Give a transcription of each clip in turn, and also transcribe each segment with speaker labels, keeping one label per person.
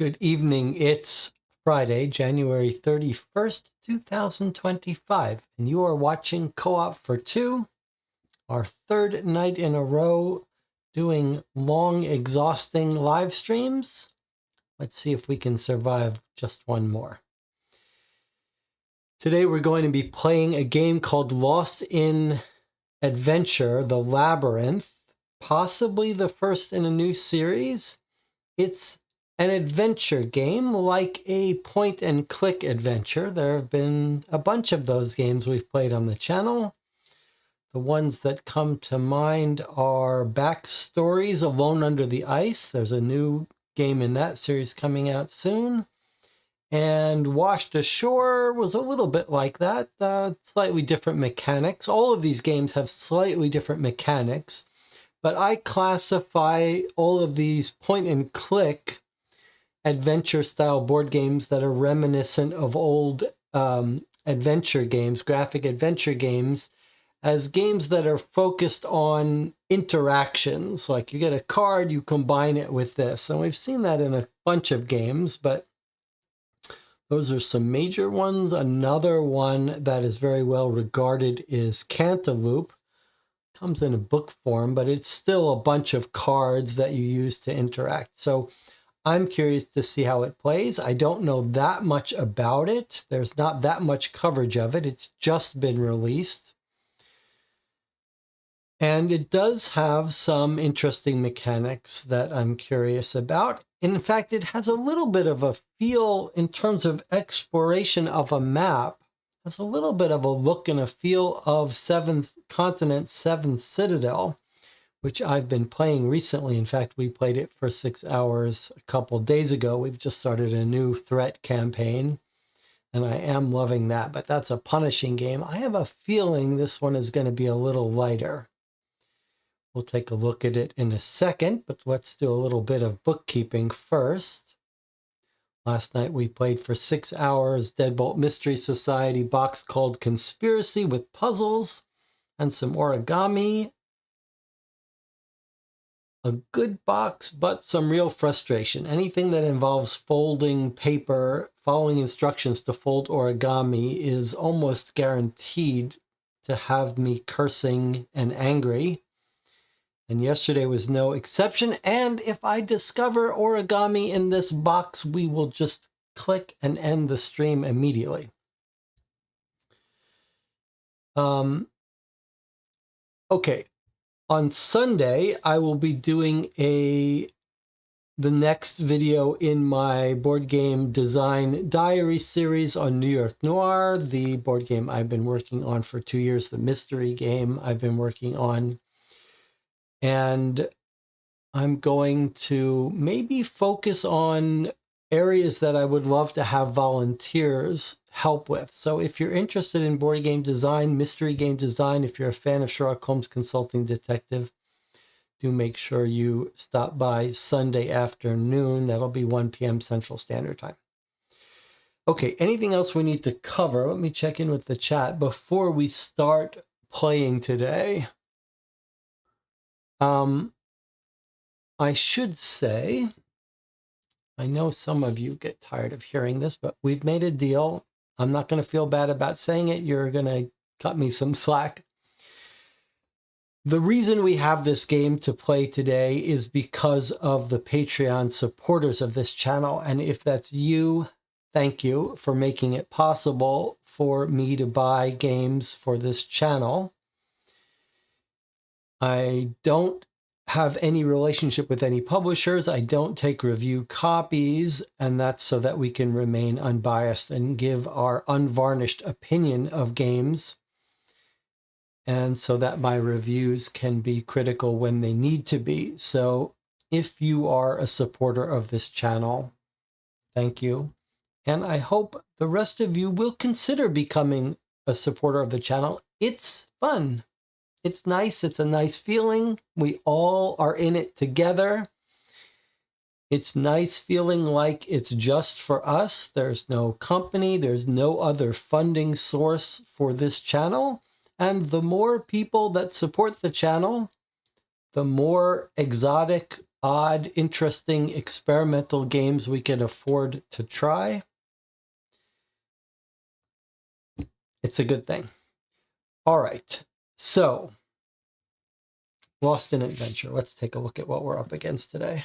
Speaker 1: Good evening. It's Friday, January 31st, 2025, and you are watching Co-op for Two, our third night in a row doing long, exhausting live streams. Let's see if we can survive just one more. Today we're going to be playing a game called Lost in Adventure, the Labyrinth, possibly the first in a new series. It's an adventure game, like a point-and-click adventure. There have been a bunch of those games we've played on the channel. The ones that come to mind are Backstories, Alone Under the Ice. There's a new game in that series coming out soon. And Washed Ashore was a little bit like that, slightly different mechanics. All of these games have slightly different mechanics, but I classify all of these point-and-click adventure-style board games that are reminiscent of old adventure games, graphic adventure games, as games that are focused on interactions. Like you get a card, you combine it with this. And we've seen that in a bunch of games, but those are some major ones. Another one that is very well regarded is Cantaloupe. Comes in a book form, but it's still a bunch of cards that you use to interact. So I'm curious to see how it plays. I don't know that much about it. There's not that much coverage of it. It's just been released. And it does have some interesting mechanics that I'm curious about. In fact, it has a little bit of a feel in terms of exploration of a map. It has a little bit of a look and a feel of Seventh Continent, Seventh Citadel, which I've been playing recently. In fact, we played it for 6 hours a couple days ago. We've just started a new threat campaign, and I am loving that, but that's a punishing game. I have a feeling this one is going to be a little lighter. We'll take a look at it in a second, but let's do a little bit of bookkeeping first. Last night we played for 6 hours Deadbolt Mystery Society box called Conspiracy with puzzles and some origami. A good box, but some real frustration. Anything that involves folding paper, following instructions to fold origami is almost guaranteed to have me cursing and angry. And yesterday was no exception. And if I discover origami in this box, we will just click and end the stream immediately. Okay. On Sunday, I will be doing the next video in my board game design diary series on New York Noir, the board game I've been working on for 2 years, the mystery game I've been working on. And I'm going to maybe focus on areas that I would love to have volunteers help with. So if you're interested in board game design, mystery game design, if you're a fan of Sherlock Holmes Consulting Detective, do make sure you stop by Sunday afternoon. That'll be 1 p.m. Central Standard Time. Okay, anything else we need to cover? Let me check in with the chat before we start playing today. I should say, I know some of you get tired of hearing this, but we've made a deal. I'm not going to feel bad about saying it. You're going to cut me some slack. The reason we have this game to play today is because of the Patreon supporters of this channel. And if that's you, thank you for making it possible for me to buy games for this channel. I don't have any relationship with any publishers. I don't take review copies, and that's so that we can remain unbiased and give our unvarnished opinion of games, and so that my reviews can be critical when they need to be. So if you are a supporter of this channel, thank you. And I hope the rest of you will consider becoming a supporter of the channel. It's fun. It's nice. It's a nice feeling. We all are in it together. It's nice feeling like it's just for us. There's no company. There's no other funding source for this channel. And the more people that support the channel, the more exotic odd, interesting, experimental games we can afford to try, it's a good thing. All right, so Lost in Adventure. Let's take a look at what we're up against today.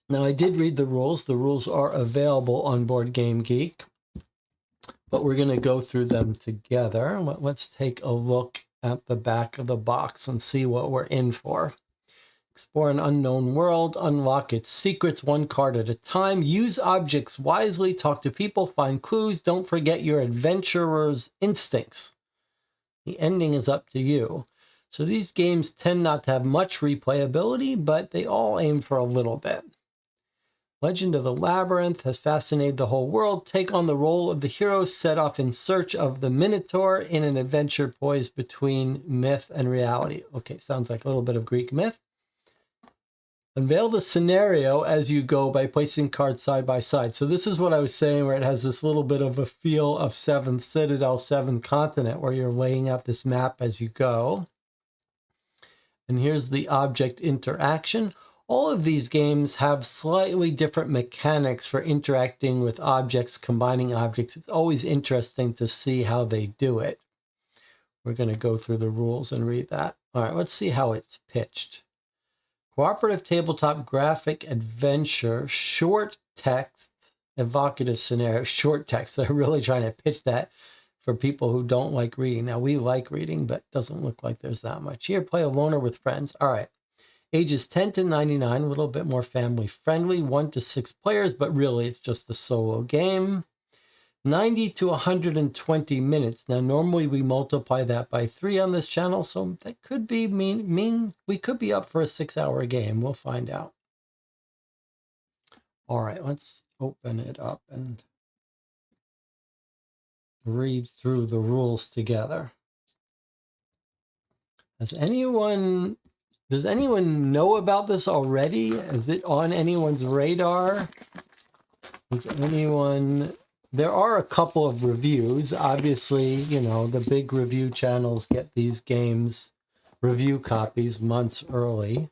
Speaker 1: Now, I did read the rules. The rules are available on Board Game Geek, but we're going to go through them together. Let's take a look at the back of the box and see what we're in for. Explore an unknown world, unlock its secrets one card at a time, use objects wisely, talk to people, find clues, don't forget your adventurer's instincts. The ending is up to you. So these games tend not to have much replayability, but they all aim for a little bit. Legend of the Labyrinth has fascinated the whole world. Take on the role of the hero, set off in search of the Minotaur in an adventure poised between myth and reality. Okay, sounds like a little bit of Greek myth. Unveil the scenario as you go by placing cards side by side. So this is what I was saying, where it has this little bit of a feel of Seventh Citadel, Seventh Continent, where you're laying out this map as you go. And here's the object interaction. All of these games have slightly different mechanics for interacting with objects, combining objects. It's always interesting to see how they do it. We're going to go through the rules and read that. All right, let's see how it's pitched. Cooperative tabletop graphic adventure, short text, evocative scenario, short text. They're really trying to pitch that for people who don't like reading. Now, we like reading, but it doesn't look like there's that much. Here, play alone or with friends. All right. Ages 10 to 99, a little bit more family friendly, 1 to 6 players, but really it's just a solo game. 90 to 120 minutes. Now, normally we multiply that by 3 on this channel, so that could be mean we could be up for a 6-hour game. We'll find out. All right, let's open it up and read through the rules together. Does anyone know about this already? Is it on anyone's radar? Is anyone... There are a couple of reviews. Obviously, you know, the big review channels get these games review copies months early.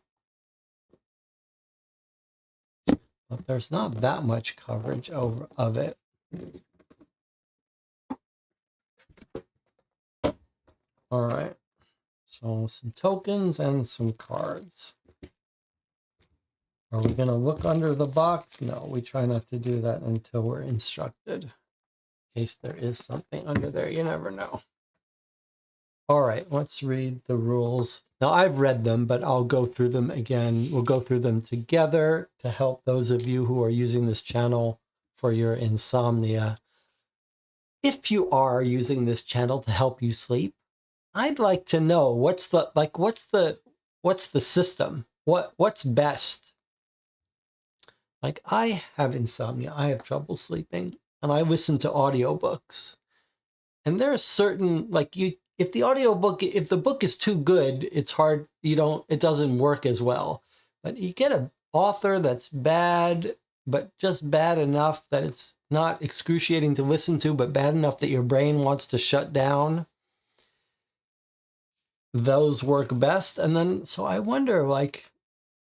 Speaker 1: But there's not that much coverage of it. All right. So some tokens and some cards. Are we going to look under the box? No, we try not to do that until we're instructed. In case there is something under there, you never know. All right, let's read the rules. Now, I've read them, but I'll go through them again. We'll go through them together to help those of you who are using this channel for your insomnia. If you are using this channel to help you sleep, I'd like to know what's the system? What's best? Like, I have insomnia, I have trouble sleeping, and I listen to audiobooks. And there are certain, like, if the book is too good, it's hard, it doesn't work as well. But you get an author that's bad, but just bad enough that it's not excruciating to listen to, but bad enough that your brain wants to shut down. Those work best. And then, so I wonder, like,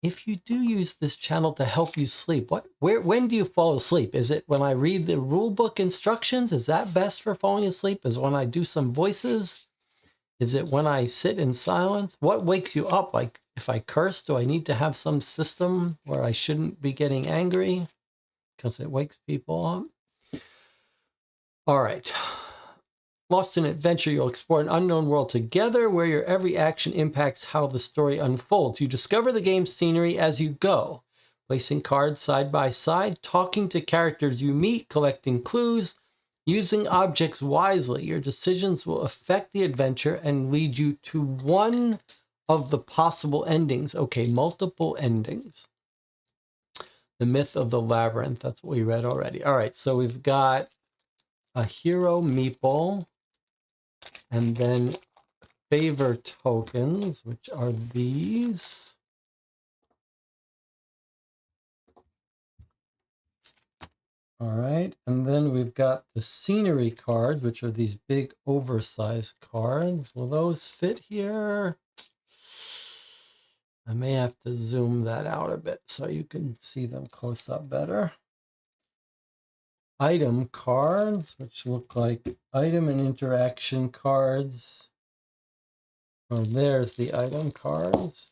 Speaker 1: if you do use this channel to help you sleep, when do you fall asleep? Is it when I read the rule book instructions? Is that best for falling asleep? Is when I do some voices? Is it when I sit in silence? What wakes you up? Like, if I curse, do I need to have some system where I shouldn't be getting angry because it wakes people up? All right. Lost in Adventure, you'll explore an unknown world together where your every action impacts how the story unfolds. You discover the game's scenery as you go, placing cards side by side, talking to characters you meet, collecting clues, using objects wisely. Your decisions will affect the adventure and lead you to one of the possible endings. Okay, multiple endings. The Myth of the Labyrinth, that's what we read already. All right, so we've got a hero meeple. And then favor tokens, which are these. All right, and then we've got the scenery cards, which are these big oversized cards. Will those fit here? I may have to zoom that out a bit so you can see them close up better. Item cards, which look like item and interaction cards. Oh, there's the item cards.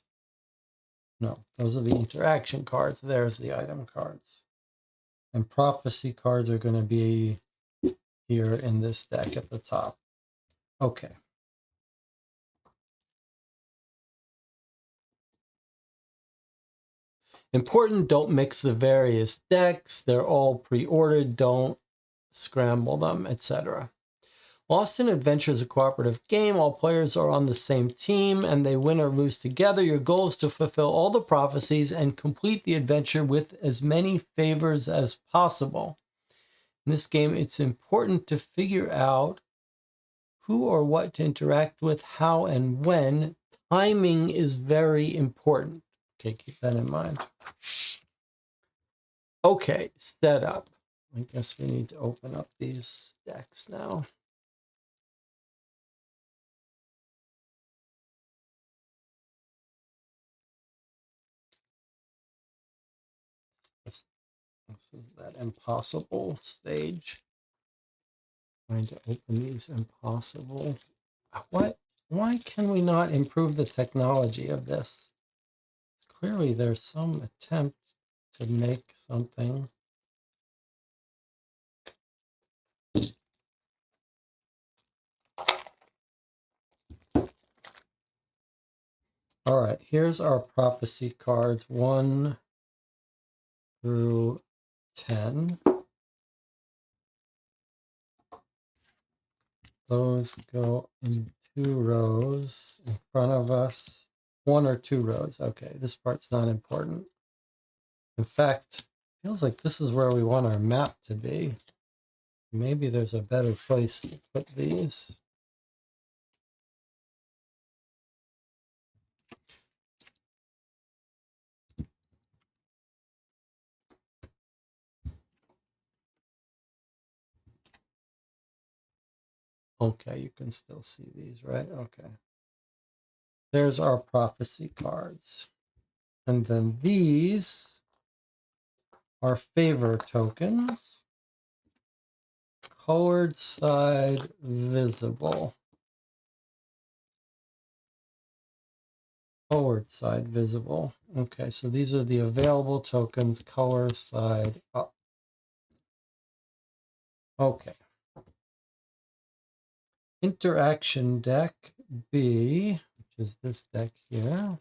Speaker 1: No, those are the interaction cards. There's the item cards. And prophecy cards are going to be here in this deck at the top. Okay. Important, don't mix the various decks. They're all pre-ordered. Don't scramble them, etc. Lost in Adventure is a cooperative game. All players are on the same team and they win or lose together. Your goal is to fulfill all the prophecies and complete the adventure with as many favors as possible. In this game, it's important to figure out who or what to interact with, how and when. Timing is very important. Okay, keep that in mind. Okay, setup. I guess we need to open up these decks now. This is that impossible stage. Trying to open these impossible. What? Why can we not improve the technology of this? Clearly, there's some attempt to make something. All right, here's our prophecy cards 1 through 10. Those go in 2 rows in front of us. 1 or 2 rows. Okay, this part's not important. In fact, feels like this is where we want our map to be. Maybe there's a better place to put these. Okay, you can still see these, right? Okay. There's our prophecy cards. And then these are favor tokens. Colored side visible. Forward side visible. Okay, so these are the available tokens, color side up. Okay. Interaction deck B, which is this deck here.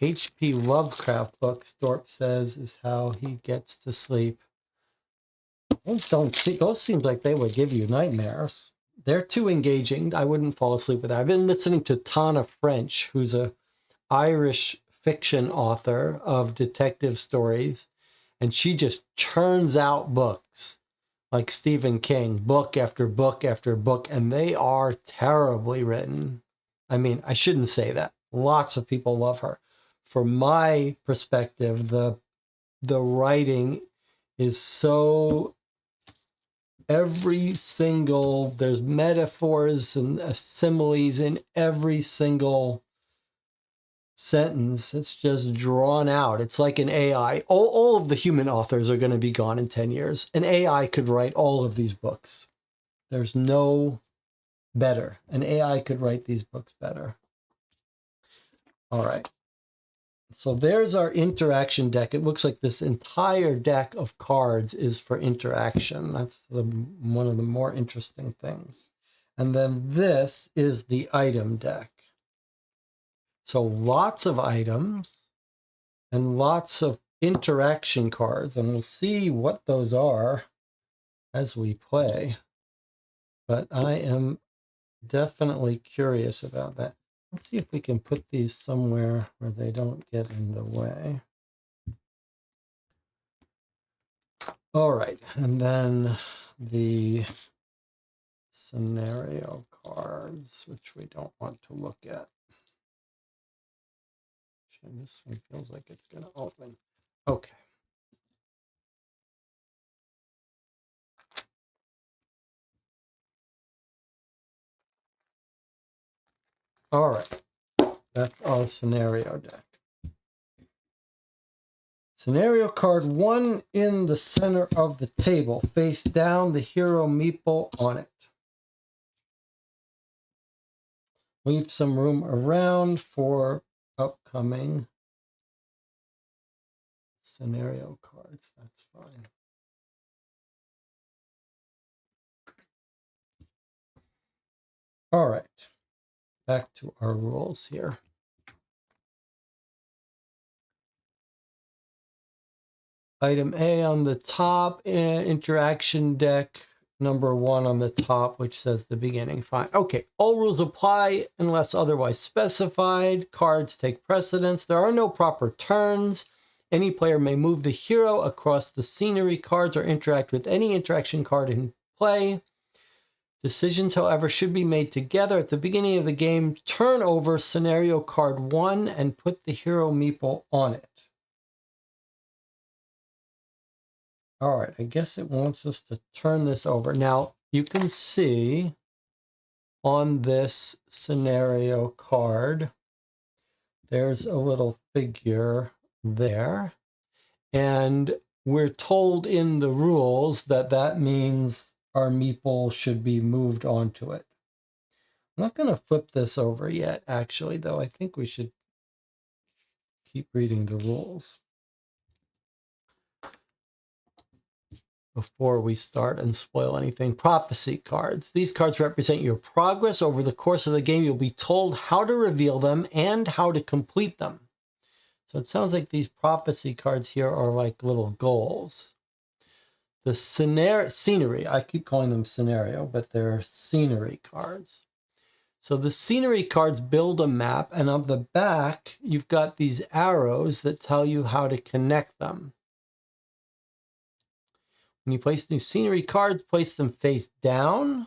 Speaker 1: H.P. Lovecraft books, Thorpe says, is how he gets to sleep. Those seems like they would give you nightmares. They're too engaging. I wouldn't fall asleep with that. I've been listening to Tana French, who's a Irish fiction author of detective stories, and she just churns out books like Stephen King, book after book after book, and they are terribly written. I mean, I shouldn't say that. Lots of people love her. From my perspective, the writing is so there's metaphors and similes in every single sentence. It's just drawn out. It's like an AI. All of the human authors are going to be gone in 10 years. An AI could write all of these books. There's no better. An AI could write these books better. All right. So there's our interaction deck. It looks like this entire deck of cards is for interaction. That's one of the more interesting things. And then this is the item deck. So lots of items and lots of interaction cards. And we'll see what those are as we play. But I am definitely curious about that. Let's see if we can put these somewhere where they don't get in the way. All right, and then the scenario cards, which we don't want to look at. This one feels like it's going to open. Okay. All right. That's our scenario deck. Scenario card 1 in the center of the table, face down, the hero meeple on it. Leave some room around for upcoming scenario cards. That's fine. All right. Back to our rules here. Item A on the top, interaction deck number 1 on the top, which says the beginning. Fine. Okay. All rules apply unless otherwise specified. Cards take precedence. There are no proper turns. Any player may move the hero across the scenery cards or interact with any interaction card in play. Decisions, however, should be made together at the beginning of the game. Turn over scenario card 1 and put the hero meeple on it. All right, I guess it wants us to turn this over. Now, you can see on this scenario card, there's a little figure there. And we're told in the rules that that means our meeple should be moved onto it. I'm not going to flip this over yet, actually, though. I think we should keep reading the rules before we start and spoil anything. Prophecy cards. These cards represent your progress over the course of the game. You'll be told how to reveal them and how to complete them. So it sounds like these prophecy cards here are like little goals. The scenery, I keep calling them scenario, but they're scenery cards. So the scenery cards build a map, and on the back, you've got these arrows that tell you how to connect them. When you place new scenery cards, place them face down.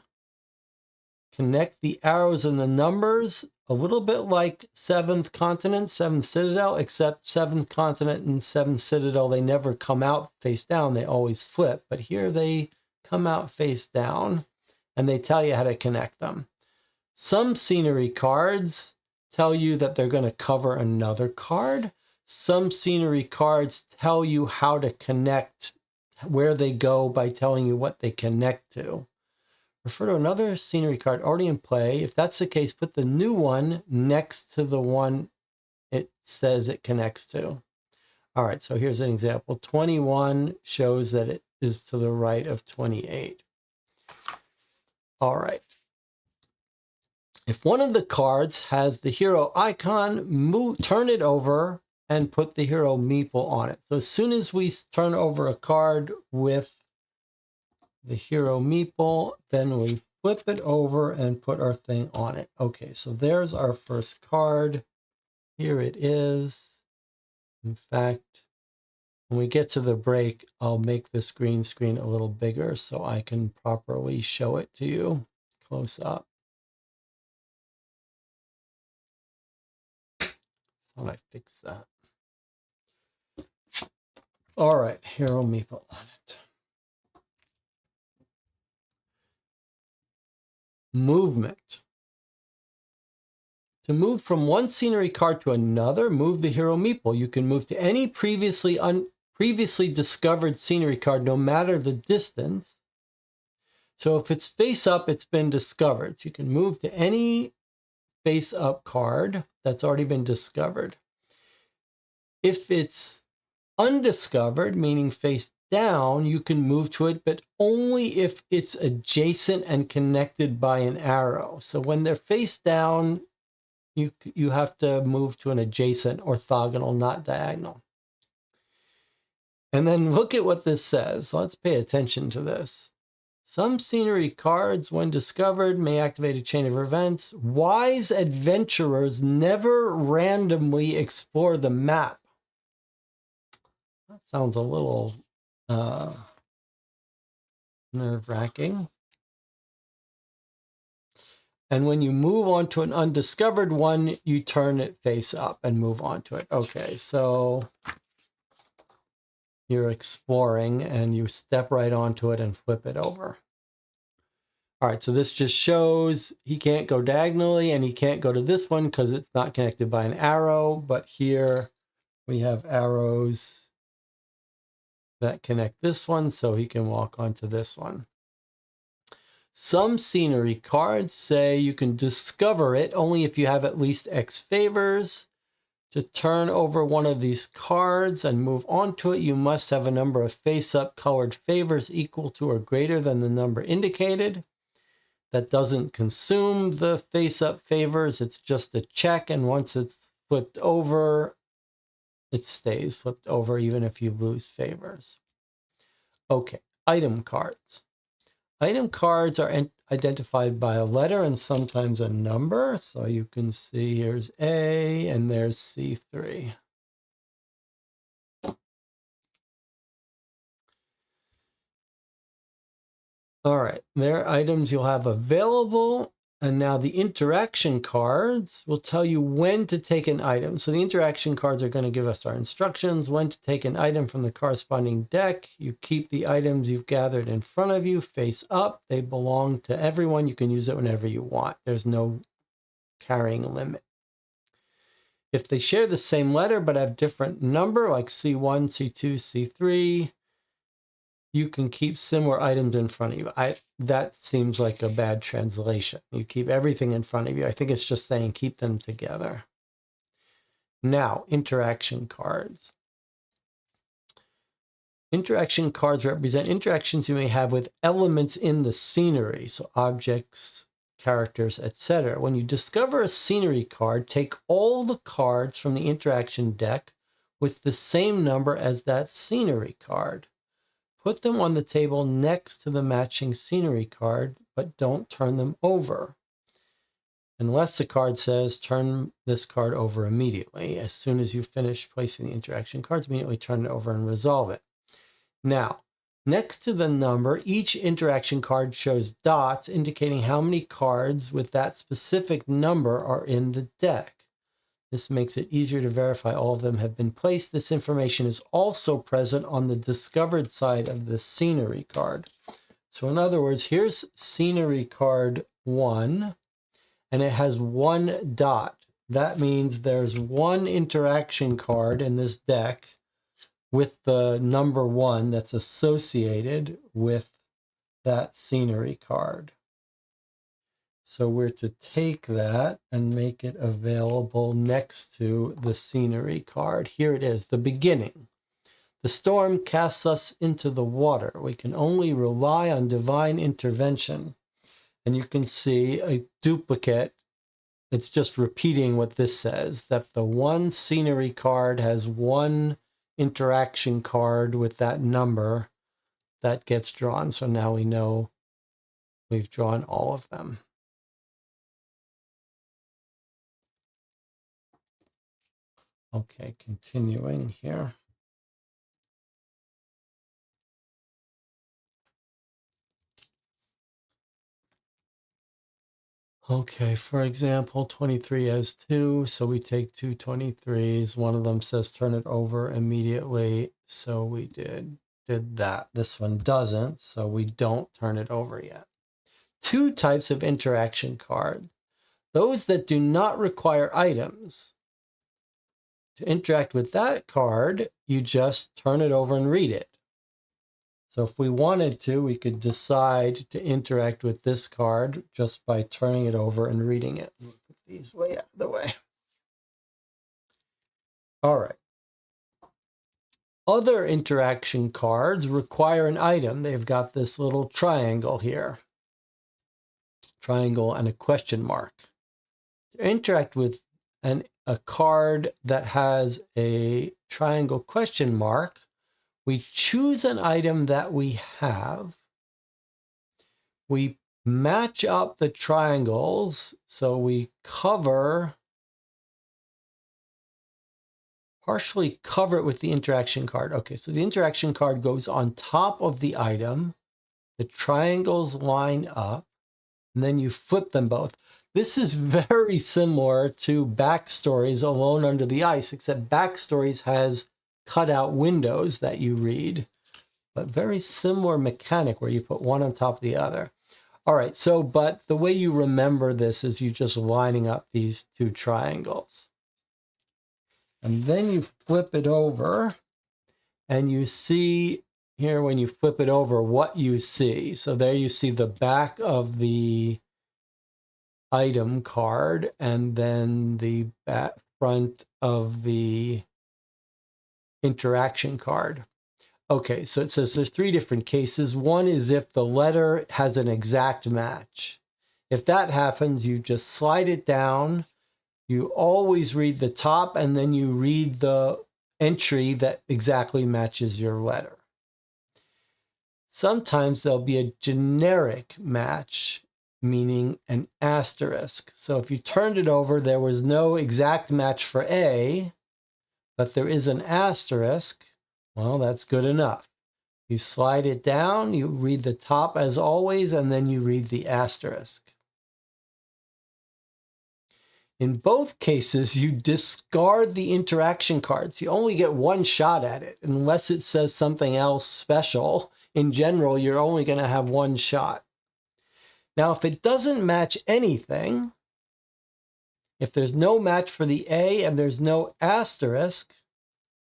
Speaker 1: Connect the arrows and the numbers, a little bit like 7th Continent, 7th Citadel, except 7th Continent and 7th Citadel, they never come out face down, they always flip. But here they come out face down, and they tell you how to connect them. Some scenery cards tell you that they're going to cover another card. Some scenery cards tell you how to connect, where they go by telling you what they connect to. Refer to another scenery card already in play. If that's the case, put the new one next to the one it says it connects to. All right, so here's an example. 21 shows that it is to the right of 28. All right. If one of the cards has the hero icon, turn it over and put the hero meeple on it. So as soon as we turn over a card with the hero meeple, then we flip it over and put our thing on it. Okay, so there's our first card. Here it is. In fact, when we get to the break, I'll make this green screen a little bigger so I can properly show it to you close up. How do I fix that? All right, hero meeple on it. Movement. To move from one scenery card to another, move the hero meeple. You can move to any previously discovered scenery card, no matter the distance. So if it's face up, it's been discovered. So you can move to any face up card that's already been discovered. If it's undiscovered, meaning face down, you can move to it, but only if it's adjacent and connected by an arrow. So when they're face down, you have to move to an adjacent orthogonal, not diagonal. And then look at what this says. Let's pay attention to this. Some scenery cards, when discovered, may activate a chain of events. Wise adventurers never randomly explore the map. That sounds a little nerve-wracking. And when you move on to an undiscovered one, you turn it face up and move on to it. Okay, so you're exploring and you step right onto it and flip it over. All right, so this just shows he can't go diagonally and he can't go to this one because it's not connected by an arrow, but here we have arrows that connect this one so he can walk onto this one. Some scenery cards say you can discover it only if you have at least X favors. To turn over one of these cards and move onto it, you must have a number of face-up colored favors equal to or greater than the number indicated. That doesn't consume the face-up favors. It's just a check, and once it's flipped over, it stays flipped over even if you lose favors. Okay, item cards. Item cards are identified by a letter and sometimes a number. So you can see here's A and there's C3. All right, there are items you'll have available. And now the interaction cards will tell you when to take an item. So the interaction cards are going to give us our instructions, when to take an item from the corresponding deck. You keep the items you've gathered in front of you face up. They belong to everyone. You can use it whenever you want. There's no carrying limit. If they share the same letter but have different number, like C1, C2, C3, you can keep similar items in front of you. That seems like a bad translation. You keep everything in front of you. I think it's just saying keep them together. Now, interaction cards. Interaction cards represent interactions you may have with elements in the scenery, so objects, characters, etc. When you discover a scenery card, take all the cards from the interaction deck with the same number as that scenery card. Put them on the table next to the matching scenery card, but don't turn them over. Unless the card says, turn this card over immediately. As soon as you finish placing the interaction cards, immediately turn it over and resolve it. Now, next to the number, each interaction card shows dots indicating how many cards with that specific number are in the deck. This makes it easier to verify all of them have been placed. This information is also present on the discovered side of the scenery card. So in other words, here's scenery card 1, and it has 1 dot. That means there's 1 interaction card in this deck with the number 1 that's associated with that scenery card. So we're to take that and make it available next to the scenery card. Here it is, the beginning. The storm casts us into the water. We can only rely on divine intervention. And you can see a duplicate. It's just repeating what this says, that the 1 scenery card has 1 interaction card with that number that gets drawn. So now we know we've drawn all of them. Okay, continuing here. Okay, for example, 23 has 2, so we take 2 23s. One of them says turn it over immediately, so we did that. This one doesn't, so we don't turn it over yet. 2 types of interaction cards. Those that do not require items. To interact with that card, you just turn it over and read it. So if we wanted to, we could decide to interact with this card just by turning it over and reading it. We'll put these way out of the way. All right. Other interaction cards require an item. They've got this little triangle here. Triangle and a question mark. To interact with a card that has a triangle question mark, we choose an item that we have. We match up the triangles, so we partially cover it with the interaction card. Okay, so the interaction card goes on top of the item. The triangles line up, and then you flip them both. This is very similar to Backstories Alone Under the Ice, except Backstories has cutout windows that you read, but very similar mechanic where you put one on top of the other. All right, so, but the way you remember this is you just lining up these two triangles. And then you flip it over and you see here when you flip it over what you see. So there you see the back of the item card and then the back front of the interaction card. Okay, so it says there's three different cases. One is if the letter has an exact match. If that happens, you just slide it down. You always read the top and then you read the entry that exactly matches your letter. Sometimes there'll be a generic match, meaning an asterisk. So if you turned it over, there was no exact match for A, but there is an asterisk. Well, that's good enough. You slide it down, you read the top as always, and then you read the asterisk. In both cases, you discard the interaction cards. You only get one shot at it, unless it says something else special. In general, you're only going to have one shot. Now, if it doesn't match anything, if there's no match for the A and there's no asterisk,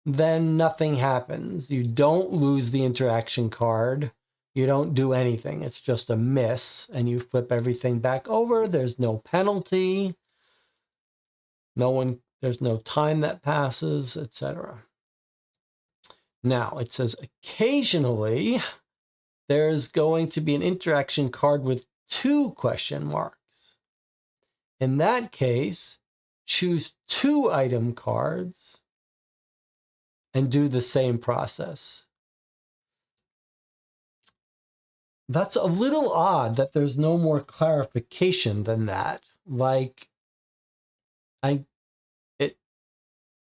Speaker 1: then nothing happens. You don't lose the interaction card. You don't do anything. It's just a miss, and you flip everything back over. There's no penalty. There's no time that passes, etc. Now, it says occasionally there's going to be an interaction card with 2 question marks. In that case, choose 2 item cards and do the same process. That's a little odd that there's no more clarification than that. Like,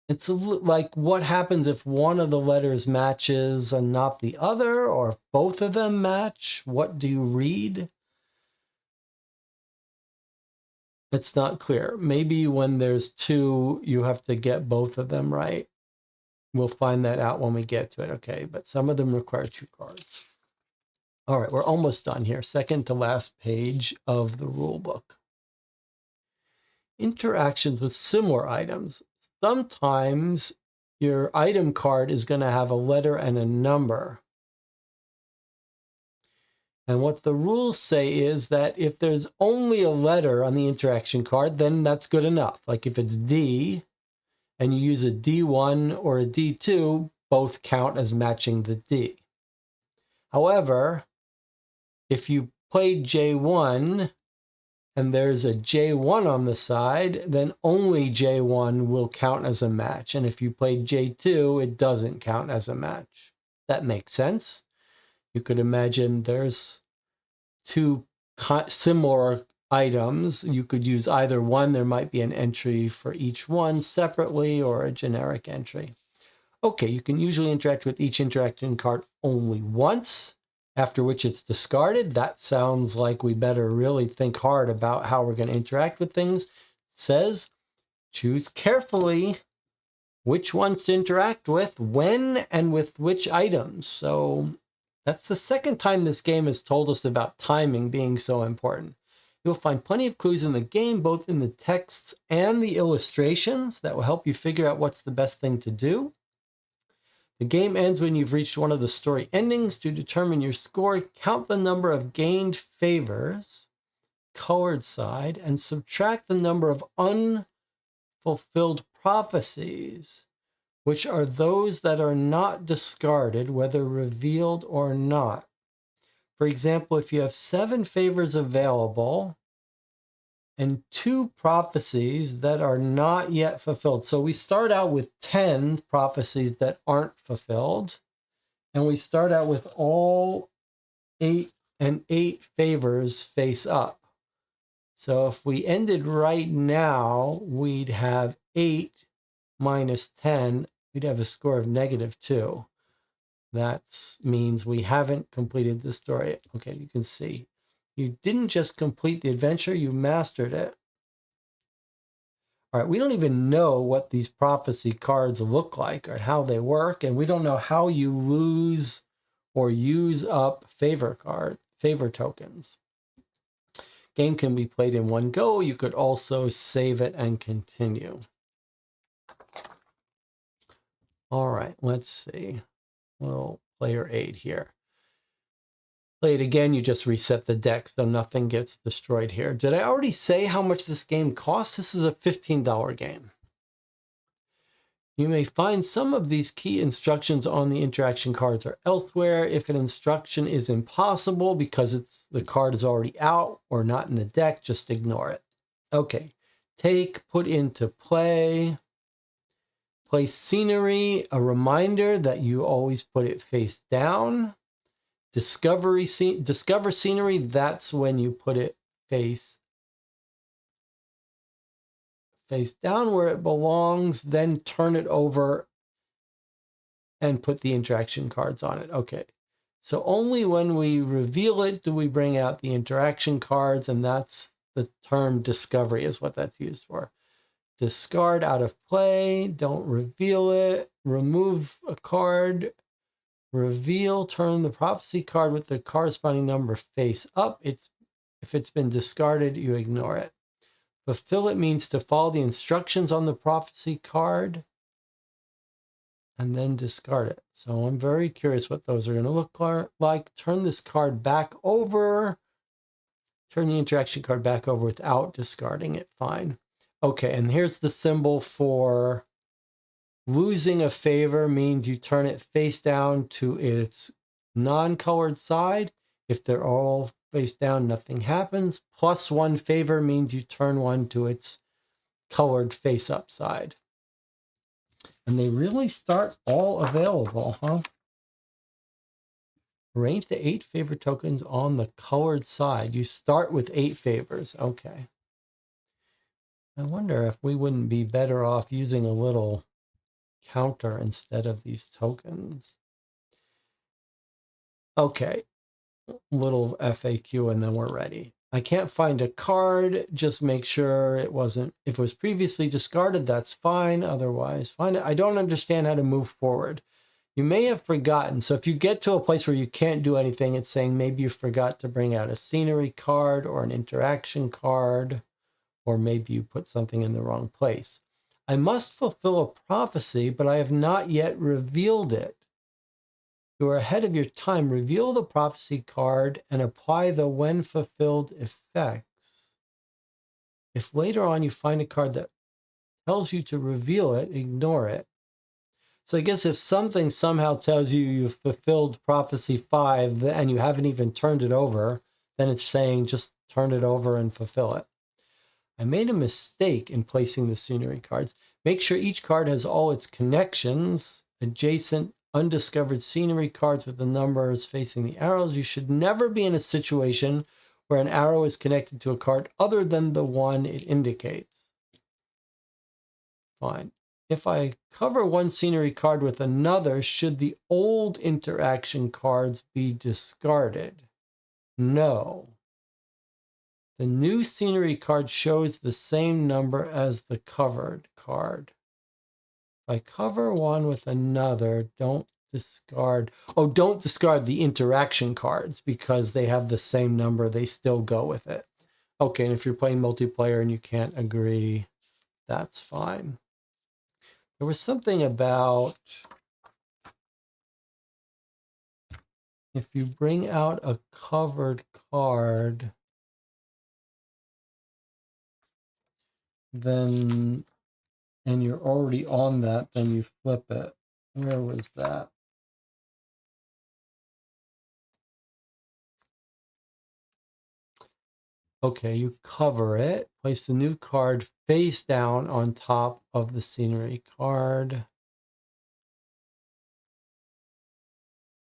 Speaker 1: it's like, what happens if one of the letters matches and not the other, or if both of them match? What do you read? It's not clear. Maybe when there's 2, you have to get both of them right. We'll find that out when we get to it, okay? But some of them require 2 cards. All right, we're almost done here. Second to last page of the rule book. Interactions with similar items. Sometimes your item card is going to have a letter and a number. And what the rules say is that if there's only a letter on the interaction card, then that's good enough. Like if it's D and you use a D1 or a D2, both count as matching the D. However, if you played J1 and there's a J1 on the side, then only J1 will count as a match. And if you played J2, it doesn't count as a match. That makes sense. You could imagine there's 2 similar items. You could use either one. There might be an entry for each one separately or a generic entry. Okay, you can usually interact with each interaction card only once, after which it's discarded. That sounds like we better really think hard about how we're going to interact with things. It says, choose carefully which ones to interact with, when, and with which items. So that's the second time this game has told us about timing being so important. You'll find plenty of clues in the game, both in the texts and the illustrations, that will help you figure out what's the best thing to do. The game ends when you've reached one of the story endings. To determine your score, count the number of gained favors, colored side, and subtract the number of unfulfilled prophecies, which are those that are not discarded, whether revealed or not. For example, if you have 7 favors available and 2 prophecies that are not yet fulfilled. So we start out with 10 prophecies that aren't fulfilled, and we start out with all 8 favors face up. So if we ended right now, we'd have 8 minus 10, we'd have a score of -2. That means we haven't completed the story. Okay, you can see. You didn't just complete the adventure, you mastered it. All right, we don't even know what these prophecy cards look like or how they work, and we don't know how you lose or use up favor tokens. Game can be played in one go. You could also save it and continue. All right, let's see. Little player aid here. Play it again, you just reset the deck so nothing gets destroyed here. Did I already say how much this game costs? This is a $15 game. You may find some of these key instructions on the interaction cards or elsewhere. If an instruction is impossible because the card is already out or not in the deck, just ignore it. Okay, take, put into play. Place scenery, a reminder that you always put it face down. Discover scenery, that's when you put it face down where it belongs, then turn it over and put the interaction cards on it. Okay, so only when we reveal it do we bring out the interaction cards, and that's the term discovery is what that's used for. Discard out of play, don't reveal it, remove a card, reveal, turn the prophecy card with the corresponding number face up. If it's been discarded, you ignore it. Fulfill it means to follow the instructions on the prophecy card and then discard it. So I'm very curious what those are going to look like. Turn this card back over. Turn the interaction card back over without discarding it. Fine. Okay, and here's the symbol for losing a favor means you turn it face down to its non-colored side. If they're all face down, nothing happens. Plus one favor means you turn one to its colored face up side. And they really start all available, huh? Arrange the 8 favor tokens on the colored side. You start with 8 favors. Okay. I wonder if we wouldn't be better off using a little counter instead of these tokens. Okay, little FAQ and then we're ready. I can't find a card. Just make sure it wasn't, if it was previously discarded, that's fine. Otherwise, find it. I don't understand how to move forward. You may have forgotten. So if you get to a place where you can't do anything, it's saying maybe you forgot to bring out a scenery card or an interaction card, or maybe you put something in the wrong place. I must fulfill a prophecy, but I have not yet revealed it. You are ahead of your time. Reveal the prophecy card and apply the when fulfilled effects. If later on you find a card that tells you to reveal it, ignore it. So I guess if something somehow tells you you've fulfilled prophecy 5 and you haven't even turned it over, then it's saying just turn it over and fulfill it. I made a mistake in placing the scenery cards. Make sure each card has all its connections, adjacent, undiscovered scenery cards with the numbers facing the arrows. You should never be in a situation where an arrow is connected to a card other than the one it indicates. Fine. If I cover one scenery card with another, should the old interaction cards be discarded? No. The new scenery card shows the same number as the covered card. If I cover one with another, don't discard. Oh, don't discard the interaction cards because they have the same number. They still go with it. Okay, and if you're playing multiplayer and you can't agree, that's fine. There was something about if you bring out a covered card, then, and you're already on that, then you flip it. Where was that? Okay, you cover it, place the new card face down on top of the scenery card.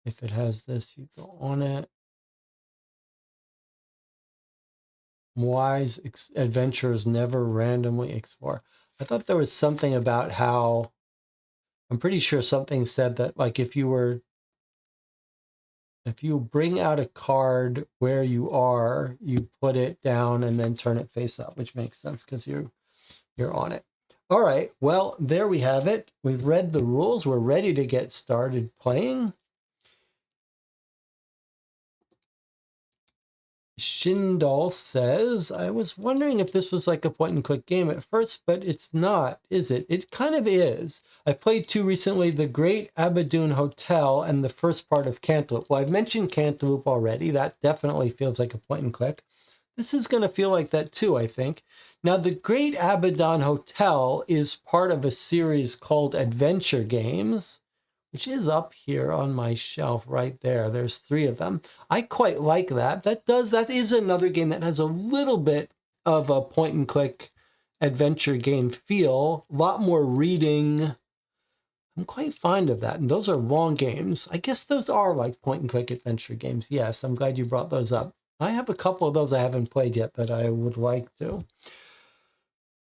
Speaker 1: If it has this, you go on it. Wise adventurers never randomly explore. I thought there was something about how, I'm pretty sure something said that like if you bring out a card where you are, you put it down and then turn it face up, which makes sense because you you're on it. All right, well, there we have it. We've read the rules. We're ready to get started playing. Shindal says, I was wondering if this was like a point and click game at first, but it's not, is it? It kind of is. I played two recently, The Great Abadoon Hotel and the first part of Cantaloupe. Well, I've mentioned Cantaloupe already. That definitely feels like a point and click. This is going to feel like that too, I think. Now, The Great Abaddon Hotel is part of a series called Adventure Games, which is up here on my shelf right there. There's 3 of them. I quite like that. That is another game that has a little bit of a point and click adventure game feel, a lot more reading. I'm quite fond of that. And those are long games. I guess those are like point and click adventure games. Yes, I'm glad you brought those up. I have a couple of those I haven't played yet that I would like to.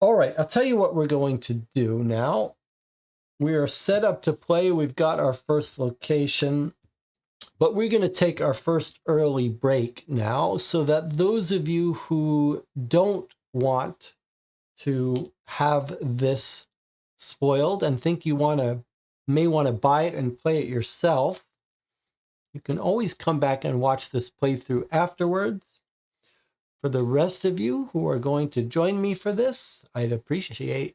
Speaker 1: All right, I'll tell you what we're going to do now. We are set up to play. We've got our first location, but we're going to take our first early break now so that those of you who don't want to have this spoiled and think you may want to buy it and play it yourself, you can always come back and watch this playthrough afterwards. For the rest of you who are going to join me for this, I'd appreciate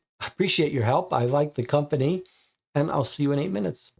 Speaker 1: your help. I like the company, and I'll see you in 8 minutes.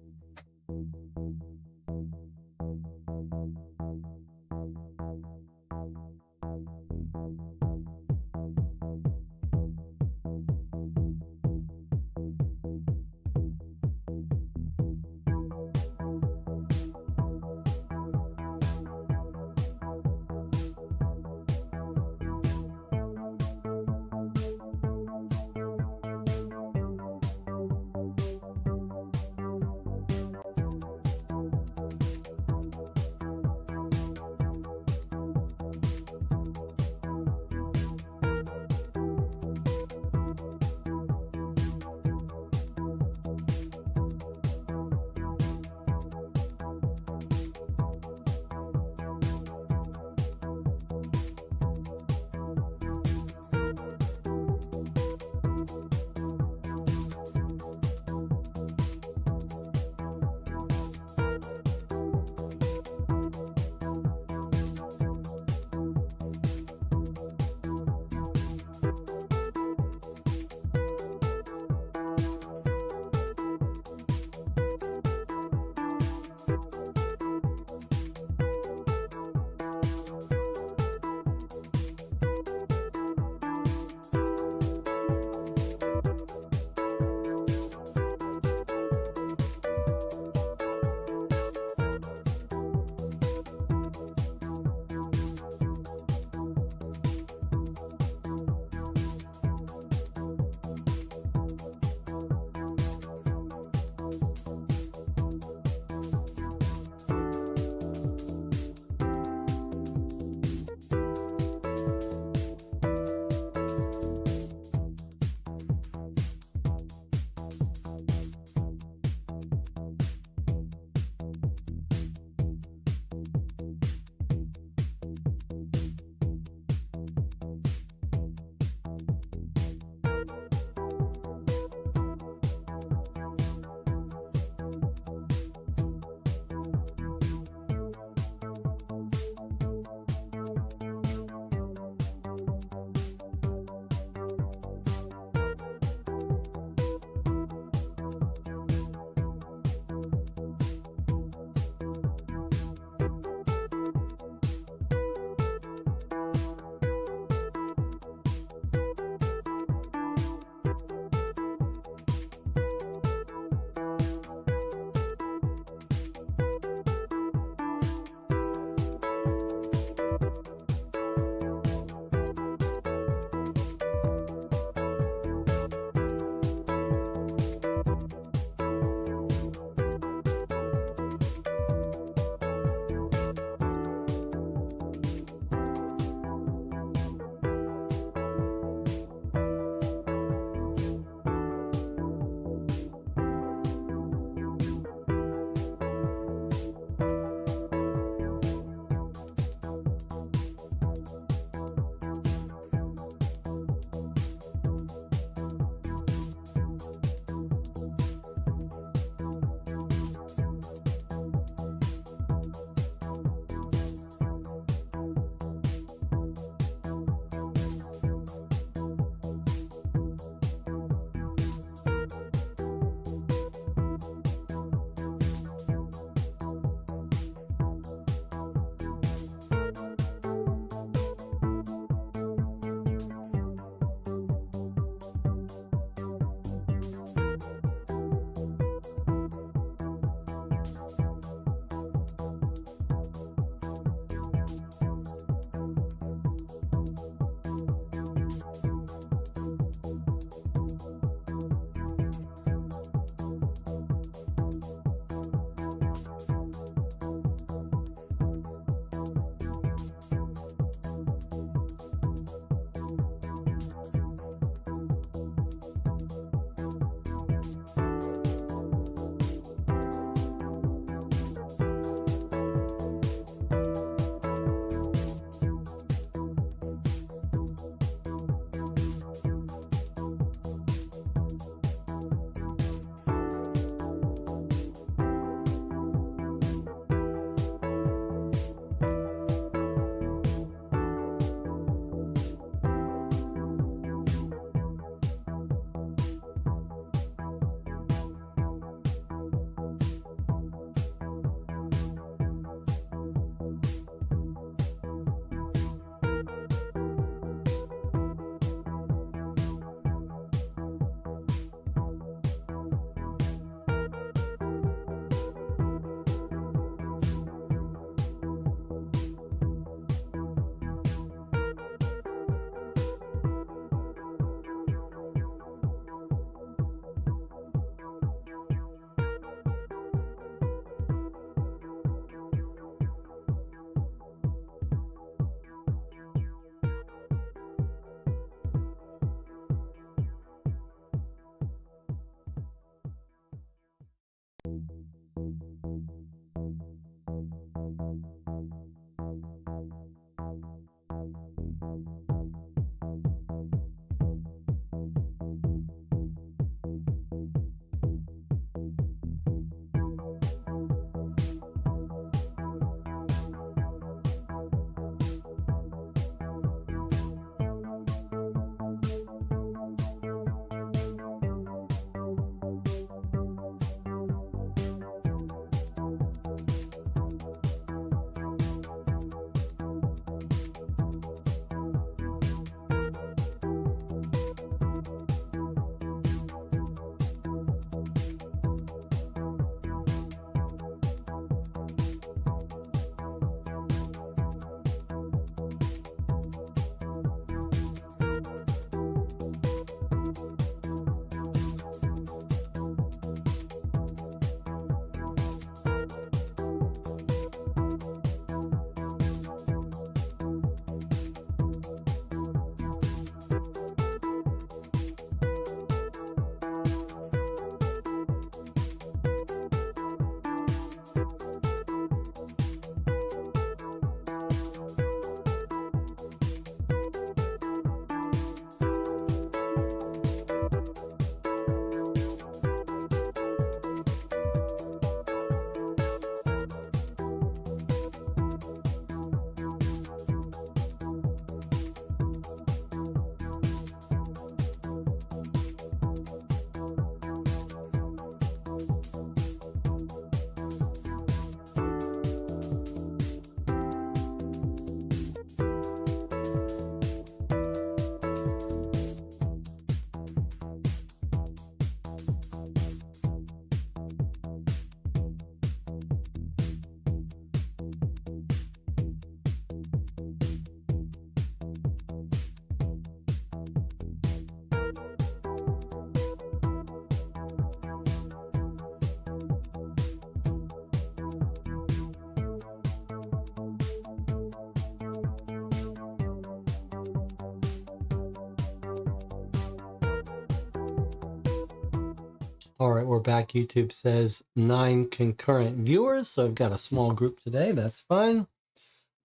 Speaker 1: All right, we're back. YouTube says 9 concurrent viewers, so I've got a small group today. That's fine.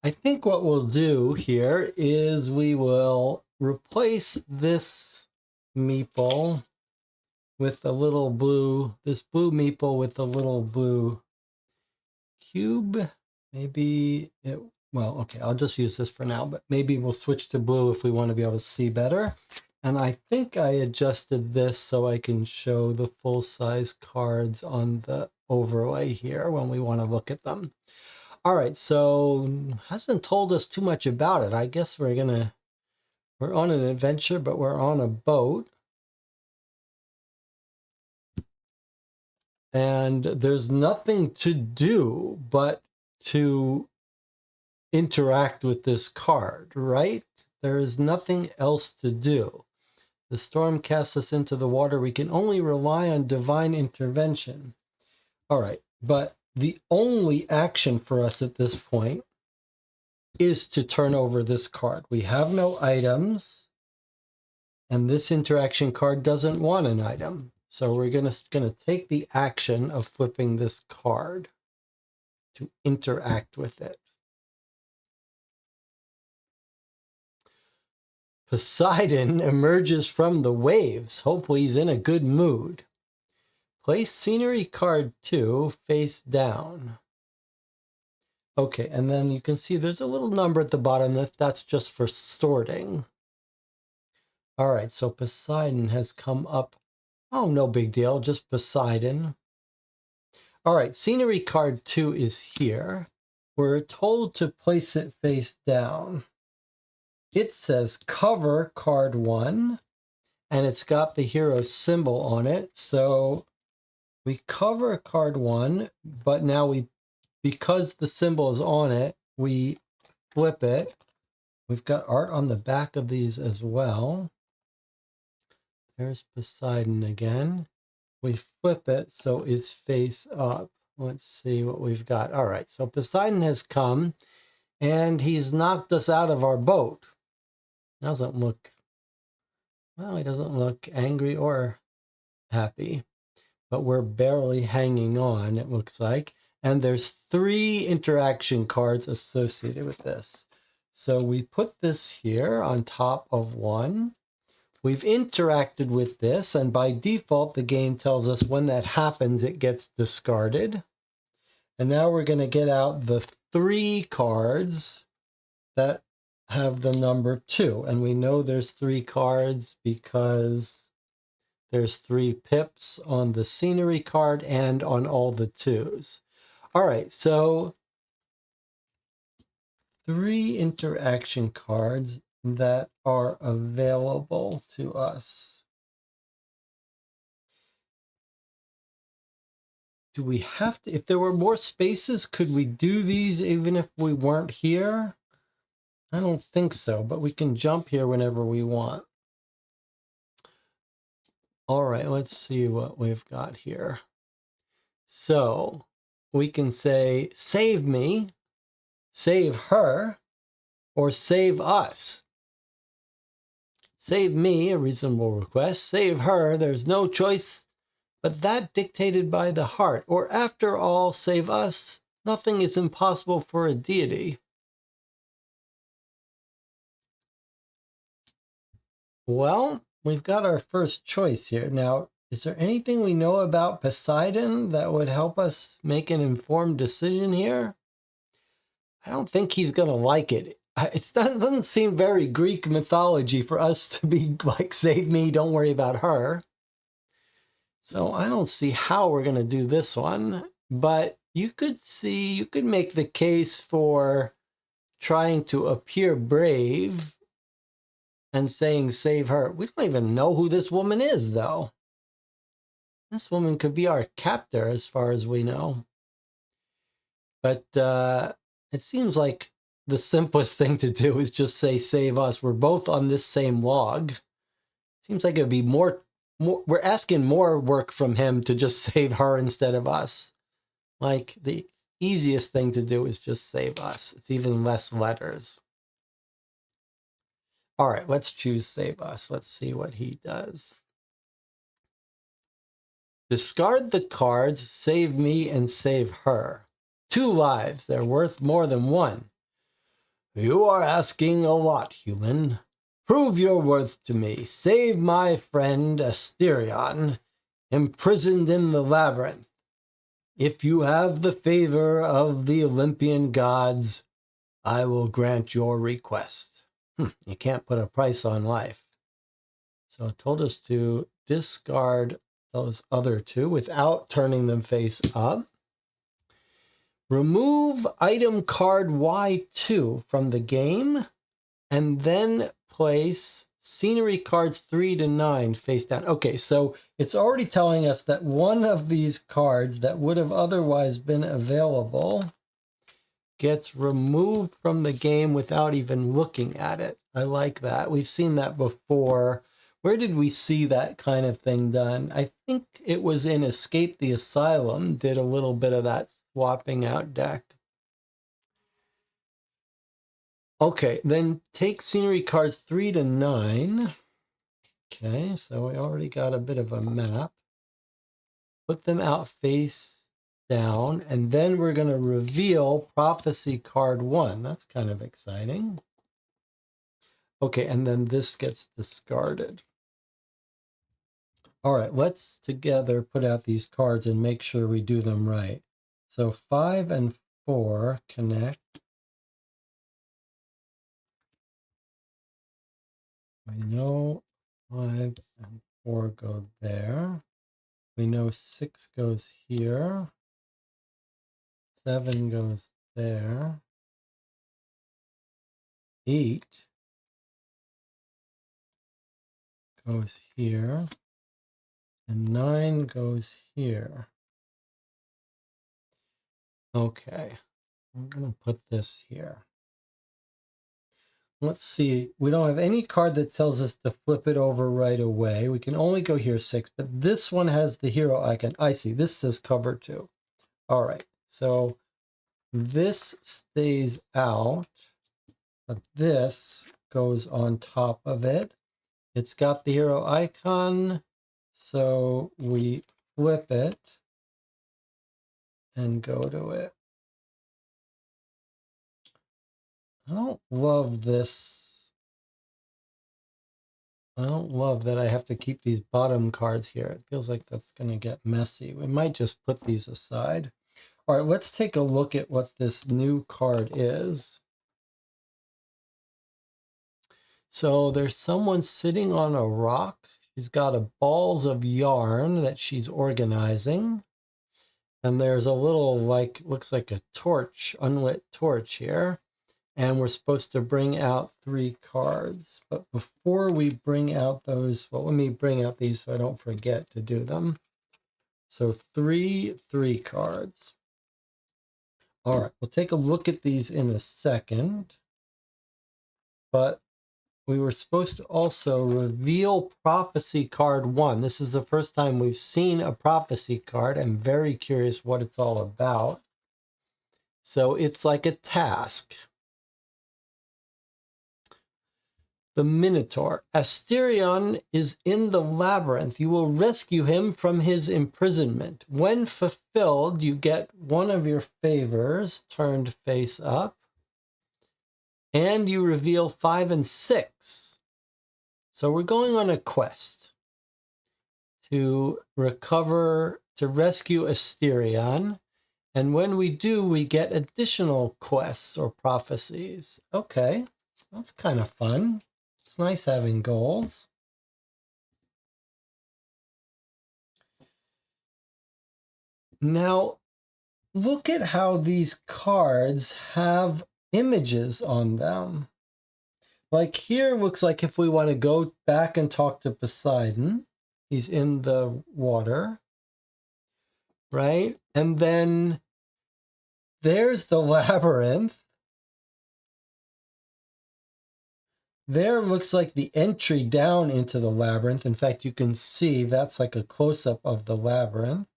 Speaker 1: I think what we'll do here is we will replace this meeple with a little blue, this blue meeple with a little blue cube. Maybe it, well, okay, I'll just use this for now, but maybe we'll switch to blue if we want to be able to see better. And I think I adjusted this so I can show the full-size cards on the overlay here when we want to look at them. All right, so hasn't told us too much about it. I guess we're on an adventure, but we're on a boat. And there's nothing to do but to interact with this card, right? There is nothing else to do. The storm casts us into the water. We can only rely on divine intervention. All right, but the only action for us at this point is to turn over this card. We have no items, and this interaction card doesn't want an item. So we're gonna take the action of flipping this card to interact with it. Poseidon emerges from the waves. Hopefully he's in a good mood. Place scenery card 2 face down. Okay, and then you can see there's a little number at the bottom. That's just for sorting. All right, so Poseidon has come up. Oh, no big deal, just Poseidon. All right, scenery card 2 is here. We're told to place it face down. It says cover card 1, and it's got the hero symbol on it. So we cover card 1, but now because the symbol is on it, we flip it. We've got art on the back of these as well. There's Poseidon again. We flip it so it's face up. Let's see what we've got. All right, so Poseidon has come, and he's knocked us out of our boat. Doesn't look, well, he doesn't look angry or happy, but we're barely hanging on, it looks like. And there's 3 interaction cards associated with this. So we put this here on top of 1. We've interacted with this, and by default, the game tells us when that happens, it gets discarded. And now we're going to get out the 3 cards that have the number 2. And we know there's 3 cards because there's 3 pips on the scenery card and on all the 2s. All right, so 3 interaction cards that are available to us. Do we have to, if there were more spaces, could we do these even if we weren't here? I don't think so, but we can jump here whenever we want. All right, let's see what we've got here. So we can say, save me, save her, or save us. Save me, a reasonable request. Save her, there's no choice but that dictated by the heart. Or after all, save us, nothing is impossible for a deity. Well, we've got our first choice here. Now, is there anything we know about Poseidon that would help us make an informed decision here? I don't think he's going to like it. It doesn't seem very Greek mythology for us to be like, save me, don't worry about her. So I don't see how we're going to do this one. But you could make the case for trying to appear brave and saying save her. We don't even know who this woman is, though. This woman could be our captor as far as we know. But it seems like the simplest thing to do is just say save us. We're both on this same log. Seems like it would be more, we're asking more work from him to just save her instead of us. Like, the easiest thing to do is just save us. It's even less letters. All right, let's choose save us. Let's see what he does. Discard the cards, save me and save her. 2 lives, they're worth more than 1. You are asking a lot, human. Prove your worth to me. Save my friend Asterion, imprisoned in the labyrinth. If you have the favor of the Olympian gods, I will grant your request. You can't put a price on life. So it told us to discard those other 2 without turning them face up. Remove item card Y2 from the game, and then place scenery cards 3 to 9 face down. Okay, so it's already telling us that one of these cards that would have otherwise been available gets removed from the game without even looking at it. I like that. We've seen that before. Where did we see that kind of thing done? I think it was in Escape the Asylum, did a little bit of that swapping out deck. Okay, then take scenery cards 3 to 9. Okay, so we already got a bit of a map. Put them out face down, and then we're going to reveal Prophecy card 1. That's kind of exciting. Okay, and then this gets discarded. All right, let's together put out these cards and make sure we do them right. So 5 and 4 connect. We know 5 and 4 go there. We know 6 goes here. 7 goes there. 8 goes here. And 9 goes here. Okay, I'm going to put this here. Let's see. We don't have any card that tells us to flip it over right away. We can only go here 6, but this one has the hero icon. I see. This says cover 2. All right, so this stays out, but this goes on top of it. It's got the hero icon, so we flip it and go to it. I don't love this. I don't love that I have to keep these bottom cards here. It feels like that's going to get messy. We might just put these aside. All right, let's take a look at what this new card is. So there's someone sitting on a rock. She's got a balls of yarn that she's organizing. And there's a little, like, looks like a torch, unlit torch here. And we're supposed to bring out 3 cards. But before we bring out those, well, let me bring out these so I don't forget to do them. So 3 cards. All right, we'll take a look at these in a second. But we were supposed to also reveal Prophecy card 1. This is the first time we've seen a Prophecy card. I'm very curious what it's all about. So it's like a task. The Minotaur. Asterion is in the labyrinth. You will rescue him from his imprisonment. When fulfilled, you get one of your favors turned face up. And you reveal 5 and 6. So we're going on a quest to rescue Asterion. And when we do, we get additional quests or prophecies. Okay, that's kind of fun. It's nice having goals. Now, look at how these cards have images on them. Like here looks like if we want to go back and talk to Poseidon, he's in the water, right? And then there's the labyrinth. There looks like the entry down into the labyrinth. In fact, you can see that's like a close-up of the labyrinth.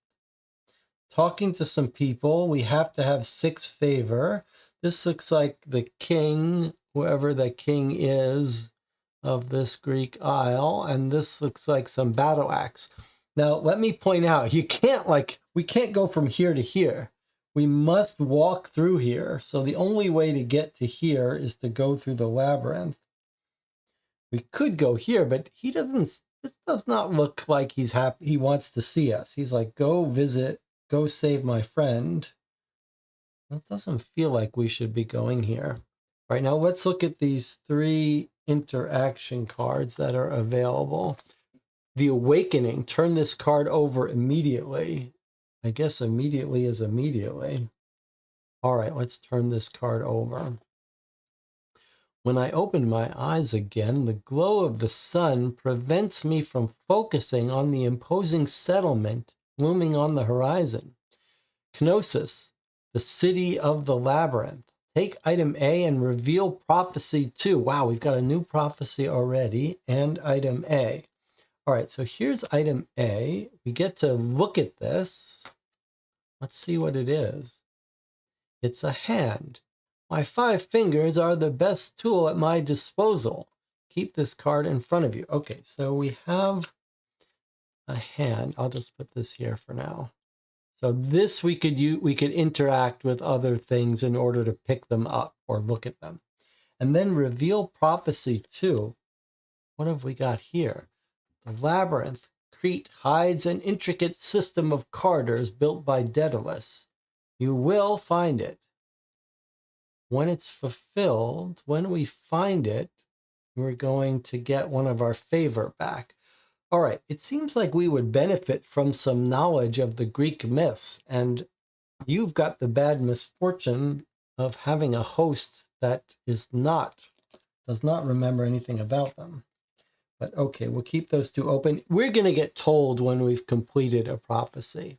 Speaker 1: Talking to some people, we have to have 6 favor. This looks like the king, whoever the king is of this Greek isle, and this looks like some battle axe. Now, let me point out, we can't go from here to here. We must walk through here. So the only way to get to here is to go through the labyrinth. We could go here, but this does not look like he's happy. He wants to see us. He's like, go visit, go save my friend. That doesn't feel like we should be going here. All right, now let's look at these 3 interaction cards that are available. The Awakening, turn this card over immediately. I guess immediately is immediately. All right, let's turn this card over. When I open my eyes again, the glow of the sun prevents me from focusing on the imposing settlement looming on the horizon. Knossos, the city of the labyrinth. Take item A and reveal prophecy 2. Wow, we've got a new prophecy already, and item A. All right, so here's item A. We get to look at this. Let's see what it is. It's a hand. My 5 fingers are the best tool at my disposal. Keep this card in front of you. Okay, so we have a hand. I'll just put this here for now. So this we could interact with other things in order to pick them up or look at them. And then reveal prophecy 2. What have we got here? The labyrinth. Crete hides an intricate system of corridors built by Daedalus. You will find it. When it's fulfilled, when we find it, we're going to get one of our favor back. All right, it seems like we would benefit from some knowledge of the Greek myths, and you've got the bad misfortune of having a host that does not remember anything about them. But okay, we'll keep those 2 open. We're going to get told when we've completed a prophecy.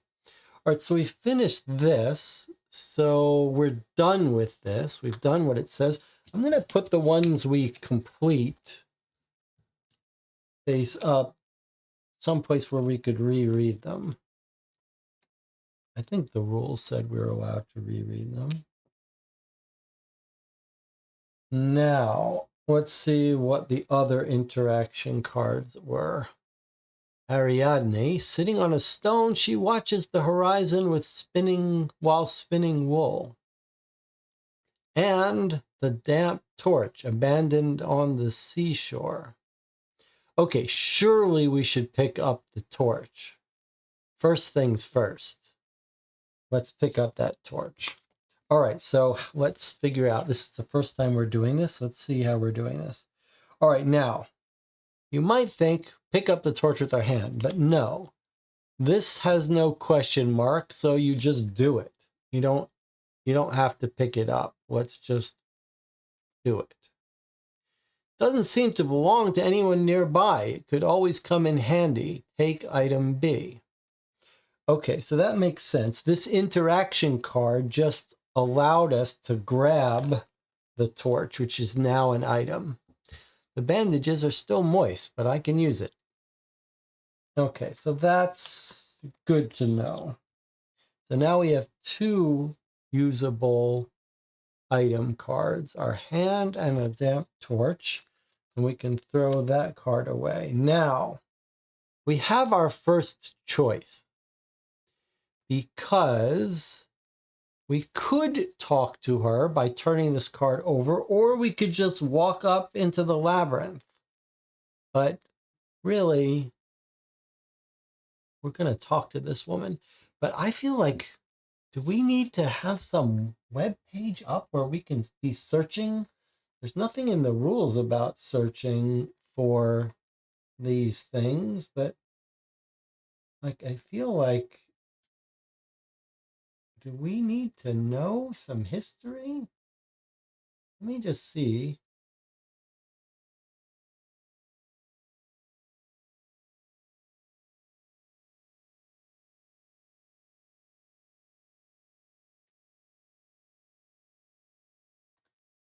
Speaker 1: All right, so we finished this. So we're done with this. We've done what it says. I'm going to put the ones we complete face up someplace where we could reread them. I think the rules said we were allowed to reread them. Now, let's see what the other interaction cards were. Ariadne, sitting on a stone, she watches the horizon while spinning wool. And the damp torch abandoned on the seashore. Okay, surely we should pick up the torch. First things first. Let's pick up that torch. All right, so let's figure out. This is the first time we're doing this. Let's see how we're doing this. All right, now, you might think pick up the torch with our hand, but no. This has no question mark, so you just do it. You don't have to pick it up. Let's just do it. Doesn't seem to belong to anyone nearby. It could always come in handy. Take item B. Okay, so that makes sense. This interaction card just allowed us to grab the torch, which is now an item. The bandages are still moist, but I can use it. Okay, so that's good to know. So now we have 2 usable item cards, our hand and a damp torch, and we can throw that card away. Now, we have our first choice because we could talk to her by turning this card over, or we could just walk up into the labyrinth. But really, we're going to talk to this woman. But I feel like, do we need to have some web page up where we can be searching? There's nothing in the rules about searching for these things, but like I feel like, do we need to know some history? Let me just see.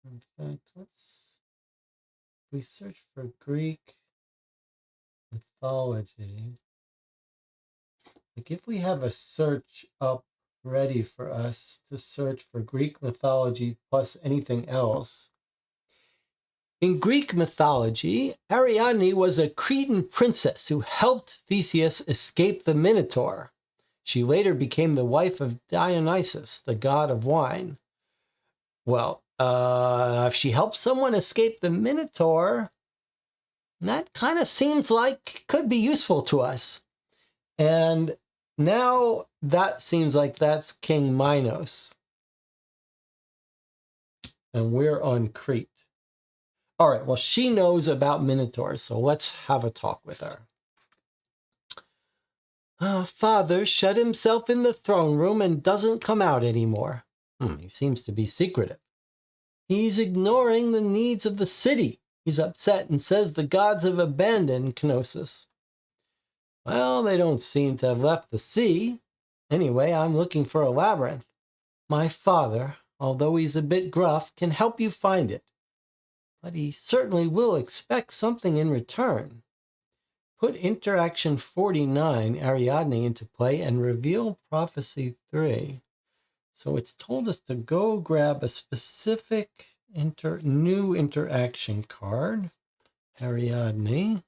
Speaker 1: In fact, we search for Greek mythology. Like if we have a search up ready for us to search for Greek mythology plus anything else, In Greek mythology, Ariadne was a Cretan princess who helped Theseus escape the Minotaur. She later became the wife of Dionysus, the god of wine. Well, if she helped someone escape the Minotaur, that kind of seems like could be useful to us. And now that seems like that's King Minos. And we're on Crete. All right, well, she knows about Minotaurs, so let's have a talk with her. Father shut himself in the throne room and doesn't come out anymore. He seems to be secretive. He's ignoring the needs of the city. He's upset and says the gods have abandoned Knossos. Well, they don't seem to have left the sea. Anyway, I'm looking for a labyrinth. My father, although he's a bit gruff, can help you find it. But he certainly will expect something in return. Put interaction 49, Ariadne, into play and reveal prophecy 3. So it's told us to go grab a specific new interaction card. Ariadne.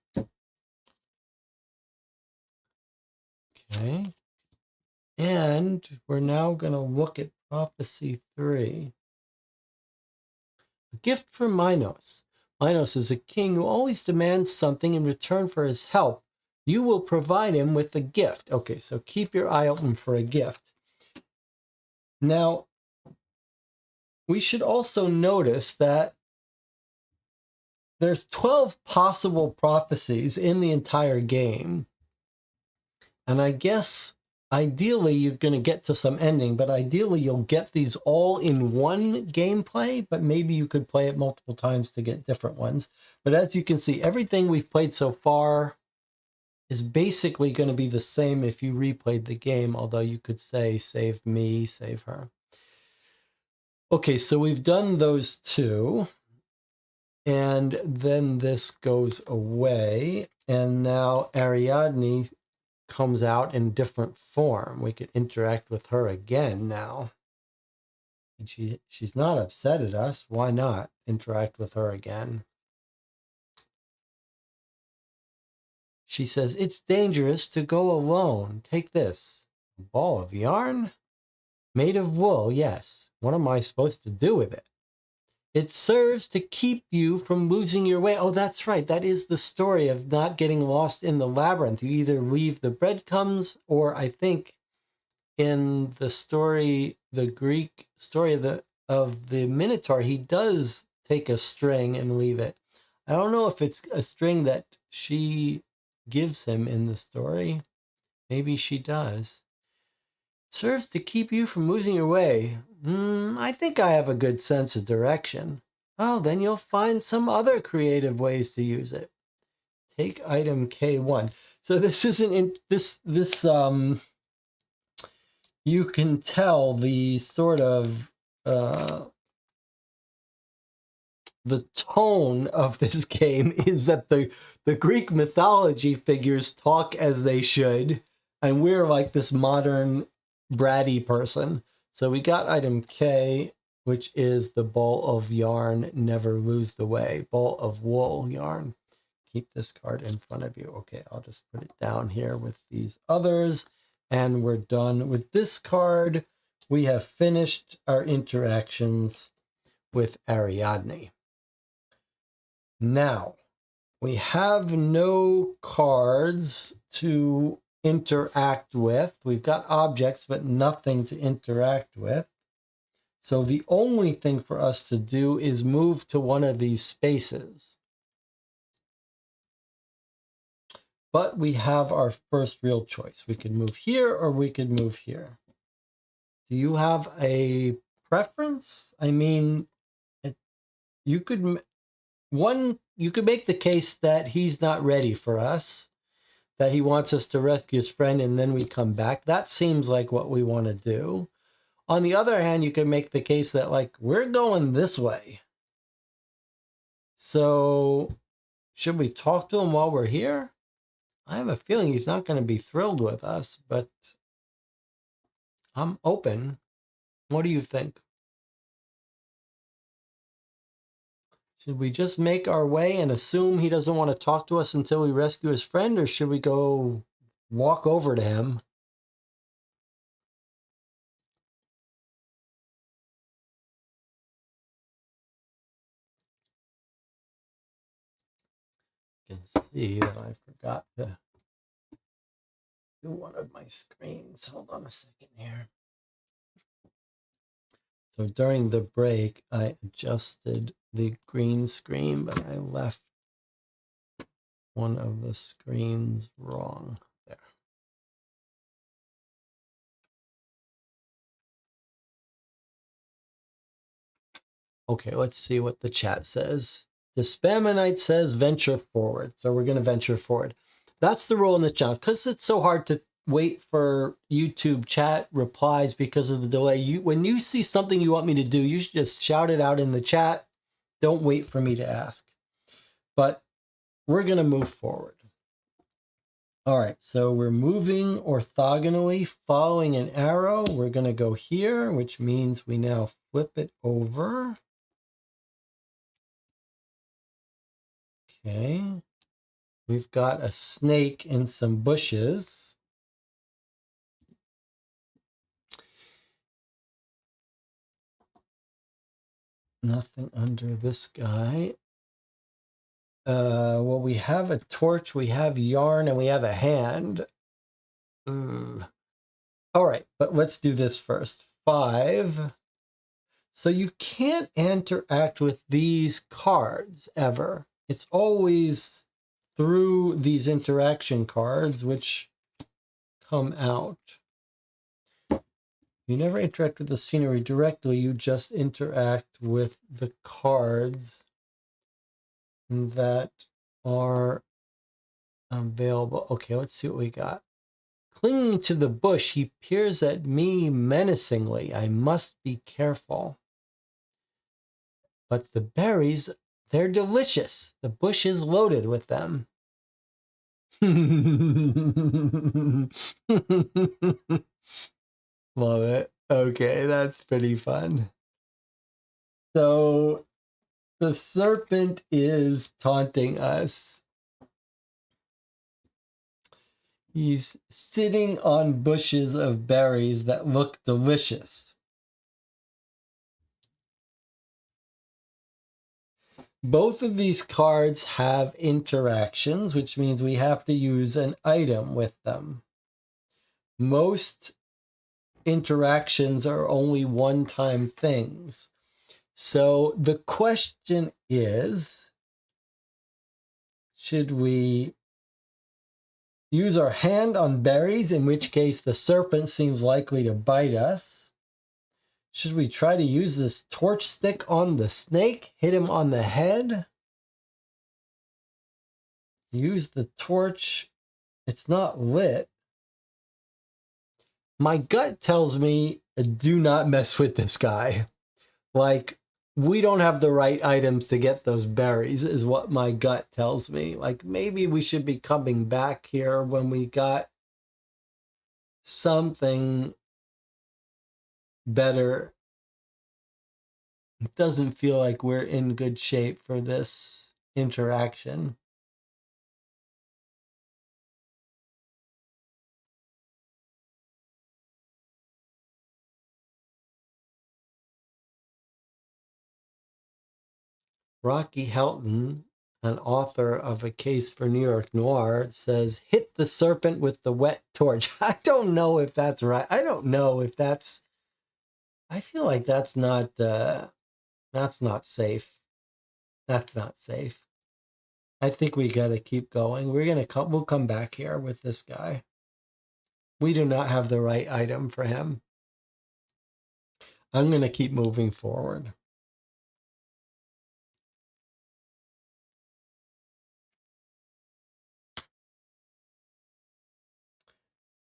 Speaker 1: Okay. And we're now going to look at prophecy 3. A gift for Minos. Minos is a king who always demands something in return for his help. You will provide him with a gift. Okay, so keep your eye open for a gift. Now, we should also notice that there's 12 possible prophecies in the entire game. And I guess ideally you're going to get to some ending, but ideally you'll get these all in one gameplay, but maybe you could play it multiple times to get different ones. But as you can see, everything we've played so far is basically going to be the same if you replayed the game, although you could say, save me, save her. Okay, so we've done those two. And then this goes away. And now Ariadne comes out in different form. We could interact with her again now. And she's not upset at us. Why not interact with her again? She says, it's dangerous to go alone. Take this. A ball of yarn? Made of wool, yes. What am I supposed to do with it? It serves to keep you from losing your way. Oh, that's right. That is the story of not getting lost in the labyrinth. You either leave the breadcrumbs, or I think in the story, the Greek story of the Minotaur, he does take a string and leave it. I don't know if it's a string that she gives him in the story. Maybe she does. Serves to keep you from losing your way. I think I have a good sense of direction. Oh, then you'll find some other creative ways to use it. Take item K1. So this isn't you can tell the sort of the tone of this game is that the Greek mythology figures talk as they should, and we're like this modern bratty person. So we got item K, which is the ball of yarn, never lose the way. Ball of wool yarn. Keep this card in front of you. Okay, I'll just put it down here with these others, and we're done with this card. We have finished our interactions with Ariadne. Now, we have no cards to interact with. We've got objects, but nothing to interact with. So the only thing for us to do is move to one of these spaces. But we have our first real choice. We could move here or we could move here. Do you have a preference? I mean, you could make the case that he's not ready for us, that he wants us to rescue his friend and then we come back. That seems like what we want to do. On the other hand, you can make the case that, like, we're going this way. So should we talk to him while we're here? I have a feeling he's not going to be thrilled with us, but I'm open. What do you think? Should we just make our way and assume he doesn't want to talk to us until we rescue his friend, or should we go walk over to him? You can see that I forgot to do one of my screens. Hold on a second here. So during the break, I adjusted the green screen, but I left one of the screens wrong. There. Okay, let's see what the chat says. The Spamonite says venture forward. So we're going to venture forward. That's the rule in the channel. Because it's so hard to wait for YouTube chat replies because of the delay. When you see something you want me to do, you should just shout it out in the chat. Don't wait for me to ask. But we're going to move forward. All right, so we're moving orthogonally, following an arrow. We're going to go here, which means we now flip it over. Okay. We've got a snake in some bushes. Nothing under this guy. Well, we have a torch, we have yarn, and we have a hand. All right, but let's do this first. 5. So you can't interact with these cards ever. It's always through these interaction cards, which come out. You never interact with the scenery directly, you just interact with the cards that are available. Okay, let's see what we got. Clinging to the bush, he peers at me menacingly. I must be careful. But the berries, they're delicious. The bush is loaded with them. Love it. Okay, that's pretty fun. So the serpent is taunting us. He's sitting on bushes of berries that look delicious. Both of these cards have interactions, which means we have to use an item with them. Most interactions are only one-time things. So the question is, should we use our hand on berries, in which case the serpent seems likely to bite us? Should we try to use this torch stick on the snake, hit him on the head? Use the torch. It's not lit. My gut tells me do not mess with this guy. Like, we don't have the right items to get those berries is what my gut tells me. Like, maybe we should be coming back here when we got something better. It doesn't feel like we're in good shape for this interaction. Rocky Helton, an author of A Case for New York Noir, says, hit the serpent with the wet torch. I don't know if that's right. I don't know if that's... I feel like that's not safe. That's not safe. I think we got to keep going. We'll come back here with this guy. We do not have the right item for him. I'm going to keep moving forward.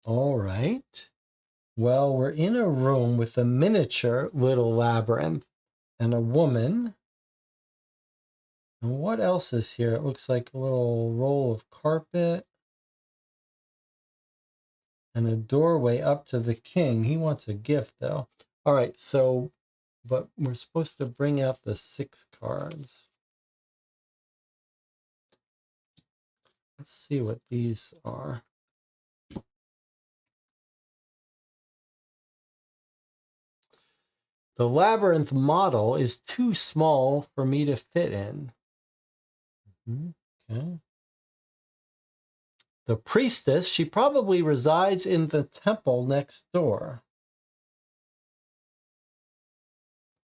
Speaker 1: All right. Well, we're in a room with a miniature little labyrinth and a woman. And what else is here? It looks like a little roll of carpet and a doorway up to the king. He wants a gift, though. All right, so, but we're supposed to bring out the 6 cards. Let's see what these are. The labyrinth model is too small for me to fit in. Okay. The priestess, she probably resides in the temple next door.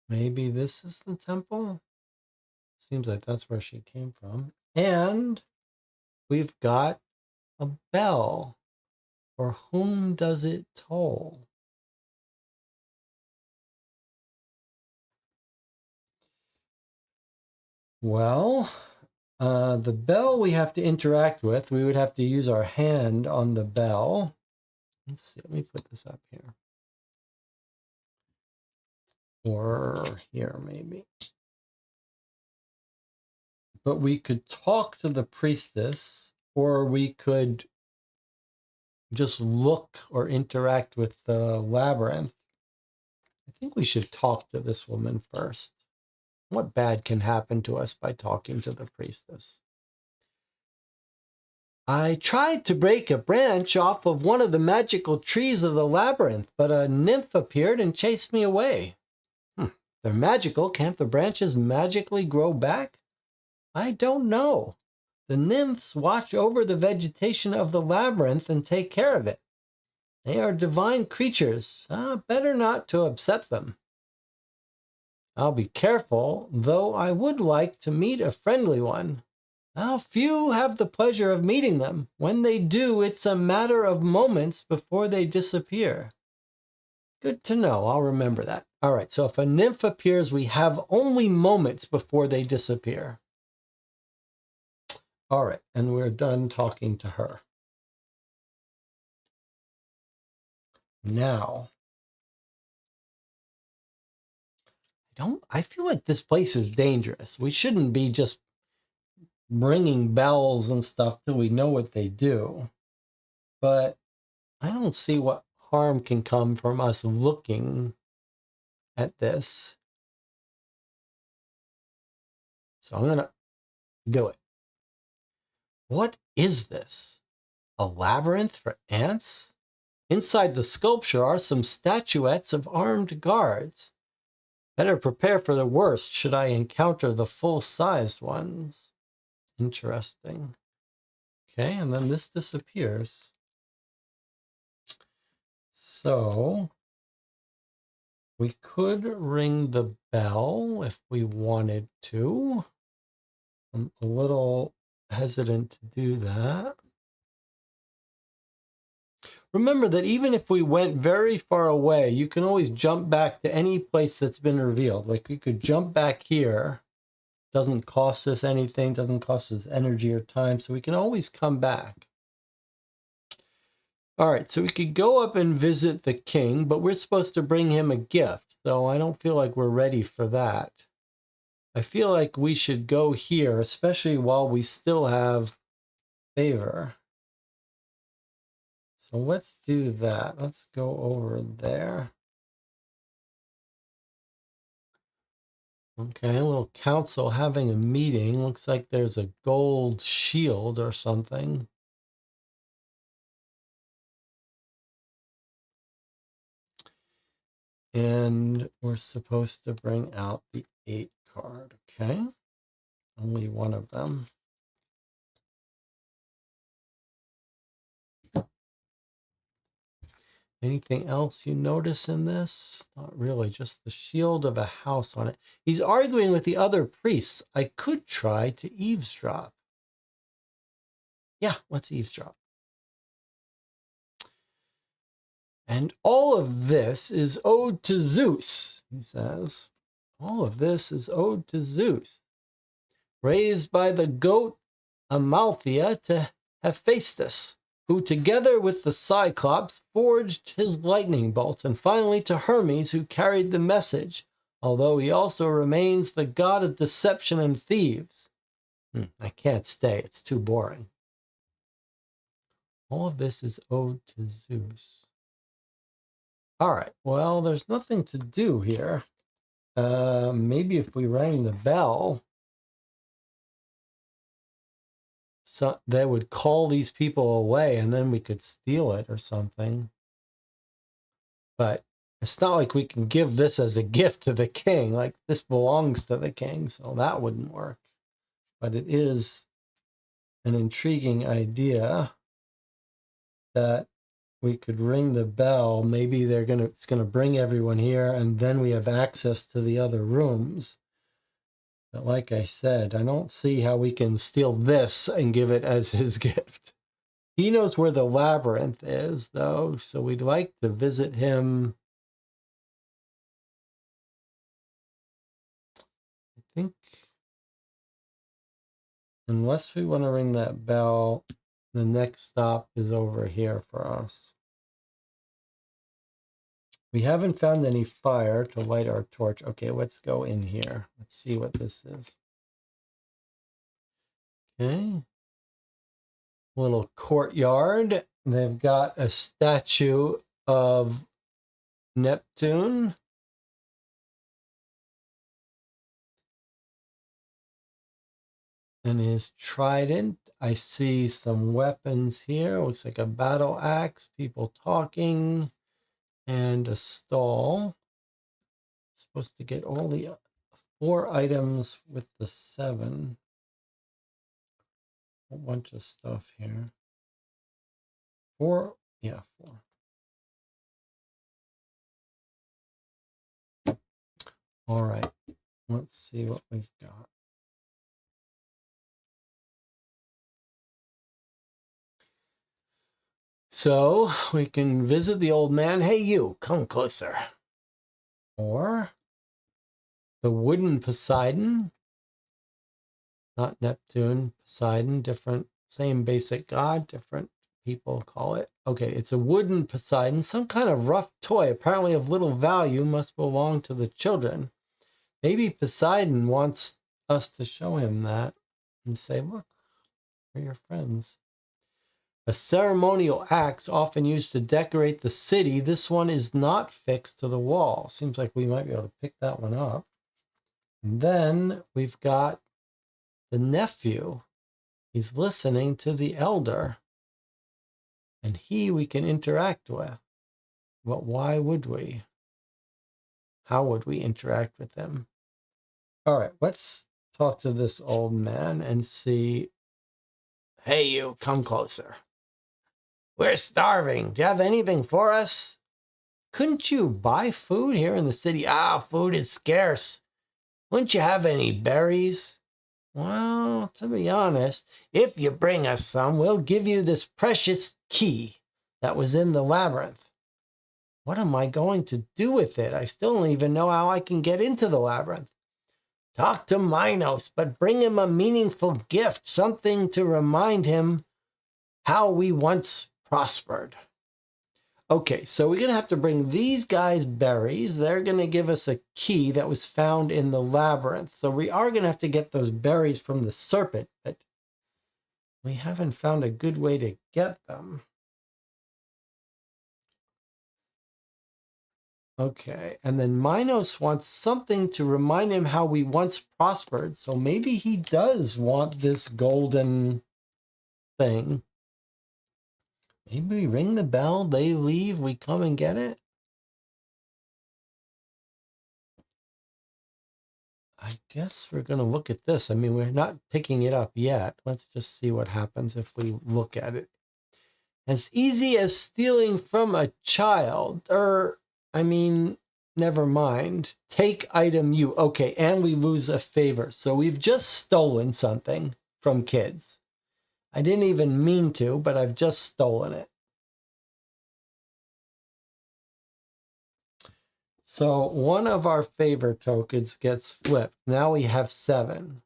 Speaker 1: Maybe this is the temple? Seems like that's where she came from. And we've got a bell. For whom does it toll? Well, the bell we have to interact with. We would have to use our hand on the bell. Let's see. Let me put this up here. Or here, maybe. But we could talk to the priestess, or we could just look or interact with the labyrinth. I think we should talk to this woman first. What bad can happen to us by talking to the priestess? I tried to break a branch off of one of the magical trees of the labyrinth, but a nymph appeared and chased me away. They're magical. Can't the branches magically grow back? I don't know. The nymphs watch over the vegetation of the labyrinth and take care of it. They are divine creatures. Better not to upset them. I'll be careful, though I would like to meet a friendly one. How few have the pleasure of meeting them. When they do, it's a matter of moments before they disappear. Good to know. I'll remember that. All right, so if a nymph appears, we have only moments before they disappear. All right, and we're done talking to her. Now, I feel like this place is dangerous. We shouldn't be just ringing bells and stuff till we know what they do. But I don't see what harm can come from us looking at this. So I'm going to do it. What is this? A labyrinth for ants? Inside the sculpture are some statuettes of armed guards. Better prepare for the worst should I encounter the full-sized ones. Interesting. Okay, and then this disappears. So we could ring the bell if we wanted to. I'm a little hesitant to do that. Remember that even if we went very far away, you can always jump back to any place that's been revealed. Like we could jump back here. Doesn't cost us anything, doesn't cost us energy or time, so we can always come back. All right, so we could go up and visit the king, but we're supposed to bring him a gift, so I don't feel like we're ready for that. I feel like we should go here, especially while we still have favor. So let's do that. Let's go over there. Okay, a little council having a meeting. Looks like there's a gold shield or something. And we're supposed to bring out the 8 card. Okay, only one of them. Anything else you notice in this? Not really, just the shield of a house on it. He's arguing with the other priests. I could try to eavesdrop. Yeah, let's eavesdrop. And all of this is owed to Zeus, he says. All of this is owed to Zeus. Raised by the goat Amalthea to Hephaestus, who together with the Cyclops forged his lightning bolts, and finally to Hermes, who carried the message, although he also remains the god of deception and thieves. I can't stay, it's too boring. All of this is owed to Zeus. All right, well, there's nothing to do here. Maybe if we rang the bell. they would call these people away and then we could steal it or something. But it's not like we can give this as a gift to the king. Like, this belongs to the king, so that wouldn't work. But it is an intriguing idea that we could ring the bell. Maybe it's gonna bring everyone here, and then we have access to the other rooms. But like I said, I don't see how we can steal this and give it as his gift. He knows where the labyrinth is, though, so we'd like to visit him. I think, unless we want to ring that bell, the next stop is over here for us. We haven't found any fire to light our torch. Okay, let's go in here. Let's see what this is. Okay. Little courtyard. They've got a statue of Neptune. And his trident. I see some weapons here. Looks like a battle axe, people talking, and a stall. Supposed to get all the 4 items with the 7. A bunch of stuff here. 4, yeah, 4. All right, let's see what we've got. So we can visit the old man. Hey, you, come closer. Or the wooden Poseidon. Not Neptune, Poseidon, different, same basic god, different people call it. Okay, it's a wooden Poseidon, some kind of rough toy, apparently of little value, must belong to the children. Maybe Poseidon wants us to show him that and say, look, we're your friends. A ceremonial axe often used to decorate the city. This one is not fixed to the wall. Seems like we might be able to pick that one up. And then we've got the nephew. He's listening to the elder. And we can interact with. But why would we? How would we interact with him? All right, let's talk to this old man and see. Hey, you, come closer. We're starving. Do you have anything for us? Couldn't you buy food here in the city? Food is scarce. Wouldn't you have any berries? Well, to be honest, if you bring us some, we'll give you this precious key that was in the labyrinth. What am I going to do with it? I still don't even know how I can get into the labyrinth. Talk to Minos, but bring him a meaningful gift, something to remind him how we once prospered. Okay, so we're going to have to bring these guys berries. They're going to give us a key that was found in the labyrinth. So we are going to have to get those berries from the serpent, but we haven't found a good way to get them. Okay, and then Minos wants something to remind him how we once prospered. So maybe he does want this golden thing. Maybe we ring the bell, they leave, we come and get it? I guess we're going to look at this. I mean, we're not picking it up yet. Let's just see what happens if we look at it. As easy as stealing from a child. Never mind. Take item U. Okay, and we lose a favor. So we've just stolen something from kids. I didn't even mean to, but I've just stolen it. So one of our favor tokens gets flipped. Now we have 7.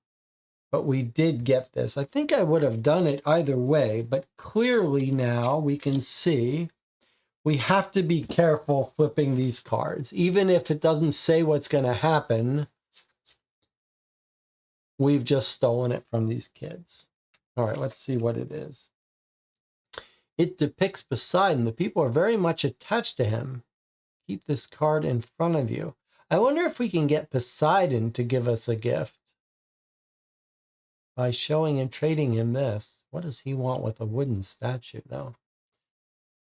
Speaker 1: But we did get this. I think I would have done it either way, but clearly now we can see we have to be careful flipping these cards. Even if it doesn't say what's going to happen, we've just stolen it from these kids. All right, let's see what it is. It depicts Poseidon. The people are very much attached to him. Keep this card in front of you. I wonder if we can get Poseidon to give us a gift. by showing and trading him this. What does he want with a wooden statue, though?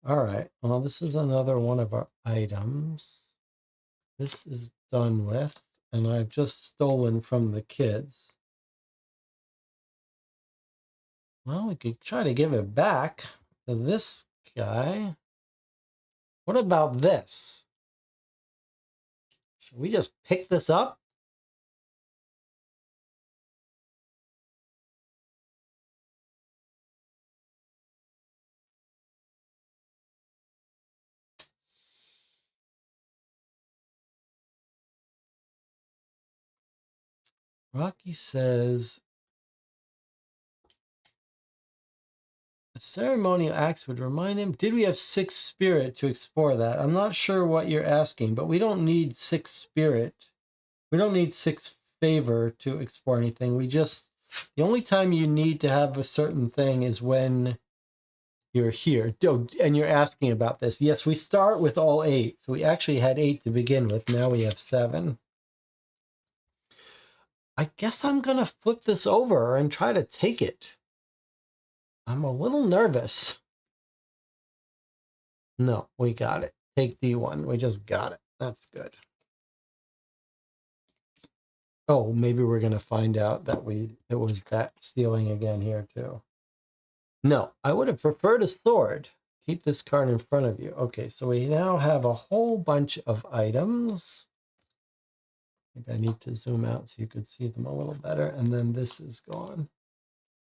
Speaker 1: All right. Well, this is another one of our items. This is done with, and I've just stolen from the kids. Well, we could try to give it back to this guy. What about this? Should we just pick this up? Rocky says, a ceremonial axe would remind him. Did we have 6 spirit to explore that? I'm not sure what you're asking, but we don't need 6 spirit. We don't need 6 favor to explore anything. The only time you need to have a certain thing is when you're here. Oh, and you're asking about this. Yes, we start with all 8. So we actually had 8 to begin with. Now we have 7. I guess I'm going to flip this over and try to take it. I'm a little nervous. No, we got it. Take D1. We just got it. That's good. Oh, maybe we're going to find out that it was that stealing again here too. No, I would have preferred a sword. Keep this card in front of you. Okay, so we now have a whole bunch of items. I think I need to zoom out so you could see them a little better. And then this is gone.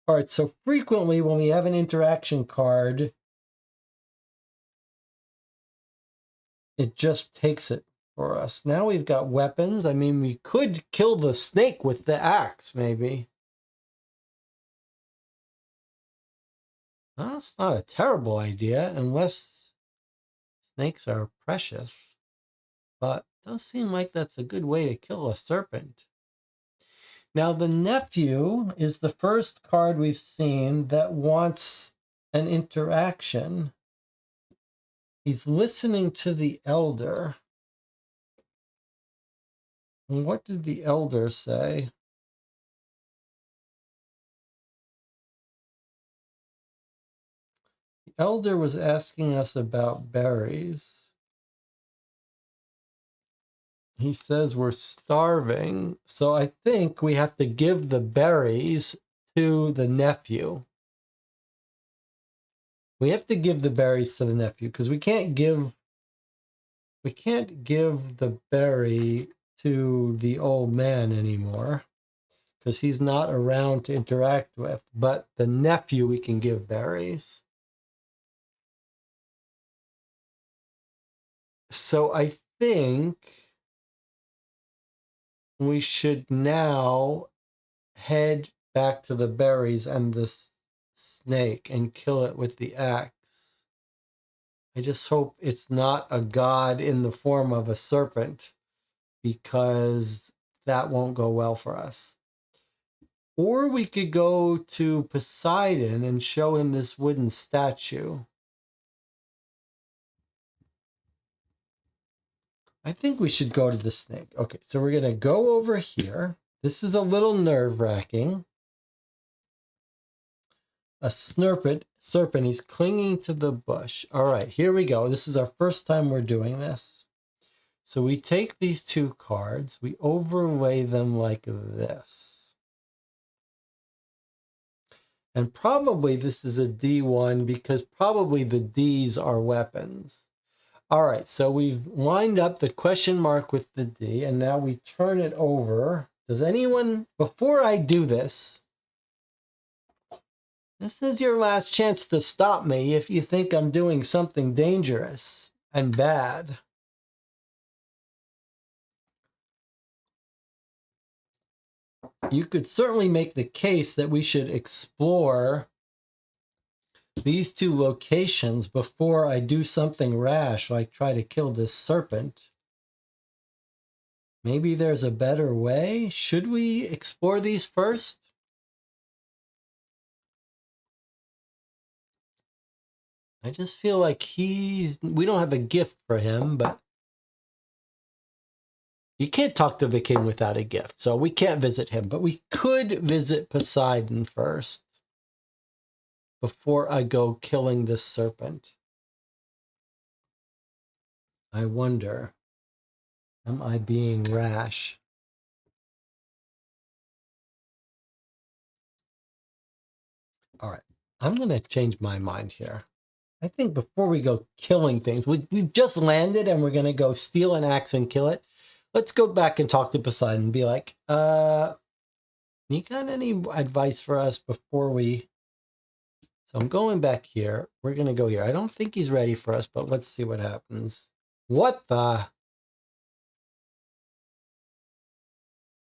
Speaker 1: All right, so frequently when we have an interaction card, it just takes it for us. Now we've got weapons. I mean, we could kill the snake with the axe, maybe. That's not a terrible idea, unless snakes are precious. But it does seem like that's a good way to kill a serpent. Now, the nephew is the first card we've seen that wants an interaction. He's listening to the elder. And what did the elder say? The elder was asking us about berries. He says we're starving, so I think we have to give the berries to the nephew. We have to give the berries to the nephew because we can't give the berry to the old man anymore because he's not around to interact with, but the nephew we can give berries. So I think we should now head back to the berries and the snake and kill it with the axe. I just hope it's not a god in the form of a serpent, because that won't go well for us. Or we could go to Poseidon and show him this wooden statue. I think we should go to the snake. Okay, so we're going to go over here. This is a little nerve-wracking. A serpent, he's clinging to the bush. All right, here we go. This is our first time we're doing this. So we take these 2 cards, we overlay them like this. And probably this is a D1 because probably the D's are weapons. All right, so we've lined up the question mark with the D, and now we turn it over. Does anyone, before I do this, this is your last chance to stop me if you think I'm doing something dangerous and bad. You could certainly make the case that we should explore these 2 locations before I do something rash, like try to kill this serpent. Maybe there's a better way. Should we explore these first? I just feel like we don't have a gift for him, but You can't talk to the king without a gift, so we can't visit him, but we could visit Poseidon first before I go killing this serpent. I wonder, am I being rash? All right, I'm going to change my mind here. I think before we go killing things, we've just landed and we're going to go steal an axe and kill it. Let's go back and talk to Poseidon and be like, you got any advice for us before we... So I'm going back here. We're going to go here. I don't think he's ready for us, but let's see what happens. What the...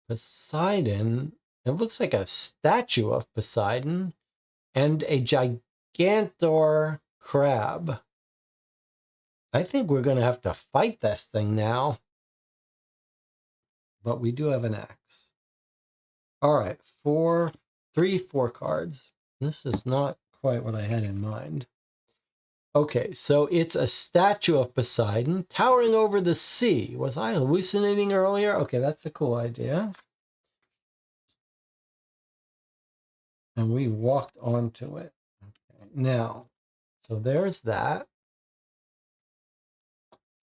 Speaker 1: Poseidon? It looks like a statue of Poseidon and a gigantor crab. I think we're going to have to fight this thing now. But we do have an axe. All right, 4 cards. This is not quite what I had in mind. Okay, so it's a statue of Poseidon towering over the sea. Was I hallucinating earlier? Okay, that's a cool idea. And we walked onto it. Okay, now, so there's that.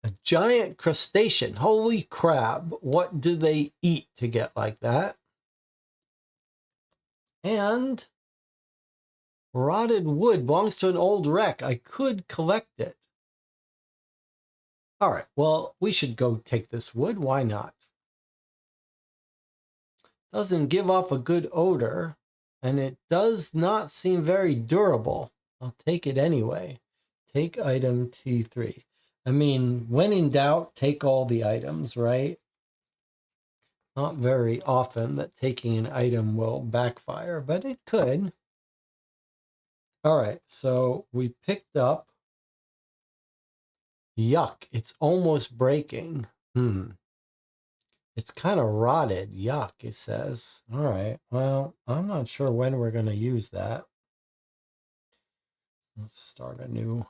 Speaker 1: A giant crustacean. Holy crab. What do they eat to get like that? And rotted wood belongs to an old wreck. I could collect it. All right, well, we should go take this wood. Why not? Doesn't give off a good odor, and it does not seem very durable. I'll take it anyway. Take item T3. I mean, when in doubt, take all the items, right? Not very often that taking an item will backfire, but it could. All right, so we picked up... Yuck, it's almost breaking. It's kind of rotted. Yuck, it says. All right, well, I'm not sure when we're going to use that. Let's start a new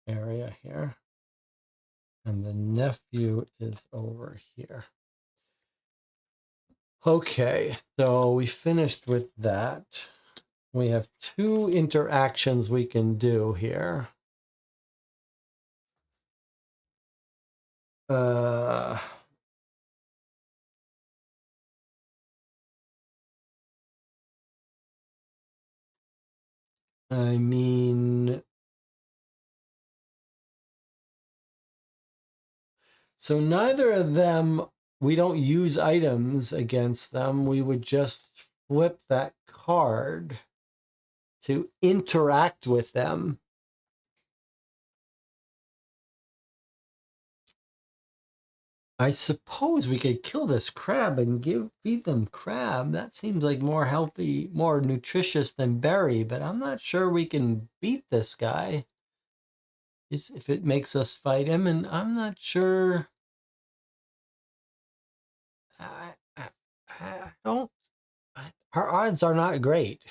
Speaker 1: area here. And the nephew is over here. Okay, so we finished with that. We have 2 interactions we can do here. I mean... So neither of them, we don't use items against them. We would just flip that card to interact with them. I suppose we could kill this crab and feed them crab. That seems like more healthy, more nutritious than berry, but I'm not sure we can beat this guy if it makes us fight him, and I'm not sure... I don't... Our odds are not great.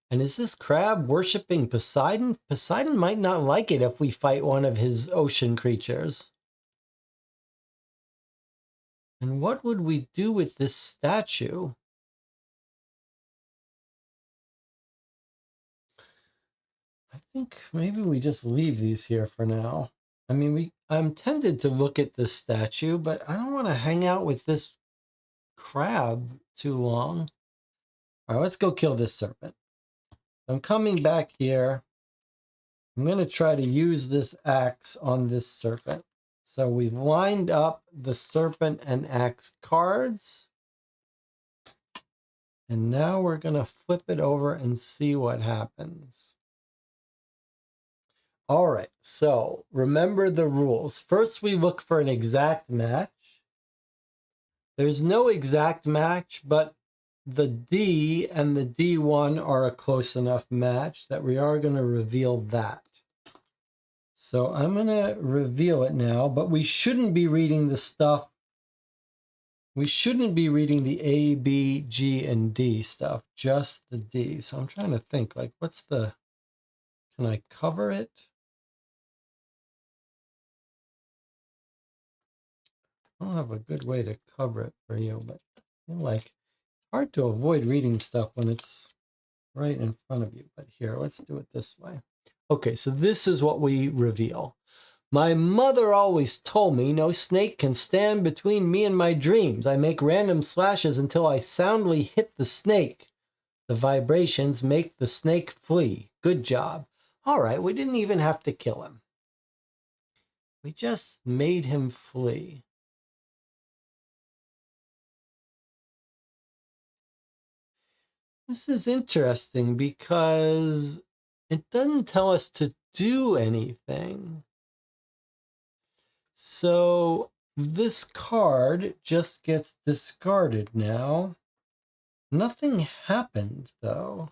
Speaker 1: And is this crab worshipping Poseidon? Poseidon might not like it if we fight one of his ocean creatures. And what would we do with this statue? I think maybe we just leave these here for now. I mean, I'm tempted to look at this statue, but I don't want to hang out with this crab too long. All right, let's go kill this serpent. I'm coming back here. I'm going to try to use this axe on this serpent. So we've lined up the serpent and axe cards. And now we're going to flip it over and see what happens. All right, so remember the rules. First, we look for an exact match. There's no exact match, but the D and the D1 are a close enough match that we are going to reveal that. So I'm going to reveal it now, but we shouldn't be reading the stuff. We shouldn't be reading the A, B, G, and D stuff, just the D. So I'm trying to think, like, what's the... Can I cover it? I don't have a good way to cover it for you, but I feel like it's hard to avoid reading stuff when it's right in front of you. But here, let's do it this way. Okay, so this is what we reveal. My mother always told me no snake can stand between me and my dreams. I make random slashes until I soundly hit the snake. The vibrations make the snake flee. Good job. All right, we didn't even have to kill him. We just made him flee. This is interesting because it doesn't tell us to do anything. So this card just gets discarded now. Nothing happened, though.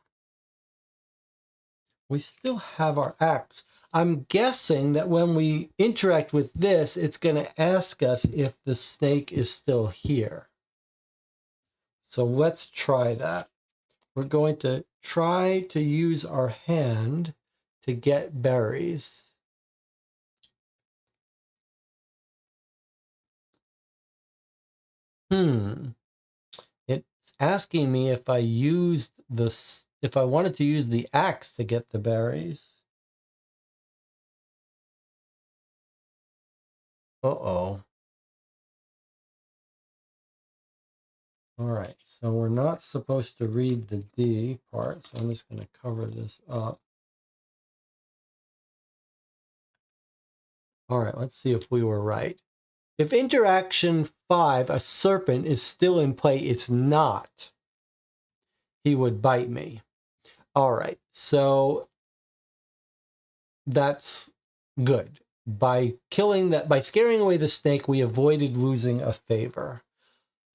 Speaker 1: We still have our axe. I'm guessing that when we interact with this, it's going to ask us if the snake is still here. So let's try that. We're going to try to use our hand to get berries. It's asking me if I wanted to use the axe to get the berries. Uh-oh. All right, so we're not supposed to read the D part, so I'm just going to cover this up. All right, let's see if we were right. If interaction 5, a serpent, is still in play, it's not. He would bite me. All right, so that's good. By scaring away the snake, we avoided losing a favor.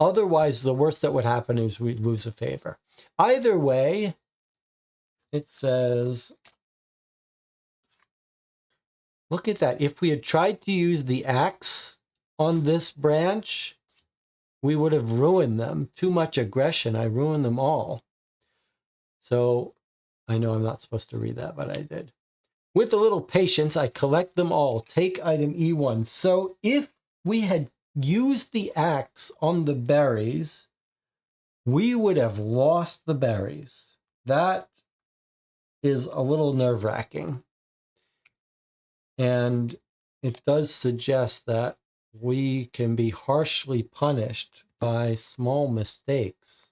Speaker 1: Otherwise, the worst that would happen is we'd lose a favor. Either way, it says, look at that. If we had tried to use the axe on this branch, we would have ruined them. Too much aggression. I ruined them all. So I know I'm not supposed to read that, but I did. With a little patience, I collect them all. Take item E1. So if we had used the axe on the berries, we would have lost the berries. That is a little nerve-wracking. And it does suggest that we can be harshly punished by small mistakes.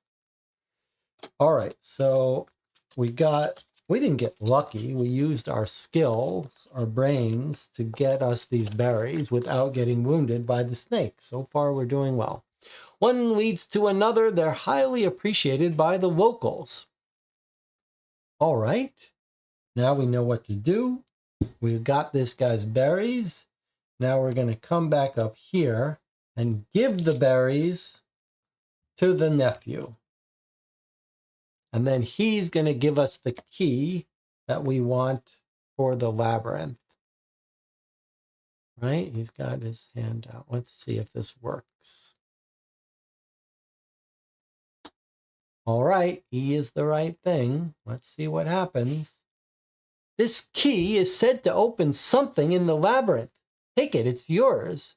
Speaker 1: All right, so we didn't get lucky. We used our skills, our brains, to get us these berries without getting wounded by the snake. So far, we're doing well. One leads to another. They're highly appreciated by the locals. All right, now we know what to do. We've got this guy's berries. Now we're going to come back up here and give the berries to the nephew. And then he's going to give us the key that we want for the labyrinth. Right? He's got his hand out. Let's see if this works. All right, E is the right thing. Let's see what happens. This key is said to open something in the labyrinth. Take it, it's yours.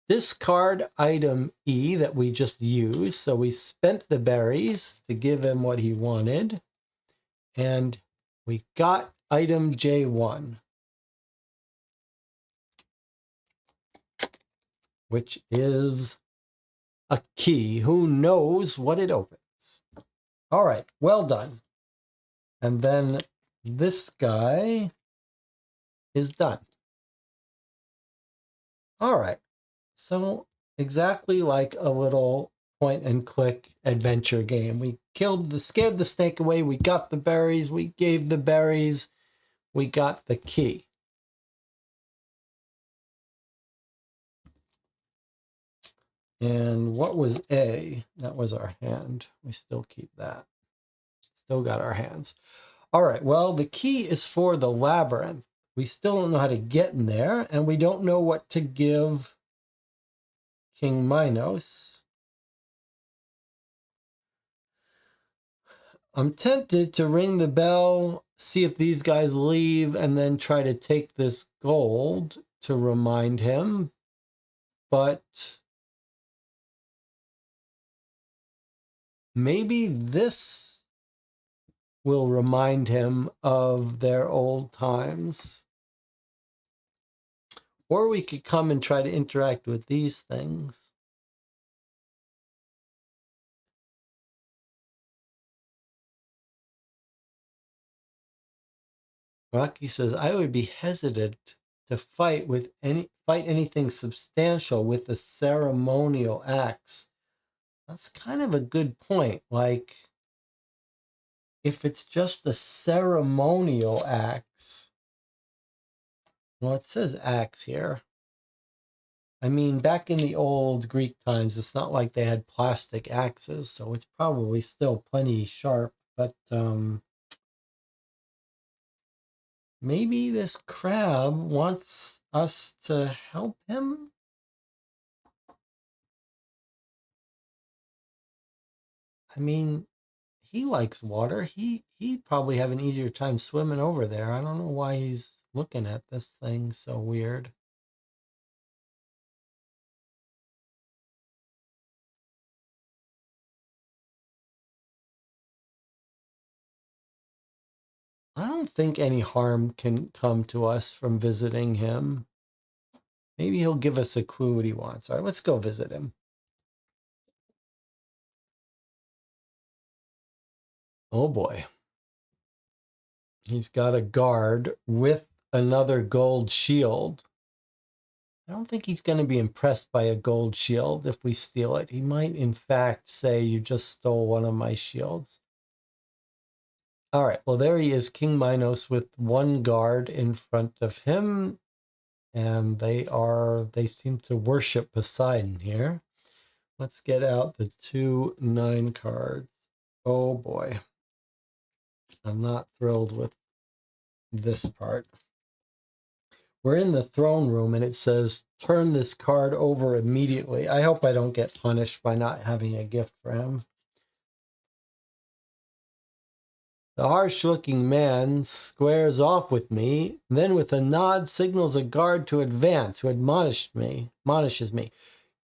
Speaker 1: Discard item E that we just used. So we spent the berries to give him what he wanted. And we got item J1, which is a key. Who knows what it opens? All right, well done. And then this guy is done. All right, so exactly like a little point and click adventure game. We scared the snake away, we got the berries, we gave the berries, we got the key. And what was A? That was our hand. We still keep that. Still got our hands. All right, well, the key is for the labyrinth. We still don't know how to get in there, and we don't know what to give King Minos. I'm tempted to ring the bell, see if these guys leave, and then try to take this gold to remind him. But Maybe this will remind him of their old times. Or we could come and try to interact with these things. Rocky says, I would be hesitant to fight anything substantial with the ceremonial acts. That's kind of a good point. Like, if it's just the ceremonial acts, well, it says acts here. I mean, back in the old Greek times, it's not like they had plastic axes, so it's probably still plenty sharp, but maybe this crab wants us to help him? I mean, he likes water. He'd probably have an easier time swimming over there. I don't know why he's looking at this thing so weird. I don't think any harm can come to us from visiting him. Maybe he'll give us a clue what he wants. All right, let's go visit him. Oh boy. He's got a guard with another gold shield. I don't think he's going to be impressed by a gold shield if we steal it. He might, in fact, say, you just stole one of my shields. All right, well, there he is, King Minos, with one guard in front of him. And they seem to worship Poseidon here. Let's get out the 2 9 cards. Oh boy. I'm not thrilled with this part. We're in the throne room and it says, turn this card over immediately. I hope I don't get punished by not having a gift for him. The harsh-looking man squares off with me, then with a nod signals a guard to advance, who admonishes me.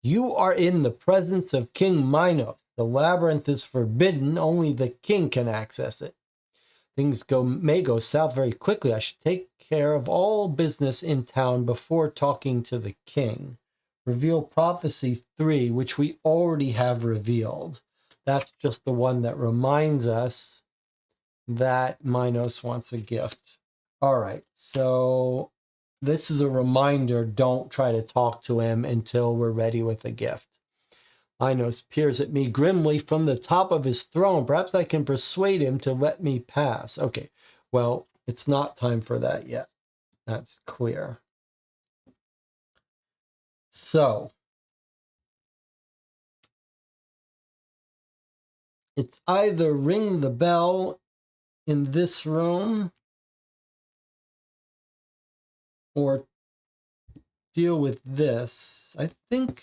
Speaker 1: You are in the presence of King Minos. The labyrinth is forbidden. Only the king can access it. Things may go south very quickly. I should take care of all business in town before talking to the king. Reveal prophecy 3, which we already have revealed. That's just the one that reminds us that Minos wants a gift. All right, so this is a reminder. Don't try to talk to him until we're ready with a gift. Minos peers at me grimly from the top of his throne. Perhaps I can persuade him to let me pass. Okay, well, it's not time for that yet. That's clear. So, it's either ring the bell in this room or deal with this. I think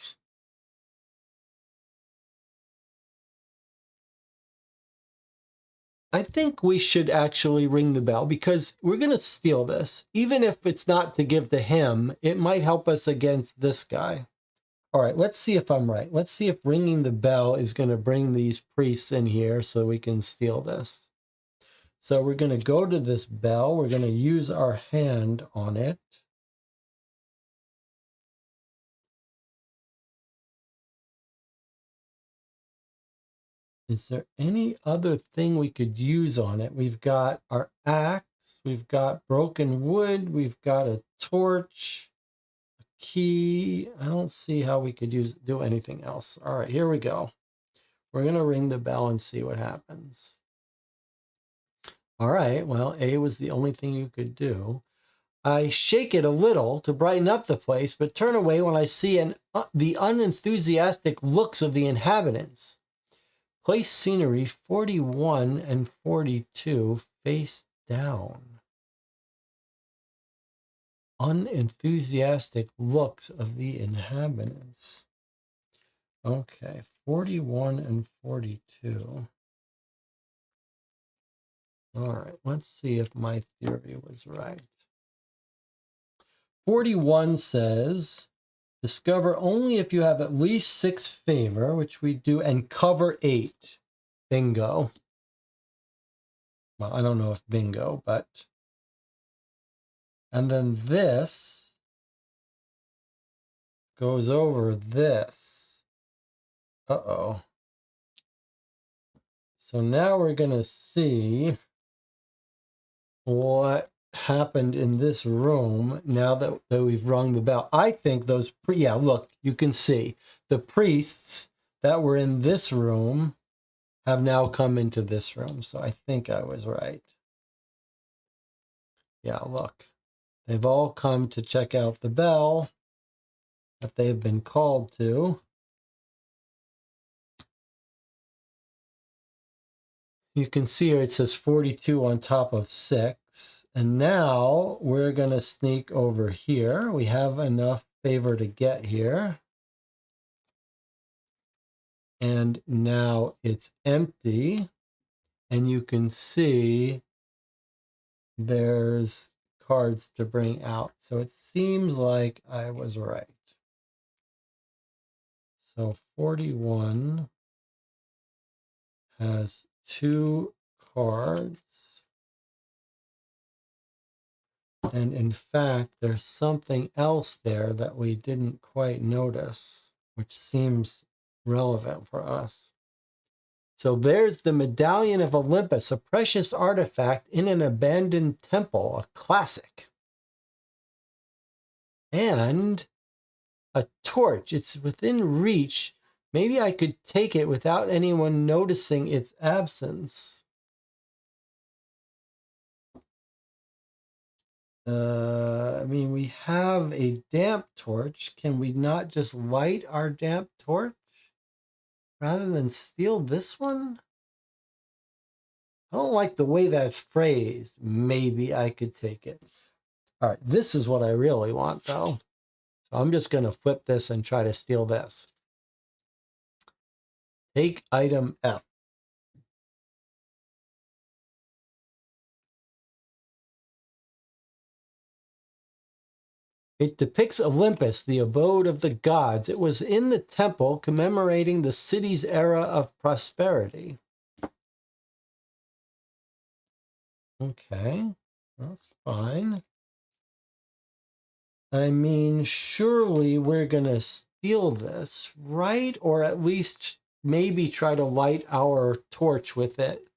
Speaker 1: we should actually ring the bell because we're going to steal this. Even if it's not to give to him, it might help us against this guy. All right, let's see if I'm right. Let's see if ringing the bell is going to bring these priests in here so we can steal this. So we're going to go to this bell. We're going to use our hand on it. Is there any other thing we could use on it? We've got our axe. We've got broken wood. We've got a torch, a key. I don't see how we could do anything else. All right, here we go. We're going to ring the bell and see what happens. All right, well, A was the only thing you could do. I shake it a little to brighten up the place, but turn away when I see the unenthusiastic looks of the inhabitants. Place scenery 41 and 42 face down. Unenthusiastic looks of the inhabitants. Okay, 41 and 42. All right, let's see if my theory was right. 41 says, discover only if you have at least 6 favor, which we do, and cover 8. Bingo. Well, I don't know if bingo, but... And then this goes over this. Uh-oh. So now we're going to see what happened in this room now that we've rung the bell. I think those... Yeah, look, you can see. The priests that were in this room have now come into this room. So I think I was right. Yeah, look. They've all come to check out the bell that they've been called to. You can see here it says 42 on top of 6. And now we're going to sneak over here. We have enough favor to get here. And now it's empty. And you can see there's cards to bring out. So it seems like I was right. So 41 has 2 cards. And in fact, there's something else there that we didn't quite notice, which seems relevant for us. So there's the Medallion of Olympus, a precious artifact in an abandoned temple, a classic. And a torch. It's within reach. Maybe I could take it without anyone noticing its absence. I mean, we have a damp torch. Can we not just light our damp torch rather than steal this one? I don't like the way that's phrased. Maybe I could take it. All right, this is what I really want, though. So I'm just going to flip this and try to steal this. Take item F. It depicts Olympus, the abode of the gods. It was in the temple commemorating the city's era of prosperity. Okay, that's fine. I mean, surely we're going to steal this, right? Or at least maybe try to light our torch with it.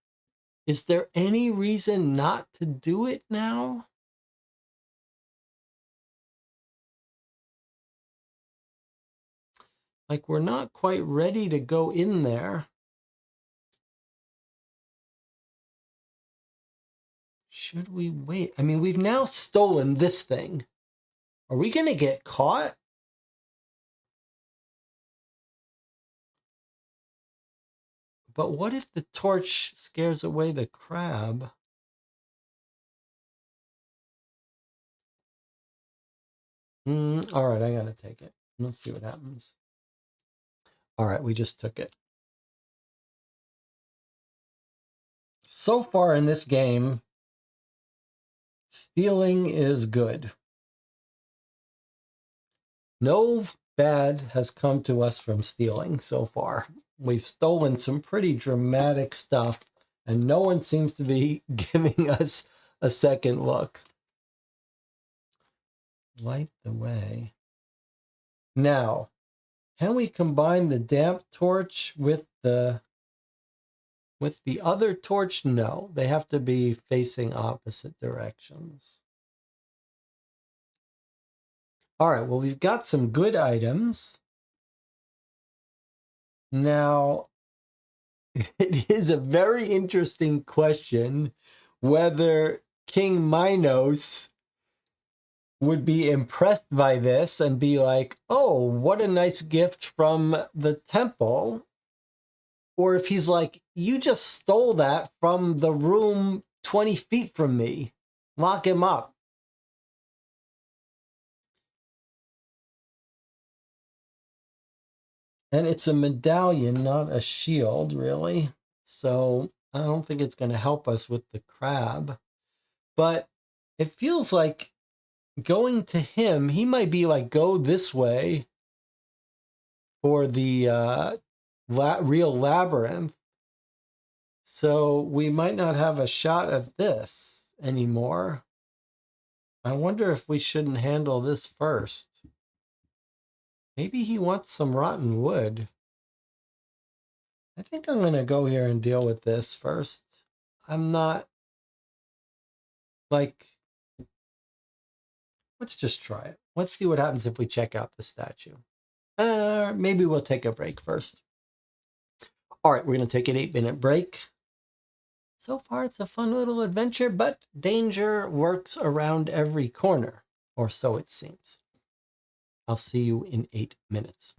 Speaker 1: Is there any reason not to do it now? Like, we're not quite ready to go in there. Should we wait? I mean, we've now stolen this thing. Are we going to get caught? But what if the torch scares away the crab? All right, I got to take it. Let's see what happens. All right, we just took it. So far in this game, stealing is good. No bad has come to us from stealing so far. We've stolen some pretty dramatic stuff, and no one seems to be giving us a second look. Light the way. Now, can we combine the damp torch with the other torch? No, they have to be facing opposite directions. All right, well, we've got some good items. Now, it is a very interesting question whether King Minos would be impressed by this and be like, oh, what a nice gift from the temple. Or if he's like, you just stole that from the room 20 feet from me. Lock him up. And it's a medallion, not a shield, really. So I don't think it's going to help us with the crab. But it feels like going to him, he might be like, go this way for the real labyrinth. So we might not have a shot at this anymore. I wonder if we shouldn't handle this first. Maybe he wants some rotten wood. I think I'm going to go here and deal with this first. I'm not like, let's just try it. Let's see what happens if we check out the statue. Maybe we'll take a break first. All right, we're going to take an 8-minute break. So far, it's a fun little adventure, but danger works around every corner, or so it seems. I'll see you in 8 minutes.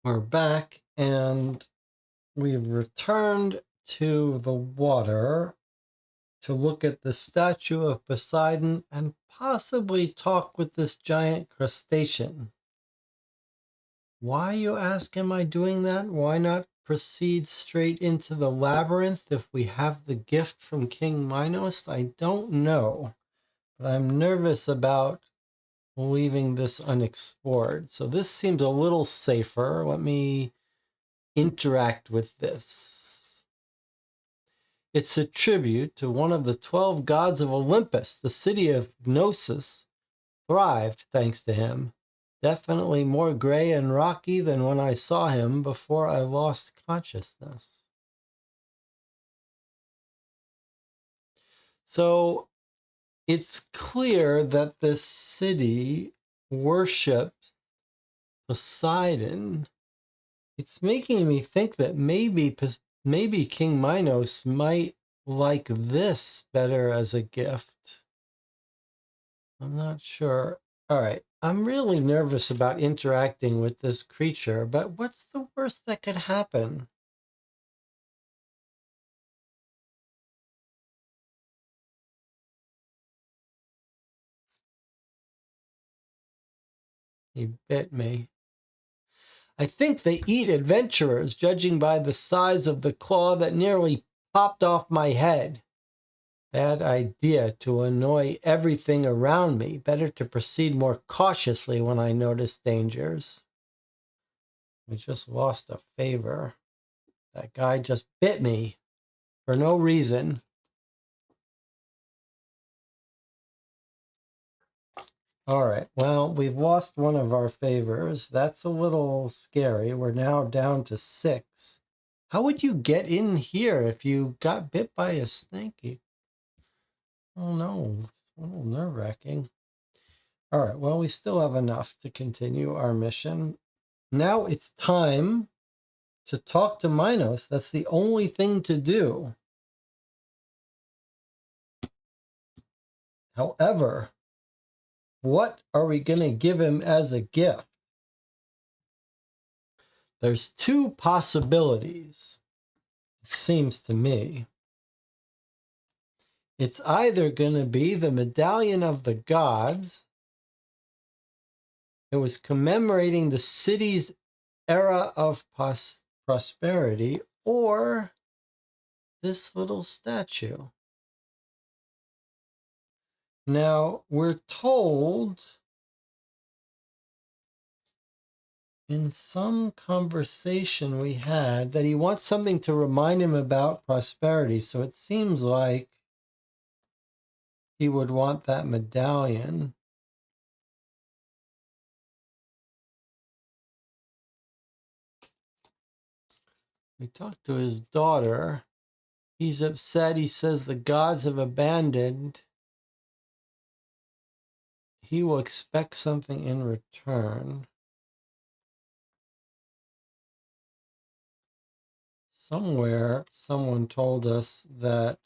Speaker 1: We're back and we've returned to the water to look at the statue of Poseidon and possibly talk with this giant crustacean. Why, you ask, am I doing that? Why not proceed straight into the labyrinth if we have the gift from King Minos? I don't know, but I'm nervous about leaving this unexplored. So this seems a little safer. Let me interact with this. It's a tribute to one of the 12 gods of Olympus. The city of Gnosis thrived thanks to him. Definitely more gray and rocky than when I saw him before I lost consciousness. So it's clear that this city worships Poseidon. It's making me think that maybe King Minos might like this better as a gift. I'm not sure. All right. I'm really nervous about interacting with this creature, but what's the worst that could happen? He bit me. I think they eat adventurers, judging by the size of the claw that nearly popped off my head. Bad idea to annoy everything around me. Better to proceed more cautiously when I notice dangers. I just lost a favor. That guy just bit me for no reason. All right, well, we've lost one of our favors. That's a little scary. We're now down to 6. How would you get in here if you got bit by a snake? Oh no, it's a little nerve-wracking. All right, well, we still have enough to continue our mission. Now it's time to talk to Minos. That's the only thing to do. However, what are we going to give him as a gift? There's 2 possibilities, it seems to me. It's either going to be the Medallion of the Gods. It was commemorating the city's era of prosperity, or this little statue. Now, we're told in some conversation we had that he wants something to remind him about prosperity. So it seems like he would want that medallion. We talked to his daughter. He's upset. He says the gods have abandoned. He will expect something in return. Somewhere, someone told us that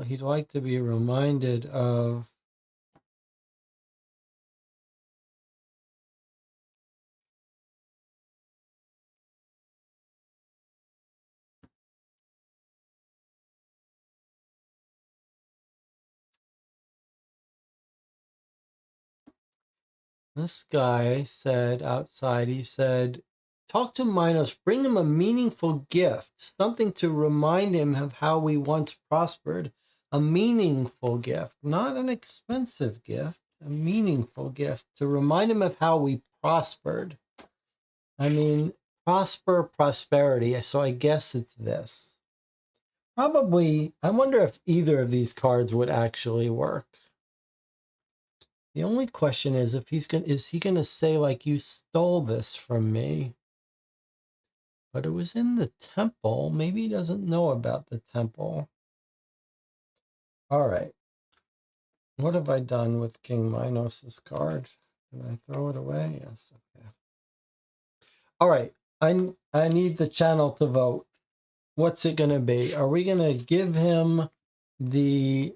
Speaker 1: he'd like to be reminded of this guy said outside, he said, talk to Minos, bring him a meaningful gift, something to remind him of how we once prospered. A meaningful gift, not an expensive gift, a meaningful gift to remind him of how we prospered. I mean, prosperity. So I guess it's this. Probably, I wonder if either of these cards would actually work. The only question is if is he gonna say like, you stole this from me? But it was in the temple. Maybe he doesn't know about the temple. All right. What have I done with King Minos' card? Did I throw it away? Yes. Okay. All right. I need the channel to vote. What's it gonna be? Are we gonna give him the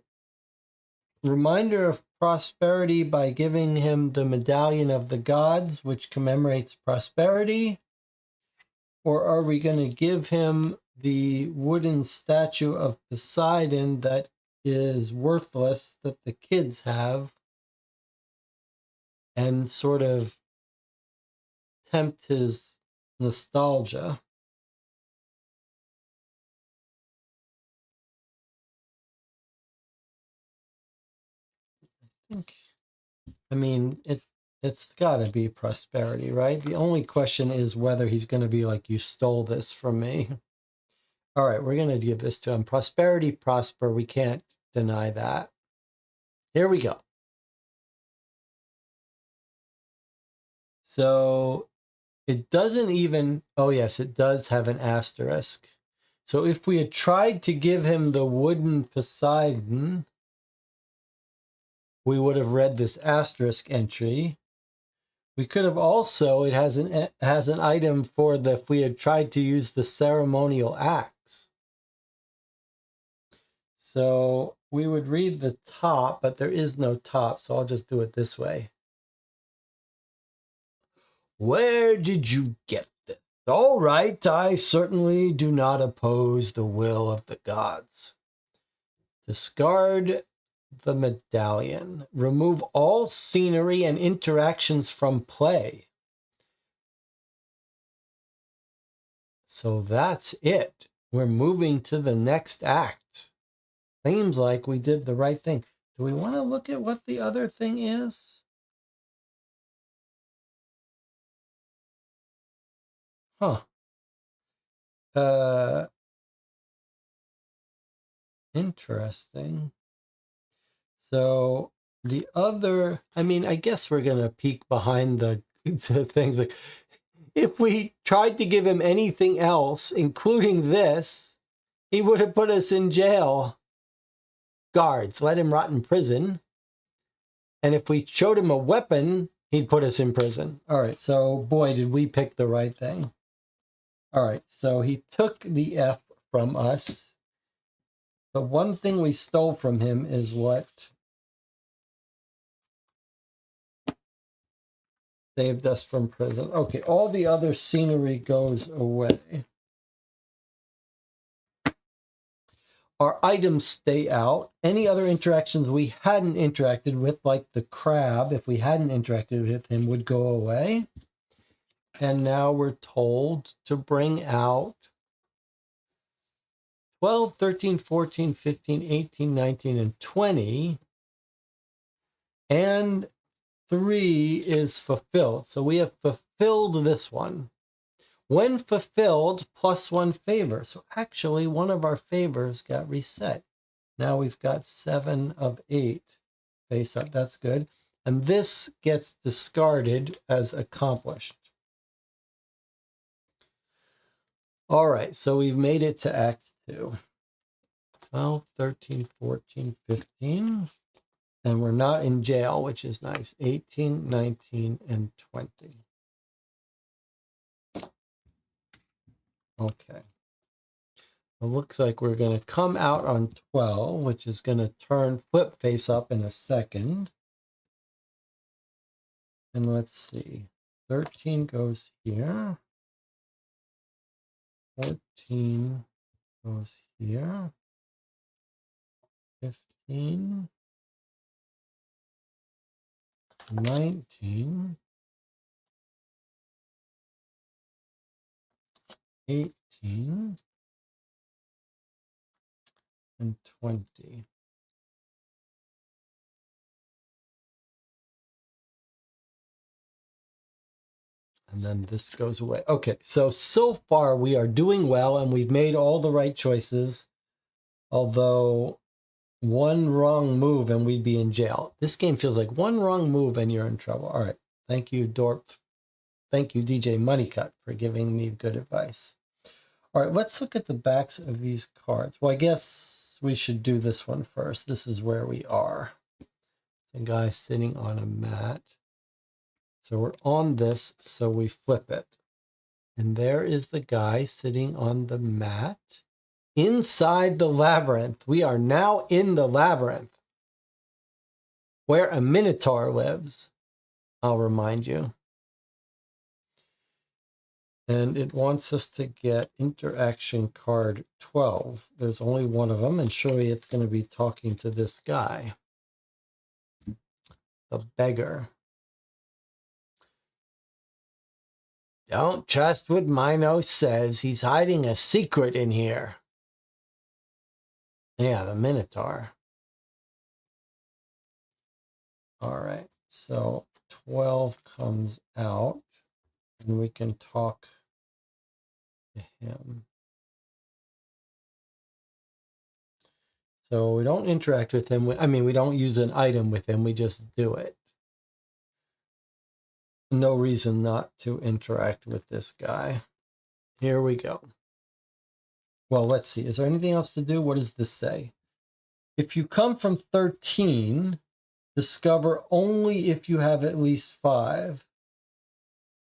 Speaker 1: reminder of prosperity by giving him the medallion of the gods, which commemorates prosperity? Or are we going to give him the wooden statue of Poseidon that is worthless that the kids have and sort of tempt his nostalgia? I mean, it's got to be prosperity, right? The only question is whether he's going to be like, you stole this from me. All right, we're going to give this to him. Prosperity, prosper. We can't deny that. Here we go. So it doesn't even, oh yes, it does have an asterisk. So if we had tried to give him the wooden Poseidon, we would have read this asterisk entry. We could have also, it has an item for the, if we had tried to use the ceremonial axe. So we would read the top, but there is no top, so I'll just do it this way. Where did you get this? All right, I certainly do not oppose the will of the gods. Discard the medallion. Remove all scenery and interactions from play. So that's it. We're moving to the next act. Seems like we did the right thing. Do we want to look at what the other thing is? Huh. Interesting. So the other, I mean, I guess we're going to peek behind the things. Like, if we tried to give him anything else, including this, he would have put us in jail. Guards, let him rot in prison. And if we showed him a weapon, he'd put us in prison. All right, so boy, did we pick the right thing. All right, so he took the F from us. The one thing we stole from him is what saved us from prison. Okay, all the other scenery goes away. Our items stay out. Any other interactions we hadn't interacted with, like the crab, if we hadn't interacted with him, would go away. And now we're told to bring out 12, 13, 14, 15, 18, 19, and 20. And 3 is fulfilled. So we have fulfilled this one. When fulfilled, +1 favor. So actually, one of our favors got reset. Now we've got 7 of 8 face up. That's good. And this gets discarded as accomplished. All right, so we've made it to Act 2. 12, 13, 14, 15. And we're not in jail, which is nice. 18, 19, and 20. Okay. It looks like we're going to come out on 12, which is going to flip face up in a second. And let's see. 13 goes here. 14 goes here. 15. 19. 18. And 20. And then this goes away. Okay, so far we are doing well and we've made all the right choices. Although one wrong move and we'd be in jail. This game feels like one wrong move and you're in trouble. All right. Thank you, Dorp. Thank you, DJ Moneycut, for giving me good advice. All right, let's look at the backs of these cards. Well, I guess we should do this one first. This is where we are. The guy sitting on a mat. So we're on this, so we flip it. And there is the guy sitting on the mat inside the labyrinth. We are now in the labyrinth. where a minotaur lives. I'll remind you. And it wants us to get interaction card 12. There's only one of them, and surely it's going to be talking to this guy, the beggar. Don't trust what Minos says. He's hiding a secret in here. Yeah, the Minotaur. All right, so 12 comes out, and we can talk to him. So we don't interact with him. I mean, we don't use an item with him. We just do it. No reason not to interact with this guy. Here we go. Well, let's see. Is there anything else to do? What does this say? If you come from 13, discover only if you have at least 5.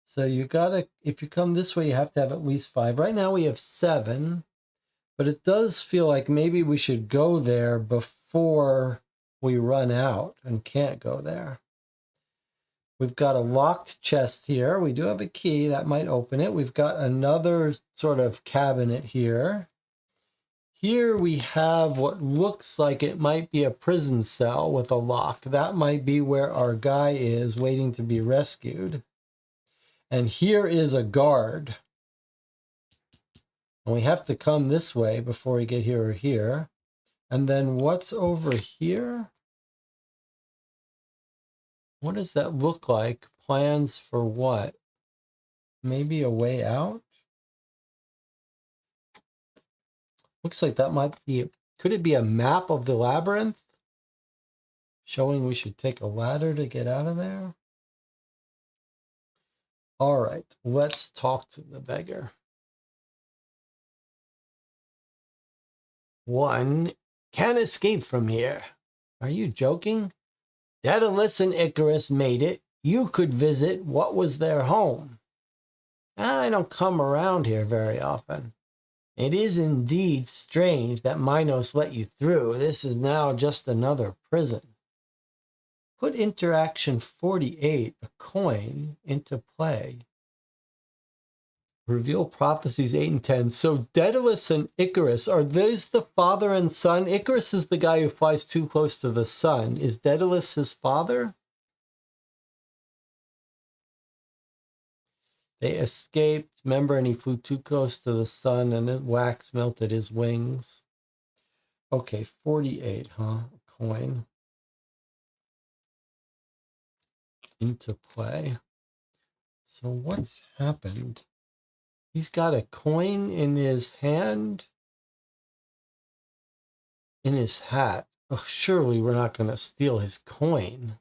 Speaker 1: So you gotta, if you come this way, you have to have at least 5. Right now we have 7, but it does feel like maybe we should go there before we run out and can't go there. We've got a locked chest here. We do have a key that might open it. We've got another sort of cabinet here. Here we have what looks like it might be a prison cell with a lock. That might be where our guy is waiting to be rescued. And here is a guard. And we have to come this way before we get here or here. And then what's over here? What does that look like? Plans for what? Maybe a way out? Looks like that might be, could it be a map of the labyrinth? Showing we should take a ladder to get out of there? All right, let's talk to the beggar. One can't escape from here. Are you joking? Daedalus and Icarus made it. You could visit what was their home. I don't come around here very often. It is indeed strange that Minos let you through. This is now just another prison. Put interaction 48, a coin, into play. Reveal prophecies 8 and 10. So Daedalus and Icarus, are those the father and son? Icarus is the guy who flies too close to the sun. Is Daedalus his father? They escaped, remember, and he flew too close to the sun and the wax melted his wings. Okay, 48, huh? A coin. Into play. So what's happened? He's got a coin in his hand, in his hat. Oh, surely we're not going to steal his coin.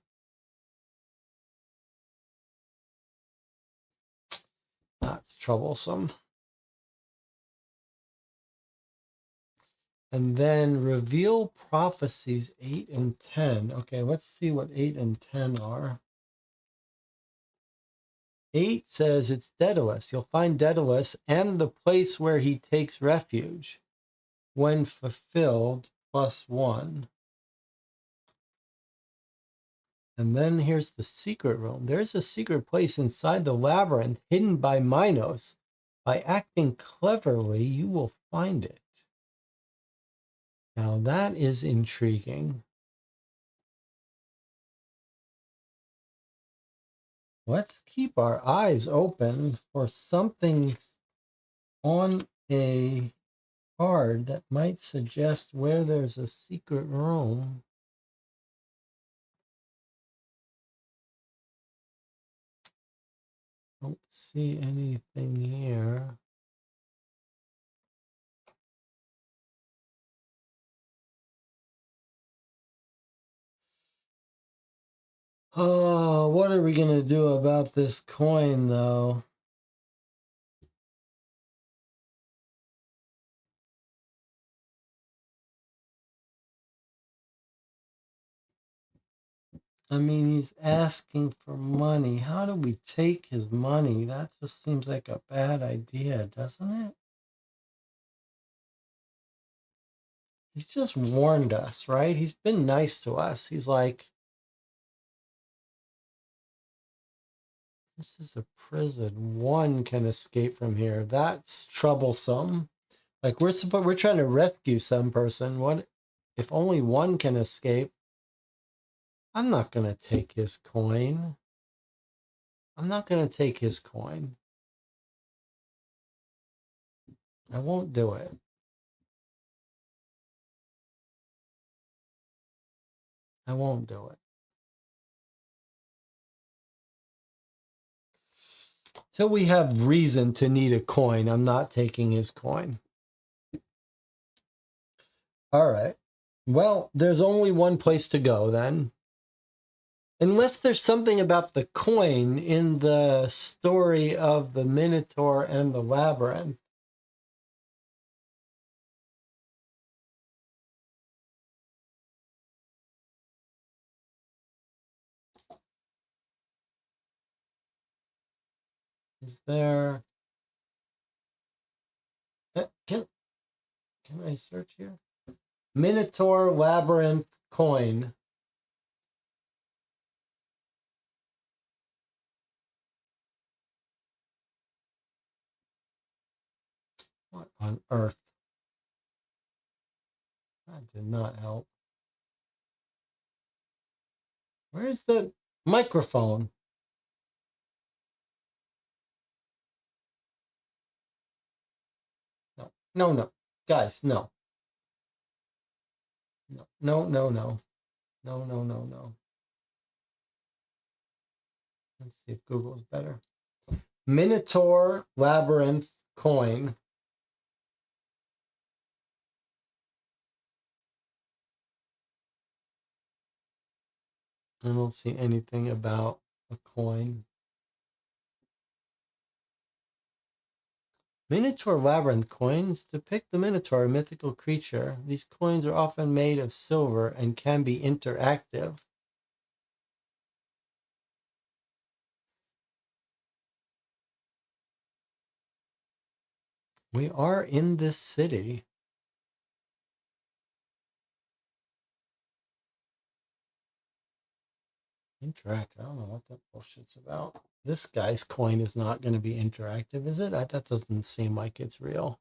Speaker 1: That's troublesome. And then reveal prophecies 8 and 10. Okay, let's see what 8 and 10 are. 8 says it's Daedalus. You'll find Daedalus and the place where he takes refuge. When fulfilled, +1. And then here's the secret room. There's a secret place inside the labyrinth hidden by Minos. By acting cleverly, you will find it. Now that is intriguing. Let's keep our eyes open for something on a card that might suggest where there's a secret room. Don't see anything here. Oh, what are we going to do about this coin, though? I mean, he's asking for money. How do we take his money? That just seems like a bad idea, doesn't it? He's just warned us, right? He's been nice to us. He's like, This is a prison. One can escape from here. That's troublesome. Like we're trying to rescue some person. What if only one can escape? I'm not gonna take his coin. I'm not gonna take his coin. I won't do it. I won't do it. Till we have reason to need a coin, I'm not taking his coin. All right. Well, there's only one place to go then. Unless there's something about the coin in the story of the Minotaur and the Labyrinth. Is there... Can I search here? Minotaur Labyrinth coin. What on earth? That did not help. Where's the microphone? No, no, no. Guys, no. No, no, no, no. No, no, no, no. Let's see if Google's better. Minotaur Labyrinth coin. I don't see anything about a coin. Minotaur Labyrinth coins depict the Minotaur, a mythical creature. These coins are often made of silver and can be interactive. We are in this city. Interact. I don't know what that bullshit's about. This guy's coin is not going to be interactive, is it? That doesn't seem like it's real.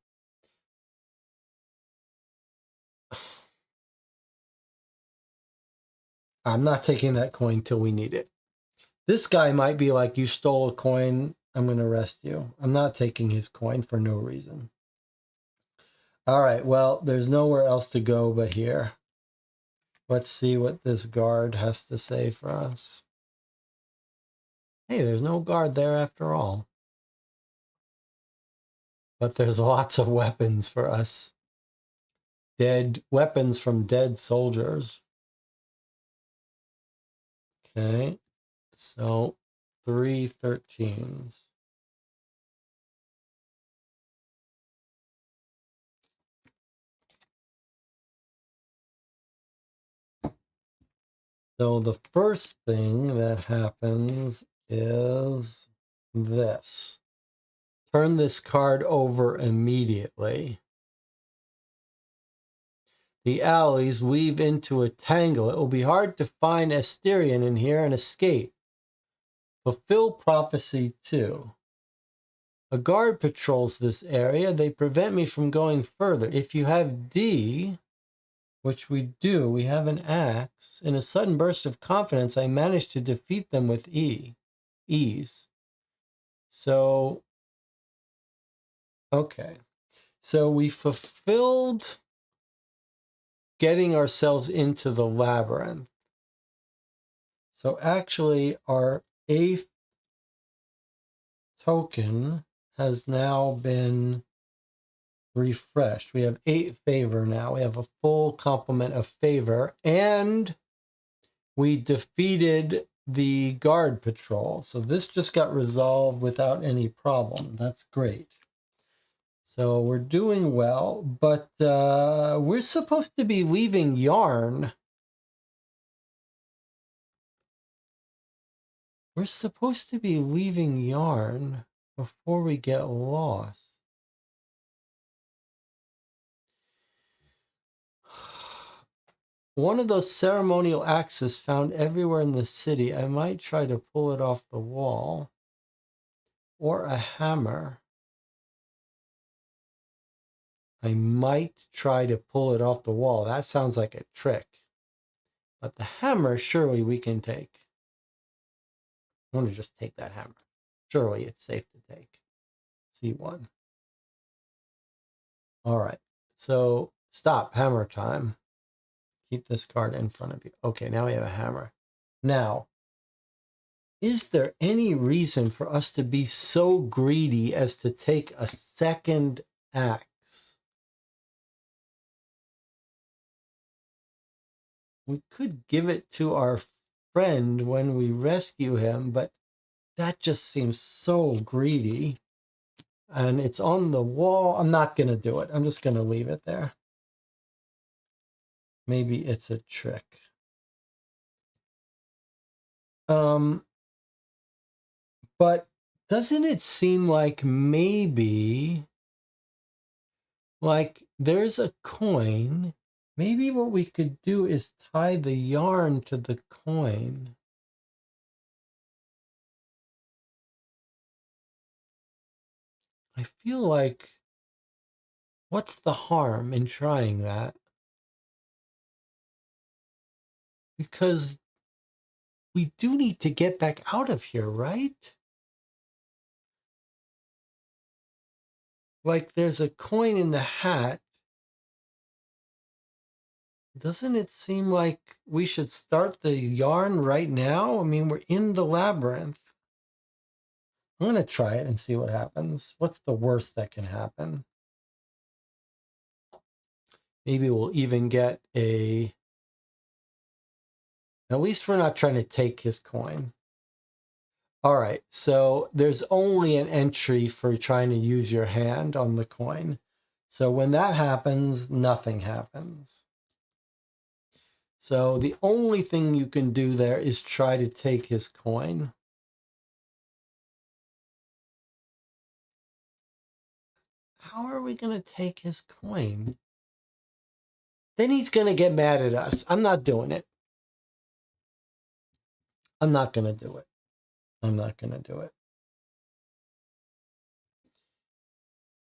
Speaker 1: I'm not taking that coin till we need it. This guy might be like, you stole a coin, I'm going to arrest you. I'm not taking his coin for no reason. All right, well, there's nowhere else to go but here. Let's see what this guard has to say for us. Hey, there's no guard there after all. But there's lots of weapons for us. Dead weapons from dead soldiers. Okay, so 3 13s. So the first thing that happens is this. Turn this card over immediately. The alleys weave into a tangle. It will be hard to find Asterion in here and escape. Fulfill prophecy 2. A guard patrols this area. They prevent me from going further. If you have D, which we do, we have an axe. In a sudden burst of confidence, I managed to defeat them with ease. So, okay. So we fulfilled getting ourselves into the labyrinth. So actually, our 8th token has now been refreshed. We have 8 favor now. We have a full complement of favor, and we defeated the guard patrol. So this just got resolved without any problem. That's great. So we're doing well, but we're supposed to be leaving Yarn. We're supposed to be leaving Yarn before we get lost. One of those ceremonial axes found everywhere in the city. I might try to pull it off the wall. or a hammer. I might try to pull it off the wall. That sounds like a trick. But the hammer, surely we can take. I want to just take that hammer. Surely it's safe to take. C1. All right. So stop. Hammer time. Keep this card in front of you. Okay, now we have a hammer. Now, is there any reason for us to be so greedy as to take a second axe? We could give it to our friend when we rescue him, but that just seems so greedy. And it's on the wall. I'm not going to do it. I'm just going to leave it there. Maybe it's a trick. But doesn't it seem like maybe like there's a coin? Maybe what we could do is tie the yarn to the coin. I feel like, what's the harm in trying that? Because we do need to get back out of here, right? Like there's a coin in the hat. Doesn't it seem like we should start the yarn right now? I mean, we're in the labyrinth. I'm going to try it and see what happens. What's the worst that can happen? Maybe we'll even get a... At least we're not trying to take his coin. All right, so there's only an entry for trying to use your hand on the coin. So when that happens, nothing happens. So the only thing you can do there is try to take his coin. How are we going to take his coin? Then he's going to get mad at us. I'm not doing it. I'm not going to do it. I'm not going to do it.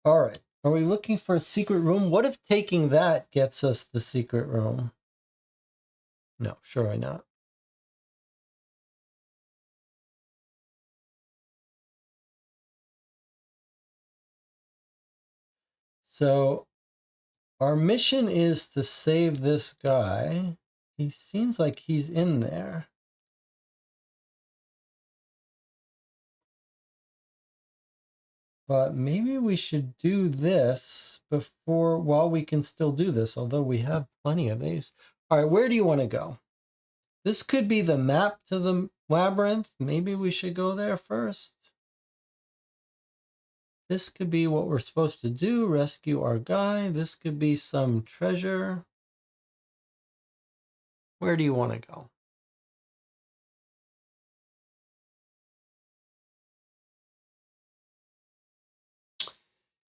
Speaker 1: All right. Are we looking for a secret room? What if taking that gets us the secret room? No, surely not. So our mission is to save this guy. He seems like he's in there. But maybe we should do this before, while we can still do this, although we have plenty of these. All right, where do you want to go? This could be the map to the labyrinth. Maybe we should go there first. This could be what we're supposed to do, rescue our guy. This could be some treasure. Where do you want to go?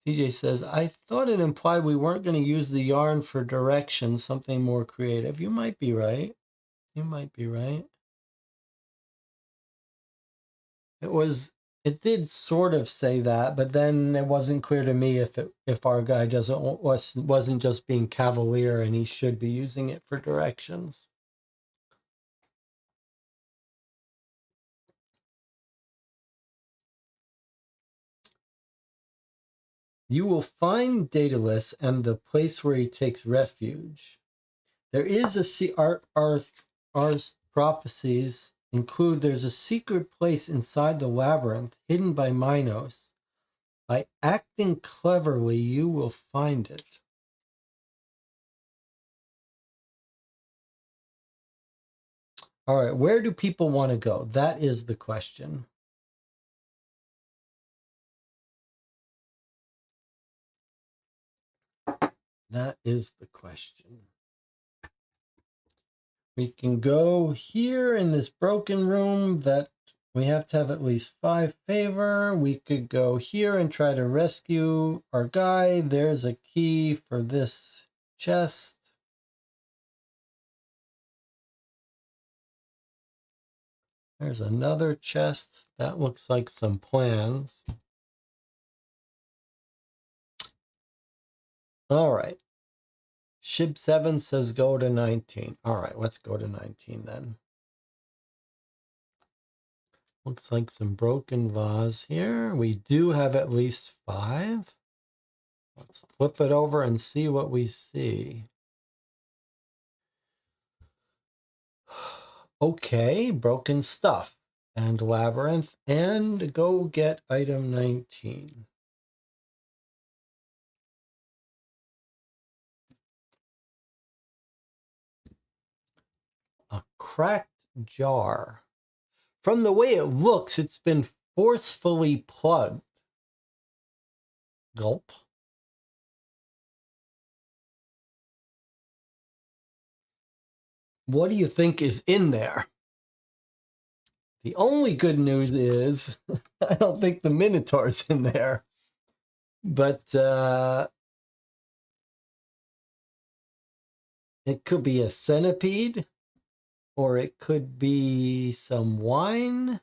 Speaker 1: TJ says, I thought it implied we weren't going to use the yarn for direction, something more creative. You might be right. You might be right. It did sort of say that, but then it wasn't clear to me if our guy wasn't just being cavalier and he should be using it for directions. You will find Daedalus and the place where he takes refuge. There is our prophecies include there's a secret place inside the labyrinth hidden by Minos. By acting cleverly, you will find it. All right, where do people want to go? That is the question. That is the question. We can go here in this broken room that we have to have at least 5 favor. We could go here and try to rescue our guy. There's a key for this chest. There's another chest. That looks like some plans. All right. Shib 7 says go to 19. All right, let's go to 19 then. Looks like some broken vase here. We do have at least 5. Let's flip it over and see what we see. Okay, broken stuff and labyrinth, and go get item 19. A cracked jar. From the way it looks, it's been forcefully plugged. Gulp. What do you think is in there? The only good news is I don't think the Minotaur's in there. But it could be a centipede, or it could be some wine.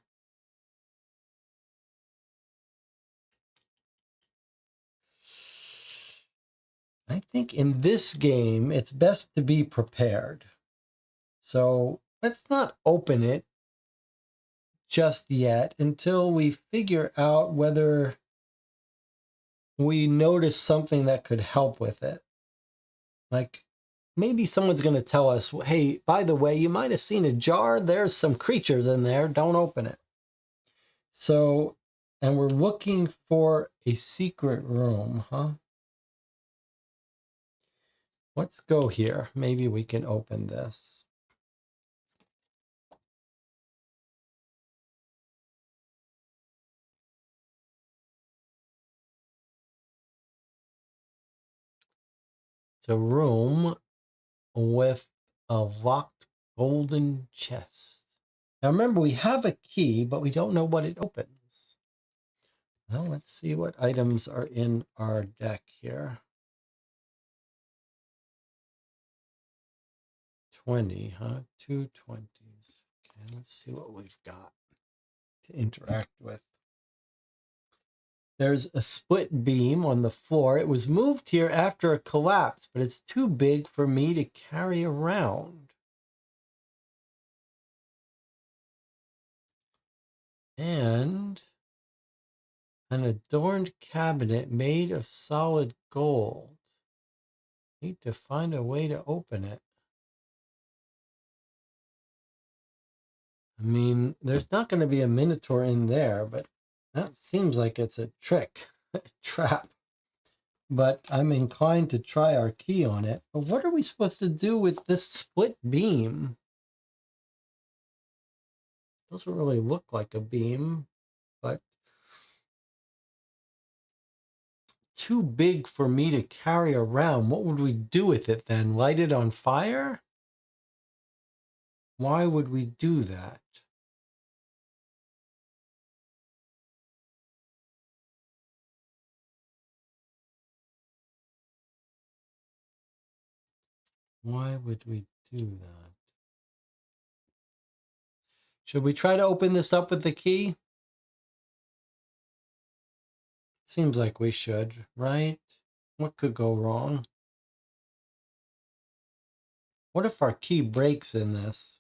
Speaker 1: I think in this game, it's best to be prepared. So let's not open it just yet until we figure out whether we notice something that could help with it. Like maybe someone's going to tell us, hey, by the way, you might have seen a jar. There's some creatures in there. Don't open it. So, and we're looking for a secret room, huh? Let's go here. Maybe we can open this. It's a room with a locked golden chest. Now remember, we have a key, but we don't know what it opens. Well, let's see what items are in our deck here. 20, huh? 2 20s. Okay, let's see what we've got to interact with. There's a split beam on the floor. It was moved here after a collapse, but it's too big for me to carry around. And an adorned cabinet made of solid gold. Need to find a way to open it. I mean, there's not going to be a Minotaur in there, but that seems like it's a trick, a trap. But I'm inclined to try our key on it. But what are we supposed to do with this split beam? Doesn't really look like a beam, but too big for me to carry around. What would we do with it then? Light it on fire? Why would we do that? Why would we do that? Should we try to open this up with the key? Seems like we should, right? What could go wrong? What if our key breaks in this?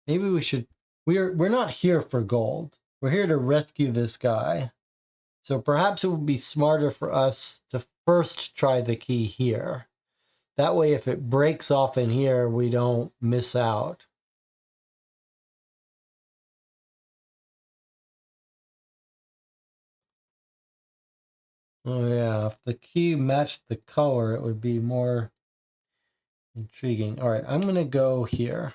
Speaker 1: Maybe we should... We're not here for gold. We're here to rescue this guy. So perhaps it would be smarter for us to first try the key here. That way, if it breaks off in here, we don't miss out. Oh yeah, if the key matched the color, it would be more intriguing. All right, I'm gonna go here.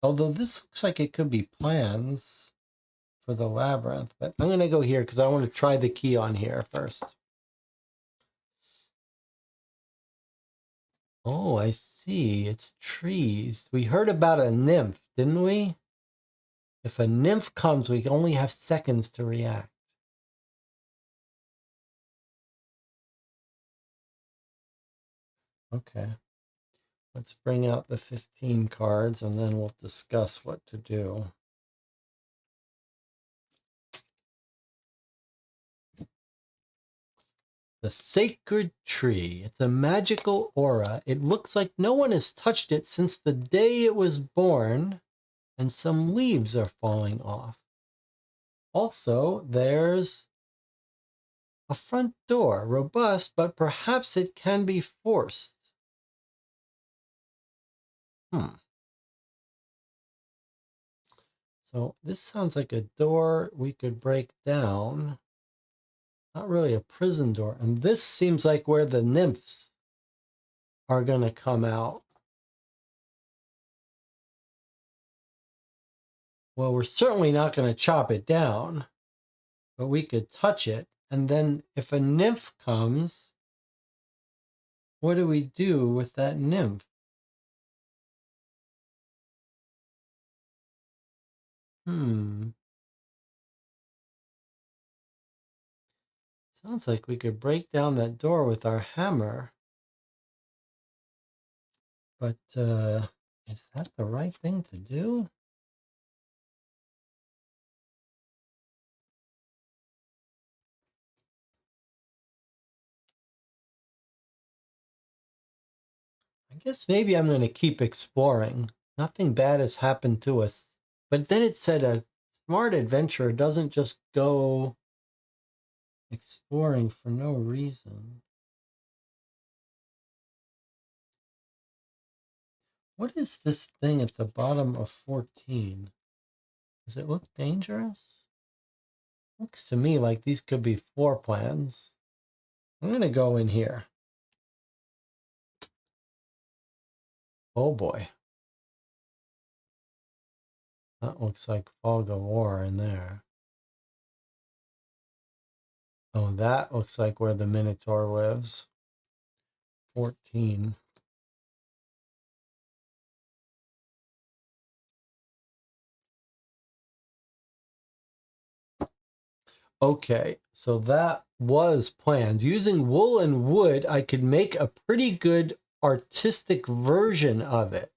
Speaker 1: Although this looks like it could be plans for the labyrinth, but I'm gonna go here because I want to try the key on here first. Oh, I see. It's trees. We heard about a nymph, didn't we? If a nymph comes, we only have seconds to react. Okay. Let's bring out the 15 cards and then we'll discuss what to do. The Sacred Tree. It's a magical aura. It looks like no one has touched it since the day it was born, and some leaves are falling off. Also, there's a front door, robust, but perhaps it can be forced. So this sounds like a door we could break down. Not really a prison door. And this seems like where the nymphs are going to come out. Well, we're certainly not going to chop it down, but we could touch it. And then if a nymph comes, what do we do with that nymph? Sounds like we could break down that door with our hammer. But is that the right thing to do? I guess maybe I'm going to keep exploring. Nothing bad has happened to us. But then it said a smart adventurer doesn't just go exploring for no reason. What is this thing at the bottom of 14? Does it look dangerous? Looks to me like these could be floor plans. I'm going to go in here. Oh boy. That looks like fog of war in there. Oh, that looks like where the Minotaur lives. 14. Okay, so that was planned. Using wool and wood, I could make a pretty good artistic version of it.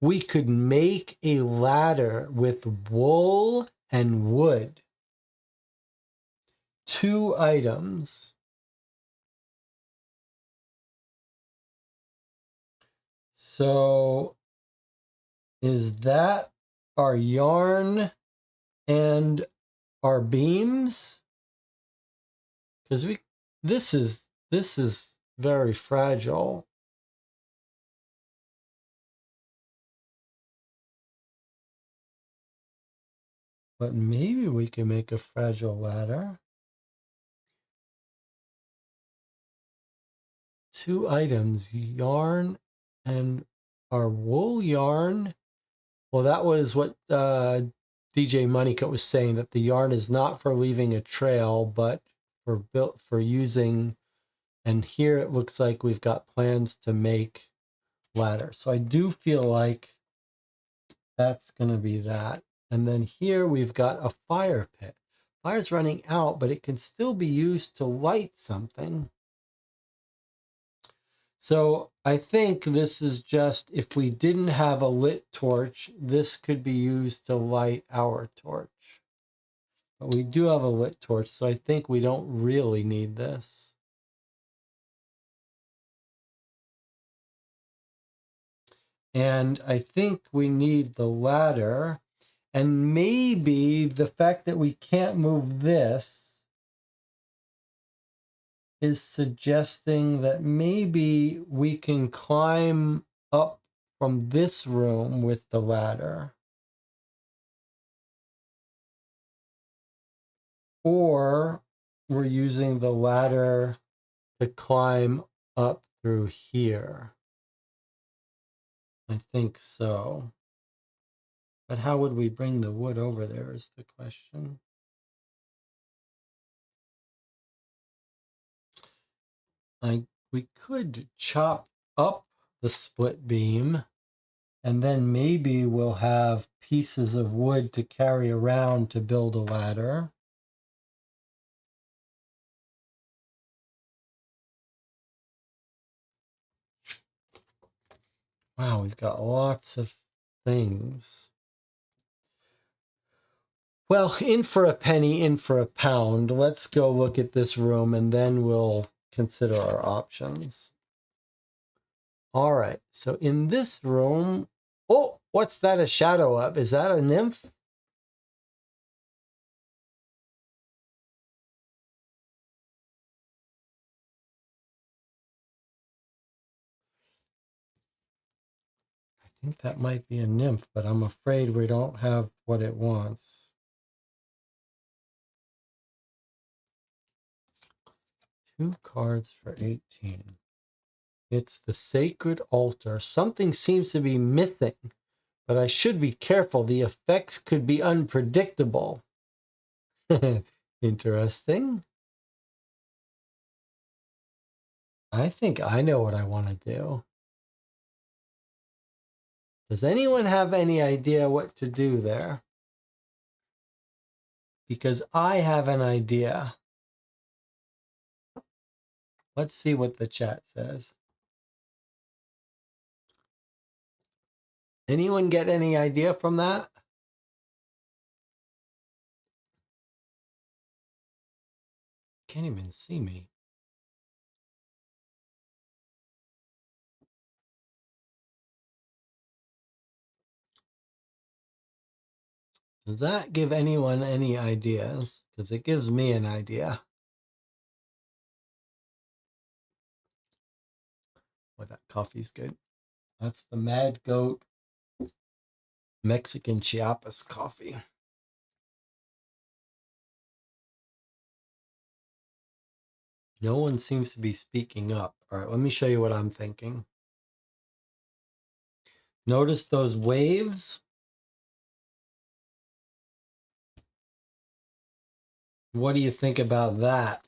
Speaker 1: We could make a ladder with wool and wood. 2 items. So is that our yarn and our beams? Because this is very fragile. But maybe we can make a fragile ladder. 2 items, yarn and our wool yarn. Well, that was what DJ Moneycut was saying, that the yarn is not for leaving a trail, but for using. And here it looks like we've got plans to make ladder. So I do feel like that's going to be that. And then here we've got a fire pit. Fire's running out, but it can still be used to light something. So I think this is just, if we didn't have a lit torch, this could be used to light our torch. But we do have a lit torch, so I think we don't really need this. And I think we need the ladder. And maybe the fact that we can't move this is suggesting that maybe we can climb up from this room with the ladder. Or we're using the ladder to climb up through here. I think so. But how would we bring the wood over there is the question. We could chop up the split beam, and then maybe we'll have pieces of wood to carry around to build a ladder. Wow, we've got lots of things. Well, in for a penny, in for a pound. Let's go look at this room and then we'll consider our options. All right, so in this room, oh, what's that a shadow of? Is that a nymph? I think that might be a nymph, but I'm afraid we don't have what it wants. Two cards for 18. It's the sacred altar. Something seems to be missing, but I should be careful. The effects could be unpredictable. Interesting. I think I know what I want to do. Does anyone have any idea what to do there? Because I have an idea. Let's see what the chat says. Anyone get any idea from that? Can't even see me. Does that give anyone any ideas? Because it gives me an idea. Well, that coffee's good. That's the Mad Goat Mexican Chiapas coffee. No one seems to be speaking up. All right, let me show you what I'm thinking. Notice those waves? What do you think about that?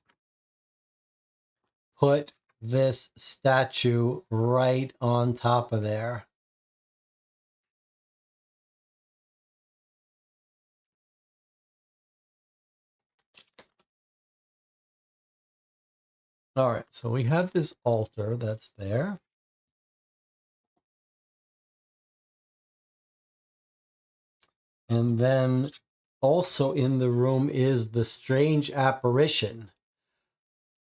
Speaker 1: Put this statue right on top of there. All right, so we have this altar that's there. And then also in the room is the strange apparition.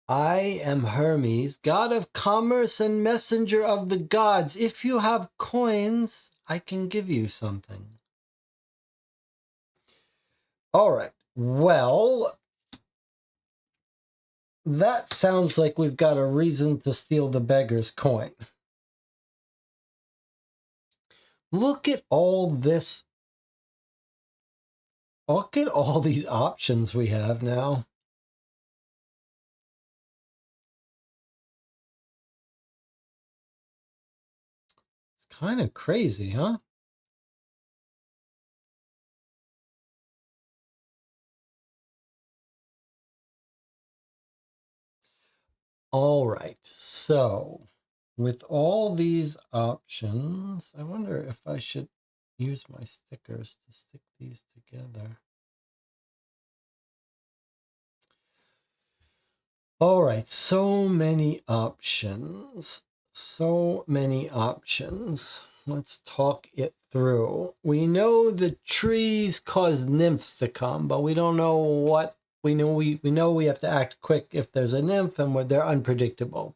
Speaker 1: I am Hermes, god of commerce and messenger of the gods. If you have coins, I can give you something. All right, well, that sounds like we've got a reason to steal the beggar's coin. Look at all this. Look at all these options we have now. It's kind of crazy, huh? All right, so with all these options, I wonder if I should use my stickers to stick these together. All right, so many options. So many options. Let's talk it through. We know the trees cause nymphs to come, but we don't know what. We know we have to act quick if there's a nymph, and they're unpredictable.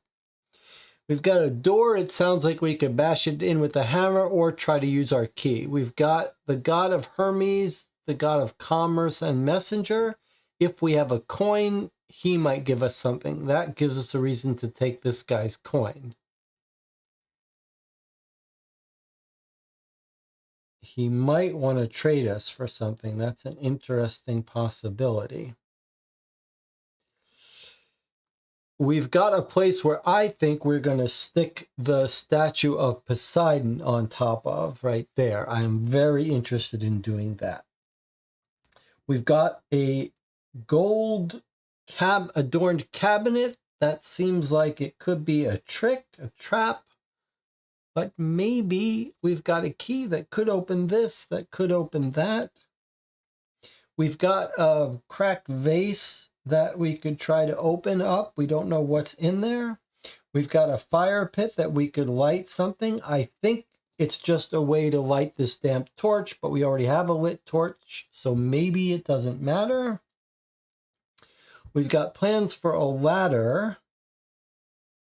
Speaker 1: We've got a door. It sounds like we could bash it in with a hammer or try to use our key. We've got the god of Hermes, the god of commerce and messenger. If we have a coin, he might give us something. That gives us a reason to take this guy's coin. He might want to trade us for something. That's an interesting possibility. We've got a place where I think we're going to stick the statue of Poseidon on top of right there. I am very interested in doing that. We've got a gold adorned cabinet. That seems like it could be a trick, a trap. But maybe we've got a key that could open this, that could open that. We've got a cracked vase that we could try to open up. We don't know what's in there. We've got a fire pit that we could light something. I think it's just a way to light this damp torch, but we already have a lit torch, so maybe it doesn't matter. We've got plans for a ladder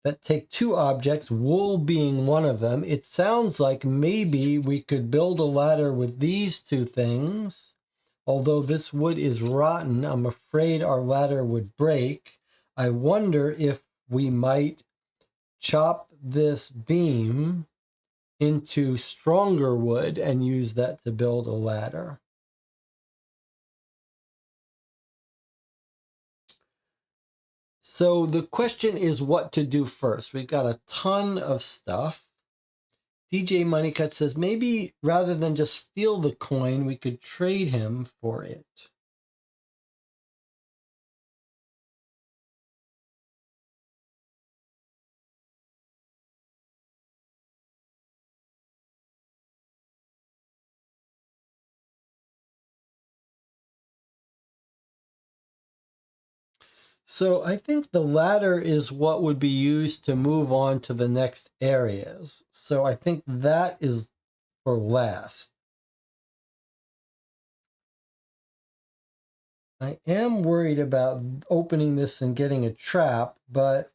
Speaker 1: that take two objects, wool being one of them. It sounds like maybe we could build a ladder with these two things. Although this wood is rotten, I'm afraid our ladder would break. I wonder if we might chop this beam into stronger wood and use that to build a ladder. So the question is what to do first. We've got a ton of stuff. DJ Moneycut says maybe rather than just steal the coin, we could trade him for it. So I think the ladder is what would be used to move on to the next areas. So I think that is for last. I am worried about opening this and getting a trap, but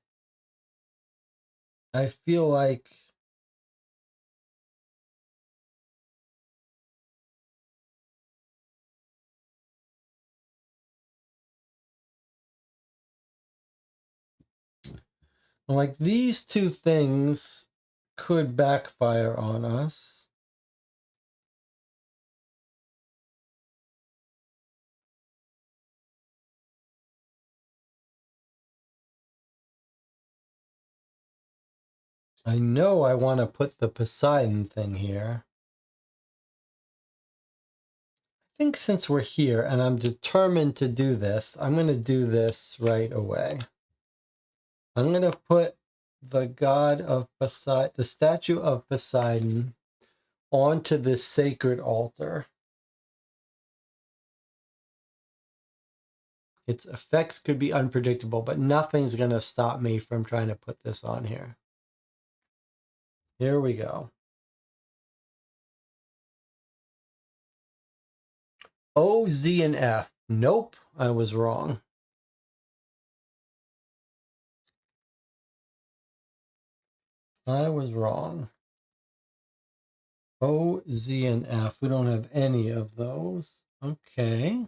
Speaker 1: I feel like these two things could backfire on us. I know I want to put the Poseidon thing here. I think since we're here and I'm determined to do this, I'm going to do this right away. I'm going to put the god of Poseidon, the statue of Poseidon, onto this sacred altar. Its effects could be unpredictable, but nothing's going to stop me from trying to put this on here. Here we go. O, Z, and F. Nope, I was wrong. I was wrong. O, Z, and F. We don't have any of those. Okay.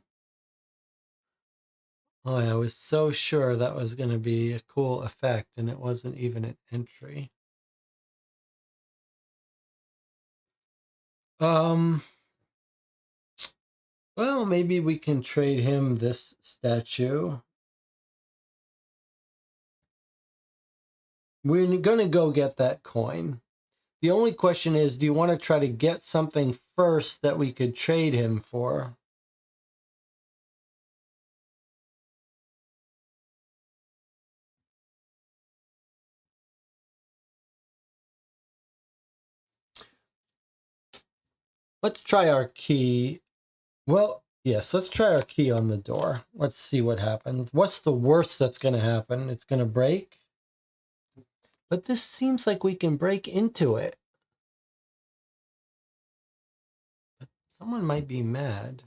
Speaker 1: Oh, I was so sure that was going to be a cool effect, and it wasn't even an entry. Well, maybe we can trade him this statue. We're going to go get that coin. The only question is, do you want to try to get something first that we could trade him for? Let's try our key. Well, yes, let's try our key on the door. Let's see what happens. What's the worst that's going to happen? It's going to break. But this seems like we can break into it. But someone might be mad.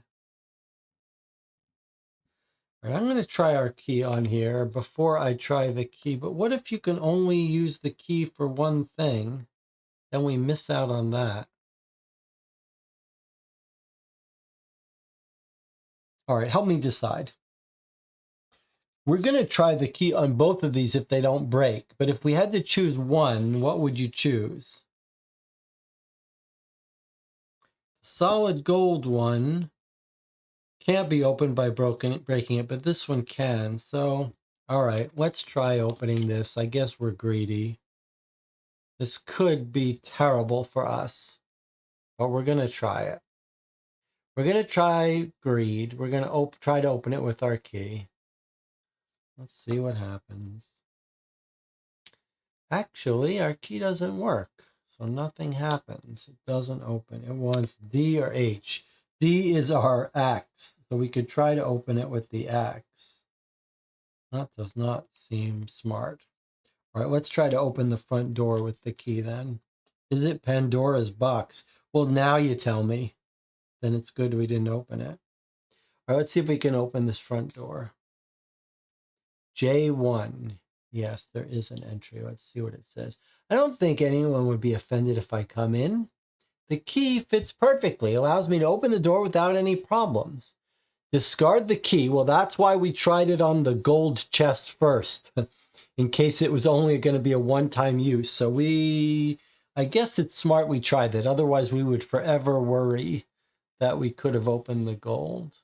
Speaker 1: All right, I'm going to try our key on here before I try the key. But what if you can only use the key for one thing? Then we miss out on that. All right, help me decide. We're going to try the key on both of these if they don't break. But if we had to choose one, what would you choose? Solid gold one can't be opened by breaking it, but this one can. So, all right, let's try opening this. I guess we're greedy. This could be terrible for us, but we're going to try it. We're going to try greed. We're going to try to open it with our key. Let's see what happens. Actually, our key doesn't work, so nothing happens. It doesn't open. It wants D or H. D is our axe, so we could try to open it with the axe. That does not seem smart. All right, let's try to open the front door with the key then. Is it Pandora's box? Well, now you tell me. Then it's good we didn't open it. All right, let's see if we can open this front door. J1. Yes, there is an entry. Let's see what it says. I don't think anyone would be offended if I come in. The key fits perfectly, allows me to open the door without any problems. Discard the key. Well, that's why we tried it on the gold chest first, in case it was only going to be a one-time use. So I guess it's smart we tried that. Otherwise, we would forever worry that we could have opened the gold.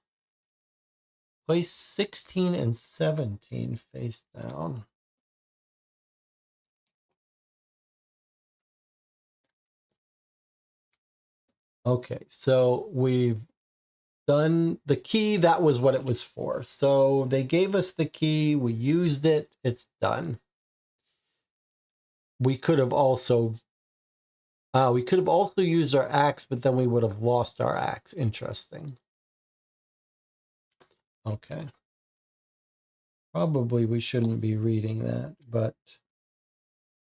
Speaker 1: Place 16 and 17 face down. Okay, so we've done the key. That was what it was for. So they gave us the key. We used it. It's done. We could have also used our axe, but then we would have lost our axe. Interesting. Okay. Probably we shouldn't be reading that, but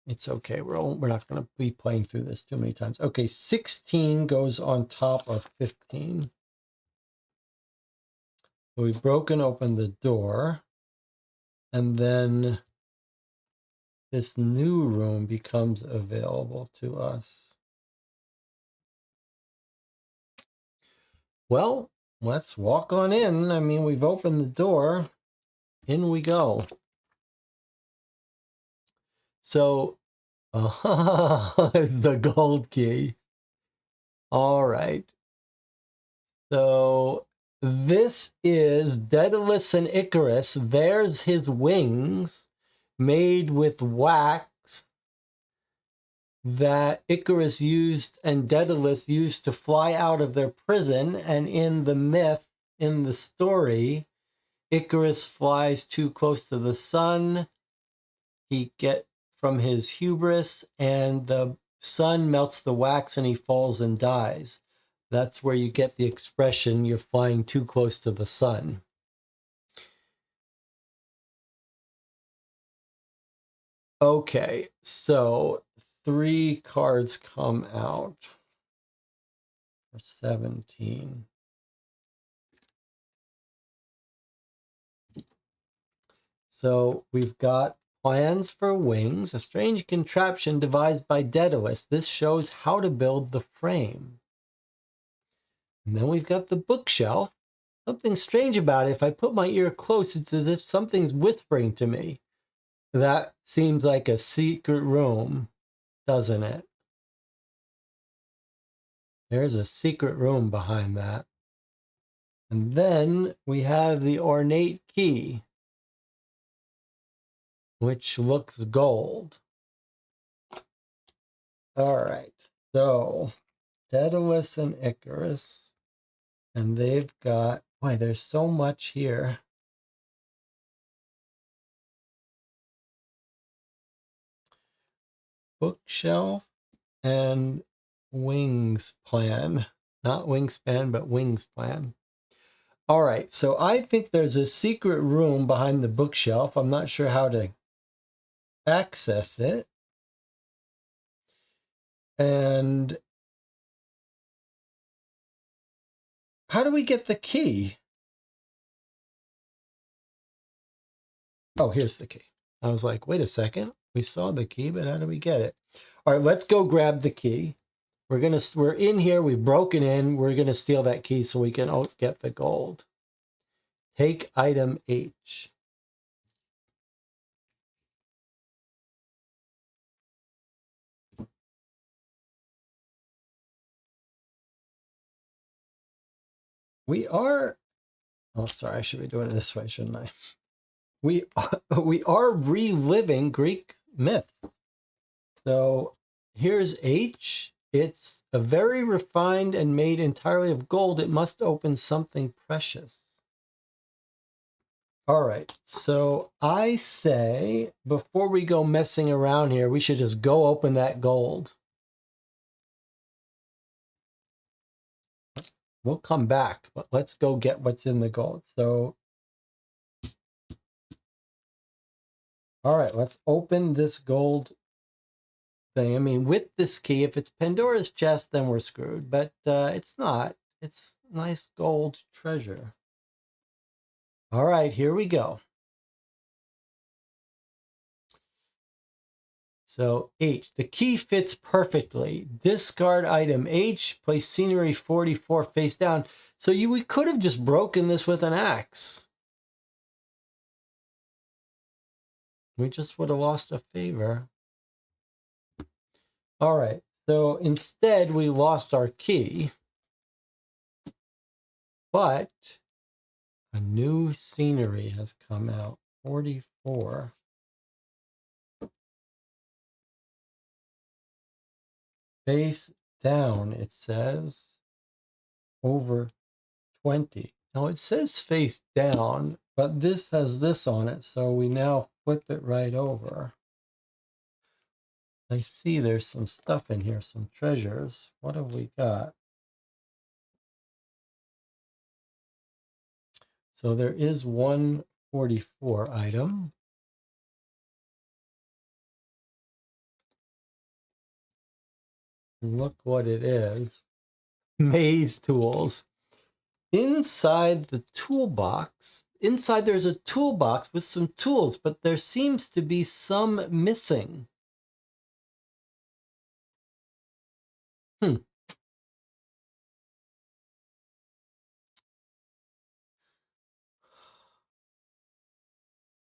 Speaker 1: it's okay. We're not going to be playing through this too many times. Okay, 16 goes on top of 15. So we've broken open the door, and then this new room becomes available to us. Well, let's walk on in. I mean, we've opened the door. In we go. So, the gold key. All right. So this is Daedalus and Icarus. There's his wings made with wax that Icarus used and Daedalus used to fly out of their prison. And in the myth, in the story, Icarus flies too close to the sun. He gets from his hubris, and the sun melts the wax and he falls and dies. That's where you get the expression, you're flying too close to the sun. Okay, so 3 cards come out for 17. So we've got plans for wings, a strange contraption devised by Daedalus. This shows how to build the frame. And then we've got the bookshelf. Something strange about it. If I put my ear close, it's as if something's whispering to me. That seems like a secret room, doesn't it? There's a secret room behind that. And then we have the ornate key, which looks gold. All right, so Daedalus and Icarus, and they've got, boy, there's so much here. Bookshelf and wings plan. Not wingspan, but wings plan. All right, so I think there's a secret room behind the bookshelf. I'm not sure how to access it. And how do we get the key? Oh, here's the key. I was like, wait a second. We saw the key, but how do we get it? All right, let's go grab the key. We're in here. We've broken in. We're gonna steal that key so we can get the gold. Take item H. We are. Oh, sorry. I should be doing it this way, shouldn't I? We are reliving Greek myths. So here's H. It's a very refined and made entirely of gold. It must open something precious. All right, so I say before we go messing around here, we should just go open that gold. We'll come back, but let's go get what's in the gold. So, all right, let's open this gold thing. I mean, with this key, if it's Pandora's chest, then we're screwed. But it's not. It's nice gold treasure. All right, here we go. So H, the key fits perfectly. Discard item H, place scenery 44 face down. So we could have just broken this with an axe. We just would have lost a favor. All right, so instead we lost our key. But a new scenery has come out, 44. Face down, it says, over 20. Now it says face down, but this has this on it, so we now flip it right over. I see there's some stuff in here, some treasures. What have we got? So there is 144 item. Look what it is. Maze tools. Inside the toolbox, there's a toolbox with some tools, but there seems to be some missing.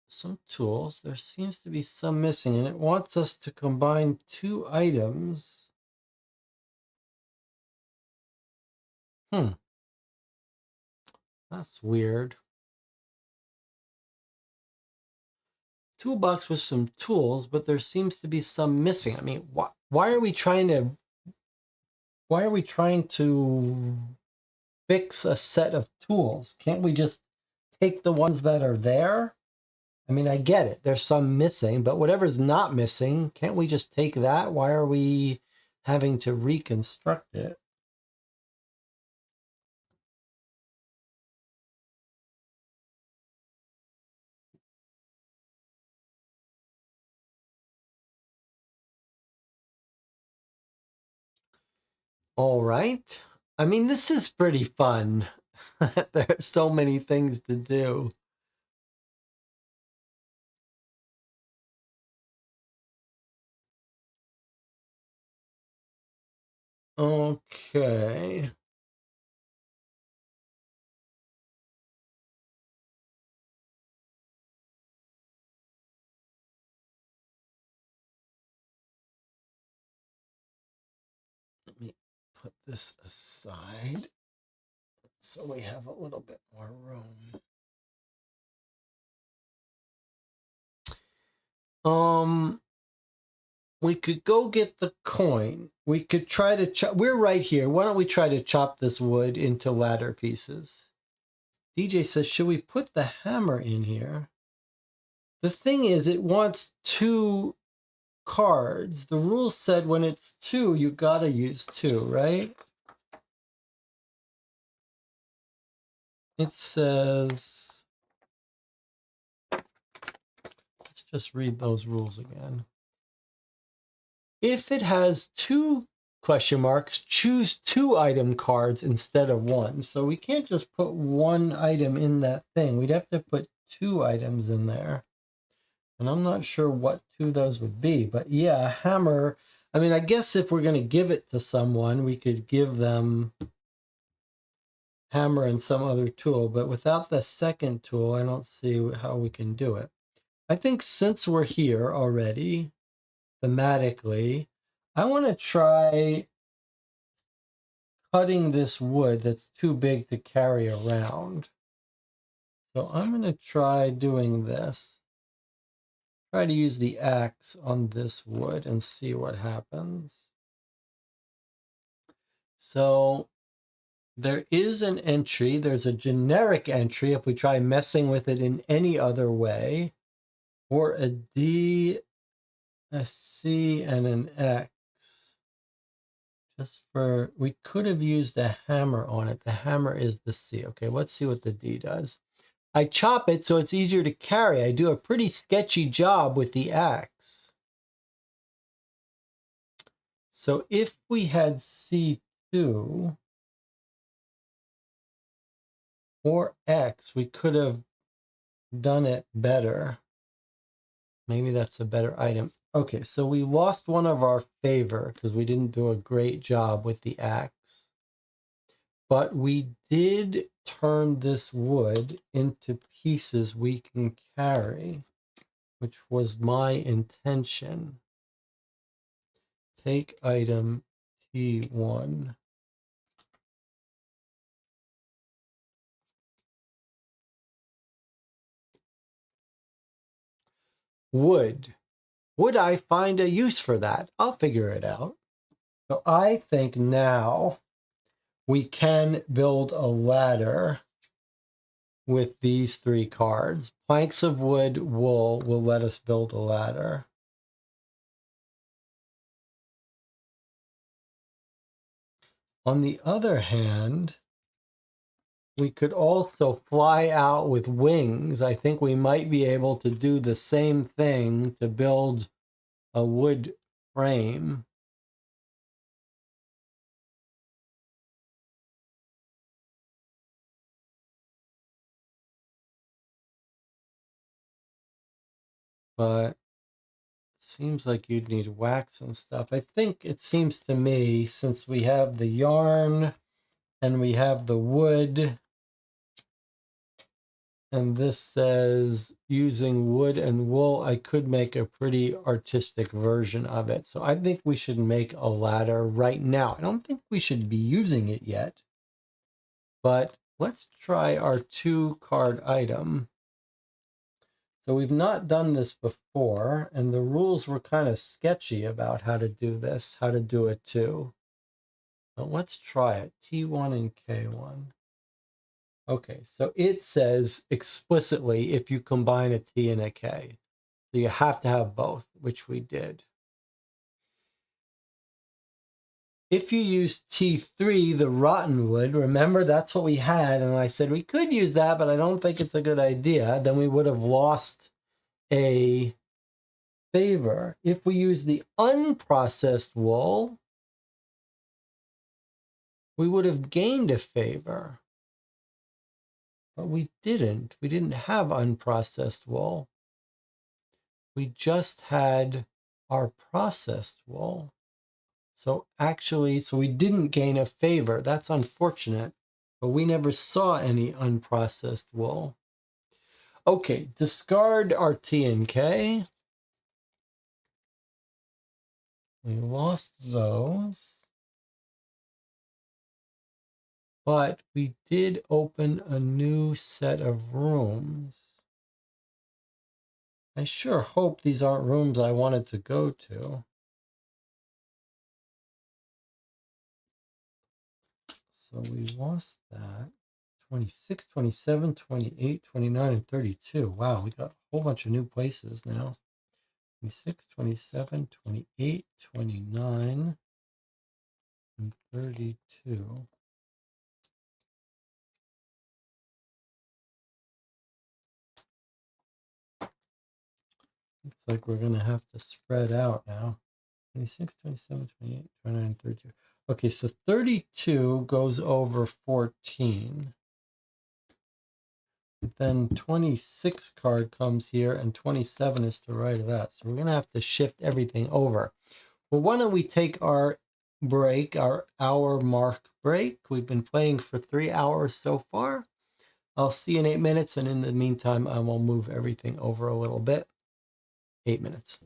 Speaker 1: Some tools, there seems to be some missing, and it wants us to combine two items. That's weird. Toolbox with some tools, but there seems to be some missing. I mean, why are we trying to fix a set of tools? Can't we just take the ones that are there? I mean, I get it. There's some missing, but whatever's not missing, can't we just take that? Why are we having to reconstruct it? All right. I mean, this is pretty fun. There's so many things to do. Okay. Let me put this aside so we have a little bit more room. We could go get the coin. We could try to chop. We're right here. Why don't we try to chop this wood into ladder pieces? DJ says, should we put the hammer in here? The thing is, it wants 2 cards. The rules said when it's 2, you gotta use 2, right? It says, let's just read those rules again. If it has 2 question marks, choose 2 item cards instead of 1. So we can't just put 1 item in that thing. We'd have to put 2 items in there. And I'm not sure what 2 those would be. But yeah, hammer. I mean, I guess if we're going to give it to someone, we could give them hammer and some other tool. But without the second tool, I don't see how we can do it. I think since we're here already, thematically, I want to try cutting this wood that's too big to carry around. So I'm going to try doing this. Try to use the axe on this wood and see what happens. So there is an entry. There's a generic entry if we try messing with it in any other way. Or a D, a C, and an X. Just for, we could have used a hammer on it. The hammer is the C. Okay, let's see what the D does. I chop it so it's easier to carry. I do a pretty sketchy job with the axe. So if we had C2 or X, we could have done it better. Maybe that's a better item. Okay, so we lost one of our favor because we didn't do a great job with the axe. But we did turn this wood into pieces we can carry, which was my intention. Take item T1. Wood. Would I find a use for that? I'll figure it out. So I think now we can build a ladder with these 3 cards. Planks of wood, wool will let us build a ladder. On the other hand, we could also fly out with wings. I think we might be able to do the same thing to build a wood frame. But it seems like you'd need wax and stuff. I think it seems to me, since we have the yarn and we have the wood, and this says using wood and wool, I could make a pretty artistic version of it. So I think we should make a ladder right now. I don't think we should be using it yet, but let's try our 2-card item. So we've not done this before, and the rules were kind of sketchy about how to do this, how to do it too. But let's try it, T1 and K1. Okay, so it says explicitly if you combine a T and a K. So you have to have both, which we did. If you use T3, the rotten wood, remember that's what we had, and I said we could use that, but I don't think it's a good idea. Then we would have lost a favor. If we use the unprocessed wool, we would have gained a favor. But we didn't. We didn't have unprocessed wool. We just had our processed wool. So actually, so we didn't gain a favor. That's unfortunate. But we never saw any unprocessed wool. Okay, discard our T and K. We lost those. But we did open a new set of rooms. I sure hope these aren't rooms I wanted to go to. So we lost that. 26, 27, 28, 29, and 32. Wow, we got a whole bunch of new places now. 26, 27, 28, 29, and 32. Looks like we're going to have to spread out now. 26, 27, 28, 29, 32. Okay, so 32 goes over 14. Then 26 card comes here, and 27 is to the right of that. So we're going to have to shift everything over. Well, why don't we take our break, our hour mark break. We've been playing for 3 hours so far. I'll see you in 8 minutes, and in the meantime, I will move everything over a little bit. 8 minutes.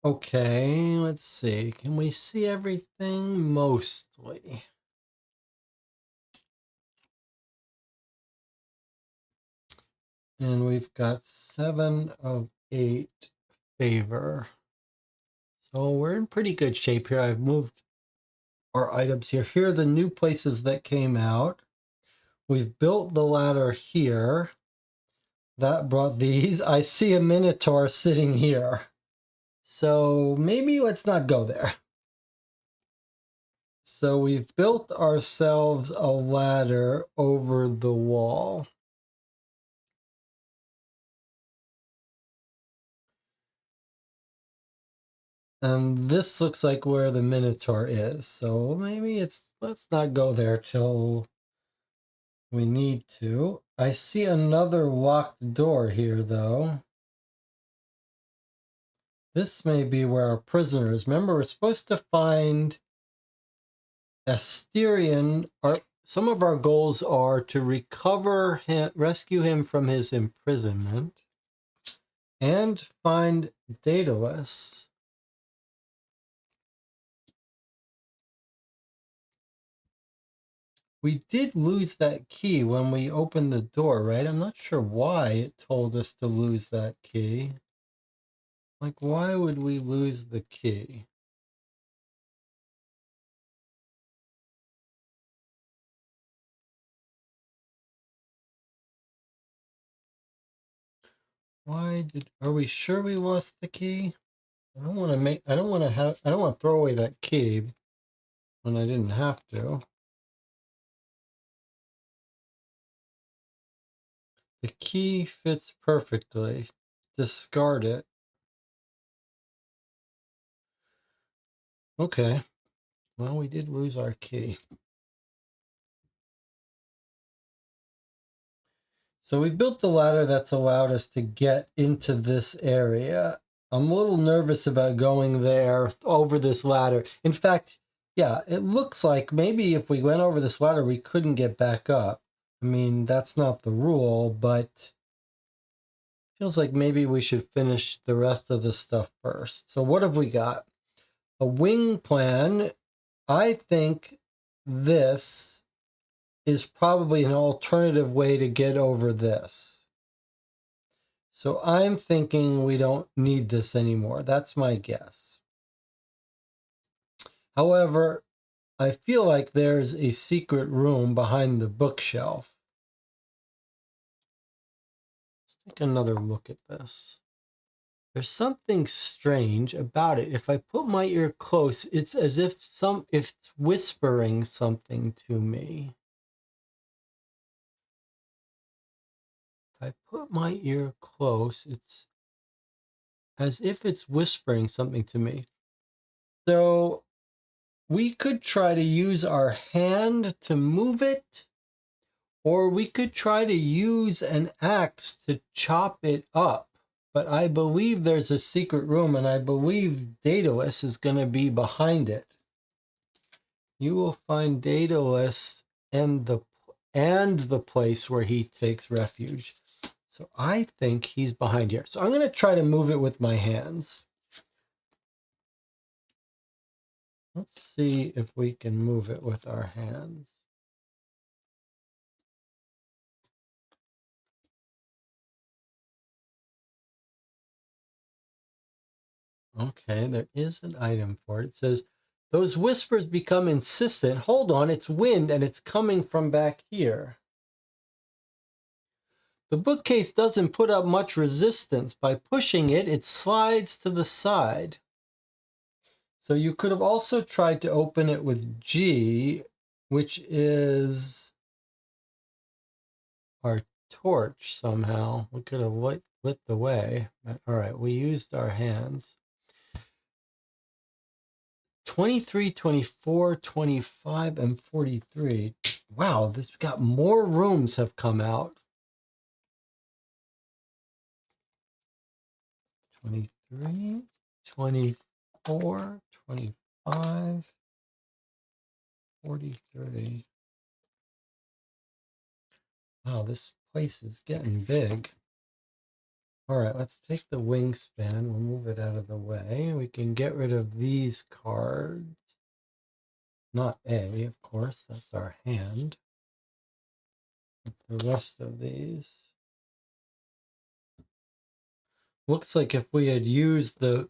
Speaker 1: Okay, let's see. Can we see everything? Mostly. And we've got 7 of 8 favor. So we're in pretty good shape here. I've moved our items here. Here are the new places that came out. We've built the ladder here. That brought these. I see a minotaur sitting here. So maybe let's not go there. So we've built ourselves a ladder over the wall. And this looks like where the minotaur is. So maybe let's not go there till we need to. I see another locked door here though. This may be where our prisoner is. Remember, we're supposed to find Asterion. Some of our goals are to recover him, rescue him from his imprisonment, and find Daedalus. We did lose that key when we opened the door, right? I'm not sure why it told us to lose that key. Like, why would we lose the key? Are we sure we lost the key? I don't want to throw away that key when I didn't have to. The key fits perfectly. Discard it. Okay. Well, we did lose our key. So we built the ladder that's allowed us to get into this area. I'm a little nervous about going there over this ladder. In fact, yeah, it looks like maybe if we went over this ladder, we couldn't get back up. I mean, that's not the rule, but feels like maybe we should finish the rest of the stuff first. So what have we got? A wing plan. I think this is probably an alternative way to get over this. So I'm thinking we don't need this anymore. That's my guess. However, I feel like there's a secret room behind the bookshelf. Let's take another look at this. There's something strange about it. If I put my ear close, it's as if it's whispering something to me. If I put my ear close, it's as if it's whispering something to me. So we could try to use our hand to move it, or we could try to use an axe to chop it up. But I believe there's a secret room, and I believe Daedalus is going to be behind it. You will find Daedalus and the place where he takes refuge. So I think he's behind here. So I'm going to try to move it with my hands. Let's see if we can move it with our hands. Okay, there is an item for it. It says, those whispers become insistent. Hold on, it's wind and it's coming from back here. The bookcase doesn't put up much resistance. By pushing it, it slides to the side. So you could have also tried to open it with G, which is our torch somehow. We could have lit the way. All right, we used our hands. 23, 24, 25, and 43. Wow, this got more rooms have come out. 23, 24, 25, 43. Wow, this place is getting big. All right, let's take the wingspan. We'll move it out of the way. We can get rid of these cards. Not A, of course, that's our hand. The rest of these. Looks like if we had used the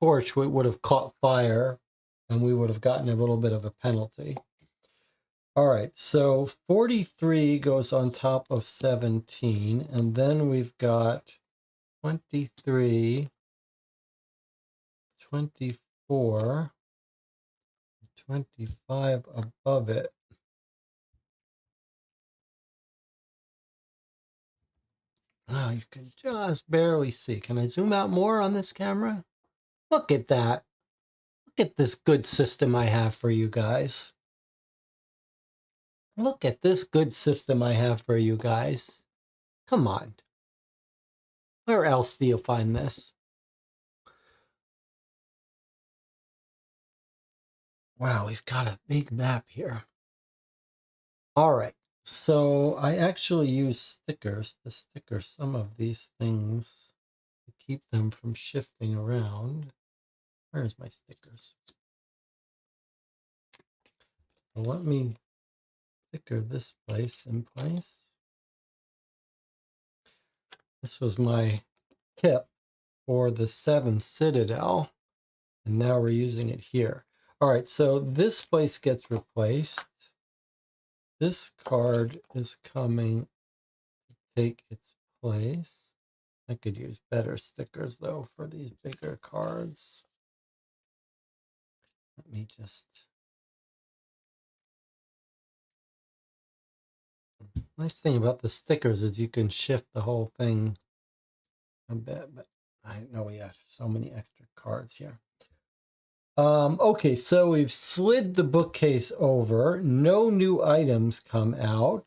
Speaker 1: torch, we would have caught fire and we would have gotten a little bit of a penalty. All right, so 43 goes on top of 17, and then we've got 23, 24, 25 above it. Oh, you can just barely see. Can I zoom out more on this camera? Look at that. Look at this good system I have for you guys. Look at this good system I have for you guys. Come on. Where else do you find this? Wow, we've got a big map here. All right. So I actually use stickers to sticker some of these things to keep them from shifting around. Where's my stickers? So let me sticker this place in place. This was my tip for the 7th Citadel, and now we're using it here. All right, so this place gets replaced. This card is coming to take its place. I could use better stickers, though, for these bigger cards. Let me just... Nice thing about the stickers is you can shift the whole thing a bit, but I know we have so many extra cards here. Okay, so we've slid the bookcase over. No new items come out.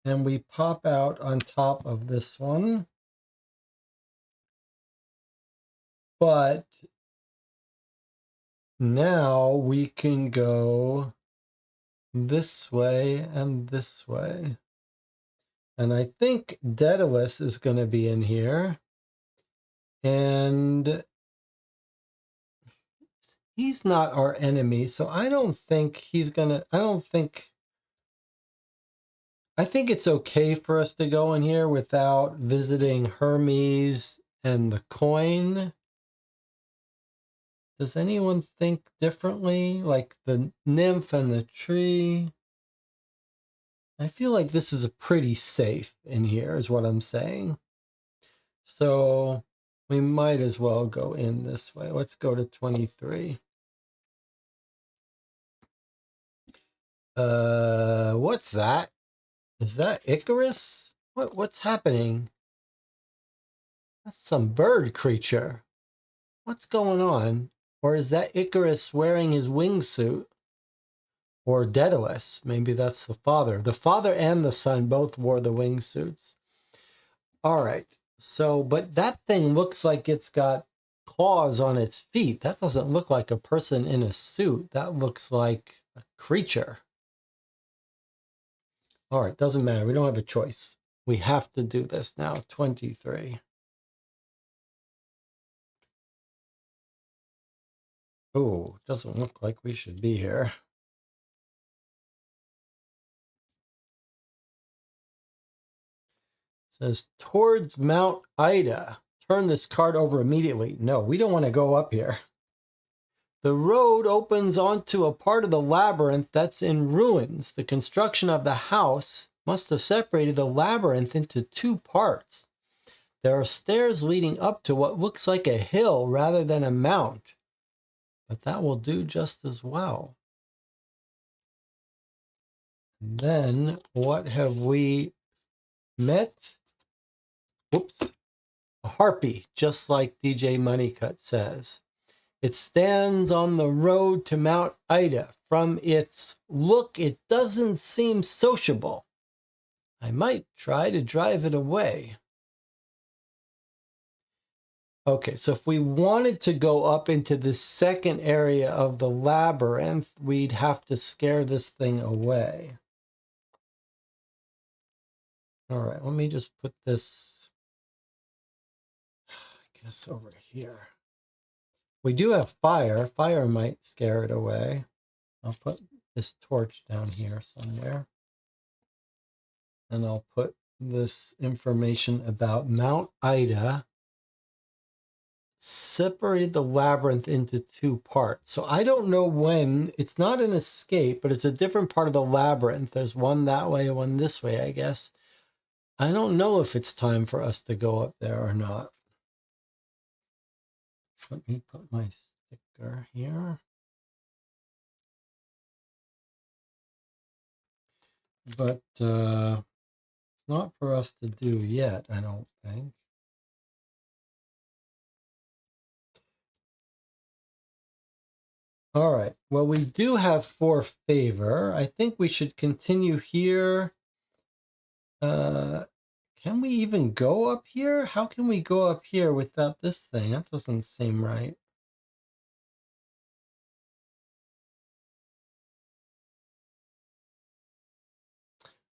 Speaker 1: And we pop out on top of this one. But now we can go this way and this way. And I think Daedalus is going to be in here. And he's not our enemy, so I don't think he's going to... I think it's okay for us to go in here without visiting Hermes and the coin. Does anyone think differently? Like the nymph and the tree? I feel like this is a pretty safe in here is what I'm saying. So we might as well go in this way. Let's go to 23. What's that? Is that Icarus? What's happening? That's some bird creature. What's going on? Or is that Icarus wearing his wingsuit? Or Daedalus? Maybe that's the father. The father and the son both wore the wingsuits. All right. So, but that thing looks like it's got claws on its feet. That doesn't look like a person in a suit. That looks like a creature. All right. Doesn't matter. We don't have a choice. We have to do this now. 23. Oh, doesn't look like we should be here. It says towards Mount Ida. Turn this card over immediately. No, we don't want to go up here. The road opens onto a part of the labyrinth that's in ruins. The construction of the house must have separated the labyrinth into two parts. There are stairs leading up to what looks like a hill rather than a mount, but that will do just as well. And then what have we met? Whoops. A harpy, just like DJ Moneycut says. It stands on the road to Mount Ida. From its look, it doesn't seem sociable. I might try to drive it away. Okay, so if we wanted to go up into the second area of the labyrinth, we'd have to scare this thing away. All right, let me just put this guess over here. We do have fire. Fire might scare it away. I'll put this torch down here somewhere. And I'll put this information about Mount Ida separated the labyrinth into two parts. So I don't know when. It's not an escape, but it's a different part of the labyrinth. There's one that way, one this way, I guess. I don't know if it's time for us to go up there or not. Let me put my sticker here. But it's not for us to do yet, I don't think. All right. Well, we do have 4 favor. I think we should continue here. Can we even go up here? How can we go up here without this thing? That doesn't seem right.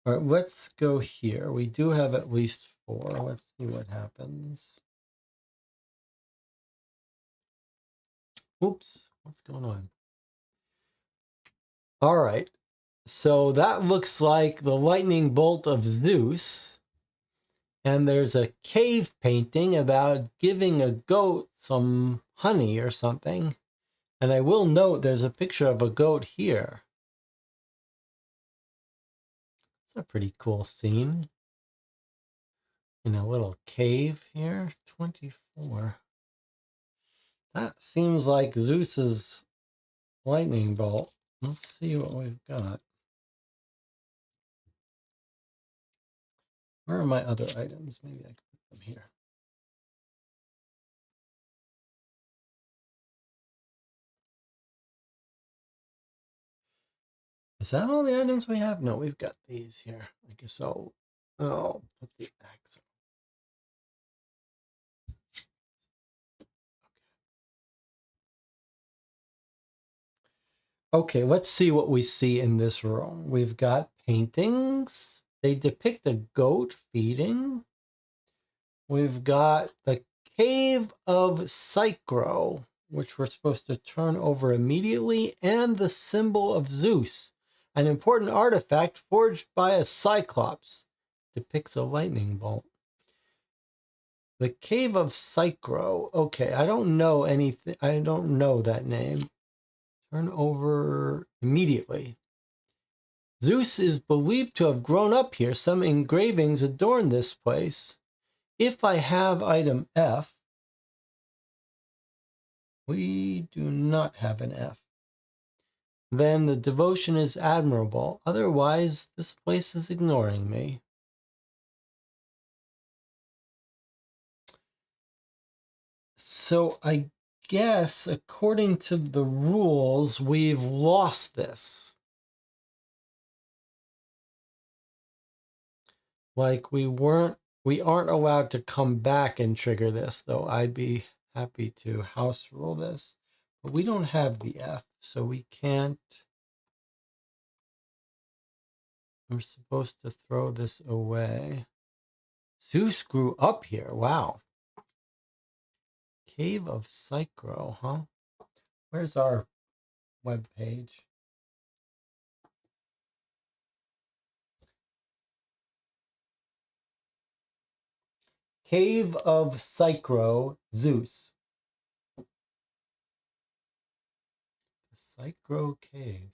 Speaker 1: All right, let's go here. We do have at least 4. Let's see what happens. Oops, what's going on? All right. So that looks like the lightning bolt of Zeus. And there's a cave painting about giving a goat some honey or something. And I will note there's a picture of a goat here. It's a pretty cool scene. In a little cave here. 24. That seems like Zeus's lightning bolt. Let's see what we've got. Where are my other items? Maybe I can put them here. Is that all the items we have? No, we've got these here. I guess I'll put the axe on. Okay, let's see what we see in this room. We've got paintings. They depict a goat feeding. We've got the Cave of Psychro, which we're supposed to turn over immediately, and the symbol of Zeus, an important artifact forged by a Cyclops, depicts a lightning bolt. The Cave of Psychro. Okay, I don't know anything. I don't know that name. Turn over immediately. Zeus is believed to have grown up here. Some engravings adorn this place. If I have item F, we do not have an F. Then the devotion is admirable. Otherwise, this place is ignoring me. So I guess, according to the rules, we've lost this. Like we aren't allowed to come back and trigger this, though I'd be happy to house rule this. But we don't have the F, so we can't. We're supposed to throw this away. Zeus grew up here. Wow. Cave of Psychro, huh? Where's our web page? Cave of Psychro, Zeus. The Psychro Cave.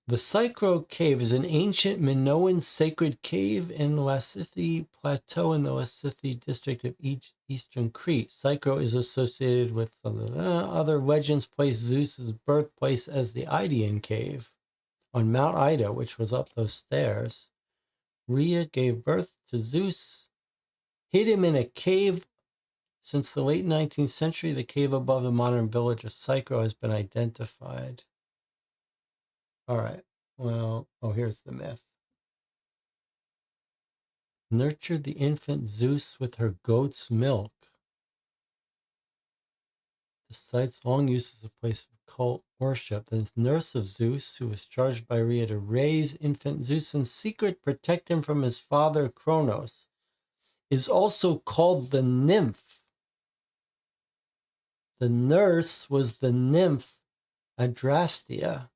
Speaker 1: The Psychro Cave is an ancient Minoan sacred cave in the Lassithi Plateau in the Lassithi district of eastern Crete. Psychro is associated with other legends place Zeus's birthplace as the Idaean Cave on Mount Ida, which was up those stairs. Rhea gave birth to Zeus, hid him in a cave. Since the late 19th century, the cave above the modern village of Psychro has been identified. All right. Well, here's the myth. Nurtured the infant Zeus with her goat's milk. The site's long use as a place of cult worship. The nurse of Zeus, who was charged by Rhea to raise infant Zeus in secret, protect him from his father Kronos, is also called the nymph. The nurse was the nymph Adrastea.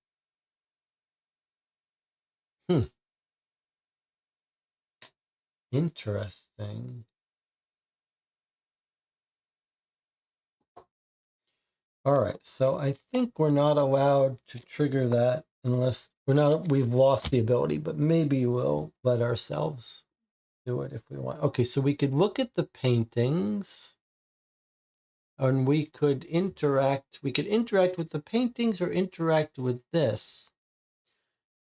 Speaker 1: Interesting. All right, so I think we're not allowed to trigger that unless we've lost the ability, but maybe we'll let ourselves do it if we want. Okay, so we could look at the paintings and we could interact with the paintings or interact with this.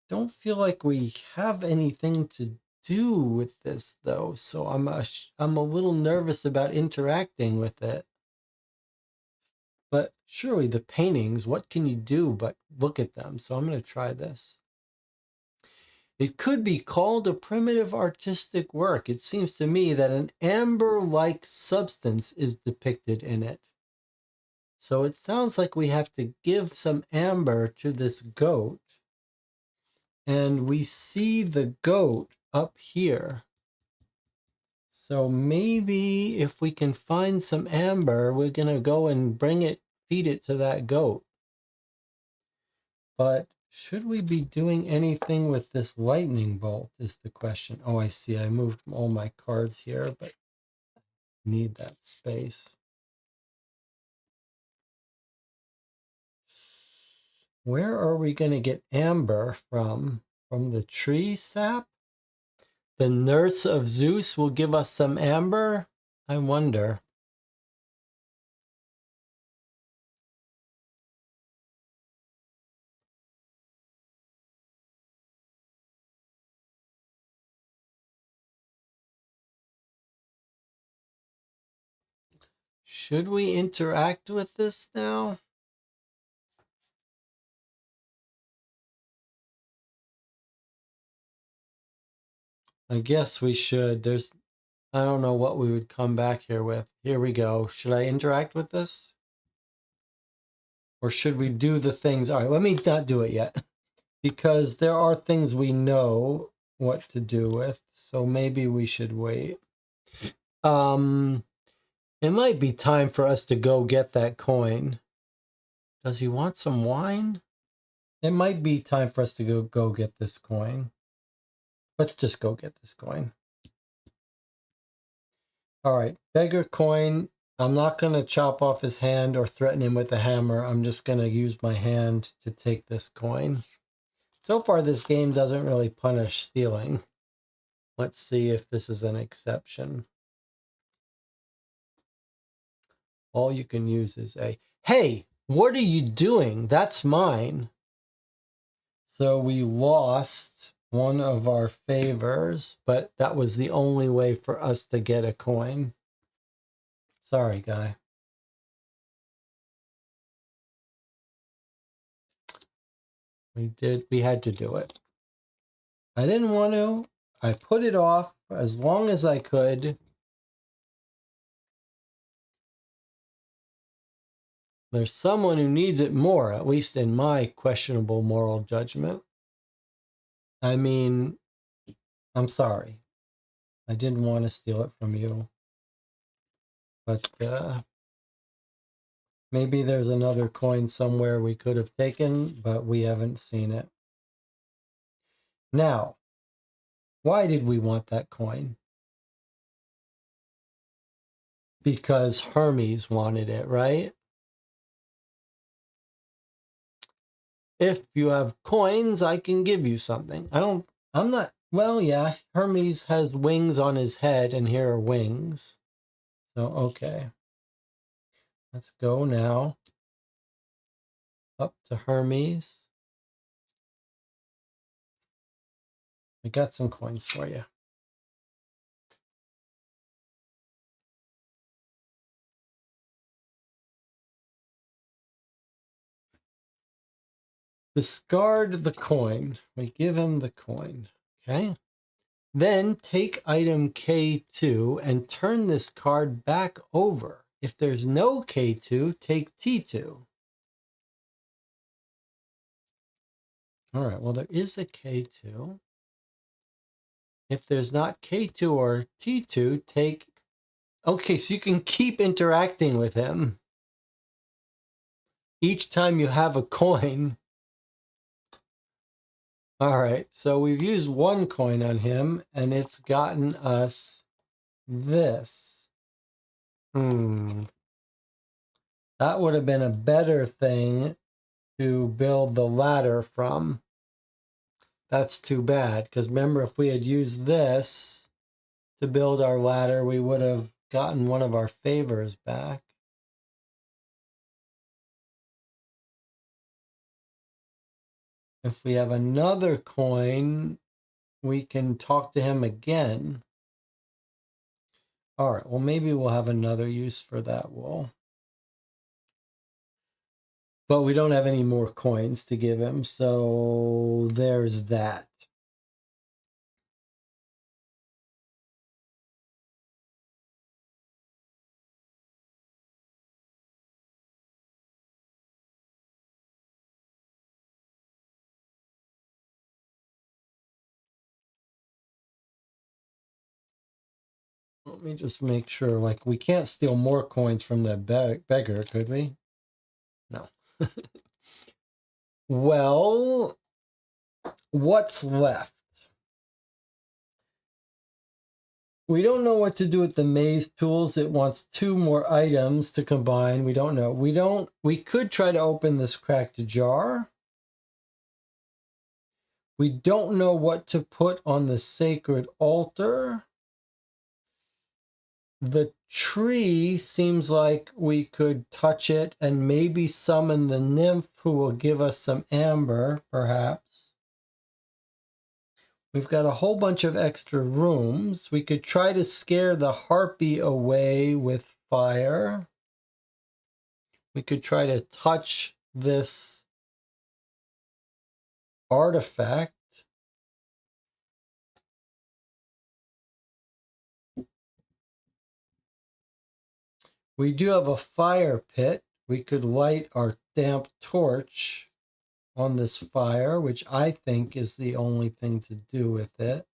Speaker 1: Don't feel like we have anything to do with this though, so I'm a little nervous about interacting with it. But surely the paintings, what can you do but look at them? So I'm going to try this. It could be called a primitive artistic work. It seems to me that an amber-like substance is depicted in it. So it sounds like we have to give some amber to this goat. And we see the goat up here. So maybe if we can find some amber, we're going to go and feed it to that goat. But should we be doing anything with this lightning bolt is the question. Oh, I see. I moved all my cards here, but need that space. Where are we going to get amber from? From the tree sap? The nurse of Zeus will give us some amber? I wonder. Should we interact with this now? I guess we should. I don't know what we would come back here with. Here we go. Should I interact with this? Or should we do the things? All right, let me not do it yet. Because there are things we know what to do with. So maybe we should wait. It might be time for us to go get that coin. Does he want some wine? It might be time for us to go get this coin. Let's just go get this coin. All right, beggar coin. I'm not going to chop off his hand or threaten him with a hammer. I'm just going to use my hand to take this coin. So far, this game doesn't really punish stealing. Let's see if this is an exception. All you can use is a, hey, what are you doing? That's mine. So we lost one of our favors, but that was the only way for us to get a coin. Sorry, guy. We had to do it. I didn't want to. I put it off as long as I could. There's someone who needs it more, at least in my questionable moral judgment. I mean, I'm sorry. I didn't want to steal it from you. But maybe there's another coin somewhere we could have taken, but we haven't seen it. Now, why did we want that coin? Because Hermes wanted it, right? If you have coins, I can give you something. Well, yeah, Hermes has wings on his head, and here are wings. So, okay. Let's go now up to Hermes. I got some coins for you. Discard the coin. We give him the coin. Okay. Then take item K2 and turn this card back over. If there's no K2, take T2. All right, well, there is a K2. If there's not K2 or T2, take... Okay, so you can keep interacting with him. Each time you have a coin. All right, so we've used one coin on him, and it's gotten us this. That would have been a better thing to build the ladder from. That's too bad, because remember, if we had used this to build our ladder, we would have gotten one of our favors back. If we have another coin, we can talk to him again. All right, well, maybe we'll have another use for that wool. But we don't have any more coins to give him, so there's that. Let me just make sure, like, we can't steal more coins from that beggar, could we? No. Well, what's left? We don't know what to do with the maze tools. It wants 2 more items to combine. We don't know. We could try to open this cracked jar. We don't know what to put on the sacred altar. The tree seems like we could touch it and maybe summon the nymph who will give us some amber, perhaps. We've got a whole bunch of extra rooms. We could try to scare the harpy away with fire. We could try to touch this artifact. We do have a fire pit. We could light our damp torch on this fire, which I think is the only thing to do with it.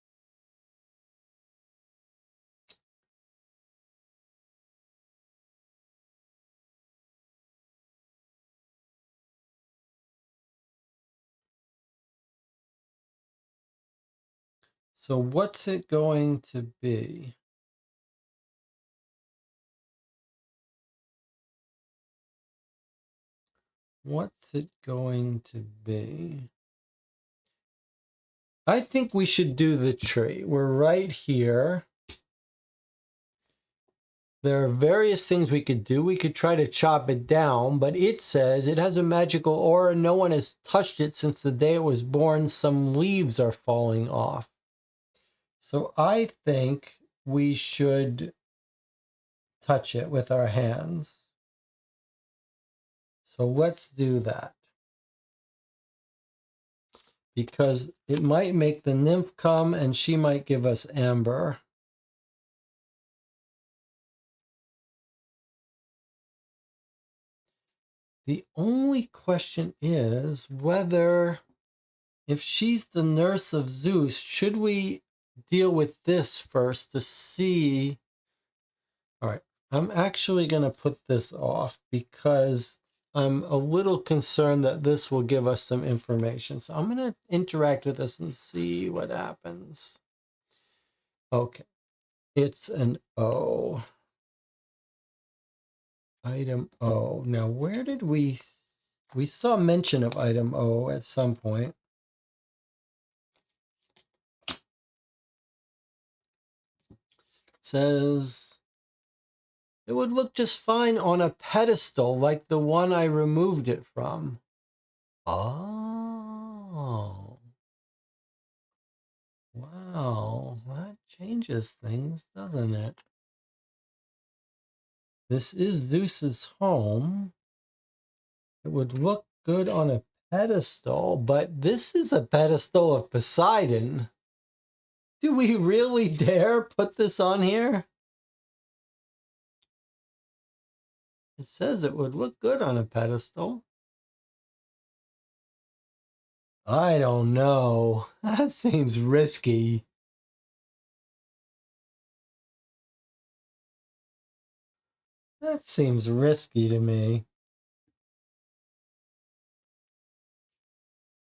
Speaker 1: So what's it going to be? What's it going to be? I think we should do the tree. We're right here. There are various things we could do. We could try to chop it down, but it says it has a magical aura. No one has touched it since the day it was born. Some leaves are falling off. So I think we should touch it with our hands. So let's do that. Because it might make the nymph come and she might give us amber. The only question is whether, if she's the nurse of Zeus, should we deal with this first to see? All right, I'm actually going to put this off because I'm a little concerned that this will give us some information. So I'm going to interact with this and see what happens. Okay, it's an O. Item O. Now, where did we saw mention of item O at some point. It says it would look just fine on a pedestal like the one I removed it from. Oh. Wow, that changes things, doesn't it? This is Zeus's home. It would look good on a pedestal, but this is a pedestal of Poseidon. Do we really dare put this on here? It says it would look good on a pedestal. I don't know. That seems risky. That seems risky to me.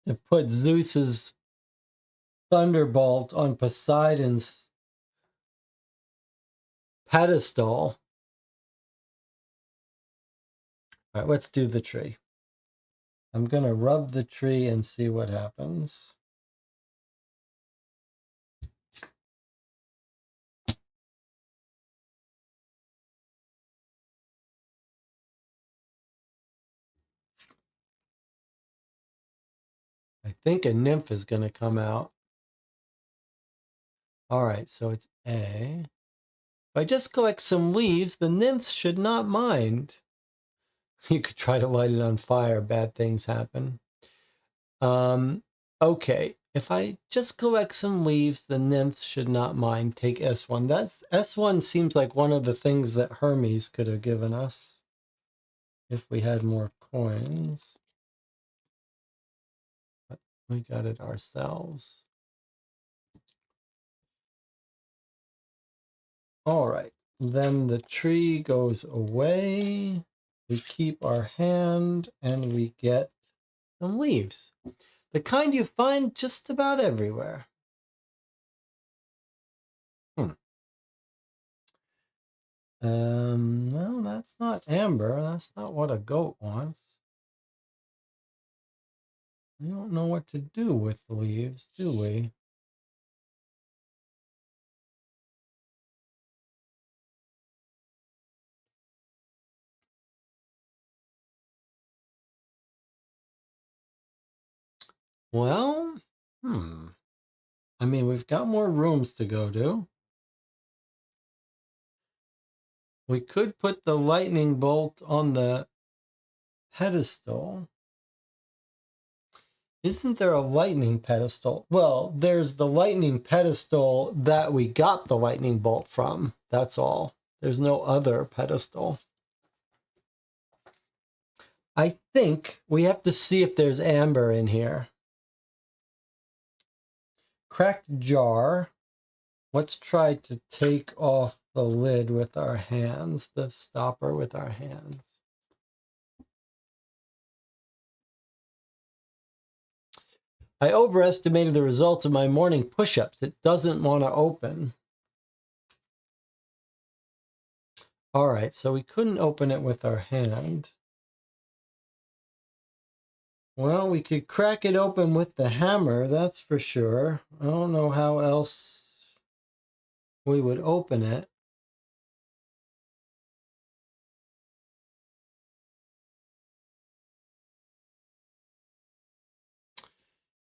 Speaker 1: To put Zeus's thunderbolt on Poseidon's pedestal. All right, let's do the tree. I'm going to rub the tree and see what happens. I think a nymph is going to come out. All right, so it's A. If I just collect some leaves, the nymphs should not mind. You could try to light it on fire, bad things happen. Okay, if I just collect some leaves, the nymphs should not mind. Take S1. That's S1 seems like one of the things that Hermes could have given us if we had more coins. But we got it ourselves. All right, then the tree goes away. We keep our hand and we get some leaves. The kind you find just about everywhere. No, that's not amber. That's not what a goat wants. We don't know what to do with leaves, do we? Well, I mean, we've got more rooms to go to. We could put the lightning bolt on the pedestal. Isn't there a lightning pedestal? Well, there's the lightning pedestal that we got the lightning bolt from. That's all. There's no other pedestal. I think we have to see if there's amber in here. Cracked jar. Let's try to take off the lid with our hands, the stopper with our hands. I overestimated the results of my morning push-ups. It doesn't want to open. All right, so we couldn't open it with our hand. Well, we could crack it open with the hammer, that's for sure. I don't know how else we would open it.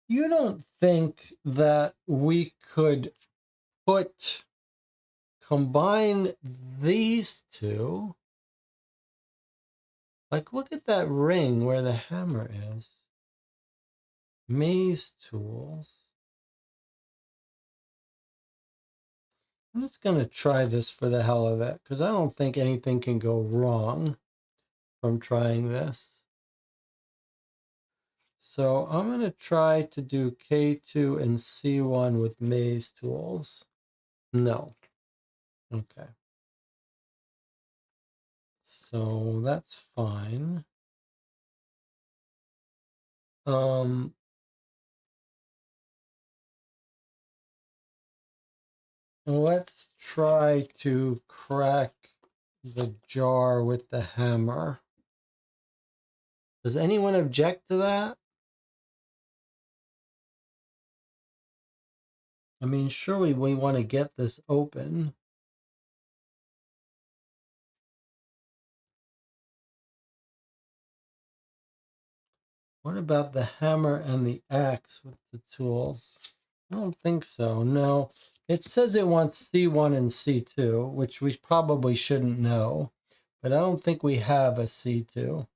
Speaker 1: You don't think that we could combine these two? Like, look at that ring where the hammer is. Maze tools. I'm just going to try this for the hell of it, because I don't think anything can go wrong from trying this. So I'm going to try to do K2 and C1 with maze tools. No. Okay. So that's fine. Let's try to crack the jar with the hammer. Does anyone object to that? I mean, surely we want to get this open. What about the hammer and the axe with the tools? I don't think so. No, it says it wants C1 and C2, which we probably shouldn't know, but I don't think we have a C2.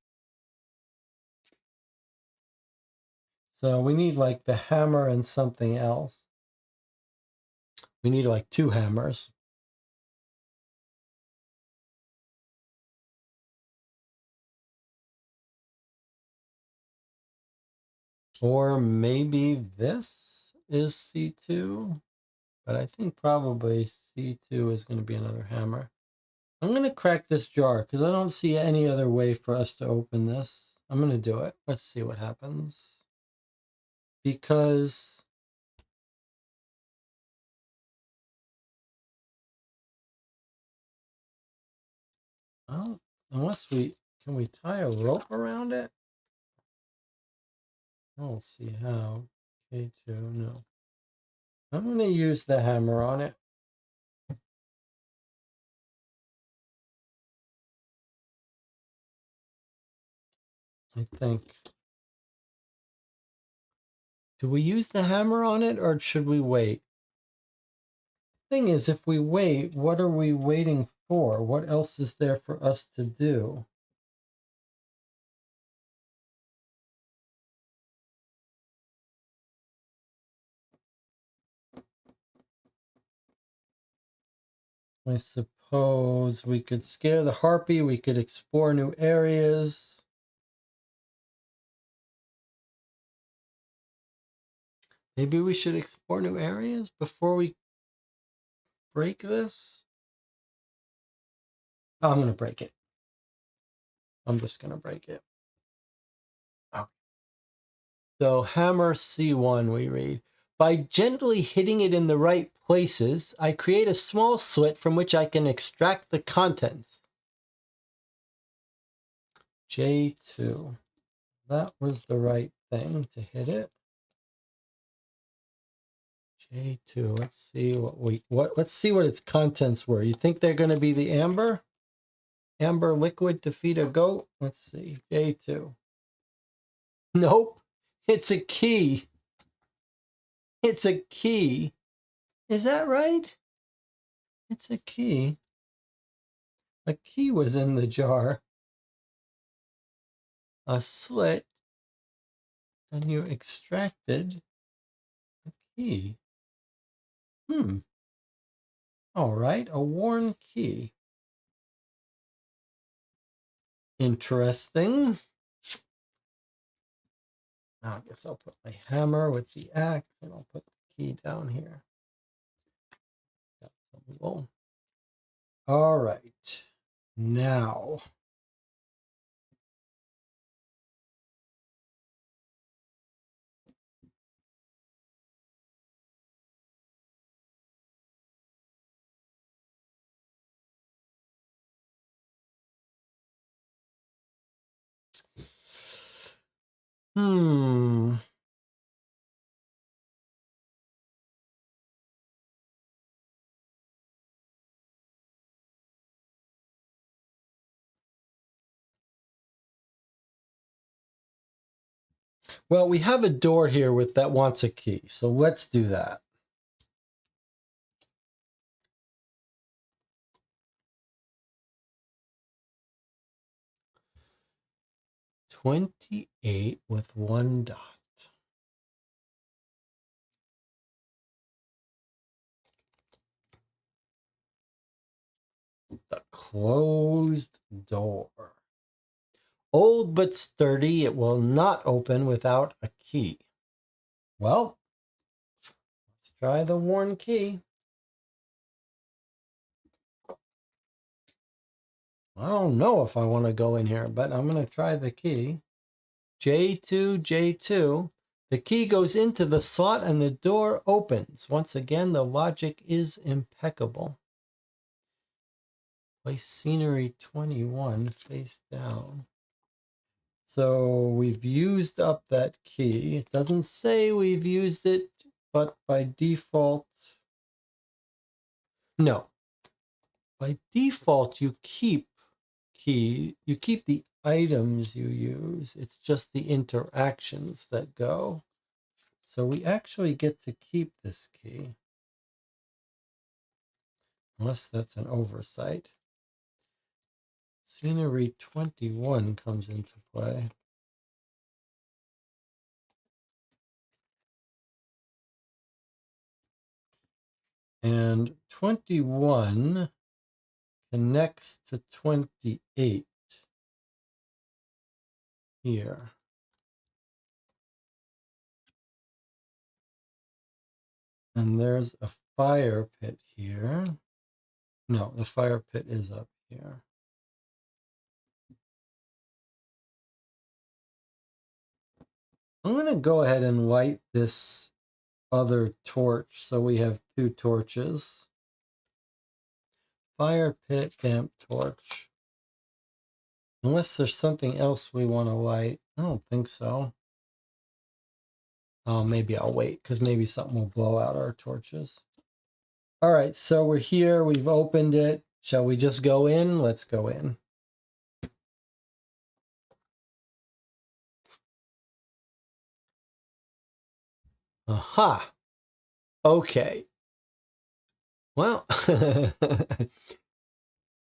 Speaker 1: So we need like the hammer and something else. We need like two hammers. Or maybe this is C2, but I think probably C2 is going to be another hammer. I'm going to crack this jar because I don't see any other way for us to open this. I'm going to do it. Let's see what happens. Because well, unless can we tie a rope around it? I don't see how. K2, no. I'm going to use the hammer on it. I think. Do we use the hammer on it or should we wait? Thing is, if we wait, what are we waiting for? What else is there for us to do? I suppose we could scare the harpy, we could explore new areas. Maybe we should explore new areas before we break this? Oh, I'm going to break it. I'm just going to break it. Oh. So hammer C1 we read. By gently hitting it in the right places, I create a small slit from which I can extract the contents. J2. That was the right thing to hit it. J2. Let's see let's see what its contents were. You think they're going to be the amber? Amber liquid to feed a goat? Let's see. J2. Nope. It's a key. It's a key. Is that right? It's a key. A key was in the jar. A slit. And you extracted a key. All right. A worn key. Interesting. I guess I'll put my hammer with the axe and I'll put the key down here. All right. Now. Well, we have a door here that wants a key, so let's do that. $28 with 1 dot. The closed door. Old but sturdy, it will not open without a key. Well, let's try the worn key. I don't know if I want to go in here, but I'm going to try the key. J2, J2. The key goes into the slot and the door opens. Once again, the logic is impeccable. Place scenery 21 face down. So we've used up that key. It doesn't say we've used it, but by default, no. By default, you keep the items you use. It's just the interactions that go. So we actually get to keep this key. Unless that's an oversight. Scenery 21 comes into play. And 21 connects to 28 here. And there's a fire pit here. No, the fire pit is up here. I'm going to go ahead and light this other torch so we have 2 torches. Fire pit, damp torch. Unless there's something else we want to light. I don't think so. Oh, maybe I'll wait because maybe something will blow out our torches. All right, so we're here. We've opened it. Shall we just go in? Let's go in. Aha. Okay. Well,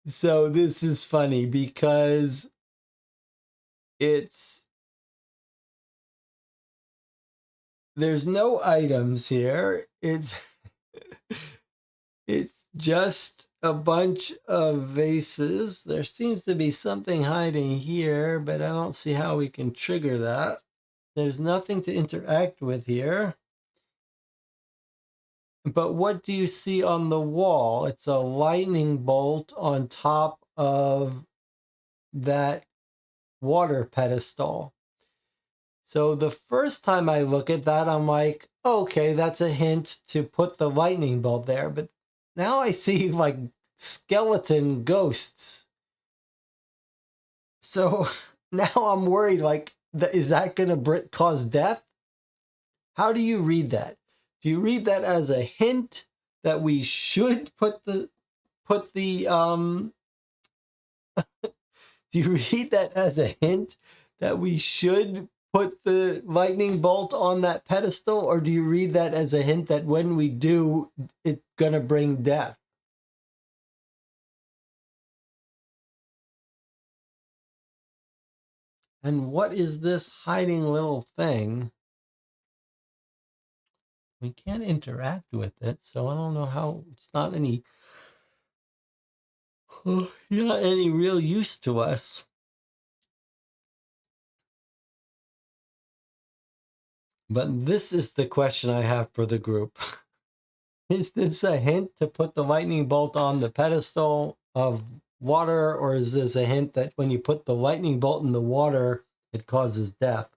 Speaker 1: so this is funny because there's no items here. It's just a bunch of vases. There seems to be something hiding here, but I don't see how we can trigger that. There's nothing to interact with here. But what do you see on the wall? It's a lightning bolt on top of that water pedestal. So the first time I look at that, I'm like, okay, that's a hint to put the lightning bolt there. But now I see like skeleton ghosts. So now I'm worried, like, is that going to cause death? How do you read that? Do you read that as a hint that we should do you read that as a hint that we should put the lightning bolt on that pedestal, or do you read that as a hint that when we do, it's gonna bring death? And what is this hiding little thing? We can't interact with it, so I don't know how. It's not any real use to us. But this is the question I have for the group. Is this a hint to put the lightning bolt on the pedestal of water, or is this a hint that when you put the lightning bolt in the water, it causes death?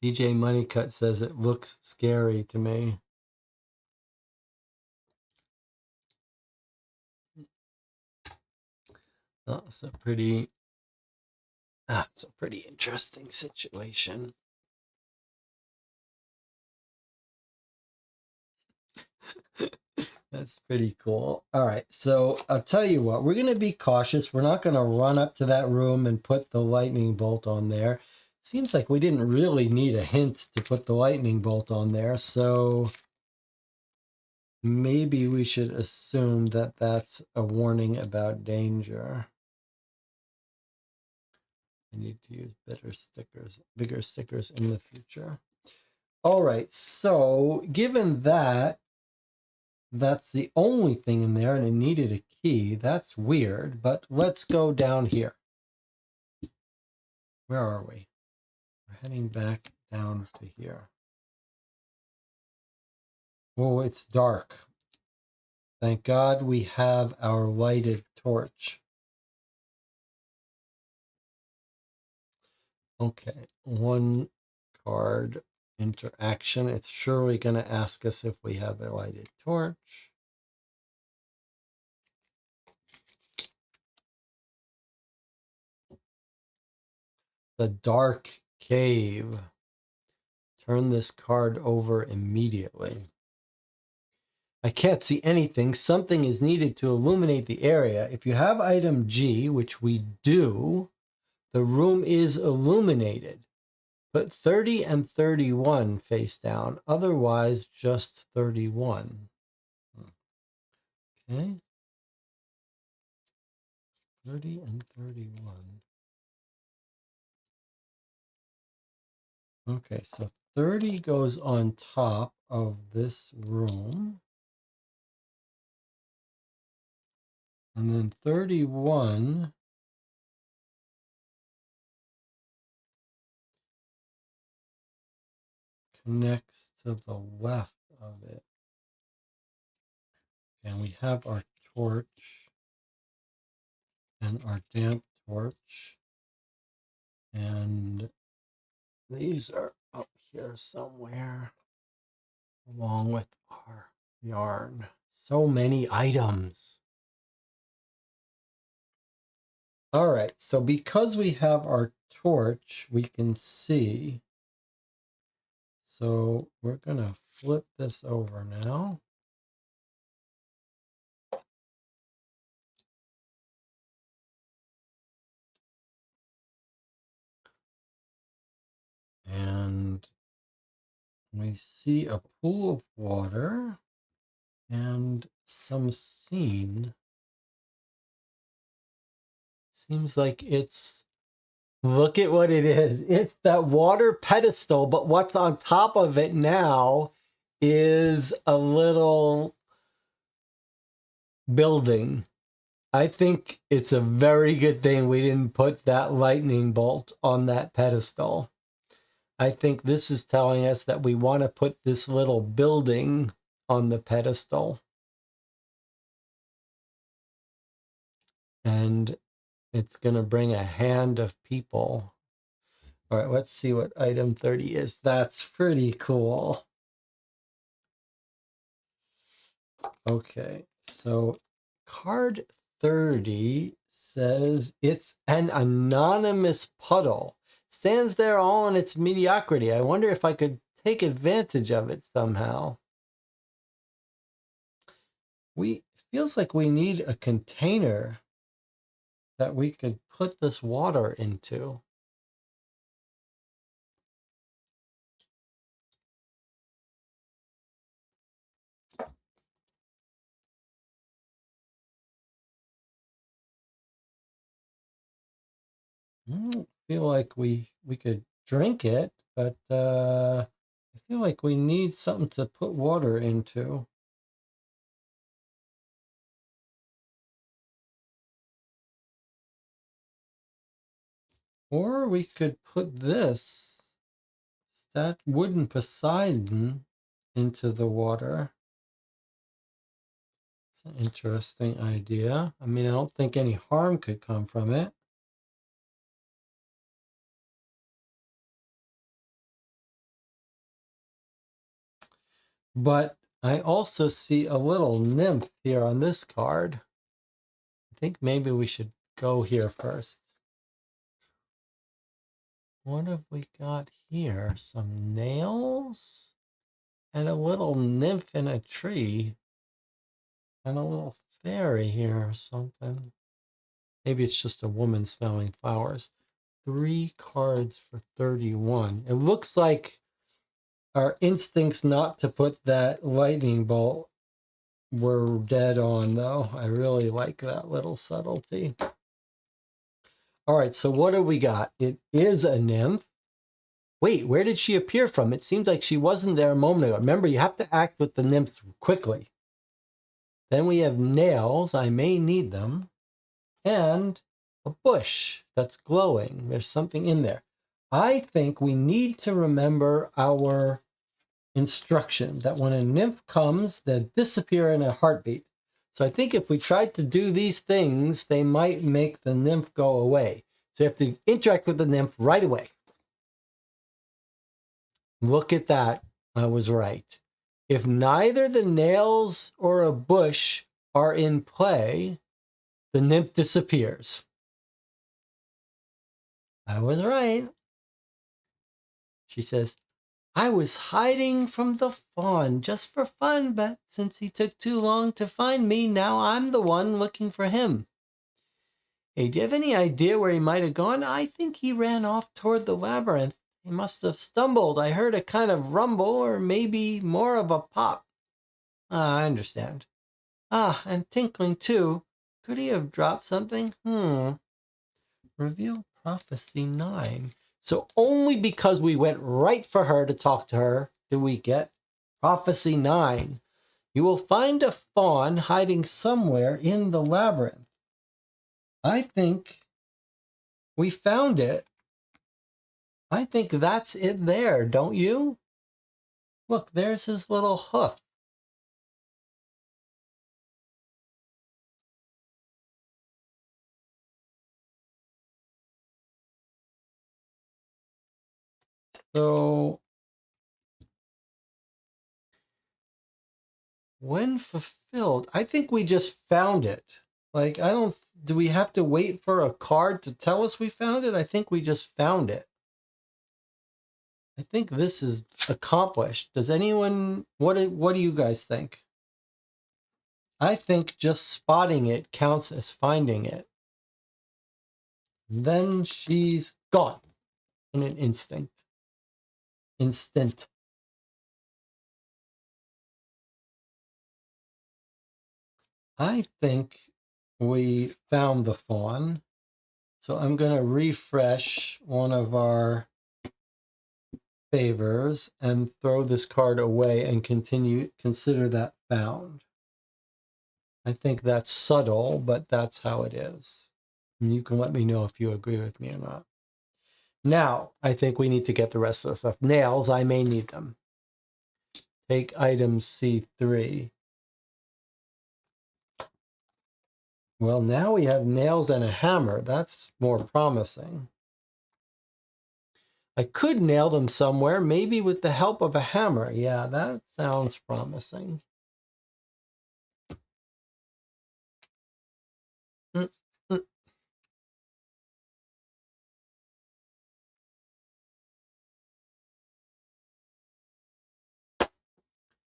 Speaker 1: DJ Moneycut says it looks scary to me. That's a pretty interesting situation. That's pretty cool. All right, so I'll tell you what, we're going to be cautious. We're not going to run up to that room and put the lightning bolt on there. Seems like we didn't really need a hint to put the lightning bolt on there, so maybe we should assume that that's a warning about danger. I need to use bigger stickers in the future. All right, so given that, that's the only thing in there and it needed a key. That's weird, but let's go down here. Where are we? We're heading back down to here. Oh, it's dark. Thank God we have our lighted torch. Okay, 1 card interaction. It's surely going to ask us if we have a lighted torch. The dark cave. Turn this card over immediately. I can't see anything. Something is needed to illuminate the area. If you have item G, which we do, the room is illuminated. Put 30 and 31 face down. Otherwise, just 31. Okay. 30 and 31. Okay, so 30 goes on top of this room. And then 31 connects to the left of it. And we have our torch and our damp torch. And these are up here somewhere, along with our yarn. So many items. All right, so because we have our torch, we can see. So we're gonna flip this over now. And we see a pool of water and some scene. Seems like it's, look at what it is. It's that water pedestal, but what's on top of it now is a little building. I think it's a very good thing we didn't put that lightning bolt on that pedestal. I think this is telling us that we want to put this little building on the pedestal. And it's going to bring a hand of people. All right, let's see what item 30 is. That's pretty cool. Okay, so card 30 says it's an anonymous puddle. Stands there all in its mediocrity. I wonder if I could take advantage of it somehow. Feels like we need a container that we could put this water into. I don't feel like we could drink it, but I feel like we need something to put water into. Or we could put this, that wooden Poseidon, into the water. It's an interesting idea. I mean, I don't think any harm could come from it. But I also see a little nymph here on this card. I think maybe we should go here first. What have we got here? Some nails and a little nymph in a tree and a little fairy here or something. Maybe it's just a woman smelling flowers. 3 cards for 31. It looks like our instincts not to put that lightning bolt were dead on, though. I really like that little subtlety. All right, so what do we got? It is a nymph. Wait, where did she appear from? It seems like she wasn't there a moment ago. Remember, you have to act with the nymphs quickly. Then we have nails. I may need them. And a bush that's glowing. There's something in there. I think we need to remember our instruction that when a nymph comes, they'll disappear in a heartbeat. So I think if we tried to do these things, they might make the nymph go away. So you have to interact with the nymph right away. Look at that. I was right. If neither the nails or a bush are in play, the nymph disappears. I was right. She says, I was hiding from the fawn just for fun, but since he took too long to find me, now I'm the one looking for him. Hey, do you have any idea where he might have gone? I think he ran off toward the labyrinth. He must have stumbled. I heard a kind of rumble, or maybe more of a pop. Ah, I understand. Ah, and tinkling too. Could he have dropped something? Reveal Prophecy 9. So only because we went right for her to talk to her do we get Prophecy 9. You will find a fawn hiding somewhere in the labyrinth. I think we found it. I think that's it there, don't you? Look, there's his little hoof. So, when fulfilled, I think we just found it. Like, do we have to wait for a card to tell us we found it? I think we just found it. I think this is accomplished. Does anyone, what do you guys think? I think just spotting it counts as finding it. Then she's gone in an instant. I think we found the fawn. So I'm going to refresh one of our favors and throw this card away and consider that found. I think that's subtle, but that's how it is. And you can let me know if you agree with me or not. Now, I think we need to get the rest of the stuff. Nails, I may need them. Take item C3. Well, now we have nails and a hammer. That's more promising. I could nail them somewhere, maybe with the help of a hammer. Yeah, that sounds promising. Mm, mm.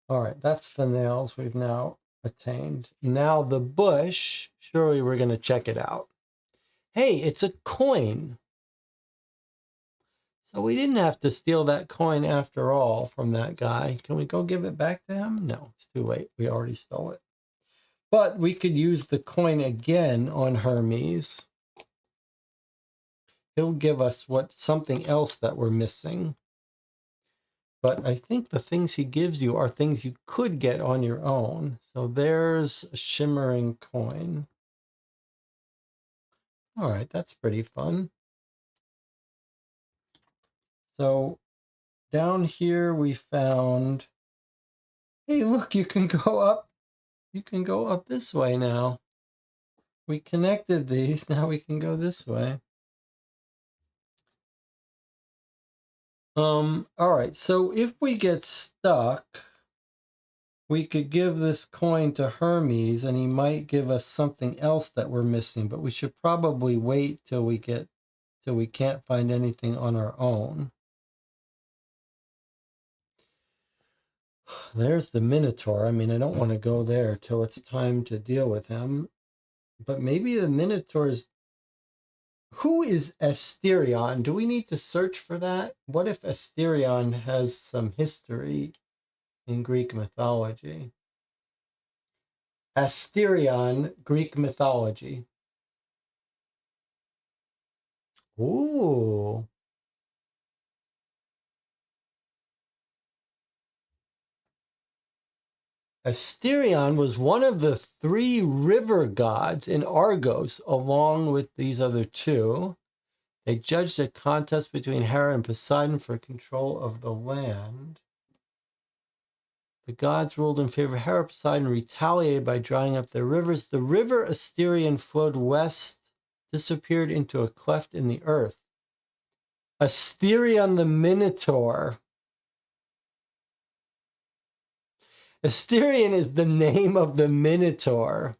Speaker 1: All right, that's the nails we've now attained. Now the bush, surely we're going to check it out. Hey, it's a coin. So we didn't have to steal that coin after all from that guy. Can we go give it back to him? No, it's too late. We already stole it. But we could use the coin again on Hermes. He'll give us something else that we're missing. But I think the things he gives you are things you could get on your own. So there's a shimmering coin. All right, that's pretty fun. So down here we found, hey, look, you can go up. You can go up this way now. We connected these. Now we can go this way. All right, so if we get stuck, we could give this coin to Hermes and he might give us something else that we're missing, but we should probably wait till we can't find anything on our own. There's the Minotaur. I mean, I don't want to go there till it's time to deal with him, but maybe the Minotaur's. Who is Asterion? Do we need to search for that? What if Asterion has some history in Greek mythology? Asterion, Greek mythology. Ooh. Asterion was one of the 3 river gods in Argos, along with these other 2. They judged a contest between Hera and Poseidon for control of the land. The gods ruled in favor of Hera. Poseidon retaliated by drying up their rivers. The river Asterion flowed west, disappeared into a cleft in the earth. Asterion the Minotaur. Asterion is the name of the Minotaur.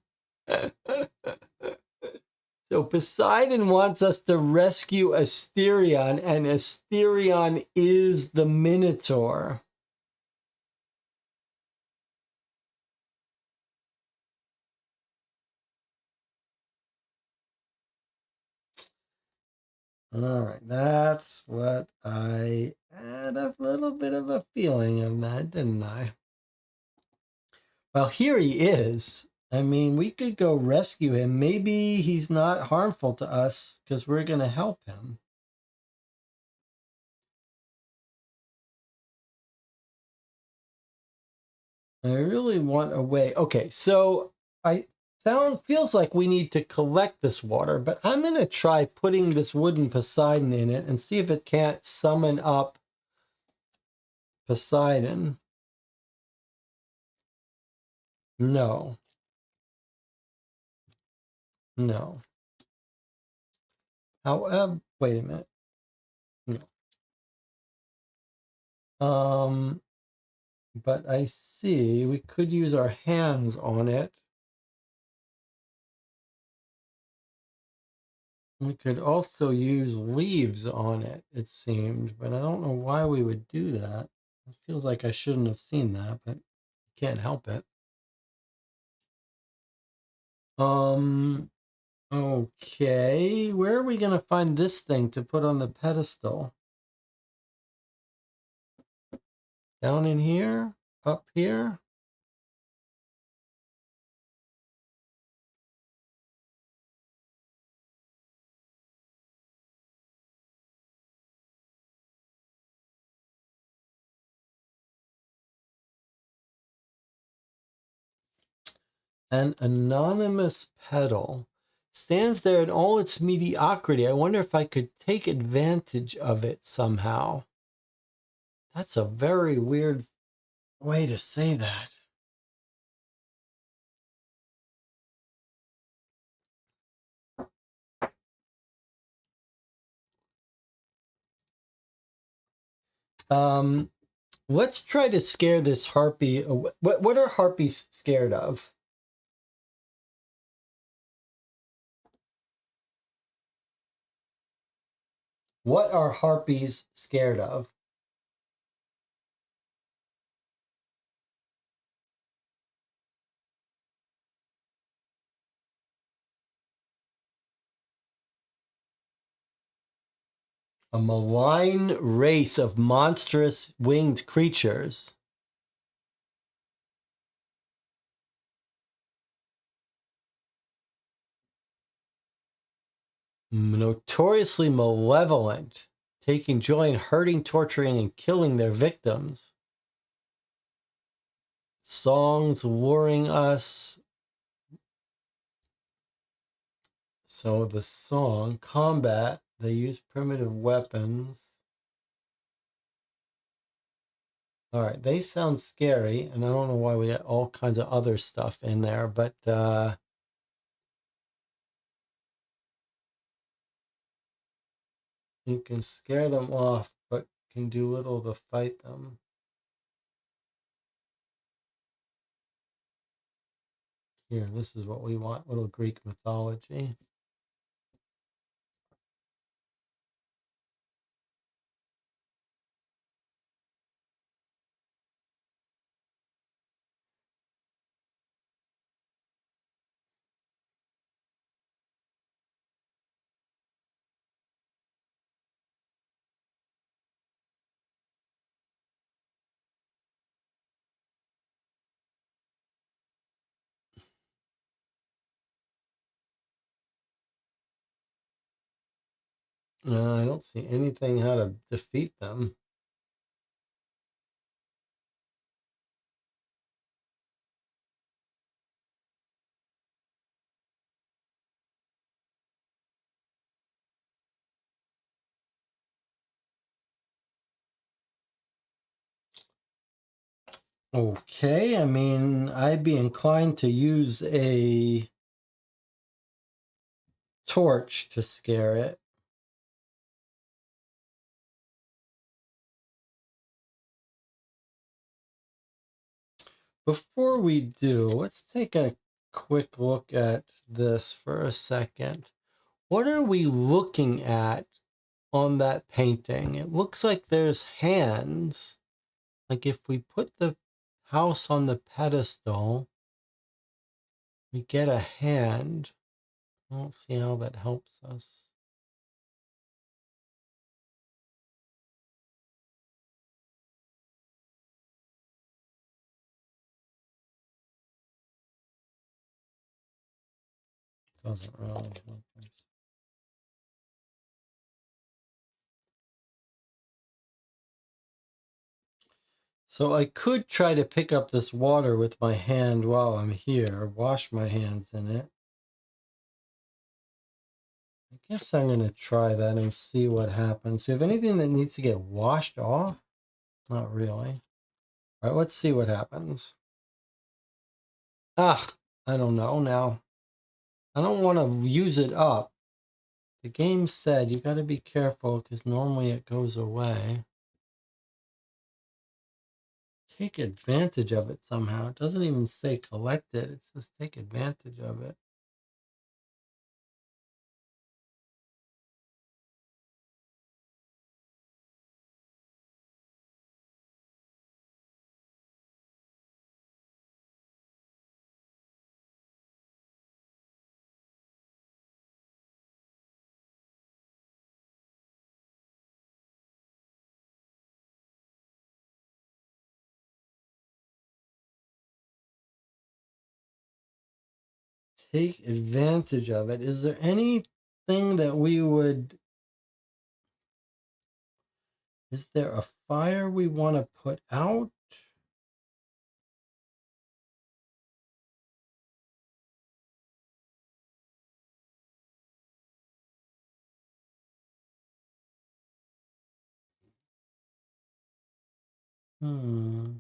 Speaker 1: So Poseidon wants us to rescue Asterion, and Asterion is the Minotaur. All right, that's what I had a little bit of a feeling of that, didn't I? Well, here he is. I mean, we could go rescue him. Maybe he's not harmful to us because we're going to help him. I really want a way. Okay, so I feels like we need to collect this water, but I'm gonna try putting this wooden Poseidon in it and see if it can't summon up Poseidon. No. No. However, wait a minute. No. But I see we could use our hands on it. We could also use leaves on it, it seems, but I don't know why we would do that. It feels like I shouldn't have seen that, but can't help it. Okay. Where are we gonna find this thing to put on the pedestal? Down in here? Up here? An anonymous pedal stands there in all its mediocrity. I wonder if I could take advantage of it somehow. That's a very weird way to say that. Um, let's try to scare this harpy. What are harpies scared of? What are harpies scared of? A malign race of monstrous winged creatures. Notoriously malevolent, taking joy in hurting, torturing, and killing their victims. Songs luring us. So the song, combat, they use primitive weapons. All right, they sound scary, and I don't know why we got all kinds of other stuff in there, but you can scare them off, but can do little to fight them. Here, this is what we want, little Greek mythology. I don't see anything how to defeat them. Okay, I mean, I'd be inclined to use a torch to scare it. Before we do, let's take a quick look at this for a second. What are we looking at on that painting? It looks like there's hands. Like if we put the house on the pedestal, we get a hand. I don't see how that helps us. Doesn't really help us. So I could try to pick up this water with my hand while I'm here, wash my hands in it. I guess I'm going to try that and see what happens. Do you have anything that needs to get washed off? Not really. All right, let's see what happens. Ah, I don't know now. I don't want to use it up. The game said you got to be careful because normally it goes away. Take advantage of it somehow. It doesn't even say collect it. It says take advantage of it. Take advantage of it. Is there anything that we would... Is there a fire we want to put out? Hmm.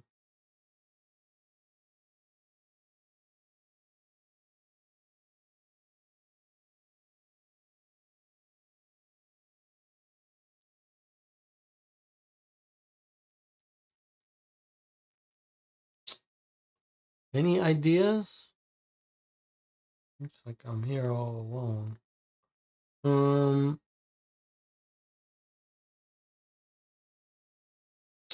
Speaker 1: Any ideas? Looks like I'm here all alone.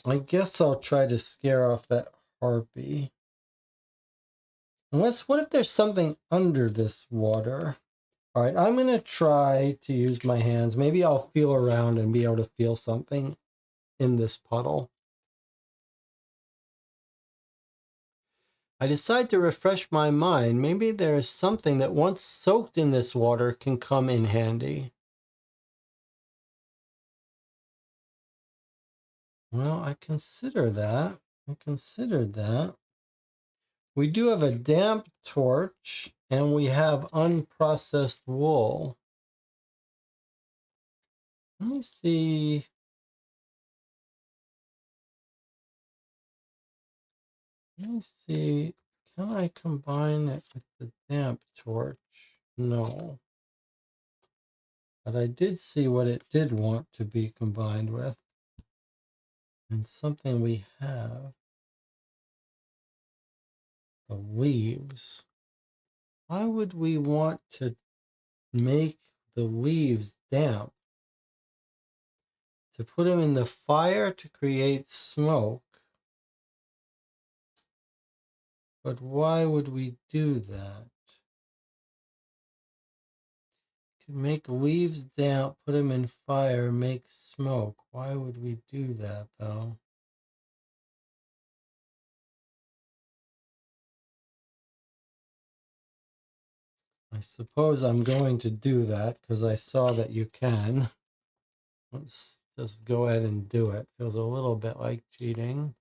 Speaker 1: I guess I'll try to scare off that harpy. Unless, what if there's something under this water? All right, I'm going to try to use my hands. Maybe I'll feel around and be able to feel something in this puddle. I decide to refresh my mind. Maybe there's something that once soaked in this water can come in handy. Well, I consider that. I considered that. We do have a damp torch and we have unprocessed wool. Let me see. Let me see. Can I combine it with the damp torch? No. But I did see what it did want to be combined with. And something we have. The leaves. Why would we want to make the leaves damp? To put them in the fire to create smoke. But why would we do that? Could make leaves damp, put them in fire, make smoke. Why would we do that though? I suppose I'm going to do that because I saw that you can. Let's just go ahead and do it. Feels a little bit like cheating.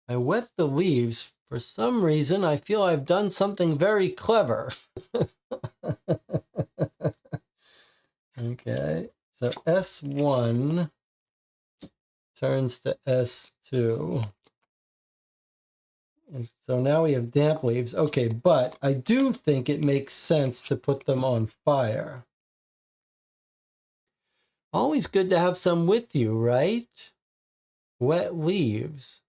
Speaker 1: I wet the leaves. For some reason, I feel I've done something very clever. Okay, so S1 turns to S2. And so now we have damp leaves. Okay, but I do think it makes sense to put them on fire. Always good to have some with you, right? Wet leaves.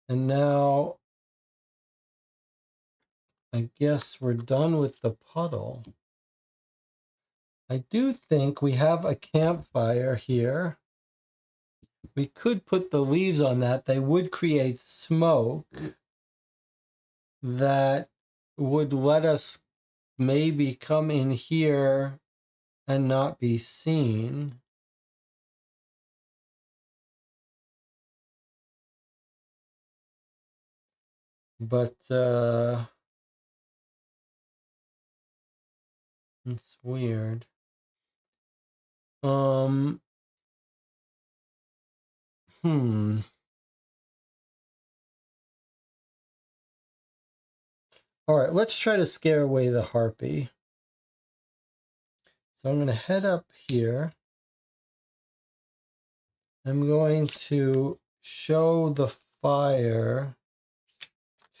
Speaker 1: And now I guess we're done with the puddle. I do think we have a campfire here. We could put the leaves on that. They would create smoke that would let us maybe come in here and not be seen. But it's weird. All right, let's try to scare away the harpy. So I'm going to head up here. I'm going to show the fire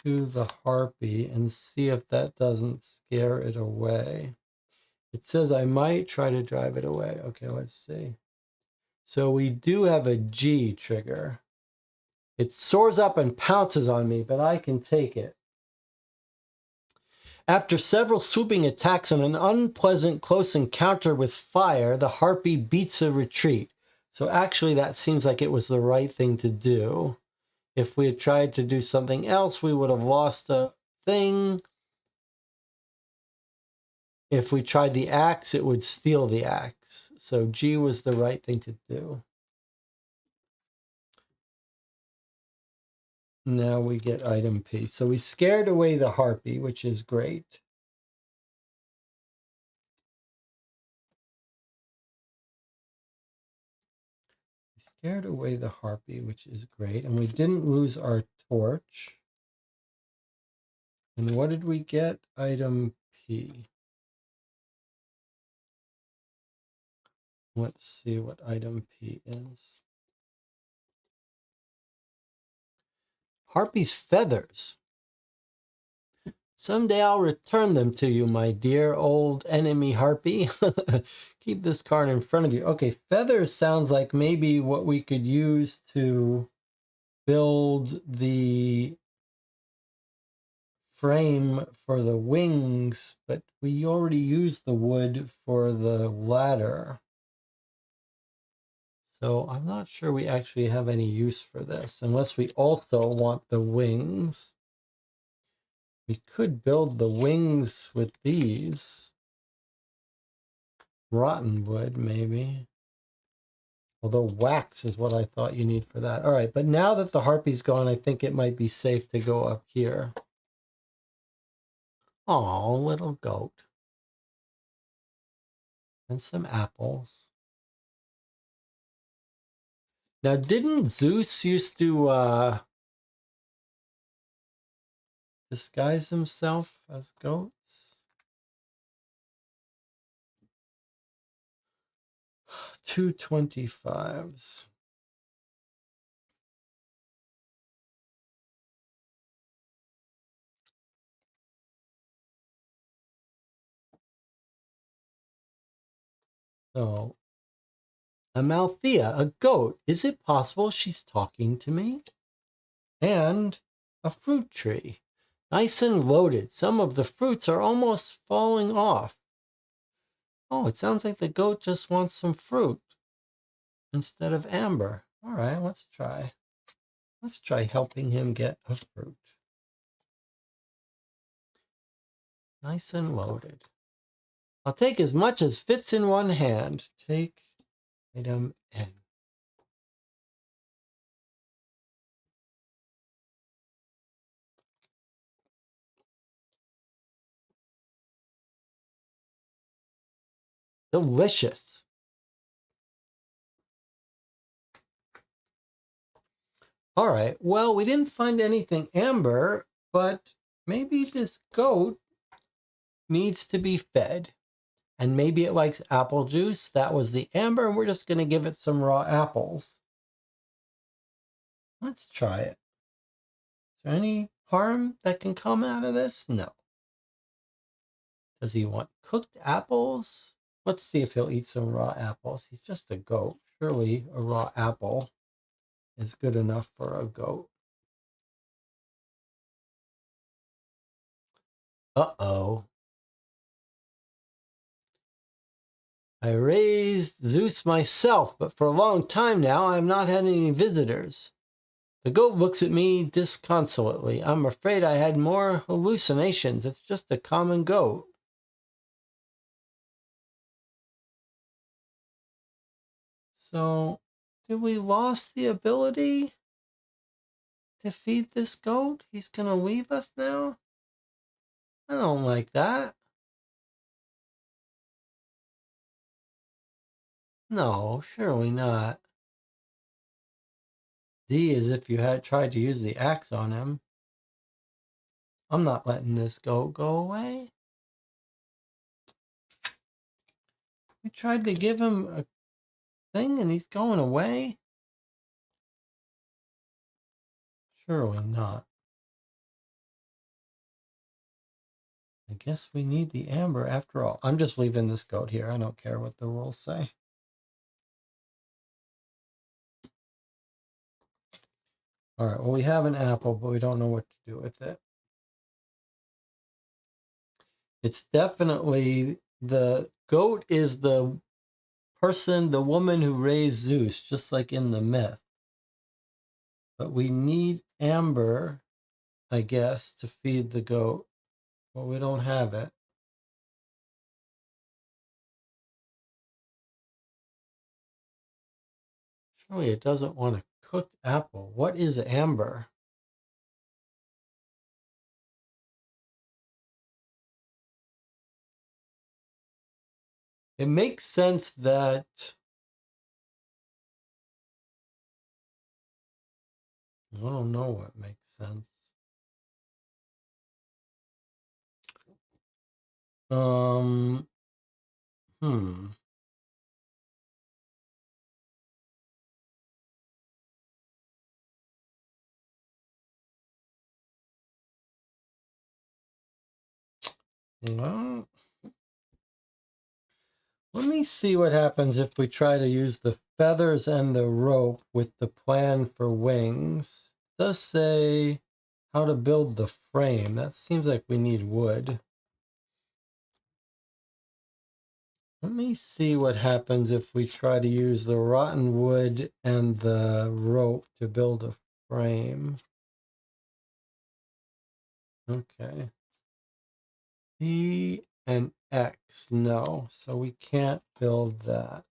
Speaker 1: to the harpy and see if that doesn't scare it away. It says I might try to drive it away. Okay, let's see. So we do have a G trigger. It soars up and pounces on me, but I can take it. After several swooping attacks and an unpleasant close encounter with fire, the harpy beats a retreat. So actually that seems like it was the right thing to do. If we had tried to do something else, we would have lost a thing. If we tried the axe, it would steal the axe. So G was the right thing to do. Now we get item P. So we scared away the harpy, which is great. We scared away the harpy, which is great. And we didn't lose our torch. And what did we get? Item P. Let's see what item P is. Harpy's feathers. Someday I'll return them to you, my dear old enemy harpy. Keep this card in front of you. Okay, feathers sounds like maybe what we could use to build the frame for the wings, but we already used the wood for the ladder. So I'm not sure we actually have any use for this, unless we also want the wings. We could build the wings with these. Rotten wood, maybe. Although wax is what I thought you need for that. All right, but now that the harpy's gone, I think it might be safe to go up here. Oh, little goat. And some apples. Now, didn't Zeus used to disguise himself as goats? 225s. So, Amalthea, a goat. Is it possible she's talking to me? And a fruit tree. Nice and loaded. Some of the fruits are almost falling off. Oh, it sounds like the goat just wants some fruit instead of amber. All right, let's try. Let's try helping him get a fruit. Nice and loaded. I'll take as much as fits in one hand. Take item N. Delicious. All right, well, we didn't find anything amber, but maybe this goat needs to be fed. And maybe it likes apple juice. That was the amber, and we're just going to give it some raw apples. Let's try it. Is there any harm that can come out of this? No. Does he want cooked apples? Let's see if he'll eat some raw apples. He's just a goat. Surely a raw apple is good enough for a goat. Uh-oh. I raised Zeus myself, but for a long time now I have not had any visitors. The goat looks at me disconsolately. I'm afraid I had more hallucinations. It's just a common goat. So, did we lost the ability to feed this goat? He's gonna leave us now? I don't like that. No, surely not. D is if you had tried to use the axe on him. I'm not letting this go away. We tried to give him a thing and he's going away? Surely not. I guess we need the amber after all. I'm just leaving this goat here. I don't care what the rules say. All right, well, we have an apple, but we don't know what to do with it. It's definitely the goat is the person, the woman who raised Zeus, just like in the myth. But we need amber, I guess, to feed the goat. But we don't have it. Surely it doesn't want a cooked apple. What is amber? It makes sense that I don't know what makes sense. Um, hmm. Well, let me see what happens if we try to use the feathers and the rope with the plan for wings. It does say how to build the frame. That seems like we need wood. Let me see what happens if we try to use the rotten wood and the rope to build a frame. Okay. P and X, no. So we can't build that.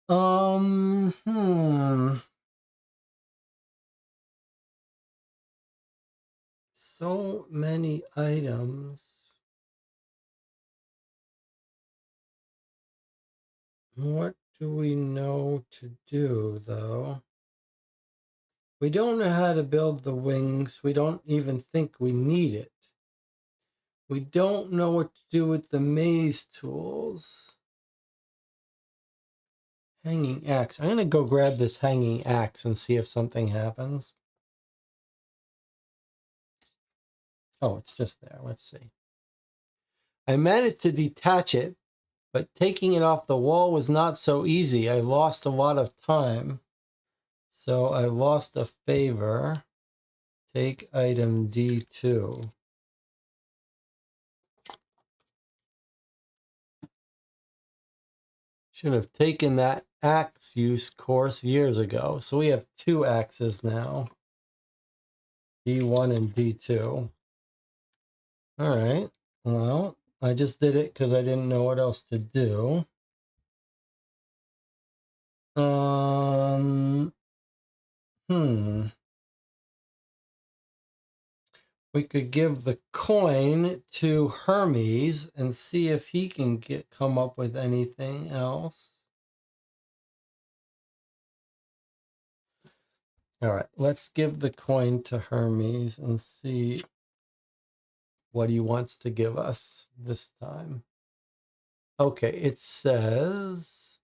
Speaker 1: Hmm. So many items. What do we know to do, though? We don't know how to build the wings. We don't even think we need it. We don't know what to do with the maze tools. Hanging axe. I'm going to go grab this hanging axe and see if something happens. Oh, it's just there. Let's see. I managed to detach it, but taking it off the wall was not so easy. I lost a lot of time. So I lost a favor. Take item D2. Should have taken that axe use course years ago. So we have 2 axes now. D1 and D2. All right. Well, I just did it because I didn't know what else to do. Hmm. We could give the coin to Hermes and see if he can come up with anything else. All right, let's give the coin to Hermes and see what he wants to give us this time. Okay, it says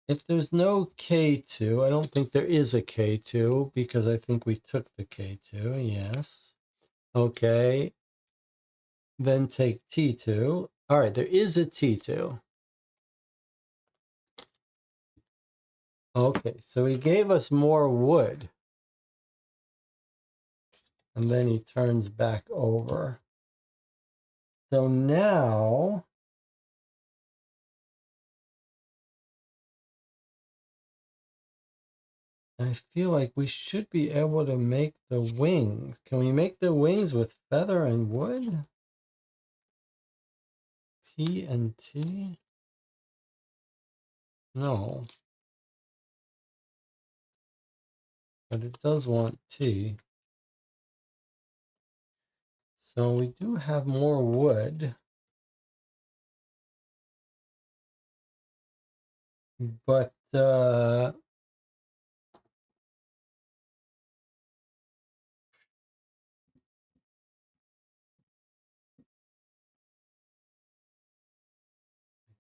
Speaker 1: if there's no K2, I don't think there is a K2 because I think we took the K2, yes. Okay, then take T2. All right, there is a T2. Okay, so he gave us more wood. And then he turns back over. So now I feel like we should be able to make the wings. Can we make the wings with feather and wood? P and T? No. But it does want T. So we do have more wood. But I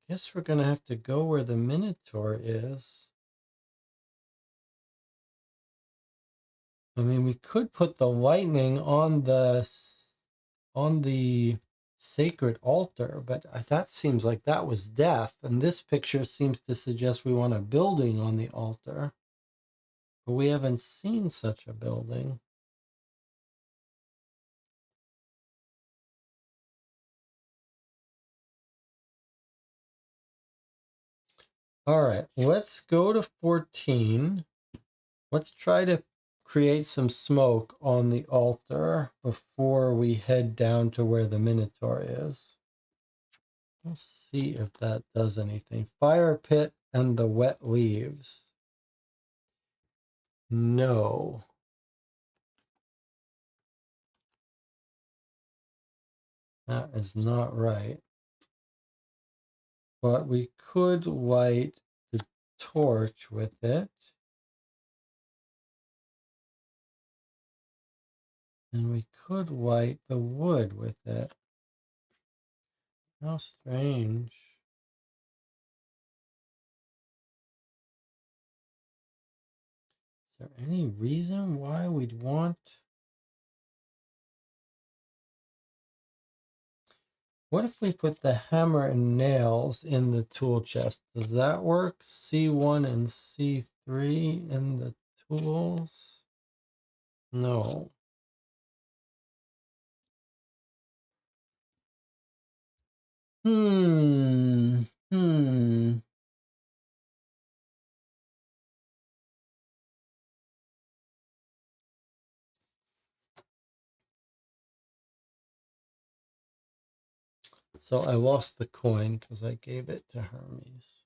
Speaker 1: guess we're going to have to go where the Minotaur is. I mean, we could put the lightning on the sacred altar, but that seems like that was death. And this picture seems to suggest we want a building on the altar. But we haven't seen such a building. All right, let's go to 14. Let's try to create some smoke on the altar before we head down to where the Minotaur is. Let's see if that does anything. Fire pit and the wet leaves. No. That is not right. But we could light the torch with it. And we could light the wood with it. How strange. Is there any reason why we'd want... What if we put the hammer and nails in the tool chest? Does that work? C1 and C3 in the tools? No. Hmm. So I lost the coin because I gave it to Hermes.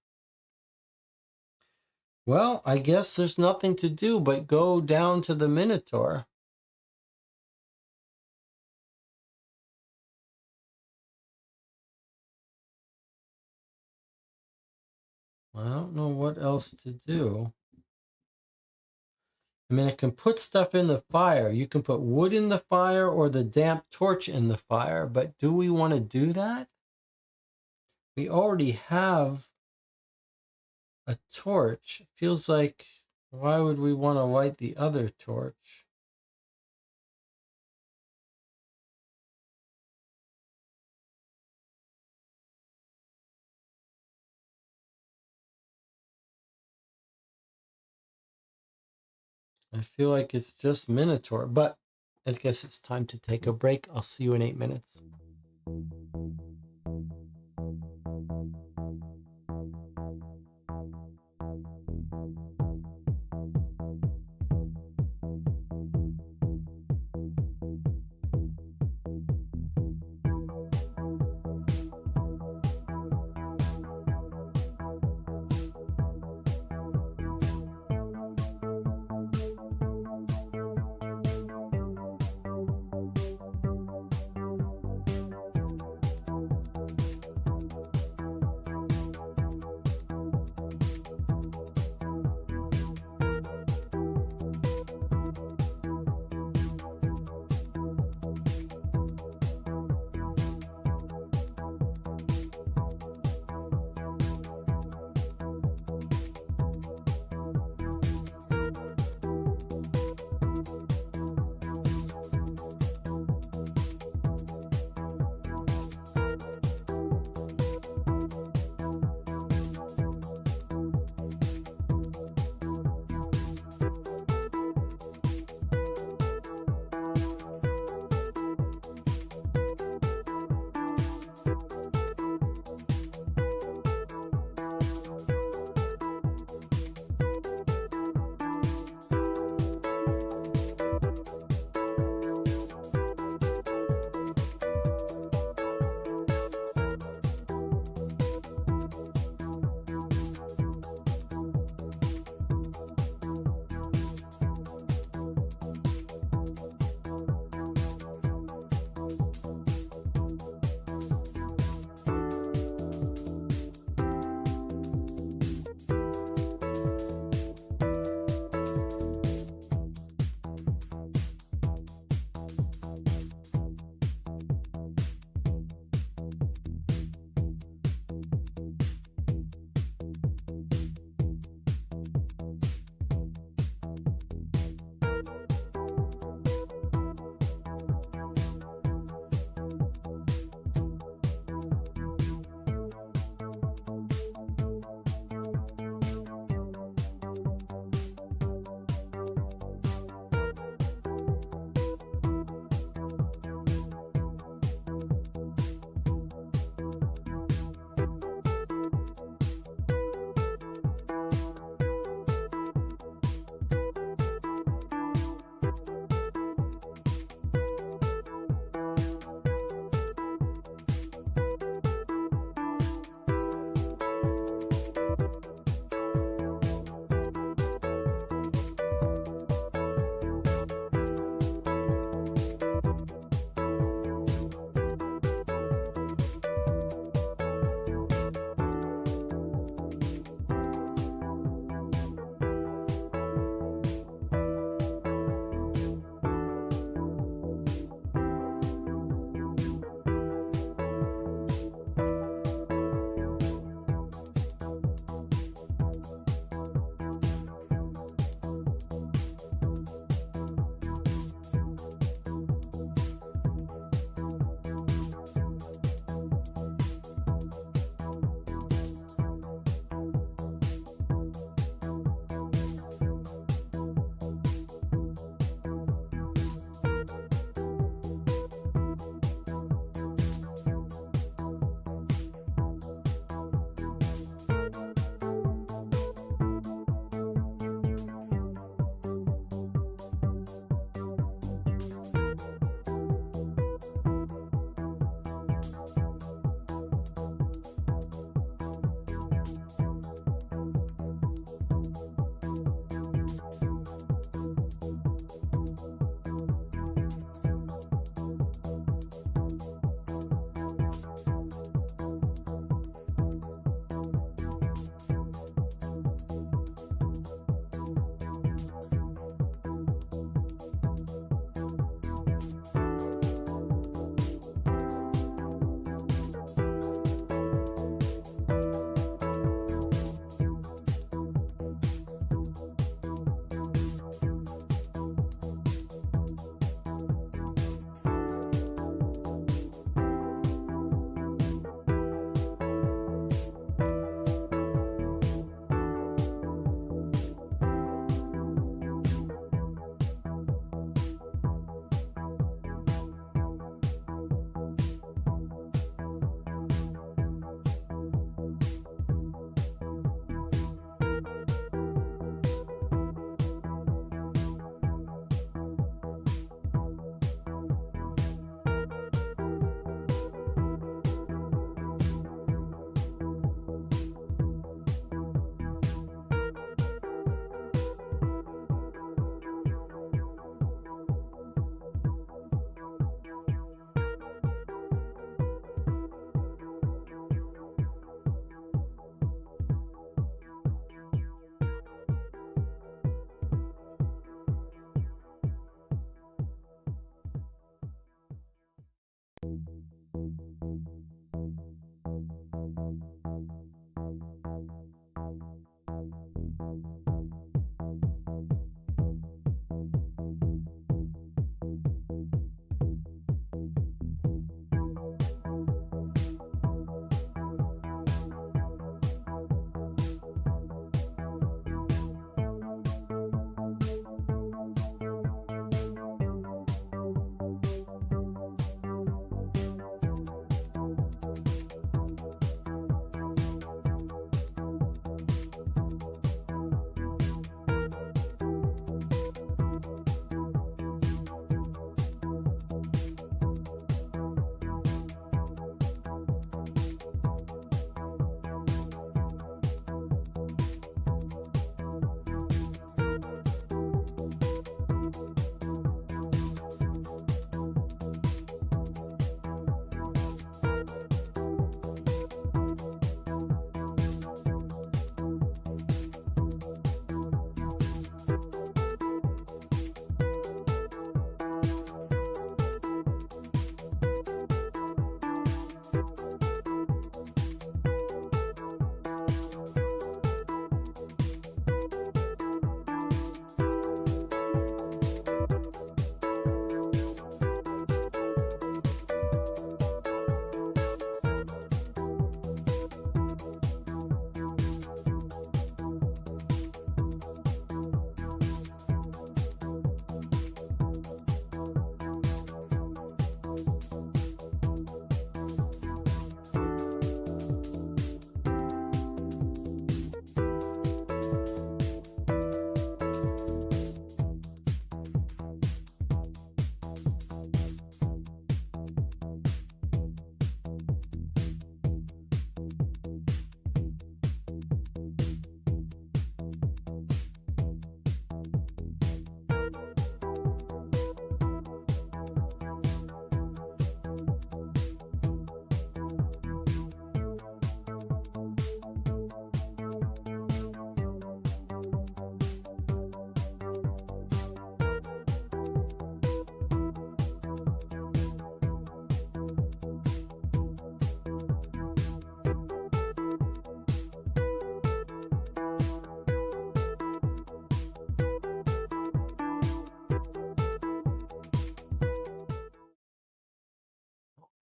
Speaker 1: Well, I guess there's nothing to do but go down to the Minotaur. I don't know what else to do. I mean, I can put stuff in the fire. You can put wood in the fire or the damp torch in the fire, but do we want to do that? We already have a torch. It feels like, why would we want to light the other torch? I feel like it's just Minotaur, but I guess it's time to take a break. I'll see you in 8 minutes.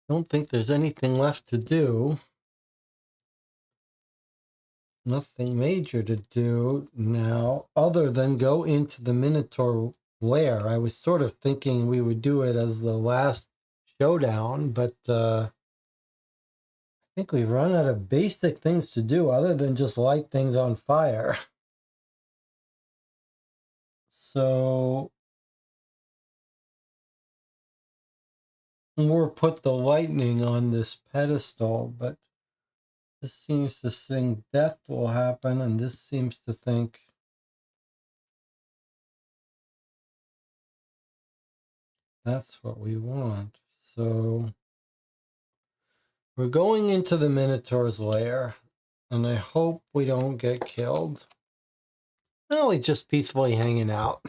Speaker 1: Don't think there's anything left to do. Nothing major to do now other than go into the Minotaur lair. I was sort of thinking we would do it as the last showdown, but I think we've run out of basic things to do other than just light things on fire. So, or put the lightning on this pedestal, but this seems to think death will happen, and this seems to think that's what we want. So we're going into the Minotaur's lair, and I hope we don't get killed. No, he's just peacefully hanging out.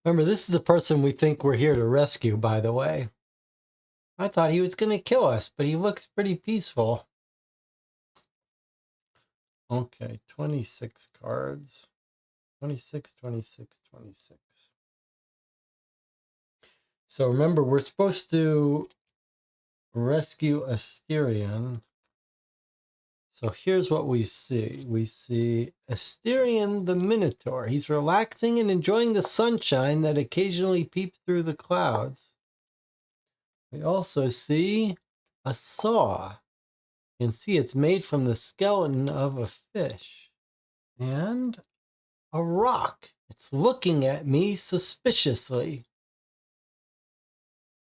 Speaker 1: Remember, this is a person we think we're here to rescue, by the way. I thought he was going to kill us, but he looks pretty peaceful. Okay, 26 cards. 26, 26, 26. So remember, we're supposed to rescue Asterion. So here's what we see. We see Asterion the Minotaur. He's relaxing and enjoying the sunshine that occasionally peeps through the clouds. We also see a saw. You can see it's made from the skeleton of a fish. And a rock. It's looking at me suspiciously.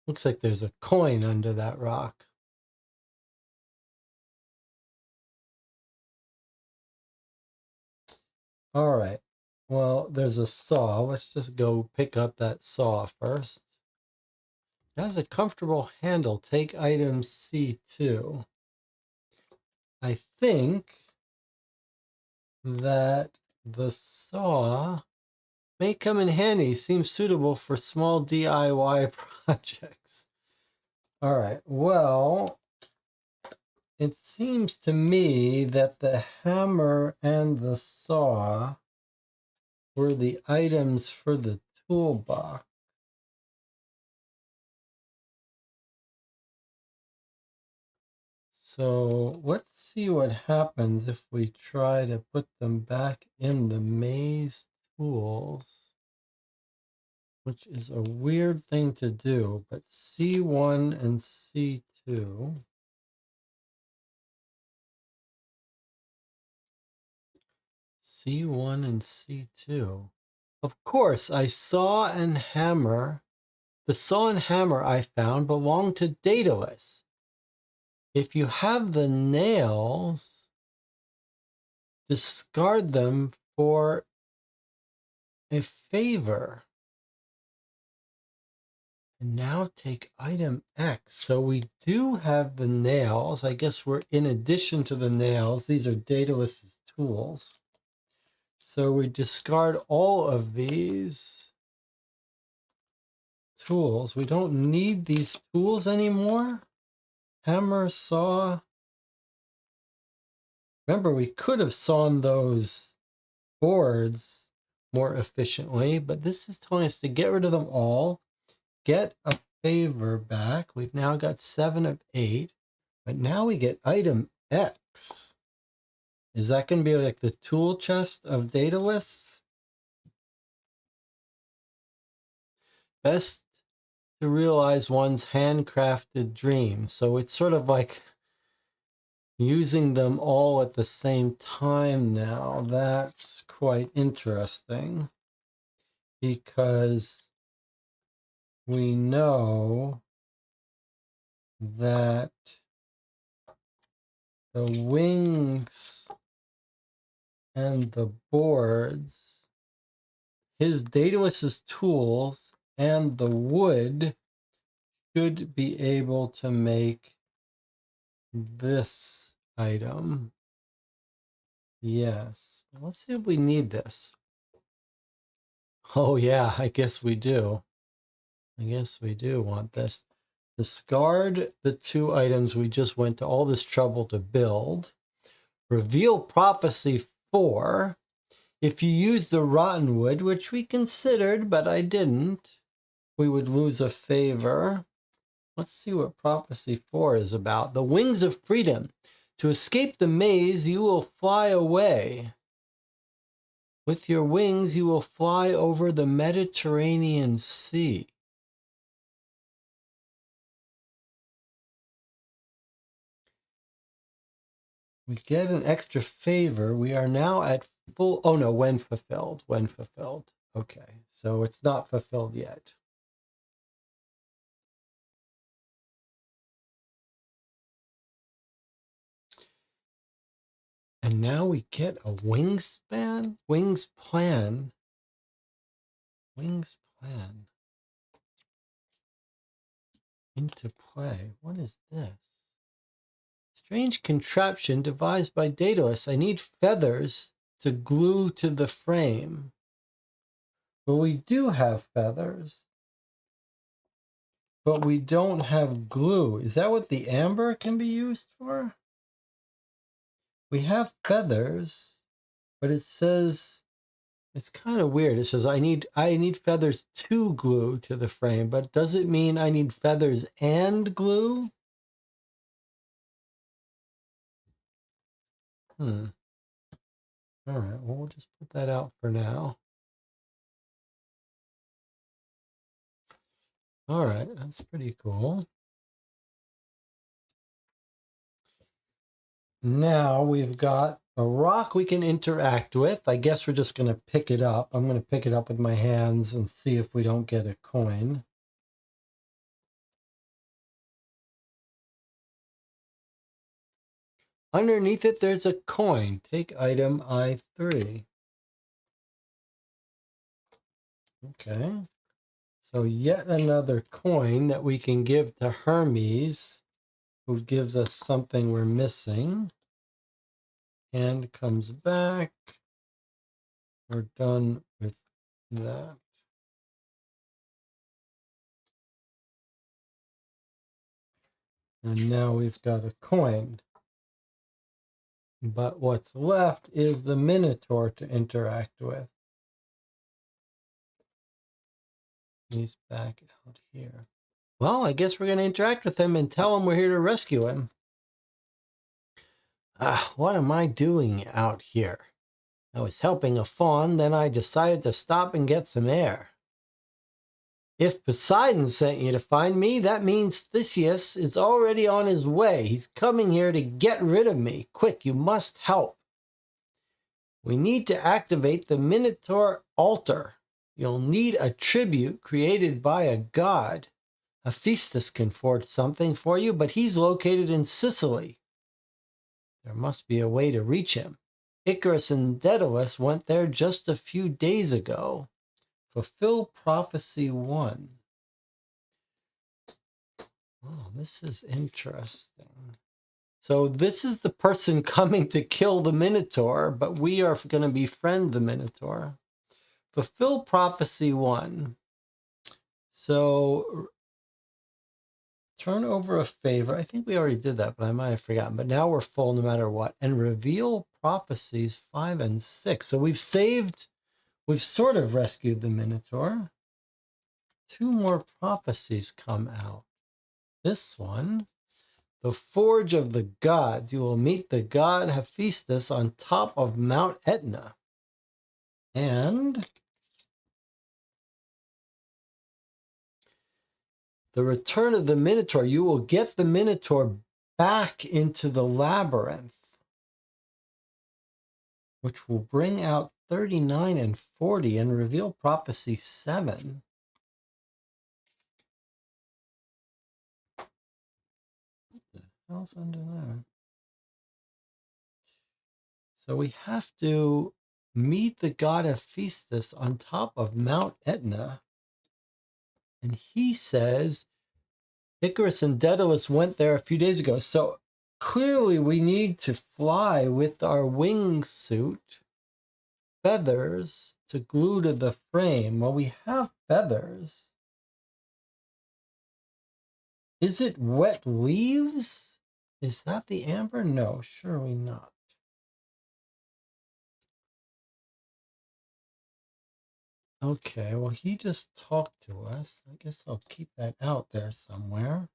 Speaker 1: Looks like there's a coin under that rock. All right. Well, there's a saw. Let's just go pick up that saw first. It has a comfortable handle. Take item C2. I think that the saw may come in handy. Seems suitable for small DIY projects. All right. Well, it seems to me that the hammer and the saw were the items for the toolbox. So let's see what happens if we try to put them back in the maze tools, which is a weird thing to do, but C1 and C2. C1 and C2. Of course, I saw and hammer. The saw and hammer I found belong to Daedalus. If you have the nails, discard them for a favor. And now take item X. So we do have the nails. I guess we're in addition to the nails. These are Daedalus's tools. So we discard all of these tools. We don't need these tools anymore. Hammer, saw. Remember, we could have sawn those boards more efficiently, but this is telling us to get rid of them all. Get a favor back. We've now got 7 of 8, but now we get item X. Is that going to be like the tool chest of Daedalus? Best to realize one's handcrafted dream. So it's sort of like using them all at the same time now. That's quite interesting because we know that the wings and the boards, his Daedalus's tools and the wood should be able to make this item. Yes. Let's see if we need this. Oh yeah, I guess we do. I guess we do want this. Discard the 2 items we just went to all this trouble to build. Reveal prophecy 4. If you use the rotten wood, which we considered, but I didn't, we would lose a favor. Let's see what prophecy 4 is about. The wings of freedom. To escape the maze, you will fly away. With your wings, you will fly over the Mediterranean Sea. We get an extra favor. We are now at full. Oh no, when fulfilled. When fulfilled. Okay, so it's not fulfilled yet. And now we get a wingspan? Wings plan. Wings plan. Into play. What is this? Strange contraption devised by Daedalus. I need feathers to glue to the frame. Well, we do have feathers, but we don't have glue. Is that what the amber can be used for? We have feathers, but it says, it's kind of weird. It says I need feathers to glue to the frame, but does it mean I need feathers and glue? All right, well, we'll just put that out for now. All right, that's pretty cool. Now we've got a rock we can interact with. I guess we're just going to pick it up. I'm going to pick it up with my hands and see if we don't get a coin. Underneath it, there's a coin. Take item I3. Okay. So yet another coin that we can give to Hermes, who gives us something we're missing. And comes back. We're done with that. And now we've got a coin. But what's left is the Minotaur to interact with. He's back out here. Well, I guess we're going to interact with him and tell him we're here to rescue him. What am I doing out here? I was helping a fawn, then I decided to stop and get some air. If Poseidon sent you to find me, that means Theseus is already on his way. He's coming here to get rid of me. Quick, you must help. We need to activate the Minotaur altar. You'll need a tribute created by a god. Hephaestus can forge something for you, but he's located in Sicily. There must be a way to reach him. Icarus and Daedalus went there just a few days ago. Fulfill Prophecy 1. Oh, this is interesting. So this is the person coming to kill the Minotaur, but we are going to befriend the Minotaur. Fulfill Prophecy 1. So turn over a favor. I think we already did that, but I might have forgotten. But now we're full no matter what. And reveal prophecies 5 and 6. So we've sort of rescued the Minotaur. 2 more prophecies come out. This one, the Forge of the Gods. You will meet the god Hephaestus on top of Mount Etna. And the Return of the Minotaur. You will get the Minotaur back into the Labyrinth, which will bring out 39 and 40 and reveal Prophecy 7. What the hell's under there? So we have to meet the god Hephaestus on top of Mount Etna. And he says, Icarus and Daedalus went there a few days ago. So clearly we need to fly with our wingsuit, feathers to glue to the frame. Well, we have feathers. Is it wet leaves? Is that the amber? No, surely not. Okay, well, he just talked to us. I guess I'll keep that out there somewhere.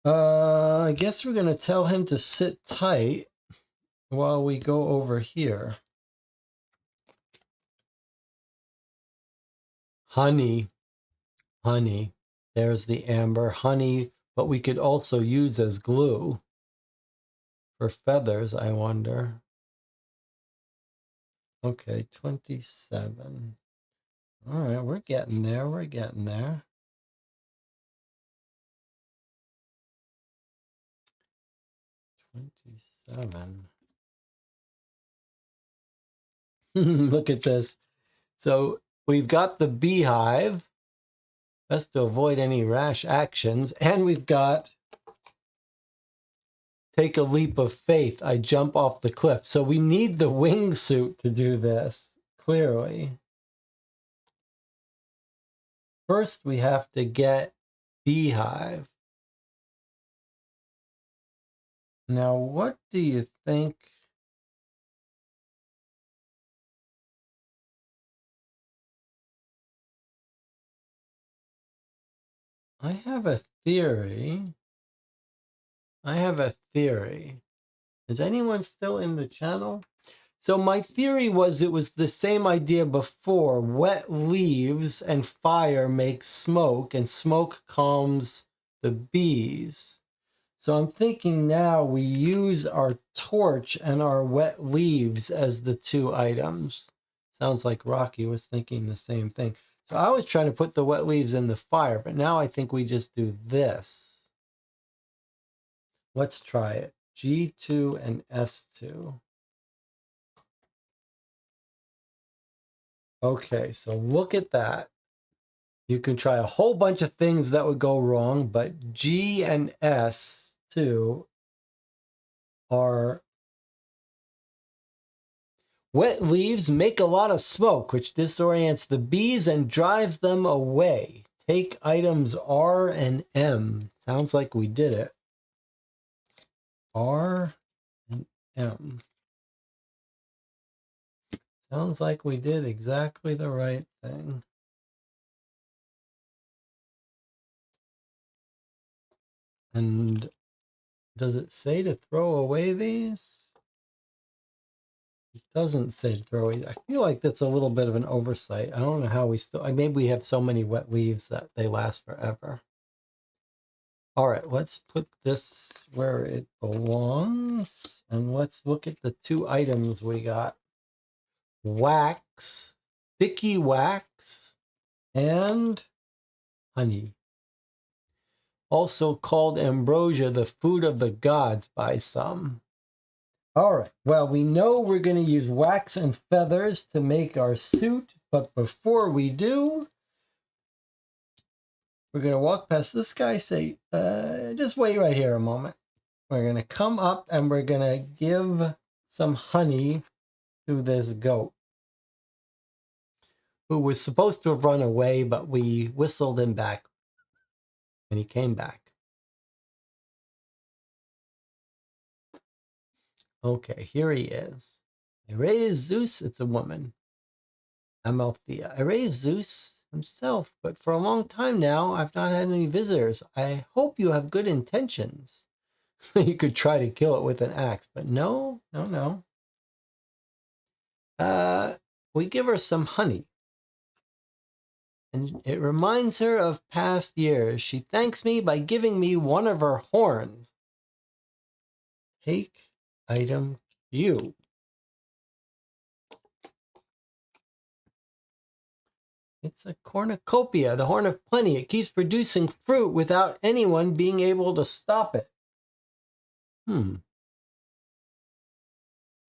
Speaker 1: I guess we're going to tell him to sit tight while we go over here. Honey. Honey. There's the amber. Honey, but we could also use as glue for feathers, I wonder. Okay, 27. All right, we're getting there. We're getting there. 27. Look at this. So we've got the beehive. Best to avoid any rash actions. And we've got take a leap of faith. I jump off the cliff. So we need the wingsuit to do this, clearly. First, we have to get beehive. Now, what do you think? I have a theory. Is anyone still in the channel? So my theory was it was the same idea before. Wet leaves and fire make smoke, and smoke calms the bees. So I'm thinking now we use our torch and our wet leaves as the two items. Sounds like Rocky was thinking the same thing. So I was trying to put the wet leaves in the fire, but now I think we just do this. Let's try it. G2 and S2. Okay, so look at that. You can try a whole bunch of things that would go wrong, but G and S2 are wet leaves make a lot of smoke, which disorients the bees and drives them away. Take items R and M. Sounds like we did it. R and M. Sounds like we did exactly the right thing. And does it say to throw away these? It doesn't say to throw away. I feel like that's a little bit of an oversight. I don't know how we still, maybe we have so many wet leaves that they last forever. All right, let's put this where it belongs. And let's look at the two items we got. Wax, sticky wax, and honey. Also called ambrosia, the food of the gods by some. All right, well, we know we're going to use wax and feathers to make our suit, but before we do, we're going to walk past this guy, say, just wait right here a moment. We're going to come up and we're going to give some honey to this goat who was supposed to have run away, but we whistled him back and he came back. Okay, here he is. I raised Zeus, it's a woman. Amalthea. I raised Zeus himself, but for a long time now, I've not had any visitors. I hope you have good intentions. You could try to kill it with an axe, but no. We give her some honey. And it reminds her of past years. She thanks me by giving me one of her horns. Take item Q. It's a cornucopia, the horn of plenty. It keeps producing fruit without anyone being able to stop it.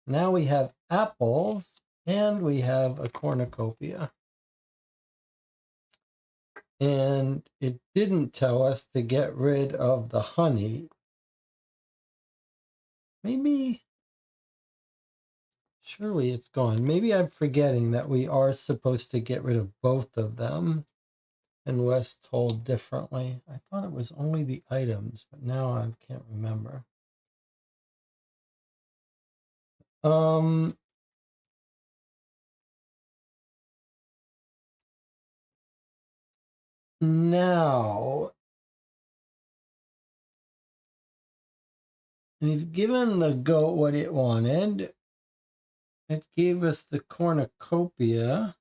Speaker 1: Now we have apples and we have a cornucopia. And it didn't tell us to get rid of the honey. Maybe, surely it's gone. Maybe I'm forgetting that we are supposed to get rid of both of them unless told differently. I thought it was only the items, but now I can't remember. Now, we've given the goat what it wanted. It gave us the cornucopia.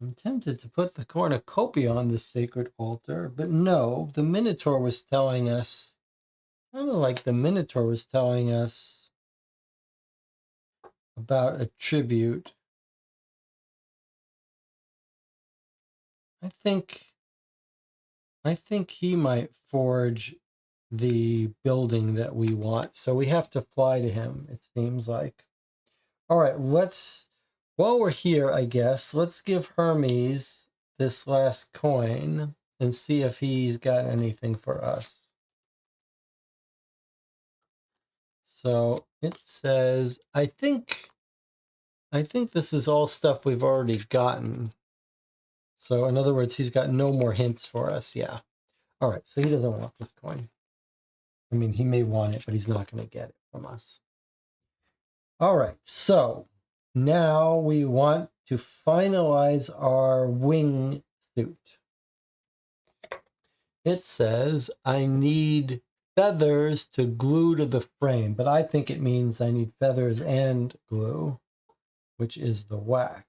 Speaker 1: I'm tempted to put the cornucopia on the sacred altar, but no, the Minotaur was telling us, kind of like the Minotaur was telling us about a tribute. I think he might forge the building that we want. So we have to fly to him, it seems like. All right, while we're here, I guess, let's give Hermes this last coin and see if he's got anything for us. So it says, I think this is all stuff we've already gotten. So in other words, he's got no more hints for us. Yeah. All right, so he doesn't want this coin. I mean, he may want it, but he's not going to get it from us. All right, so now we want to finalize our wing suit. It says, I need feathers to glue to the frame, but I think it means I need feathers and glue, which is the wax.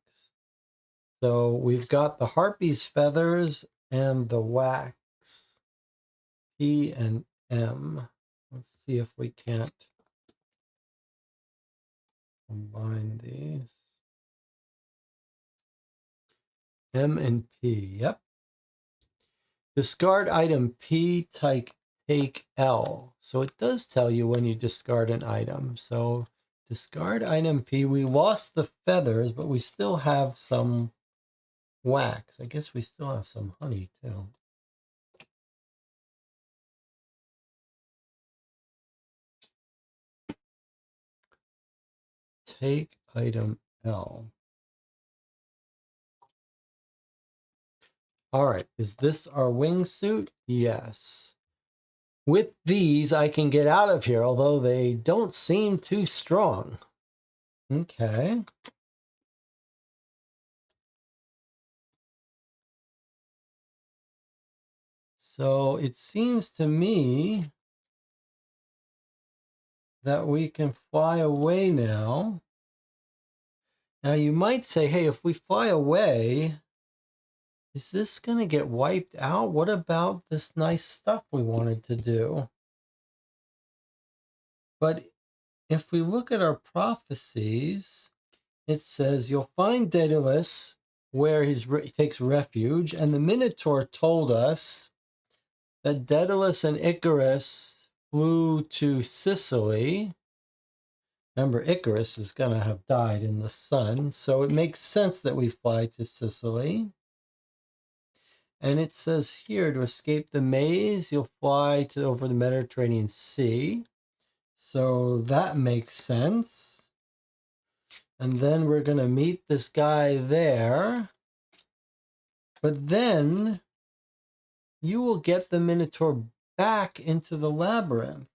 Speaker 1: So we've got the harpy's feathers and the wax, P and M. Let's see if we can't combine these. M and P, yep. Discard item P, take L. So it does tell you when you discard an item. So discard item P. We lost the feathers, but we still have some wax. I guess we still have some honey too. Take item L. All right, is this our wingsuit? Yes. With these, I can get out of here, although they don't seem too strong. Okay. So it seems to me that we can fly away now. Now you might say, hey, if we fly away, is this going to get wiped out? What about this nice stuff we wanted to do? But if we look at our prophecies, it says you'll find Daedalus where he takes refuge. And the Minotaur told us that Daedalus and Icarus flew to Sicily. Remember, Icarus is going to have died in the sun, so it makes sense that we fly to Sicily. And it says here, to escape the maze, you'll fly over the Mediterranean Sea. So that makes sense. And then we're going to meet this guy there. But then you will get the Minotaur back into the labyrinth.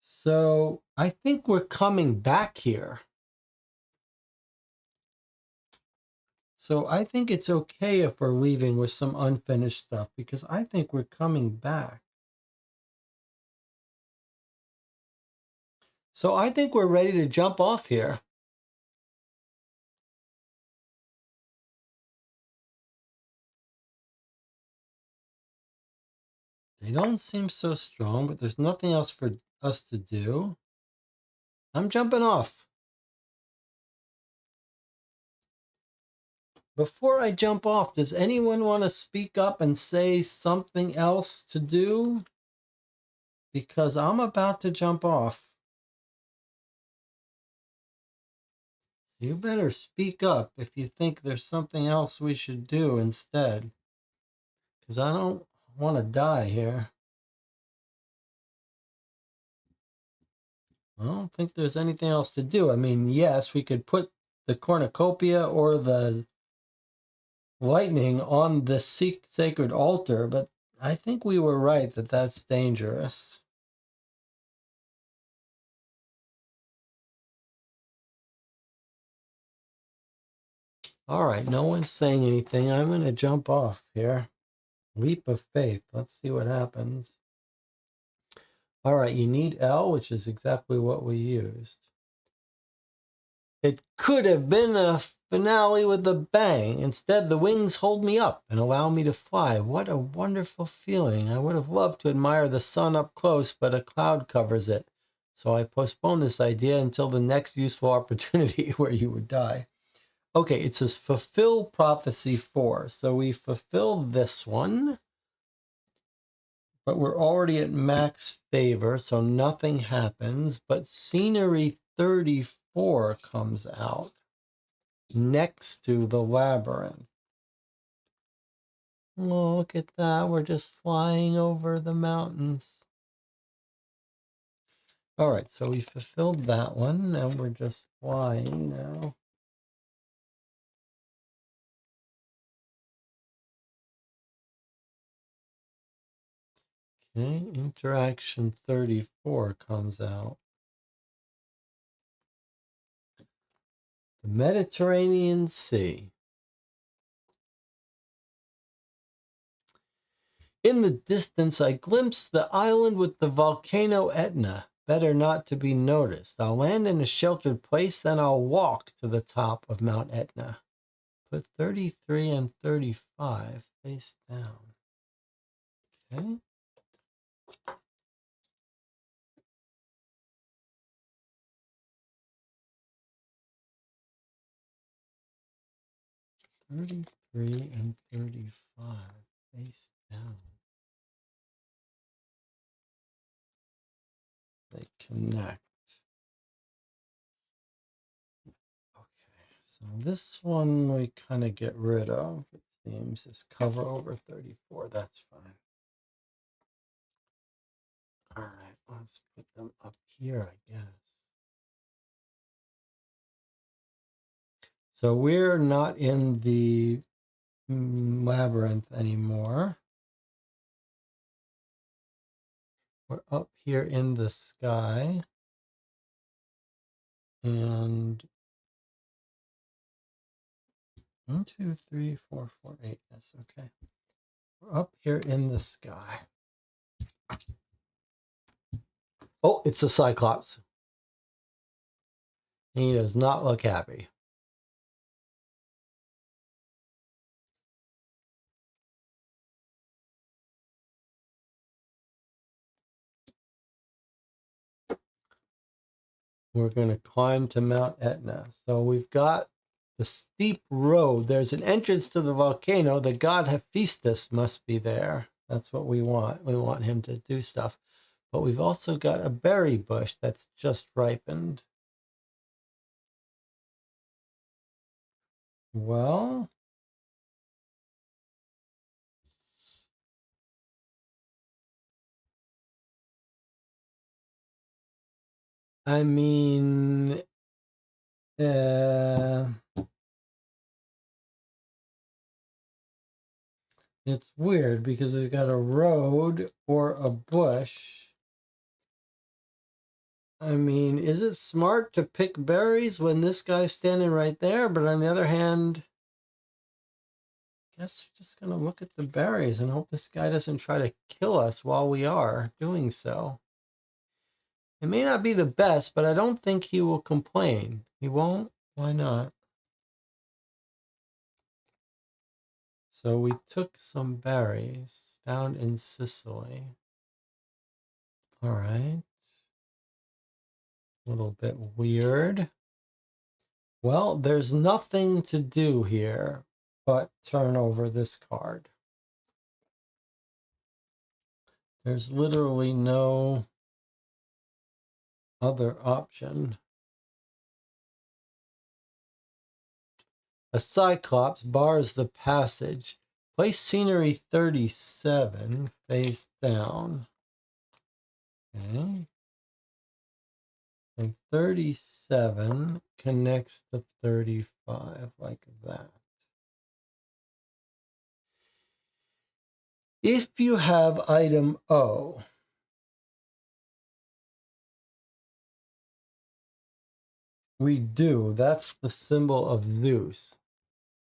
Speaker 1: So I think we're coming back here. So I think it's okay if we're leaving with some unfinished stuff, because I think we're coming back. So I think we're ready to jump off here. They don't seem so strong, but there's nothing else for us to do. I'm jumping off. Before I jump off, does anyone want to speak up and say something else to do? Because I'm about to jump off. You better speak up if you think there's something else we should do instead. Because I don't want to die here. I don't think there's anything else to do. I mean, yes, we could put the cornucopia or the lightning on the sacred altar, but I think we were right that that's dangerous. All right, no one's saying anything. I'm going to jump off here. Leap of faith. Let's see what happens. All right, you need L, which is exactly what we used. It could have been a finale with a bang. Instead, the wings hold me up and allow me to fly. What a wonderful feeling. I would have loved to admire the sun up close, but a cloud covers it. So I postponed this idea until the next useful opportunity where you would die. Okay, it says fulfill prophecy 4. So we fulfilled this one, but we're already at max favor, so nothing happens. But scenery 34 comes out next to the labyrinth. Oh, look at that. We're just flying over the mountains. All right, so we fulfilled that one, and we're just flying now. Okay, interaction 34 comes out. The Mediterranean Sea. In the distance, I glimpsed the island with the volcano Etna. Better not to be noticed. I'll land in a sheltered place, then I'll walk to the top of Mount Etna. Put 33 and 35 face down. Okay. $33 and 35 face down. They connect. Okay, so this one we kind of get rid of. It seems this cover over 34. That's fine. All right, let's put them up here, I guess. So we're not in the labyrinth anymore. We're up here in the sky. And 1, 2, 3, 4, 4, 8. That's okay. We're up here in the sky. Oh, it's the Cyclops. He does not look happy. We're going to climb to Mount Etna. So we've got the steep road. There's an entrance to the volcano. The god Hephaestus must be there. That's what we want. We want him to do stuff. But we've also got a berry bush that's just ripened. Well, I mean, it's weird because we've got a road or a bush. I mean, is it smart to pick berries when this guy's standing right there? But on the other hand, I guess we're just going to look at the berries and hope this guy doesn't try to kill us while we are doing so. It may not be the best, but I don't think he will complain. He won't? Why not? So we took some berries found in Sicily. All right. A little bit weird. Well, there's nothing to do here but turn over this card. There's literally no other option. A cyclops bars the passage. Place scenery 37 face down. Okay. And 37 connects to 35 like that. If you have item O, we do. That's the symbol of Zeus.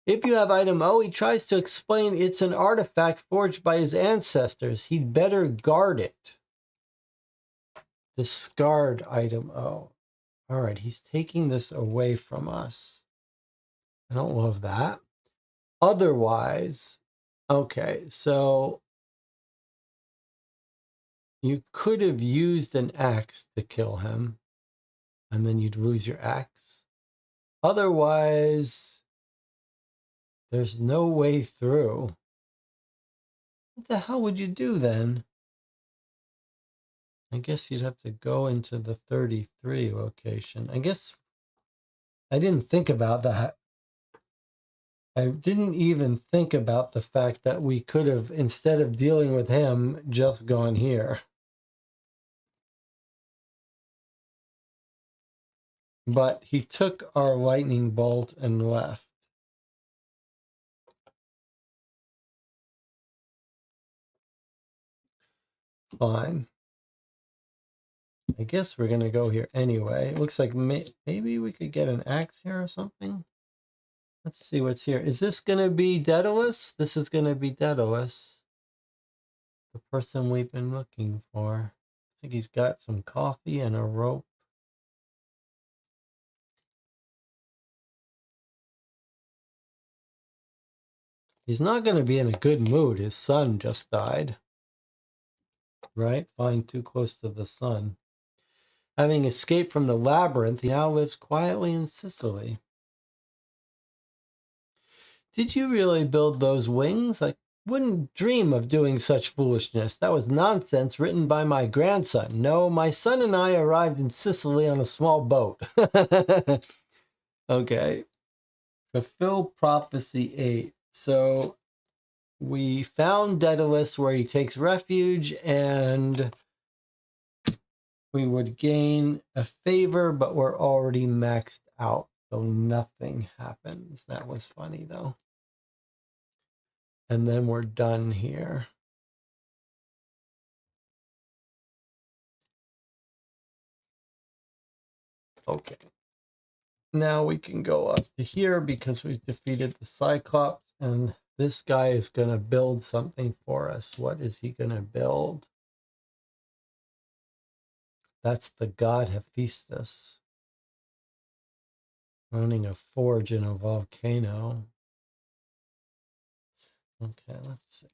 Speaker 1: If you have item O, he tries to explain it's an artifact forged by his ancestors. He'd better guard it. Discard item O. All right, he's taking this away from us. I don't love that. Otherwise, okay, so you could have used an axe to kill him, and then you'd lose your axe. Otherwise, there's no way through. What the hell would you do then? I guess you'd have to go into the 33 location. I guess I didn't think about that. I didn't even think about the fact that we could have, instead of dealing with him, just gone here. But he took our lightning bolt and left. Fine. I guess we're going to go here anyway. It looks like maybe we could get an axe here or something. Let's see what's here. Is this going to be Daedalus? This is going to be Daedalus. The person we've been looking for. I think he's got some coffee and a rope. He's not going to be in a good mood. His son just died. Right? Flying too close to the sun. Having escaped from the labyrinth, he now lives quietly in Sicily. Did you really build those wings? I wouldn't dream of doing such foolishness. That was nonsense written by my grandson. No, my son and I arrived in Sicily on a small boat. Okay. Fulfill Prophecy 8. So we found Daedalus where he takes refuge, and we would gain a favor, but we're already maxed out, so nothing happens. That was funny, though. And then we're done here. Okay. Now we can go up to here because we've defeated the Cyclops, and this guy is going to build something for us. What is he going to build? That's the god Hephaestus. Running a forge in a volcano. Okay, let's see.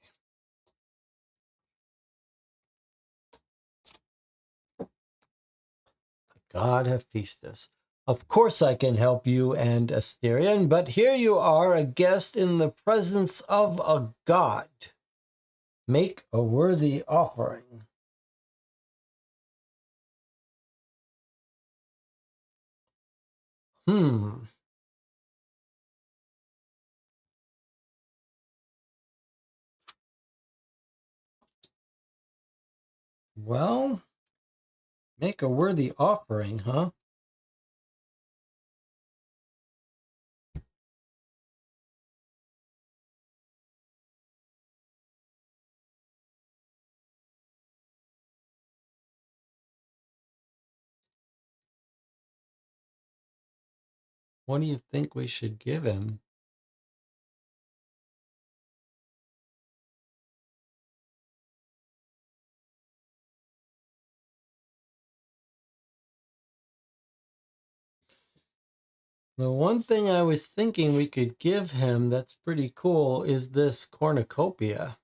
Speaker 1: God Hephaestus. Of course I can help you and Asterion, but here you are, a guest in the presence of a god. Make a worthy offering. Well, make a worthy offering, huh? What do you think we should give him? The one thing I was thinking we could give him that's pretty cool is this cornucopia.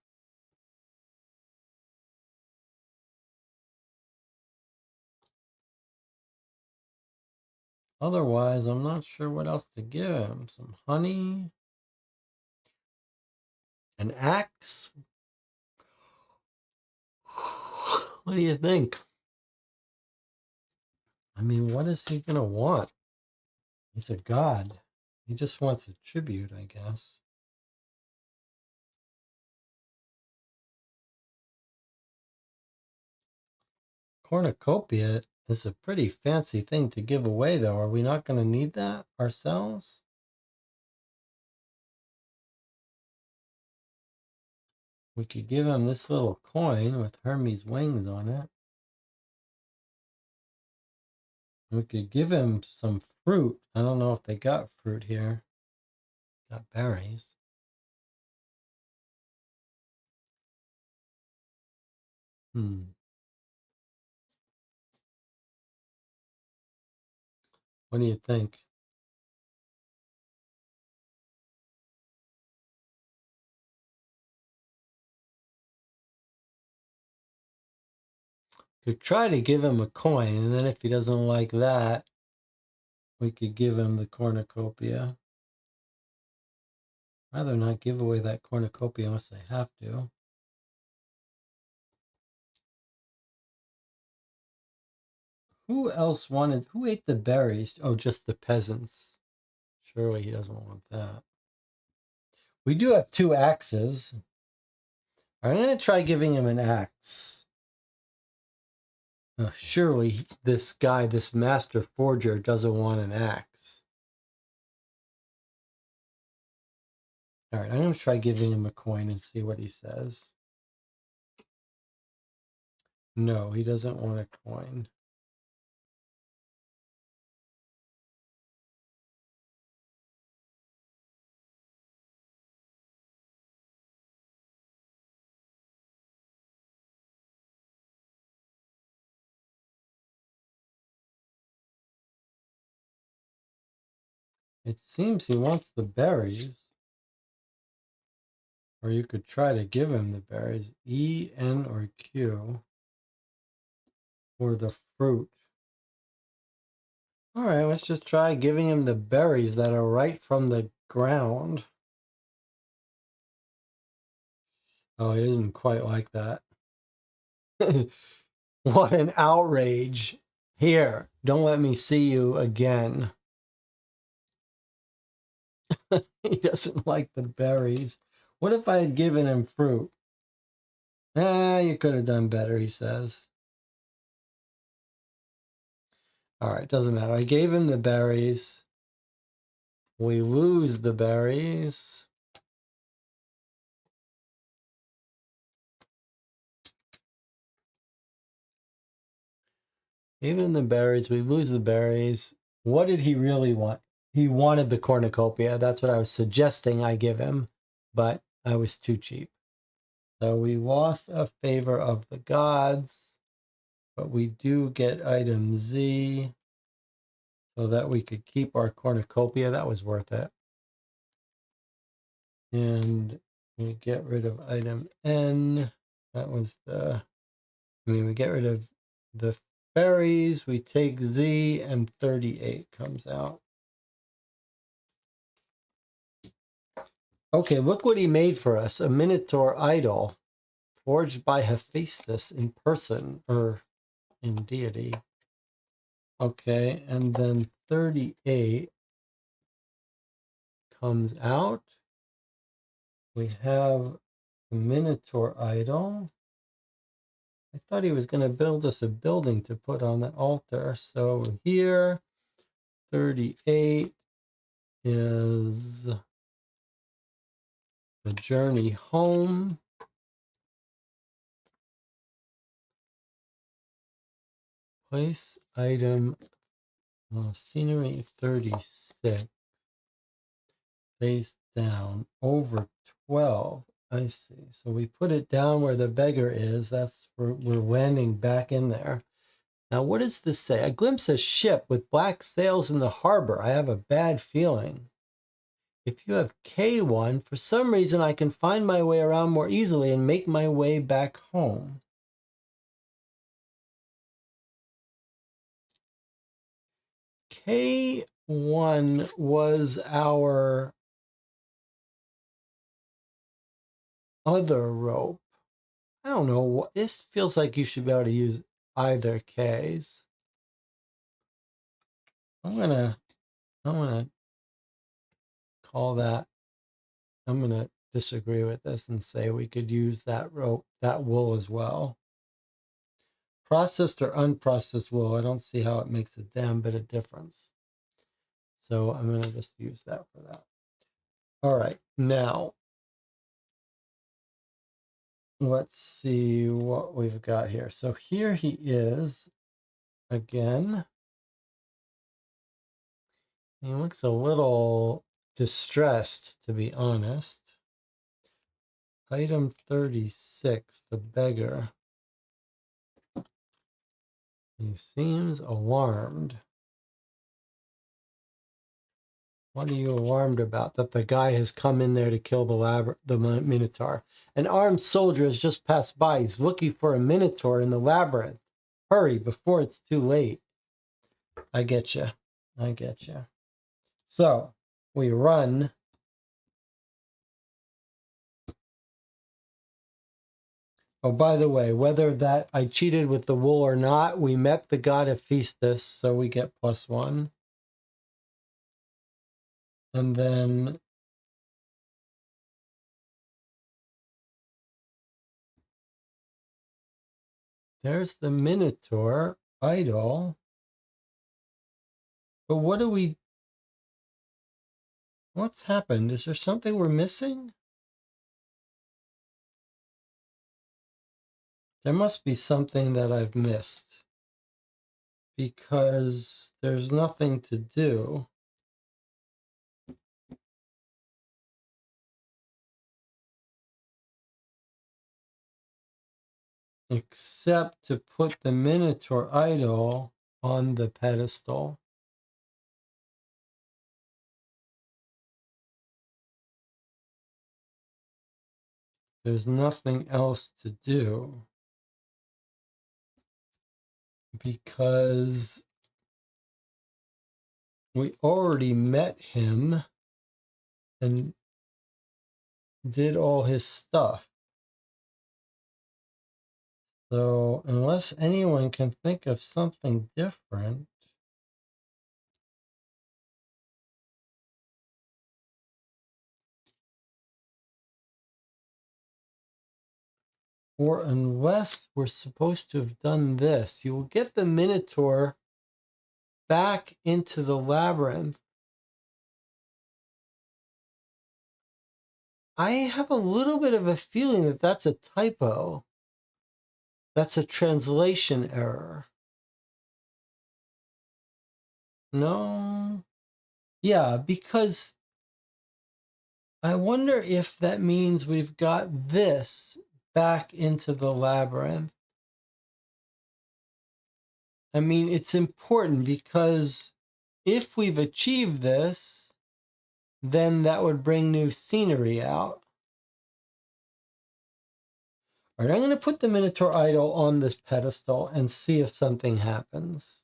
Speaker 1: Otherwise, I'm not sure what else to give him. Some honey, an axe. What do you think? I mean, what is he going to want? He's a god. He just wants a tribute, I guess. Cornucopia is a pretty fancy thing to give away, though. Are we not going to need that ourselves? We could give him this little coin with Hermes' wings on it. We could give him some fruit. I don't know if they got fruit here. Got berries. What do you think? Could try to give him a coin, and then if he doesn't like that, we could give him the cornucopia. Rather not give away that cornucopia unless I have to. Who else wanted, who ate the berries? Oh, just the peasants. Surely he doesn't want that. We do have 2 axes. I'm going to try giving him an axe. Surely this guy, this master forger, doesn't want an axe. All right, I'm going to try giving him a coin and see what he says. No, he doesn't want a coin. It seems he wants the berries. Or you could try to give him the berries. E, N, or Q. Or the fruit. All right, let's just try giving him the berries that are right from the ground. Oh, he didn't quite like that. What an outrage. Here, don't let me see you again. He doesn't like the berries. What if I had given him fruit? You could have done better, he says. All right, doesn't matter. I gave him the berries. We lose the berries. Even the berries, we lose the berries. What did he really want? He wanted the cornucopia. That's what I was suggesting I give him, but I was too cheap. So we lost a favor of the gods, but we do get item Z so that we could keep our cornucopia. That was worth it. And we get rid of item N. That was we get rid of the berries. We take Z and 38 comes out. Okay, look what he made for us. A Minotaur idol forged by Hephaestus in person or in deity. Okay, and then 38 comes out. We have a Minotaur idol. I thought he was going to build us a building to put on the altar. So here, 38 is the journey home. Place item, scenery 36. Face down over 12. I see. So we put it down where the beggar is. That's where we're landing back in there. Now, what does this say? A glimpse of ship with black sails in the harbor. I have a bad feeling. If you have K1, for some reason I can find my way around more easily and make my way back home. K1 was our other rope. I don't know. What this feels like you should be able to use either K's. I'm gonna call that. I'm gonna disagree with this and say we could use that rope, that wool as well. Processed or unprocessed wool, I don't see how it makes a damn bit of difference. So I'm gonna just use that for that. All right, now let's see what we've got here. So here he is again. He looks a little distressed, to be honest. Item 36, the beggar. He seems alarmed. What are you alarmed about? That the guy has come in there to kill the Minotaur. An armed soldier has just passed by. He's looking for a Minotaur in the labyrinth. Hurry before it's too late. I get you. I get you. So we run. Oh, by the way, whether that I cheated with the wool or not, we met the god Hephaestus, so we get +1. And then there's the Minotaur idol. But what's happened? Is there something we're missing? There must be something that I've missed, because there's nothing to do. Except to put the Minotaur idol on the pedestal. There's nothing else to do, because we already met him and did all his stuff. So unless anyone can think of something different, or unless we're supposed to have done this, you will get the Minotaur back into the labyrinth. I have a little bit of a feeling that that's a typo. That's a translation error. No. Yeah, because I wonder if that means we've got this back into the labyrinth. I mean, it's important because if we've achieved this, then that would bring new scenery out. All right, I'm going to put the Minotaur idol on this pedestal and see if something happens.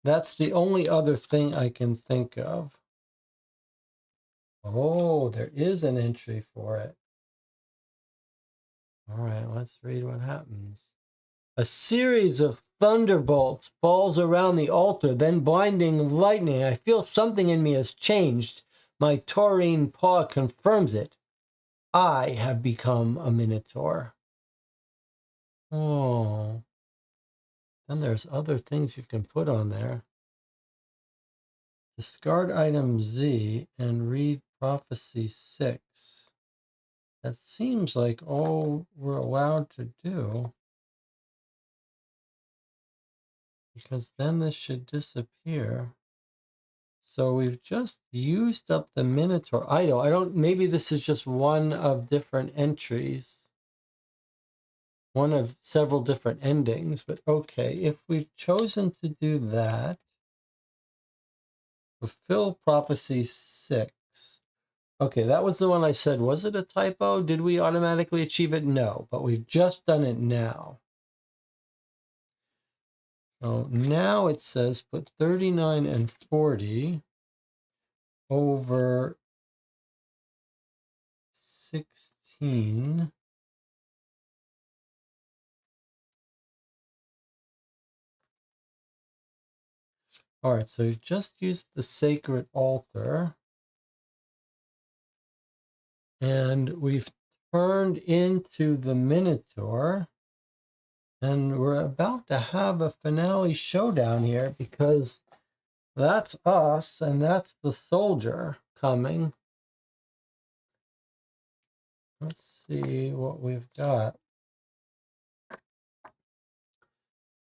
Speaker 1: That's the only other thing I can think of. Oh, there is an entry for it. All right, let's read what happens. A series of thunderbolts falls around the altar, then blinding lightning. I feel something in me has changed. My taurine paw confirms it. I have become a Minotaur. Oh. Then there's other things you can put on there. Discard item Z and read prophecy 6. That seems like all we're allowed to do, because then this should disappear. So we've just used up the Minotaur idol. Maybe this is just one of different entries. One of several different endings, but okay. If we've chosen to do that, fulfill prophecy 6. Okay, that was the one I said. Was it a typo? Did we automatically achieve it? No, but we've just done it now. So now it says put 39 and 40 over 16. All right, so we've just used the sacred altar. And we've turned into the Minotaur. And we're about to have a finale showdown here, because that's us and that's the soldier coming. Let's see what we've got.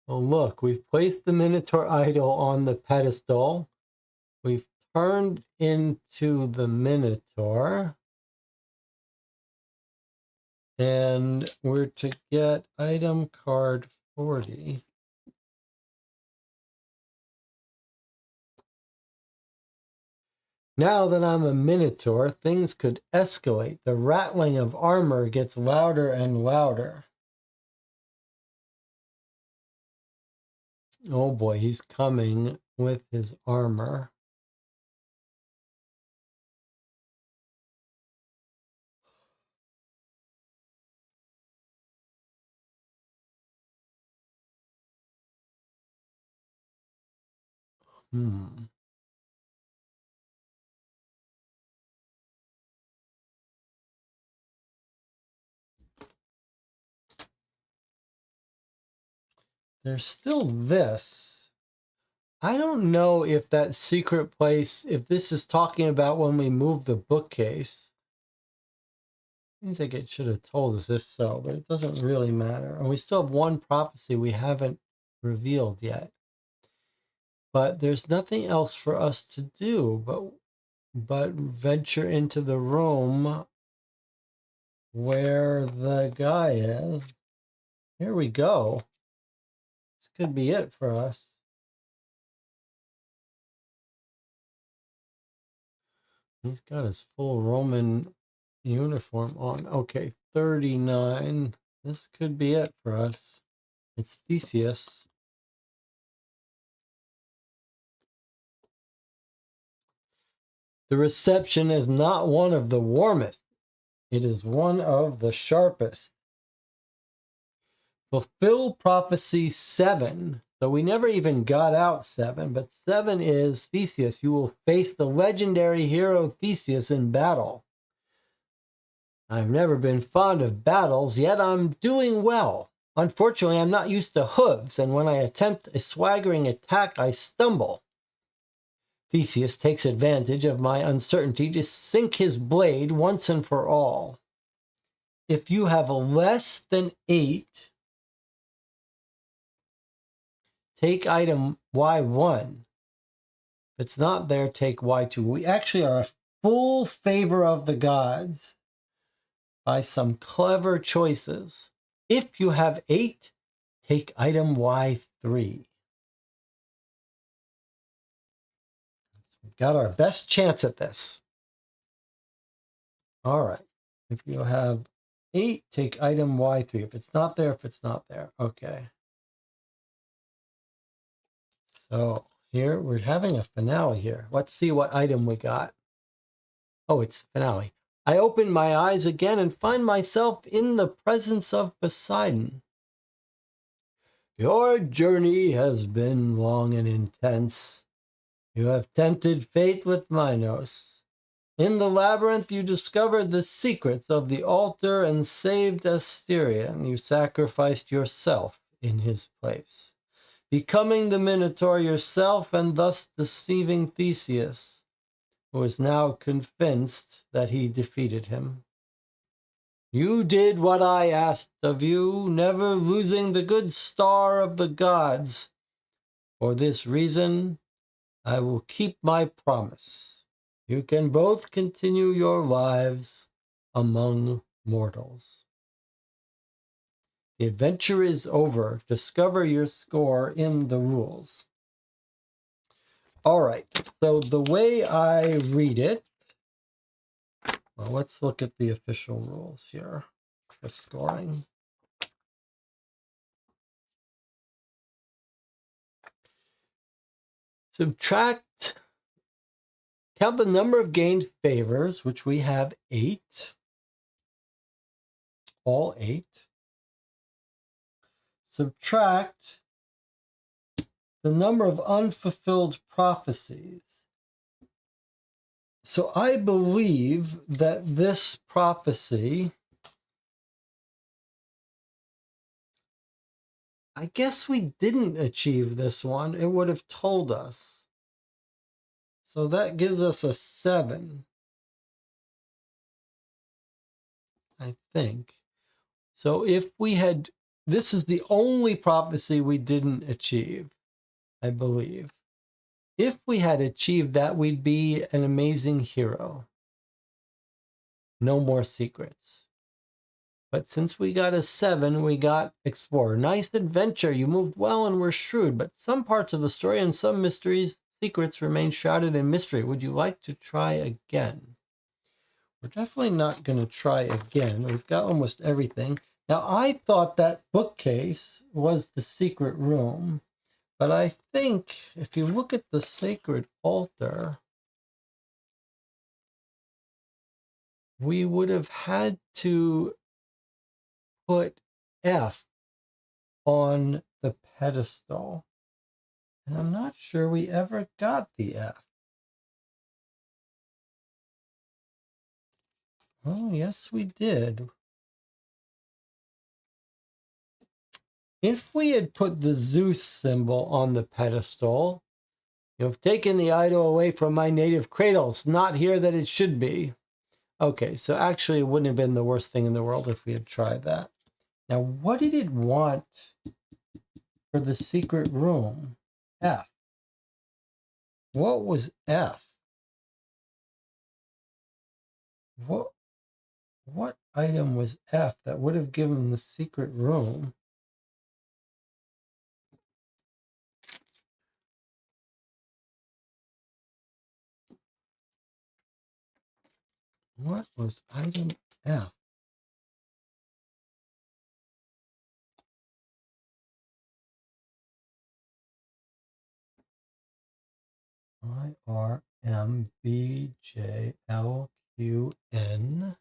Speaker 1: Well, look, we've placed the Minotaur idol on the pedestal. We've turned into the Minotaur. And we're to get item card 40. Now that I'm a Minotaur, things could escalate. The rattling of armor gets louder and louder. Oh boy, he's coming with his armor. There's still this. I don't know if that secret place, if this is talking about when we move the bookcase. Seems like it should have told us if so, but it doesn't really matter. And we still have one prophecy we haven't revealed yet. But there's nothing else for us to do but venture into the room where the guy is. Here we go. This could be it for us. He's got his full Roman uniform on. Okay, 39. This could be it for us. It's Theseus. The reception is not one of the warmest. It is one of the sharpest. Fulfill prophecy 7. So we never even got out 7, but 7 is Theseus. You will face the legendary hero Theseus in battle. I've never been fond of battles, yet I'm doing well. Unfortunately, I'm not used to hooves, and when I attempt a swaggering attack, I stumble. Theseus takes advantage of my uncertainty to sink his blade once and for all. If you have less than 8, take item Y1. If it's not there, take Y2. We actually are a full favor of the gods by some clever choices. If you have 8, take item Y3. We've got our best chance at this. All right. If you have 8, take item Y3. If it's not there, Okay. So here we're having a finale here. Let's see what item we got. Oh, it's the finale. I open my eyes again and find myself in the presence of Poseidon. Your journey has been long and intense. You have tempted fate with Minos. In the labyrinth, you discovered the secrets of the altar and saved Asterion. You sacrificed yourself in his place, becoming the Minotaur yourself and thus deceiving Theseus, who is now convinced that he defeated him. You did what I asked of you, never losing the good star of the gods. For this reason, I will keep my promise. You can both continue your lives among mortals. The adventure is over. Discover your score in the rules. All right, so the way I read it, well, let's look at the official rules here for scoring. Subtract, count the number of gained favors, which we have 8, all 8. Subtract the number of unfulfilled prophecies. So I believe that this prophecy, I guess we didn't achieve this one. It would have told us. So that gives us a 7, I think. So if we had, this is the only prophecy we didn't achieve, I believe. If we had achieved that, we'd be an amazing hero. No more secrets. But since we got a 7, we got Explorer. Nice adventure. You moved well and were shrewd, but some parts of the story and some secrets remain shrouded in mystery. Would you like to try again? We're definitely not going to try again. We've got almost everything. Now, I thought that bookcase was the secret room, but I think if you look at the sacred altar, we would have had to put F on the pedestal. And I'm not sure we ever got the F. Oh, yes, we did. If we had put the Zeus symbol on the pedestal, you have taken the idol away from my native cradle. It's not here that it should be. Okay, so actually it wouldn't have been the worst thing in the world if we had tried that. Now, what did it want for the secret room? F. What was F? What item was F that would have given the secret room? What was item F? IRMBJLQN.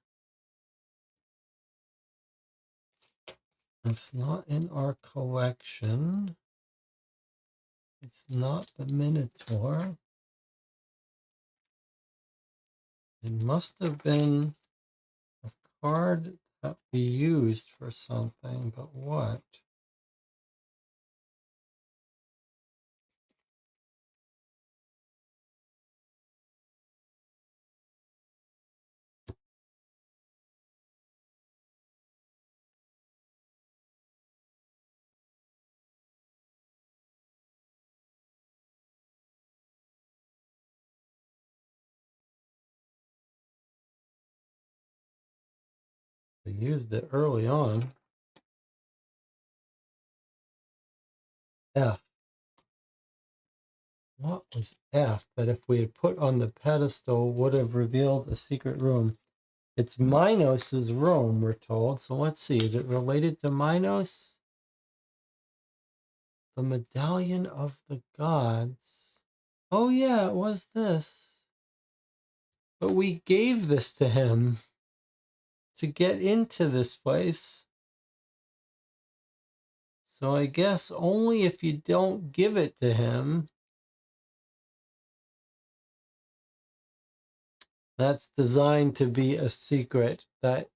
Speaker 1: It's not in our collection. It's not the Minotaur. It must have been a card that we used for something, but what? We used it early on. F. What was F that if we had put on the pedestal would have revealed a secret room? It's Minos's room, we're told. So let's see. Is it related to Minos? The Medallion of the Gods. Oh, yeah, it was this. But we gave this to him to get into this place. So I guess only if you don't give it to him. That's designed to be a secret that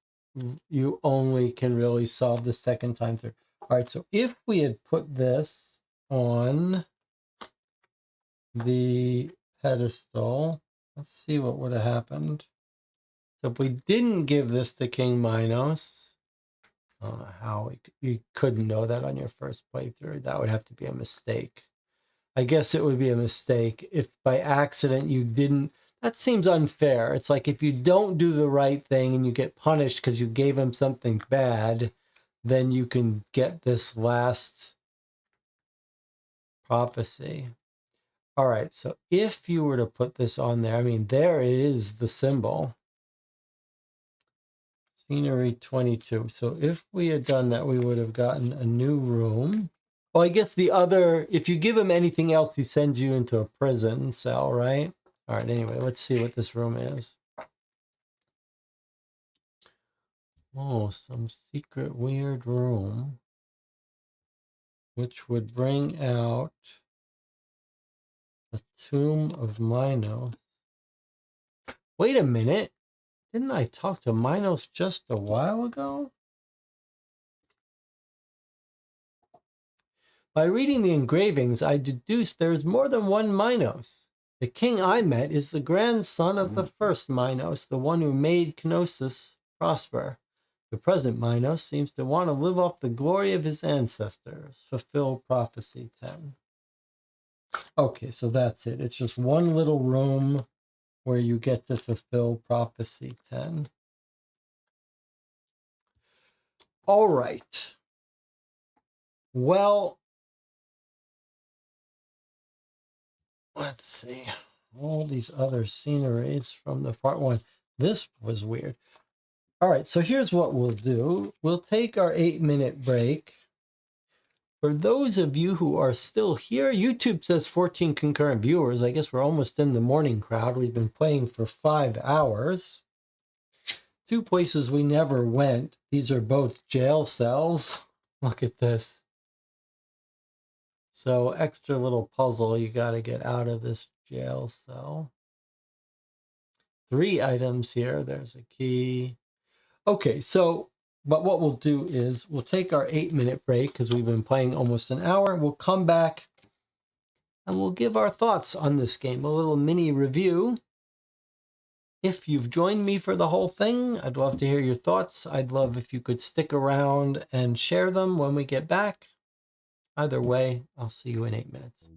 Speaker 1: you only can really solve the second time through. All right, so if we had put this on the pedestal, let's see what would have happened. So if we didn't give this to King Minos, I don't know how you couldn't know that on your first playthrough. That would have to be a mistake. I guess it would be a mistake if by accident you didn't. That seems unfair. It's like if you don't do the right thing and you get punished because you gave him something bad, then you can get this last prophecy. All right, so if you were to put this on there, I mean, there it is, the symbol. Scenery 22. So if we had done that, we would have gotten a new room. Well, I guess the other, if you give him anything else, he sends you into a prison cell, right? All right, anyway, let's see what this room is. Oh, some secret weird room, which would bring out the tomb of Minos. Wait a minute. Didn't I talk to Minos just a while ago? By reading the engravings, I deduced there is more than one Minos. The king I met is the grandson of the first Minos, the one who made Knossos prosper. The present Minos seems to want to live off the glory of his ancestors. Fulfill prophecy 10. Okay, so that's it. It's just one little room where you get to fulfill prophecy 10. All right. Well, let's see. All these other sceneries from the part one. This was weird. All right, so here's what we'll do. We'll take our 8-minute break. For those of you who are still here, YouTube says 14 concurrent viewers. I guess we're almost in the morning crowd. We've been playing for 5 hours. 2 places we never went. These are both jail cells. Look at this. So extra little puzzle. You got to get out of this jail cell. 3 items here. There's a key. Okay, so, but what we'll do is we'll take our 8-minute break because we've been playing almost an hour. We'll come back and we'll give our thoughts on this game, a little mini review. If you've joined me for the whole thing, I'd love to hear your thoughts. I'd love if you could stick around and share them when we get back. Either way, I'll see you in 8 minutes.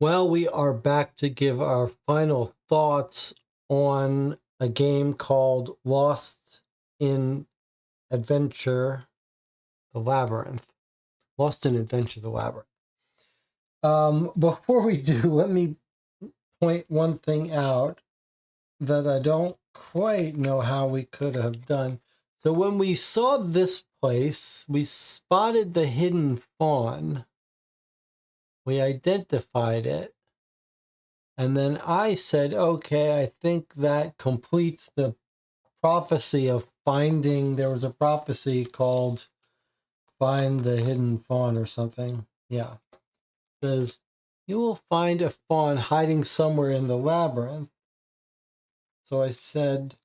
Speaker 1: Well, we are back to give our final thoughts on a game called Lost in Adventure, the Labyrinth. Lost in Adventure, the Labyrinth. Before we do, let me point one thing out that I don't quite know how we could have done. So when we saw this place, we spotted the hidden fawn. We identified it. And then I said, okay, I think that completes the prophecy of finding. There was a prophecy called Find the Hidden Fawn or something. Yeah. It says, you will find a fawn hiding somewhere in the labyrinth. So I said,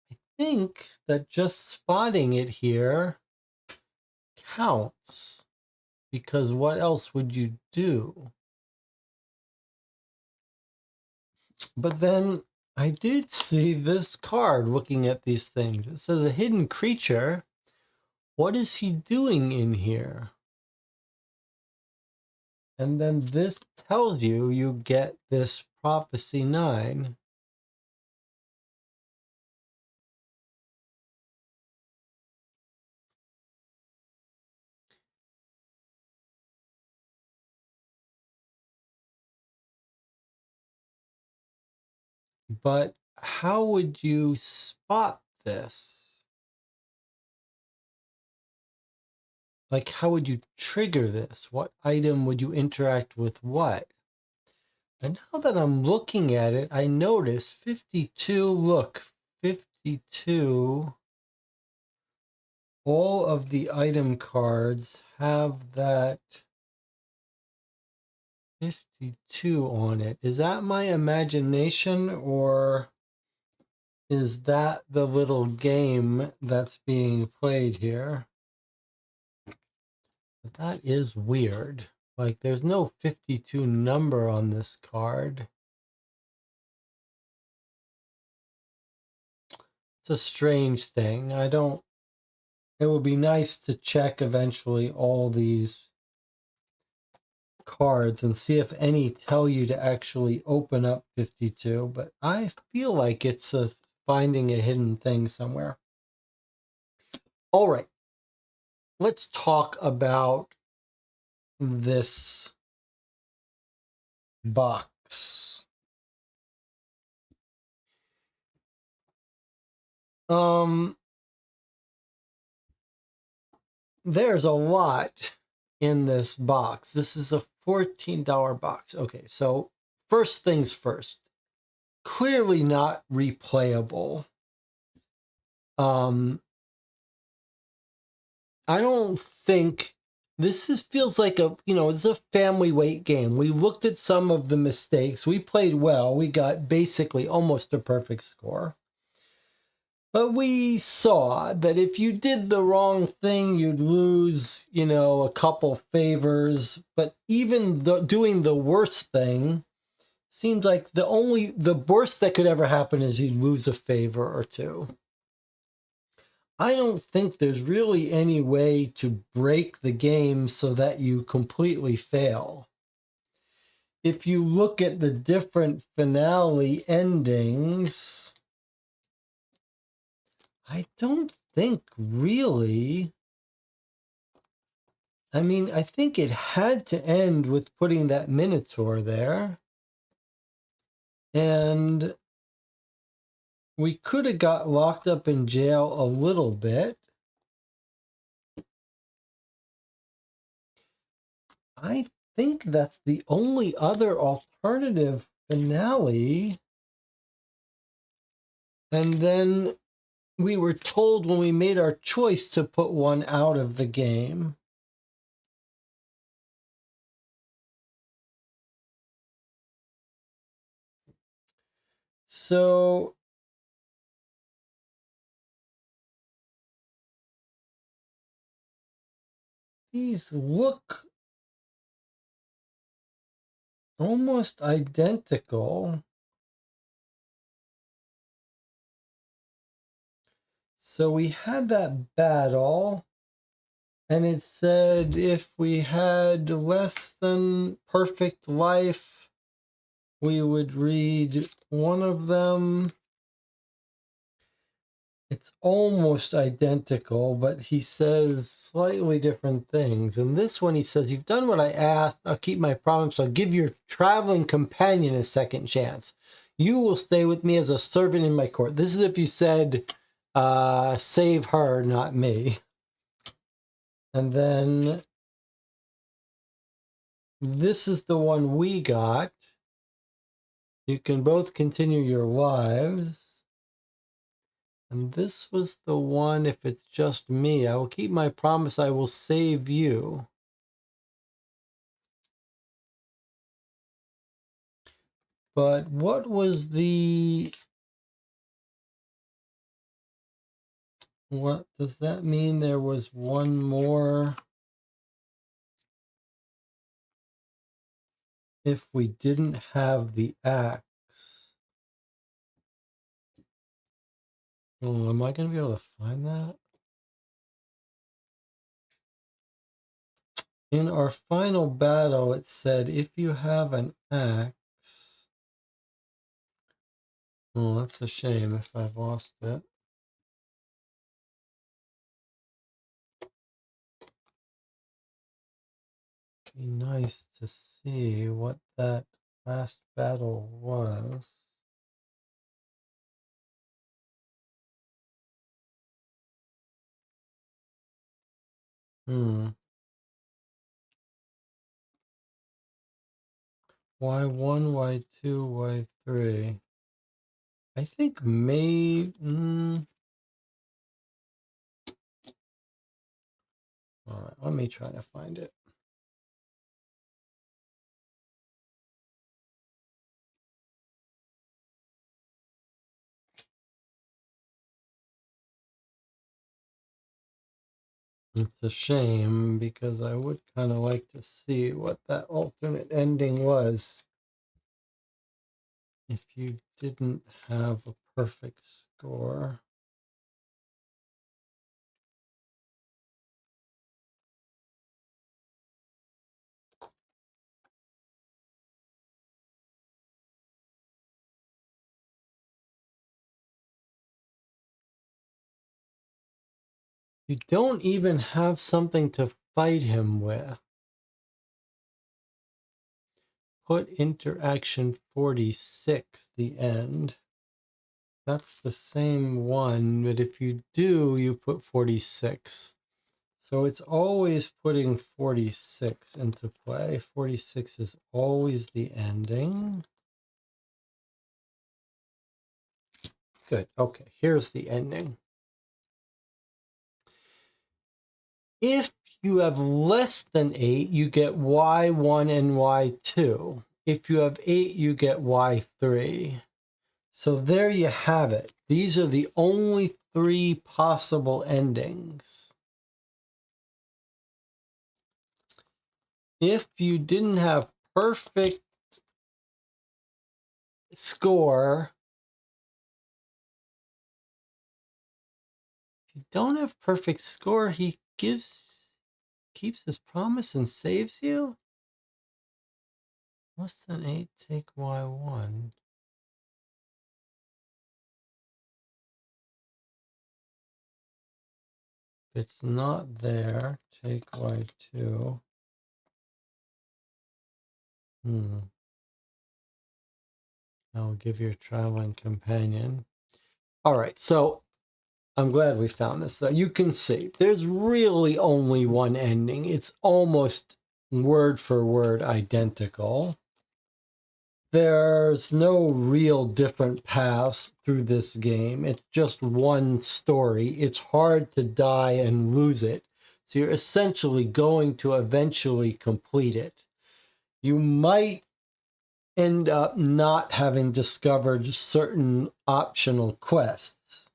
Speaker 1: I think that just spotting it here counts. Because what else would you do? But then I did see this card looking at these things. It says a hidden creature. What is he doing in here? And then this tells you you get this prophecy 9. But how would you spot this? Like, how would you trigger this? What item would you interact with what? And now that I'm looking at it, I notice 52, look, 52, all of the item cards have that 52 on it. Is that my imagination, or is that the little game that's being played here? But that is weird. Like, there's no 52 number on this card. It's a strange thing. It would be nice to check eventually all these cards and see if any tell you to actually open up 52, but I feel like it's finding a hidden thing somewhere. All right, let's talk about this box. There's a lot in this box. This is a $14 box. Okay, so first things first. Clearly not replayable. I don't think feels like it's a family weight game. We looked at some of the mistakes. We played well. We got basically almost a perfect score. But we saw that if you did the wrong thing, you'd lose, a couple favors. But even doing the worst thing seems like the worst that could ever happen is you'd lose a favor or two. I don't think there's really any way to break the game so that you completely fail. If you look at the different finale endings, I don't think really. I mean, I think it had to end with putting that Minotaur there. And we could have got locked up in jail a little bit. I think that's the only other alternative finale. And then we were told when we made our choice to put one out of the game. So these look almost identical. So we had that battle, and it said if we had less than perfect life, we would read one of them. It's almost identical, but he says slightly different things. And this one, he says, "You've done what I asked. I'll keep my promise. I'll give your traveling companion a second chance. You will stay with me as a servant in my court." This is if you said, save her, not me. And then this is the one we got. "You can both continue your lives." And this was the one, if it's just me, "I will keep my promise, I will save you." But what was what does that mean? There was one more if we didn't have the axe. Oh, am I going to be able to find that? In our final battle, it said, if you have an axe. Oh, that's a shame if I've lost it. Be nice to see what that last battle was. Y1, Y2, Y3. I think maybe... All right, let me try to find it. It's a shame because I would kind of like to see what that alternate ending was if you didn't have a perfect score. You don't even have something to fight him with. Put interaction 46, the end. That's the same one, but if you do, you put 46. So it's always putting 46 into play. 46 is always the ending. Good. Okay, here's the ending. If you have less than 8, you get Y1 and Y2. If you have 8, you get Y3. So there you have it. These are the only 3 possible endings. If you didn't have perfect score, if you don't have perfect score, he keeps his promise and saves you? Less than 8, take Y1. If it's not there, take Y2. I'll give your traveling companion. All right, so I'm glad we found this, though. You can see there's really only one ending. It's almost word for word identical. There's no real different paths through this game. It's just one story. It's hard to die and lose it. So you're essentially going to eventually complete it. You might end up not having discovered certain optional quests.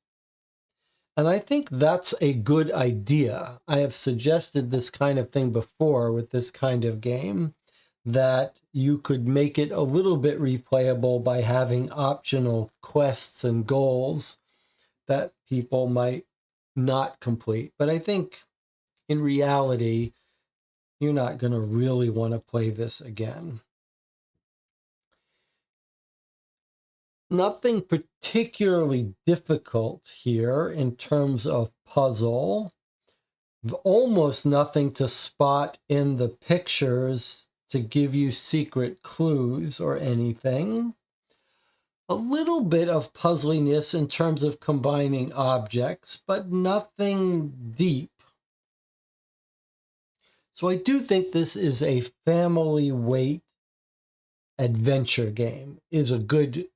Speaker 1: And I think that's a good idea. I have suggested this kind of thing before with this kind of game, that you could make it a little bit replayable by having optional quests and goals that people might not complete. But I think in reality, you're not going to really want to play this again. Nothing particularly difficult here in terms of puzzle. Almost nothing to spot in the pictures to give you secret clues or anything. A little bit of puzzliness in terms of combining objects, but nothing deep. So I do think this is a family weight adventure game, is a good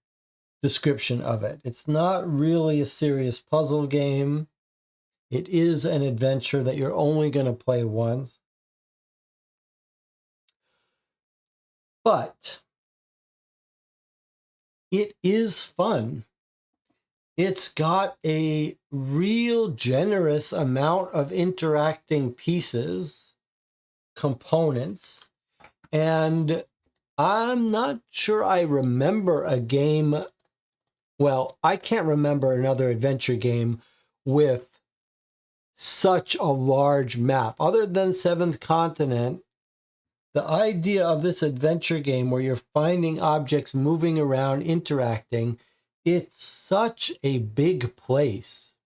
Speaker 1: description of it. It's not really a serious puzzle game. It is an adventure that you're only going to play once. But it is fun. It's got a real generous amount of interacting pieces, components, and I'm not sure I remember a game. Well, I can't remember another adventure game with such a large map. Other than Seventh Continent, the idea of this adventure game where you're finding objects, moving around, interacting, it's such a big place.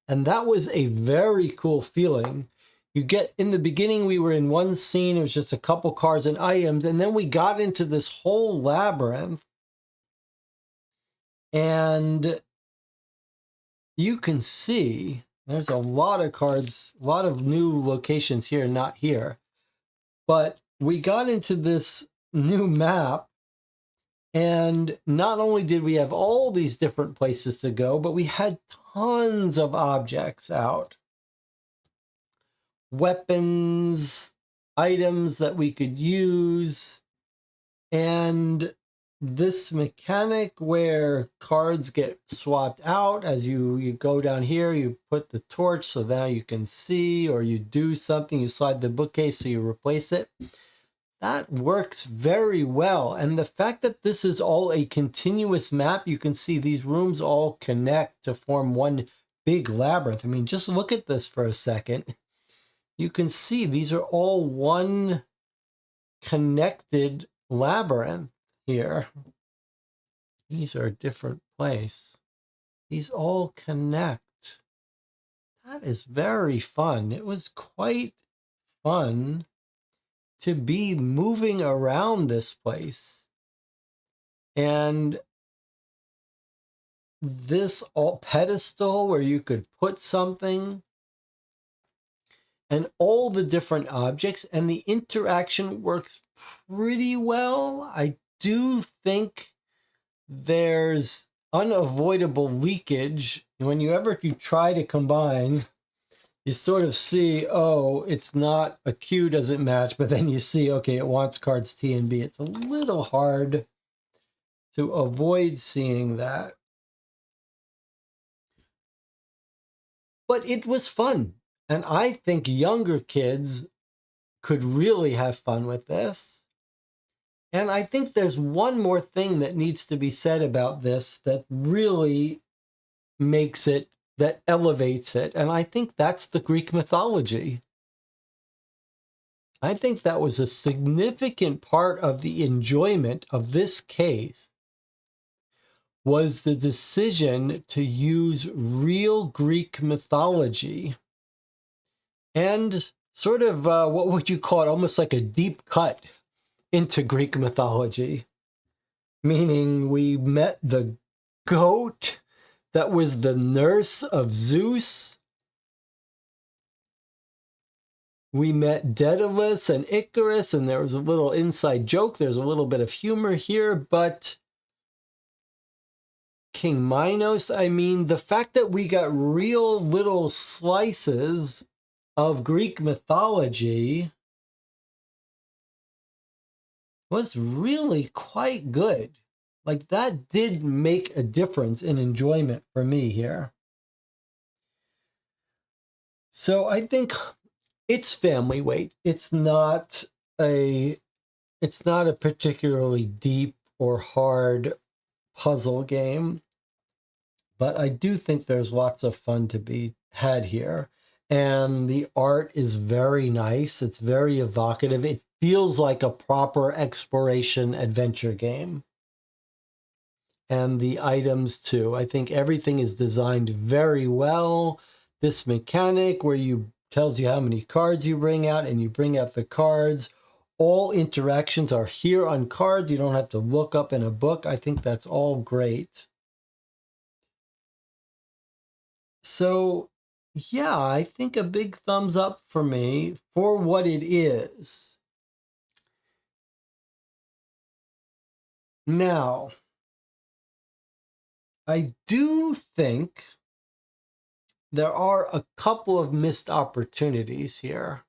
Speaker 1: And that was a very cool feeling. You get, in the beginning, we were in one scene, it was just a couple cars and items, and then we got into this whole labyrinth. And you can see there's a lot of cards, a lot of new locations here, not here. But we got into this new map, and not only did we have all these different places to go, but we had tons of objects out. Weapons, items that we could use, and this mechanic where cards get swapped out as you go down here, you put the torch so now you can see, or you do something, you slide the bookcase so you replace it. That works very well. And the fact that this is all a continuous map, you can see these rooms all connect to form one big labyrinth. I mean, just look at this for a second. You can see these are all one connected labyrinth here. These are a different place. These all connect. That is very fun. It was quite fun to be moving around this place. And this all pedestal where you could put something, and all the different objects, and the interaction works pretty well. I do think there's unavoidable leakage. Whenever you try to combine, you sort of see, oh, it's not, a Q doesn't match, but then you see, okay, it wants cards T and B. It's a little hard to avoid seeing that. But it was fun. And I think younger kids could really have fun with this. And I think there's one more thing that needs to be said about this that really makes it, that elevates it. And I think that's the Greek mythology. I think that was a significant part of the enjoyment of this case, was the decision to use real Greek mythology and sort of, what would you call it, almost like a deep cut into Greek mythology. Meaning we met the goat that was the nurse of Zeus. We met Daedalus and Icarus, and there was a little inside joke. There's a little bit of humor here, but King Minos, I mean, the fact that we got real little slices of Greek mythology was really quite good. Like, that did make a difference in enjoyment for me here. So I think it's family weight. It's not a particularly deep or hard puzzle game, but I do think there's lots of fun to be had here. And the art is very nice. It's very evocative. It feels like a proper exploration adventure game. and the items too. I think everything is designed very well. This mechanic where you tells you how many cards you bring out and you bring out the cards. All interactions are here on cards. You don't have to look up in a book. I think that's all great. So, yeah, I think a big thumbs up for me for what it is. Now, I do think there are a couple of missed opportunities here.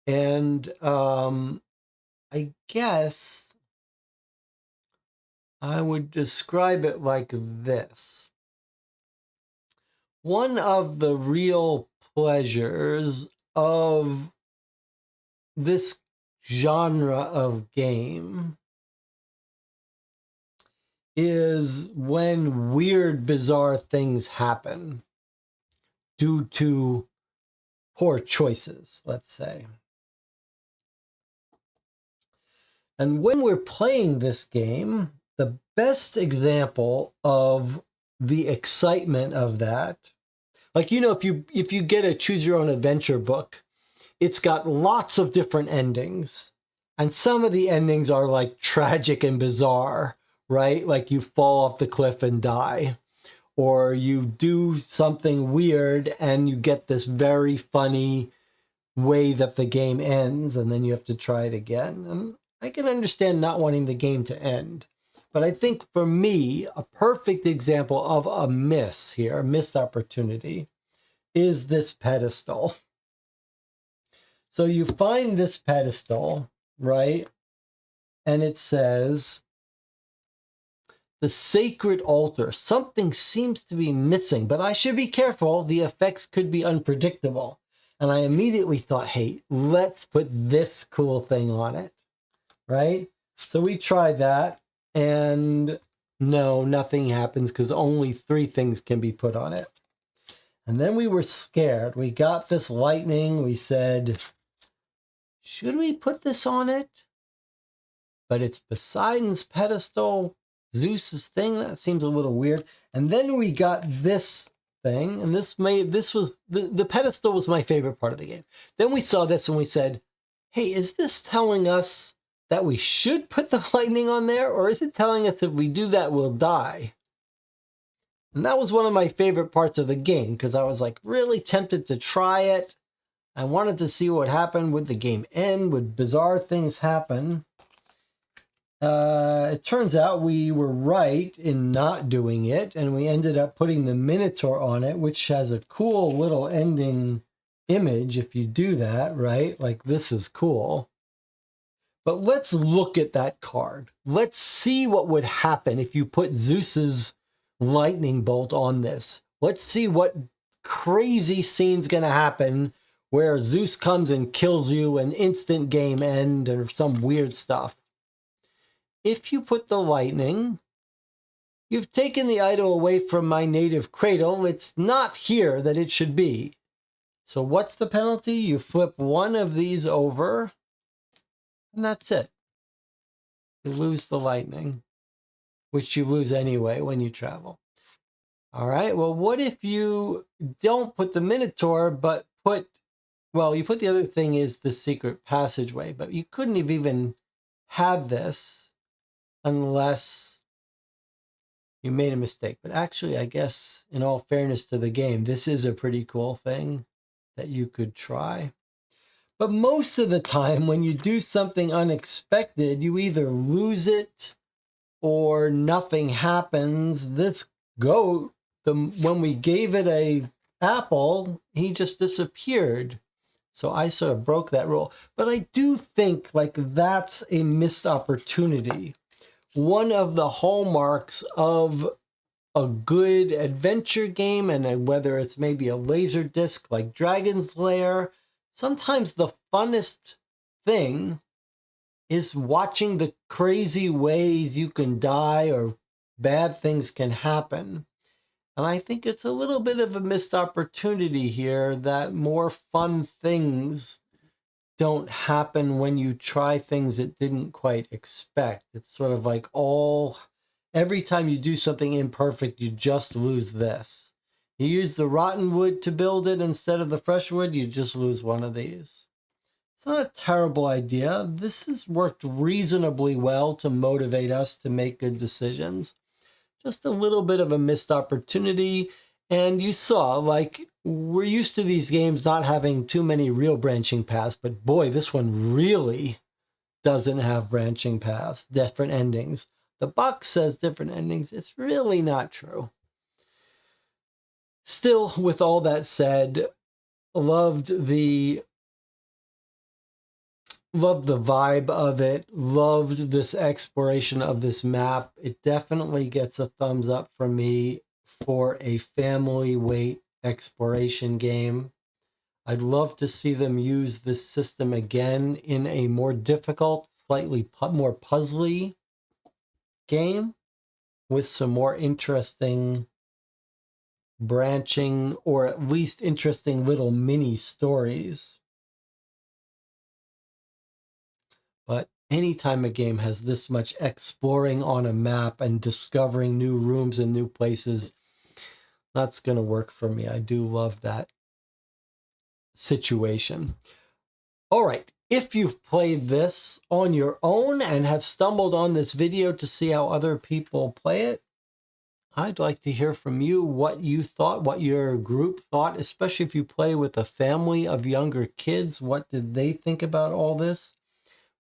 Speaker 1: And I guess I would describe it like this. One of the real pleasures of this genre of game is when weird, bizarre things happen due to poor choices, let's say. And when we're playing this game, the best example of the excitement of that, like, you know, if you get a choose your own adventure book, it's got lots of different endings. And some of the endings are like tragic and bizarre, right? Like you fall off the cliff and die, or you do something weird and you get this very funny way that the game ends, and then you have to try it again. And I can understand not wanting the game to end. But I think for me, a perfect example of a miss here, a missed opportunity, is this pedestal. So you find this pedestal, right? And it says, the sacred altar. Something seems to be missing, but I should be careful. The effects could be unpredictable. And I immediately thought, hey, let's put this cool thing on it, right? So we tried that, and no, nothing happens because only 3 things can be put on it. And then we were scared. We got this lightning. We said, should we put this on it? But it's Poseidon's pedestal, Zeus's thing. That seems a little weird. And then we got this thing, and this was the pedestal was my favorite part of the game. Then we saw this and we said, hey, is this telling us that we should put the lightning on there, or is it telling us if we do that we'll die? And that was one of my favorite parts of the game, because I was like really tempted to try it. I wanted to see what happened. Would the game end? Would bizarre things happen? It turns out we were right in not doing it, and we ended up putting the Minotaur on it, which has a cool little ending image if you do that, right? Like, this is cool. But let's look at that card. Let's see what would happen if you put Zeus's lightning bolt on this. Let's see what crazy scene's going to happen where Zeus comes and kills you, an instant game end, or some weird stuff. If you put the lightning, you've taken the idol away from my native cradle. It's not here that it should be. So what's the penalty? You flip one of these over, and that's it. You lose the lightning, which you lose anyway when you travel. All right, well, what if you don't put the Minotaur, but you put the other thing is the secret passageway, but you couldn't have even had this unless you made a mistake. But actually, I guess, in all fairness to the game, this is a pretty cool thing that you could try. But most of the time, when you do something unexpected, you either lose it or nothing happens. This goat, when we gave it a apple, he just disappeared. So I sort of broke that rule. But I do think like that's a missed opportunity. One of the hallmarks of a good adventure game, and whether it's maybe a laser disc like Dragon's Lair, sometimes the funnest thing is watching the crazy ways you can die or bad things can happen. And I think it's a little bit of a missed opportunity here that more fun things don't happen when you try things that didn't quite expect. It's sort of like every time you do something imperfect, you just lose this. You use the rotten wood to build it instead of the fresh wood, you just lose one of these. It's not a terrible idea. This has worked reasonably well to motivate us to make good decisions. Just a little bit of a missed opportunity. And you saw, like, we're used to these games not having too many real branching paths, but boy, this one really doesn't have branching paths, different endings. The box says different endings. It's really not true. Still, with all that said, loved the vibe of it, loved this exploration of this map. It definitely gets a thumbs up from me for a family weight exploration game. I'd love to see them use this system again in a more difficult, slightly more puzzly game with some more interesting branching, or at least interesting little mini stories. But anytime a game has this much exploring on a map and discovering new rooms and new places, that's going to work for me. I do love that situation. All right, if you've played this on your own and have stumbled on this video to see how other people play it, I'd like to hear from you what you thought, what your group thought, especially if you play with a family of younger kids. What did they think about all this?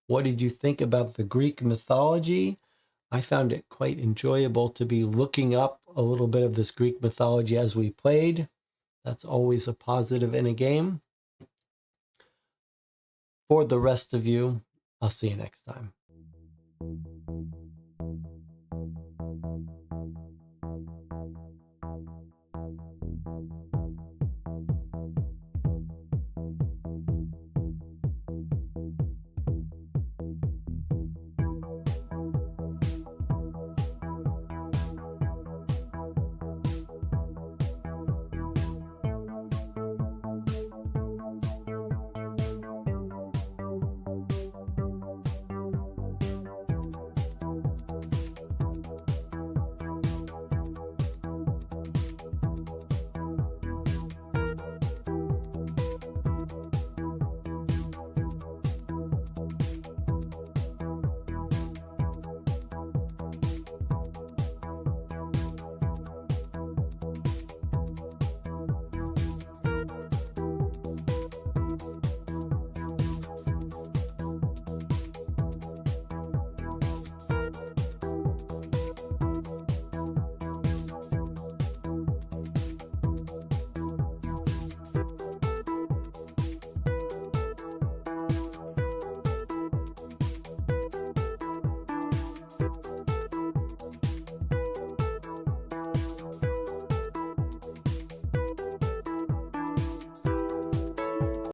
Speaker 1: What did you think about the Greek mythology? I found it quite enjoyable to be looking up a little bit of this Greek mythology as we played. That's always a positive in a game. For the rest of you, I'll see you next time.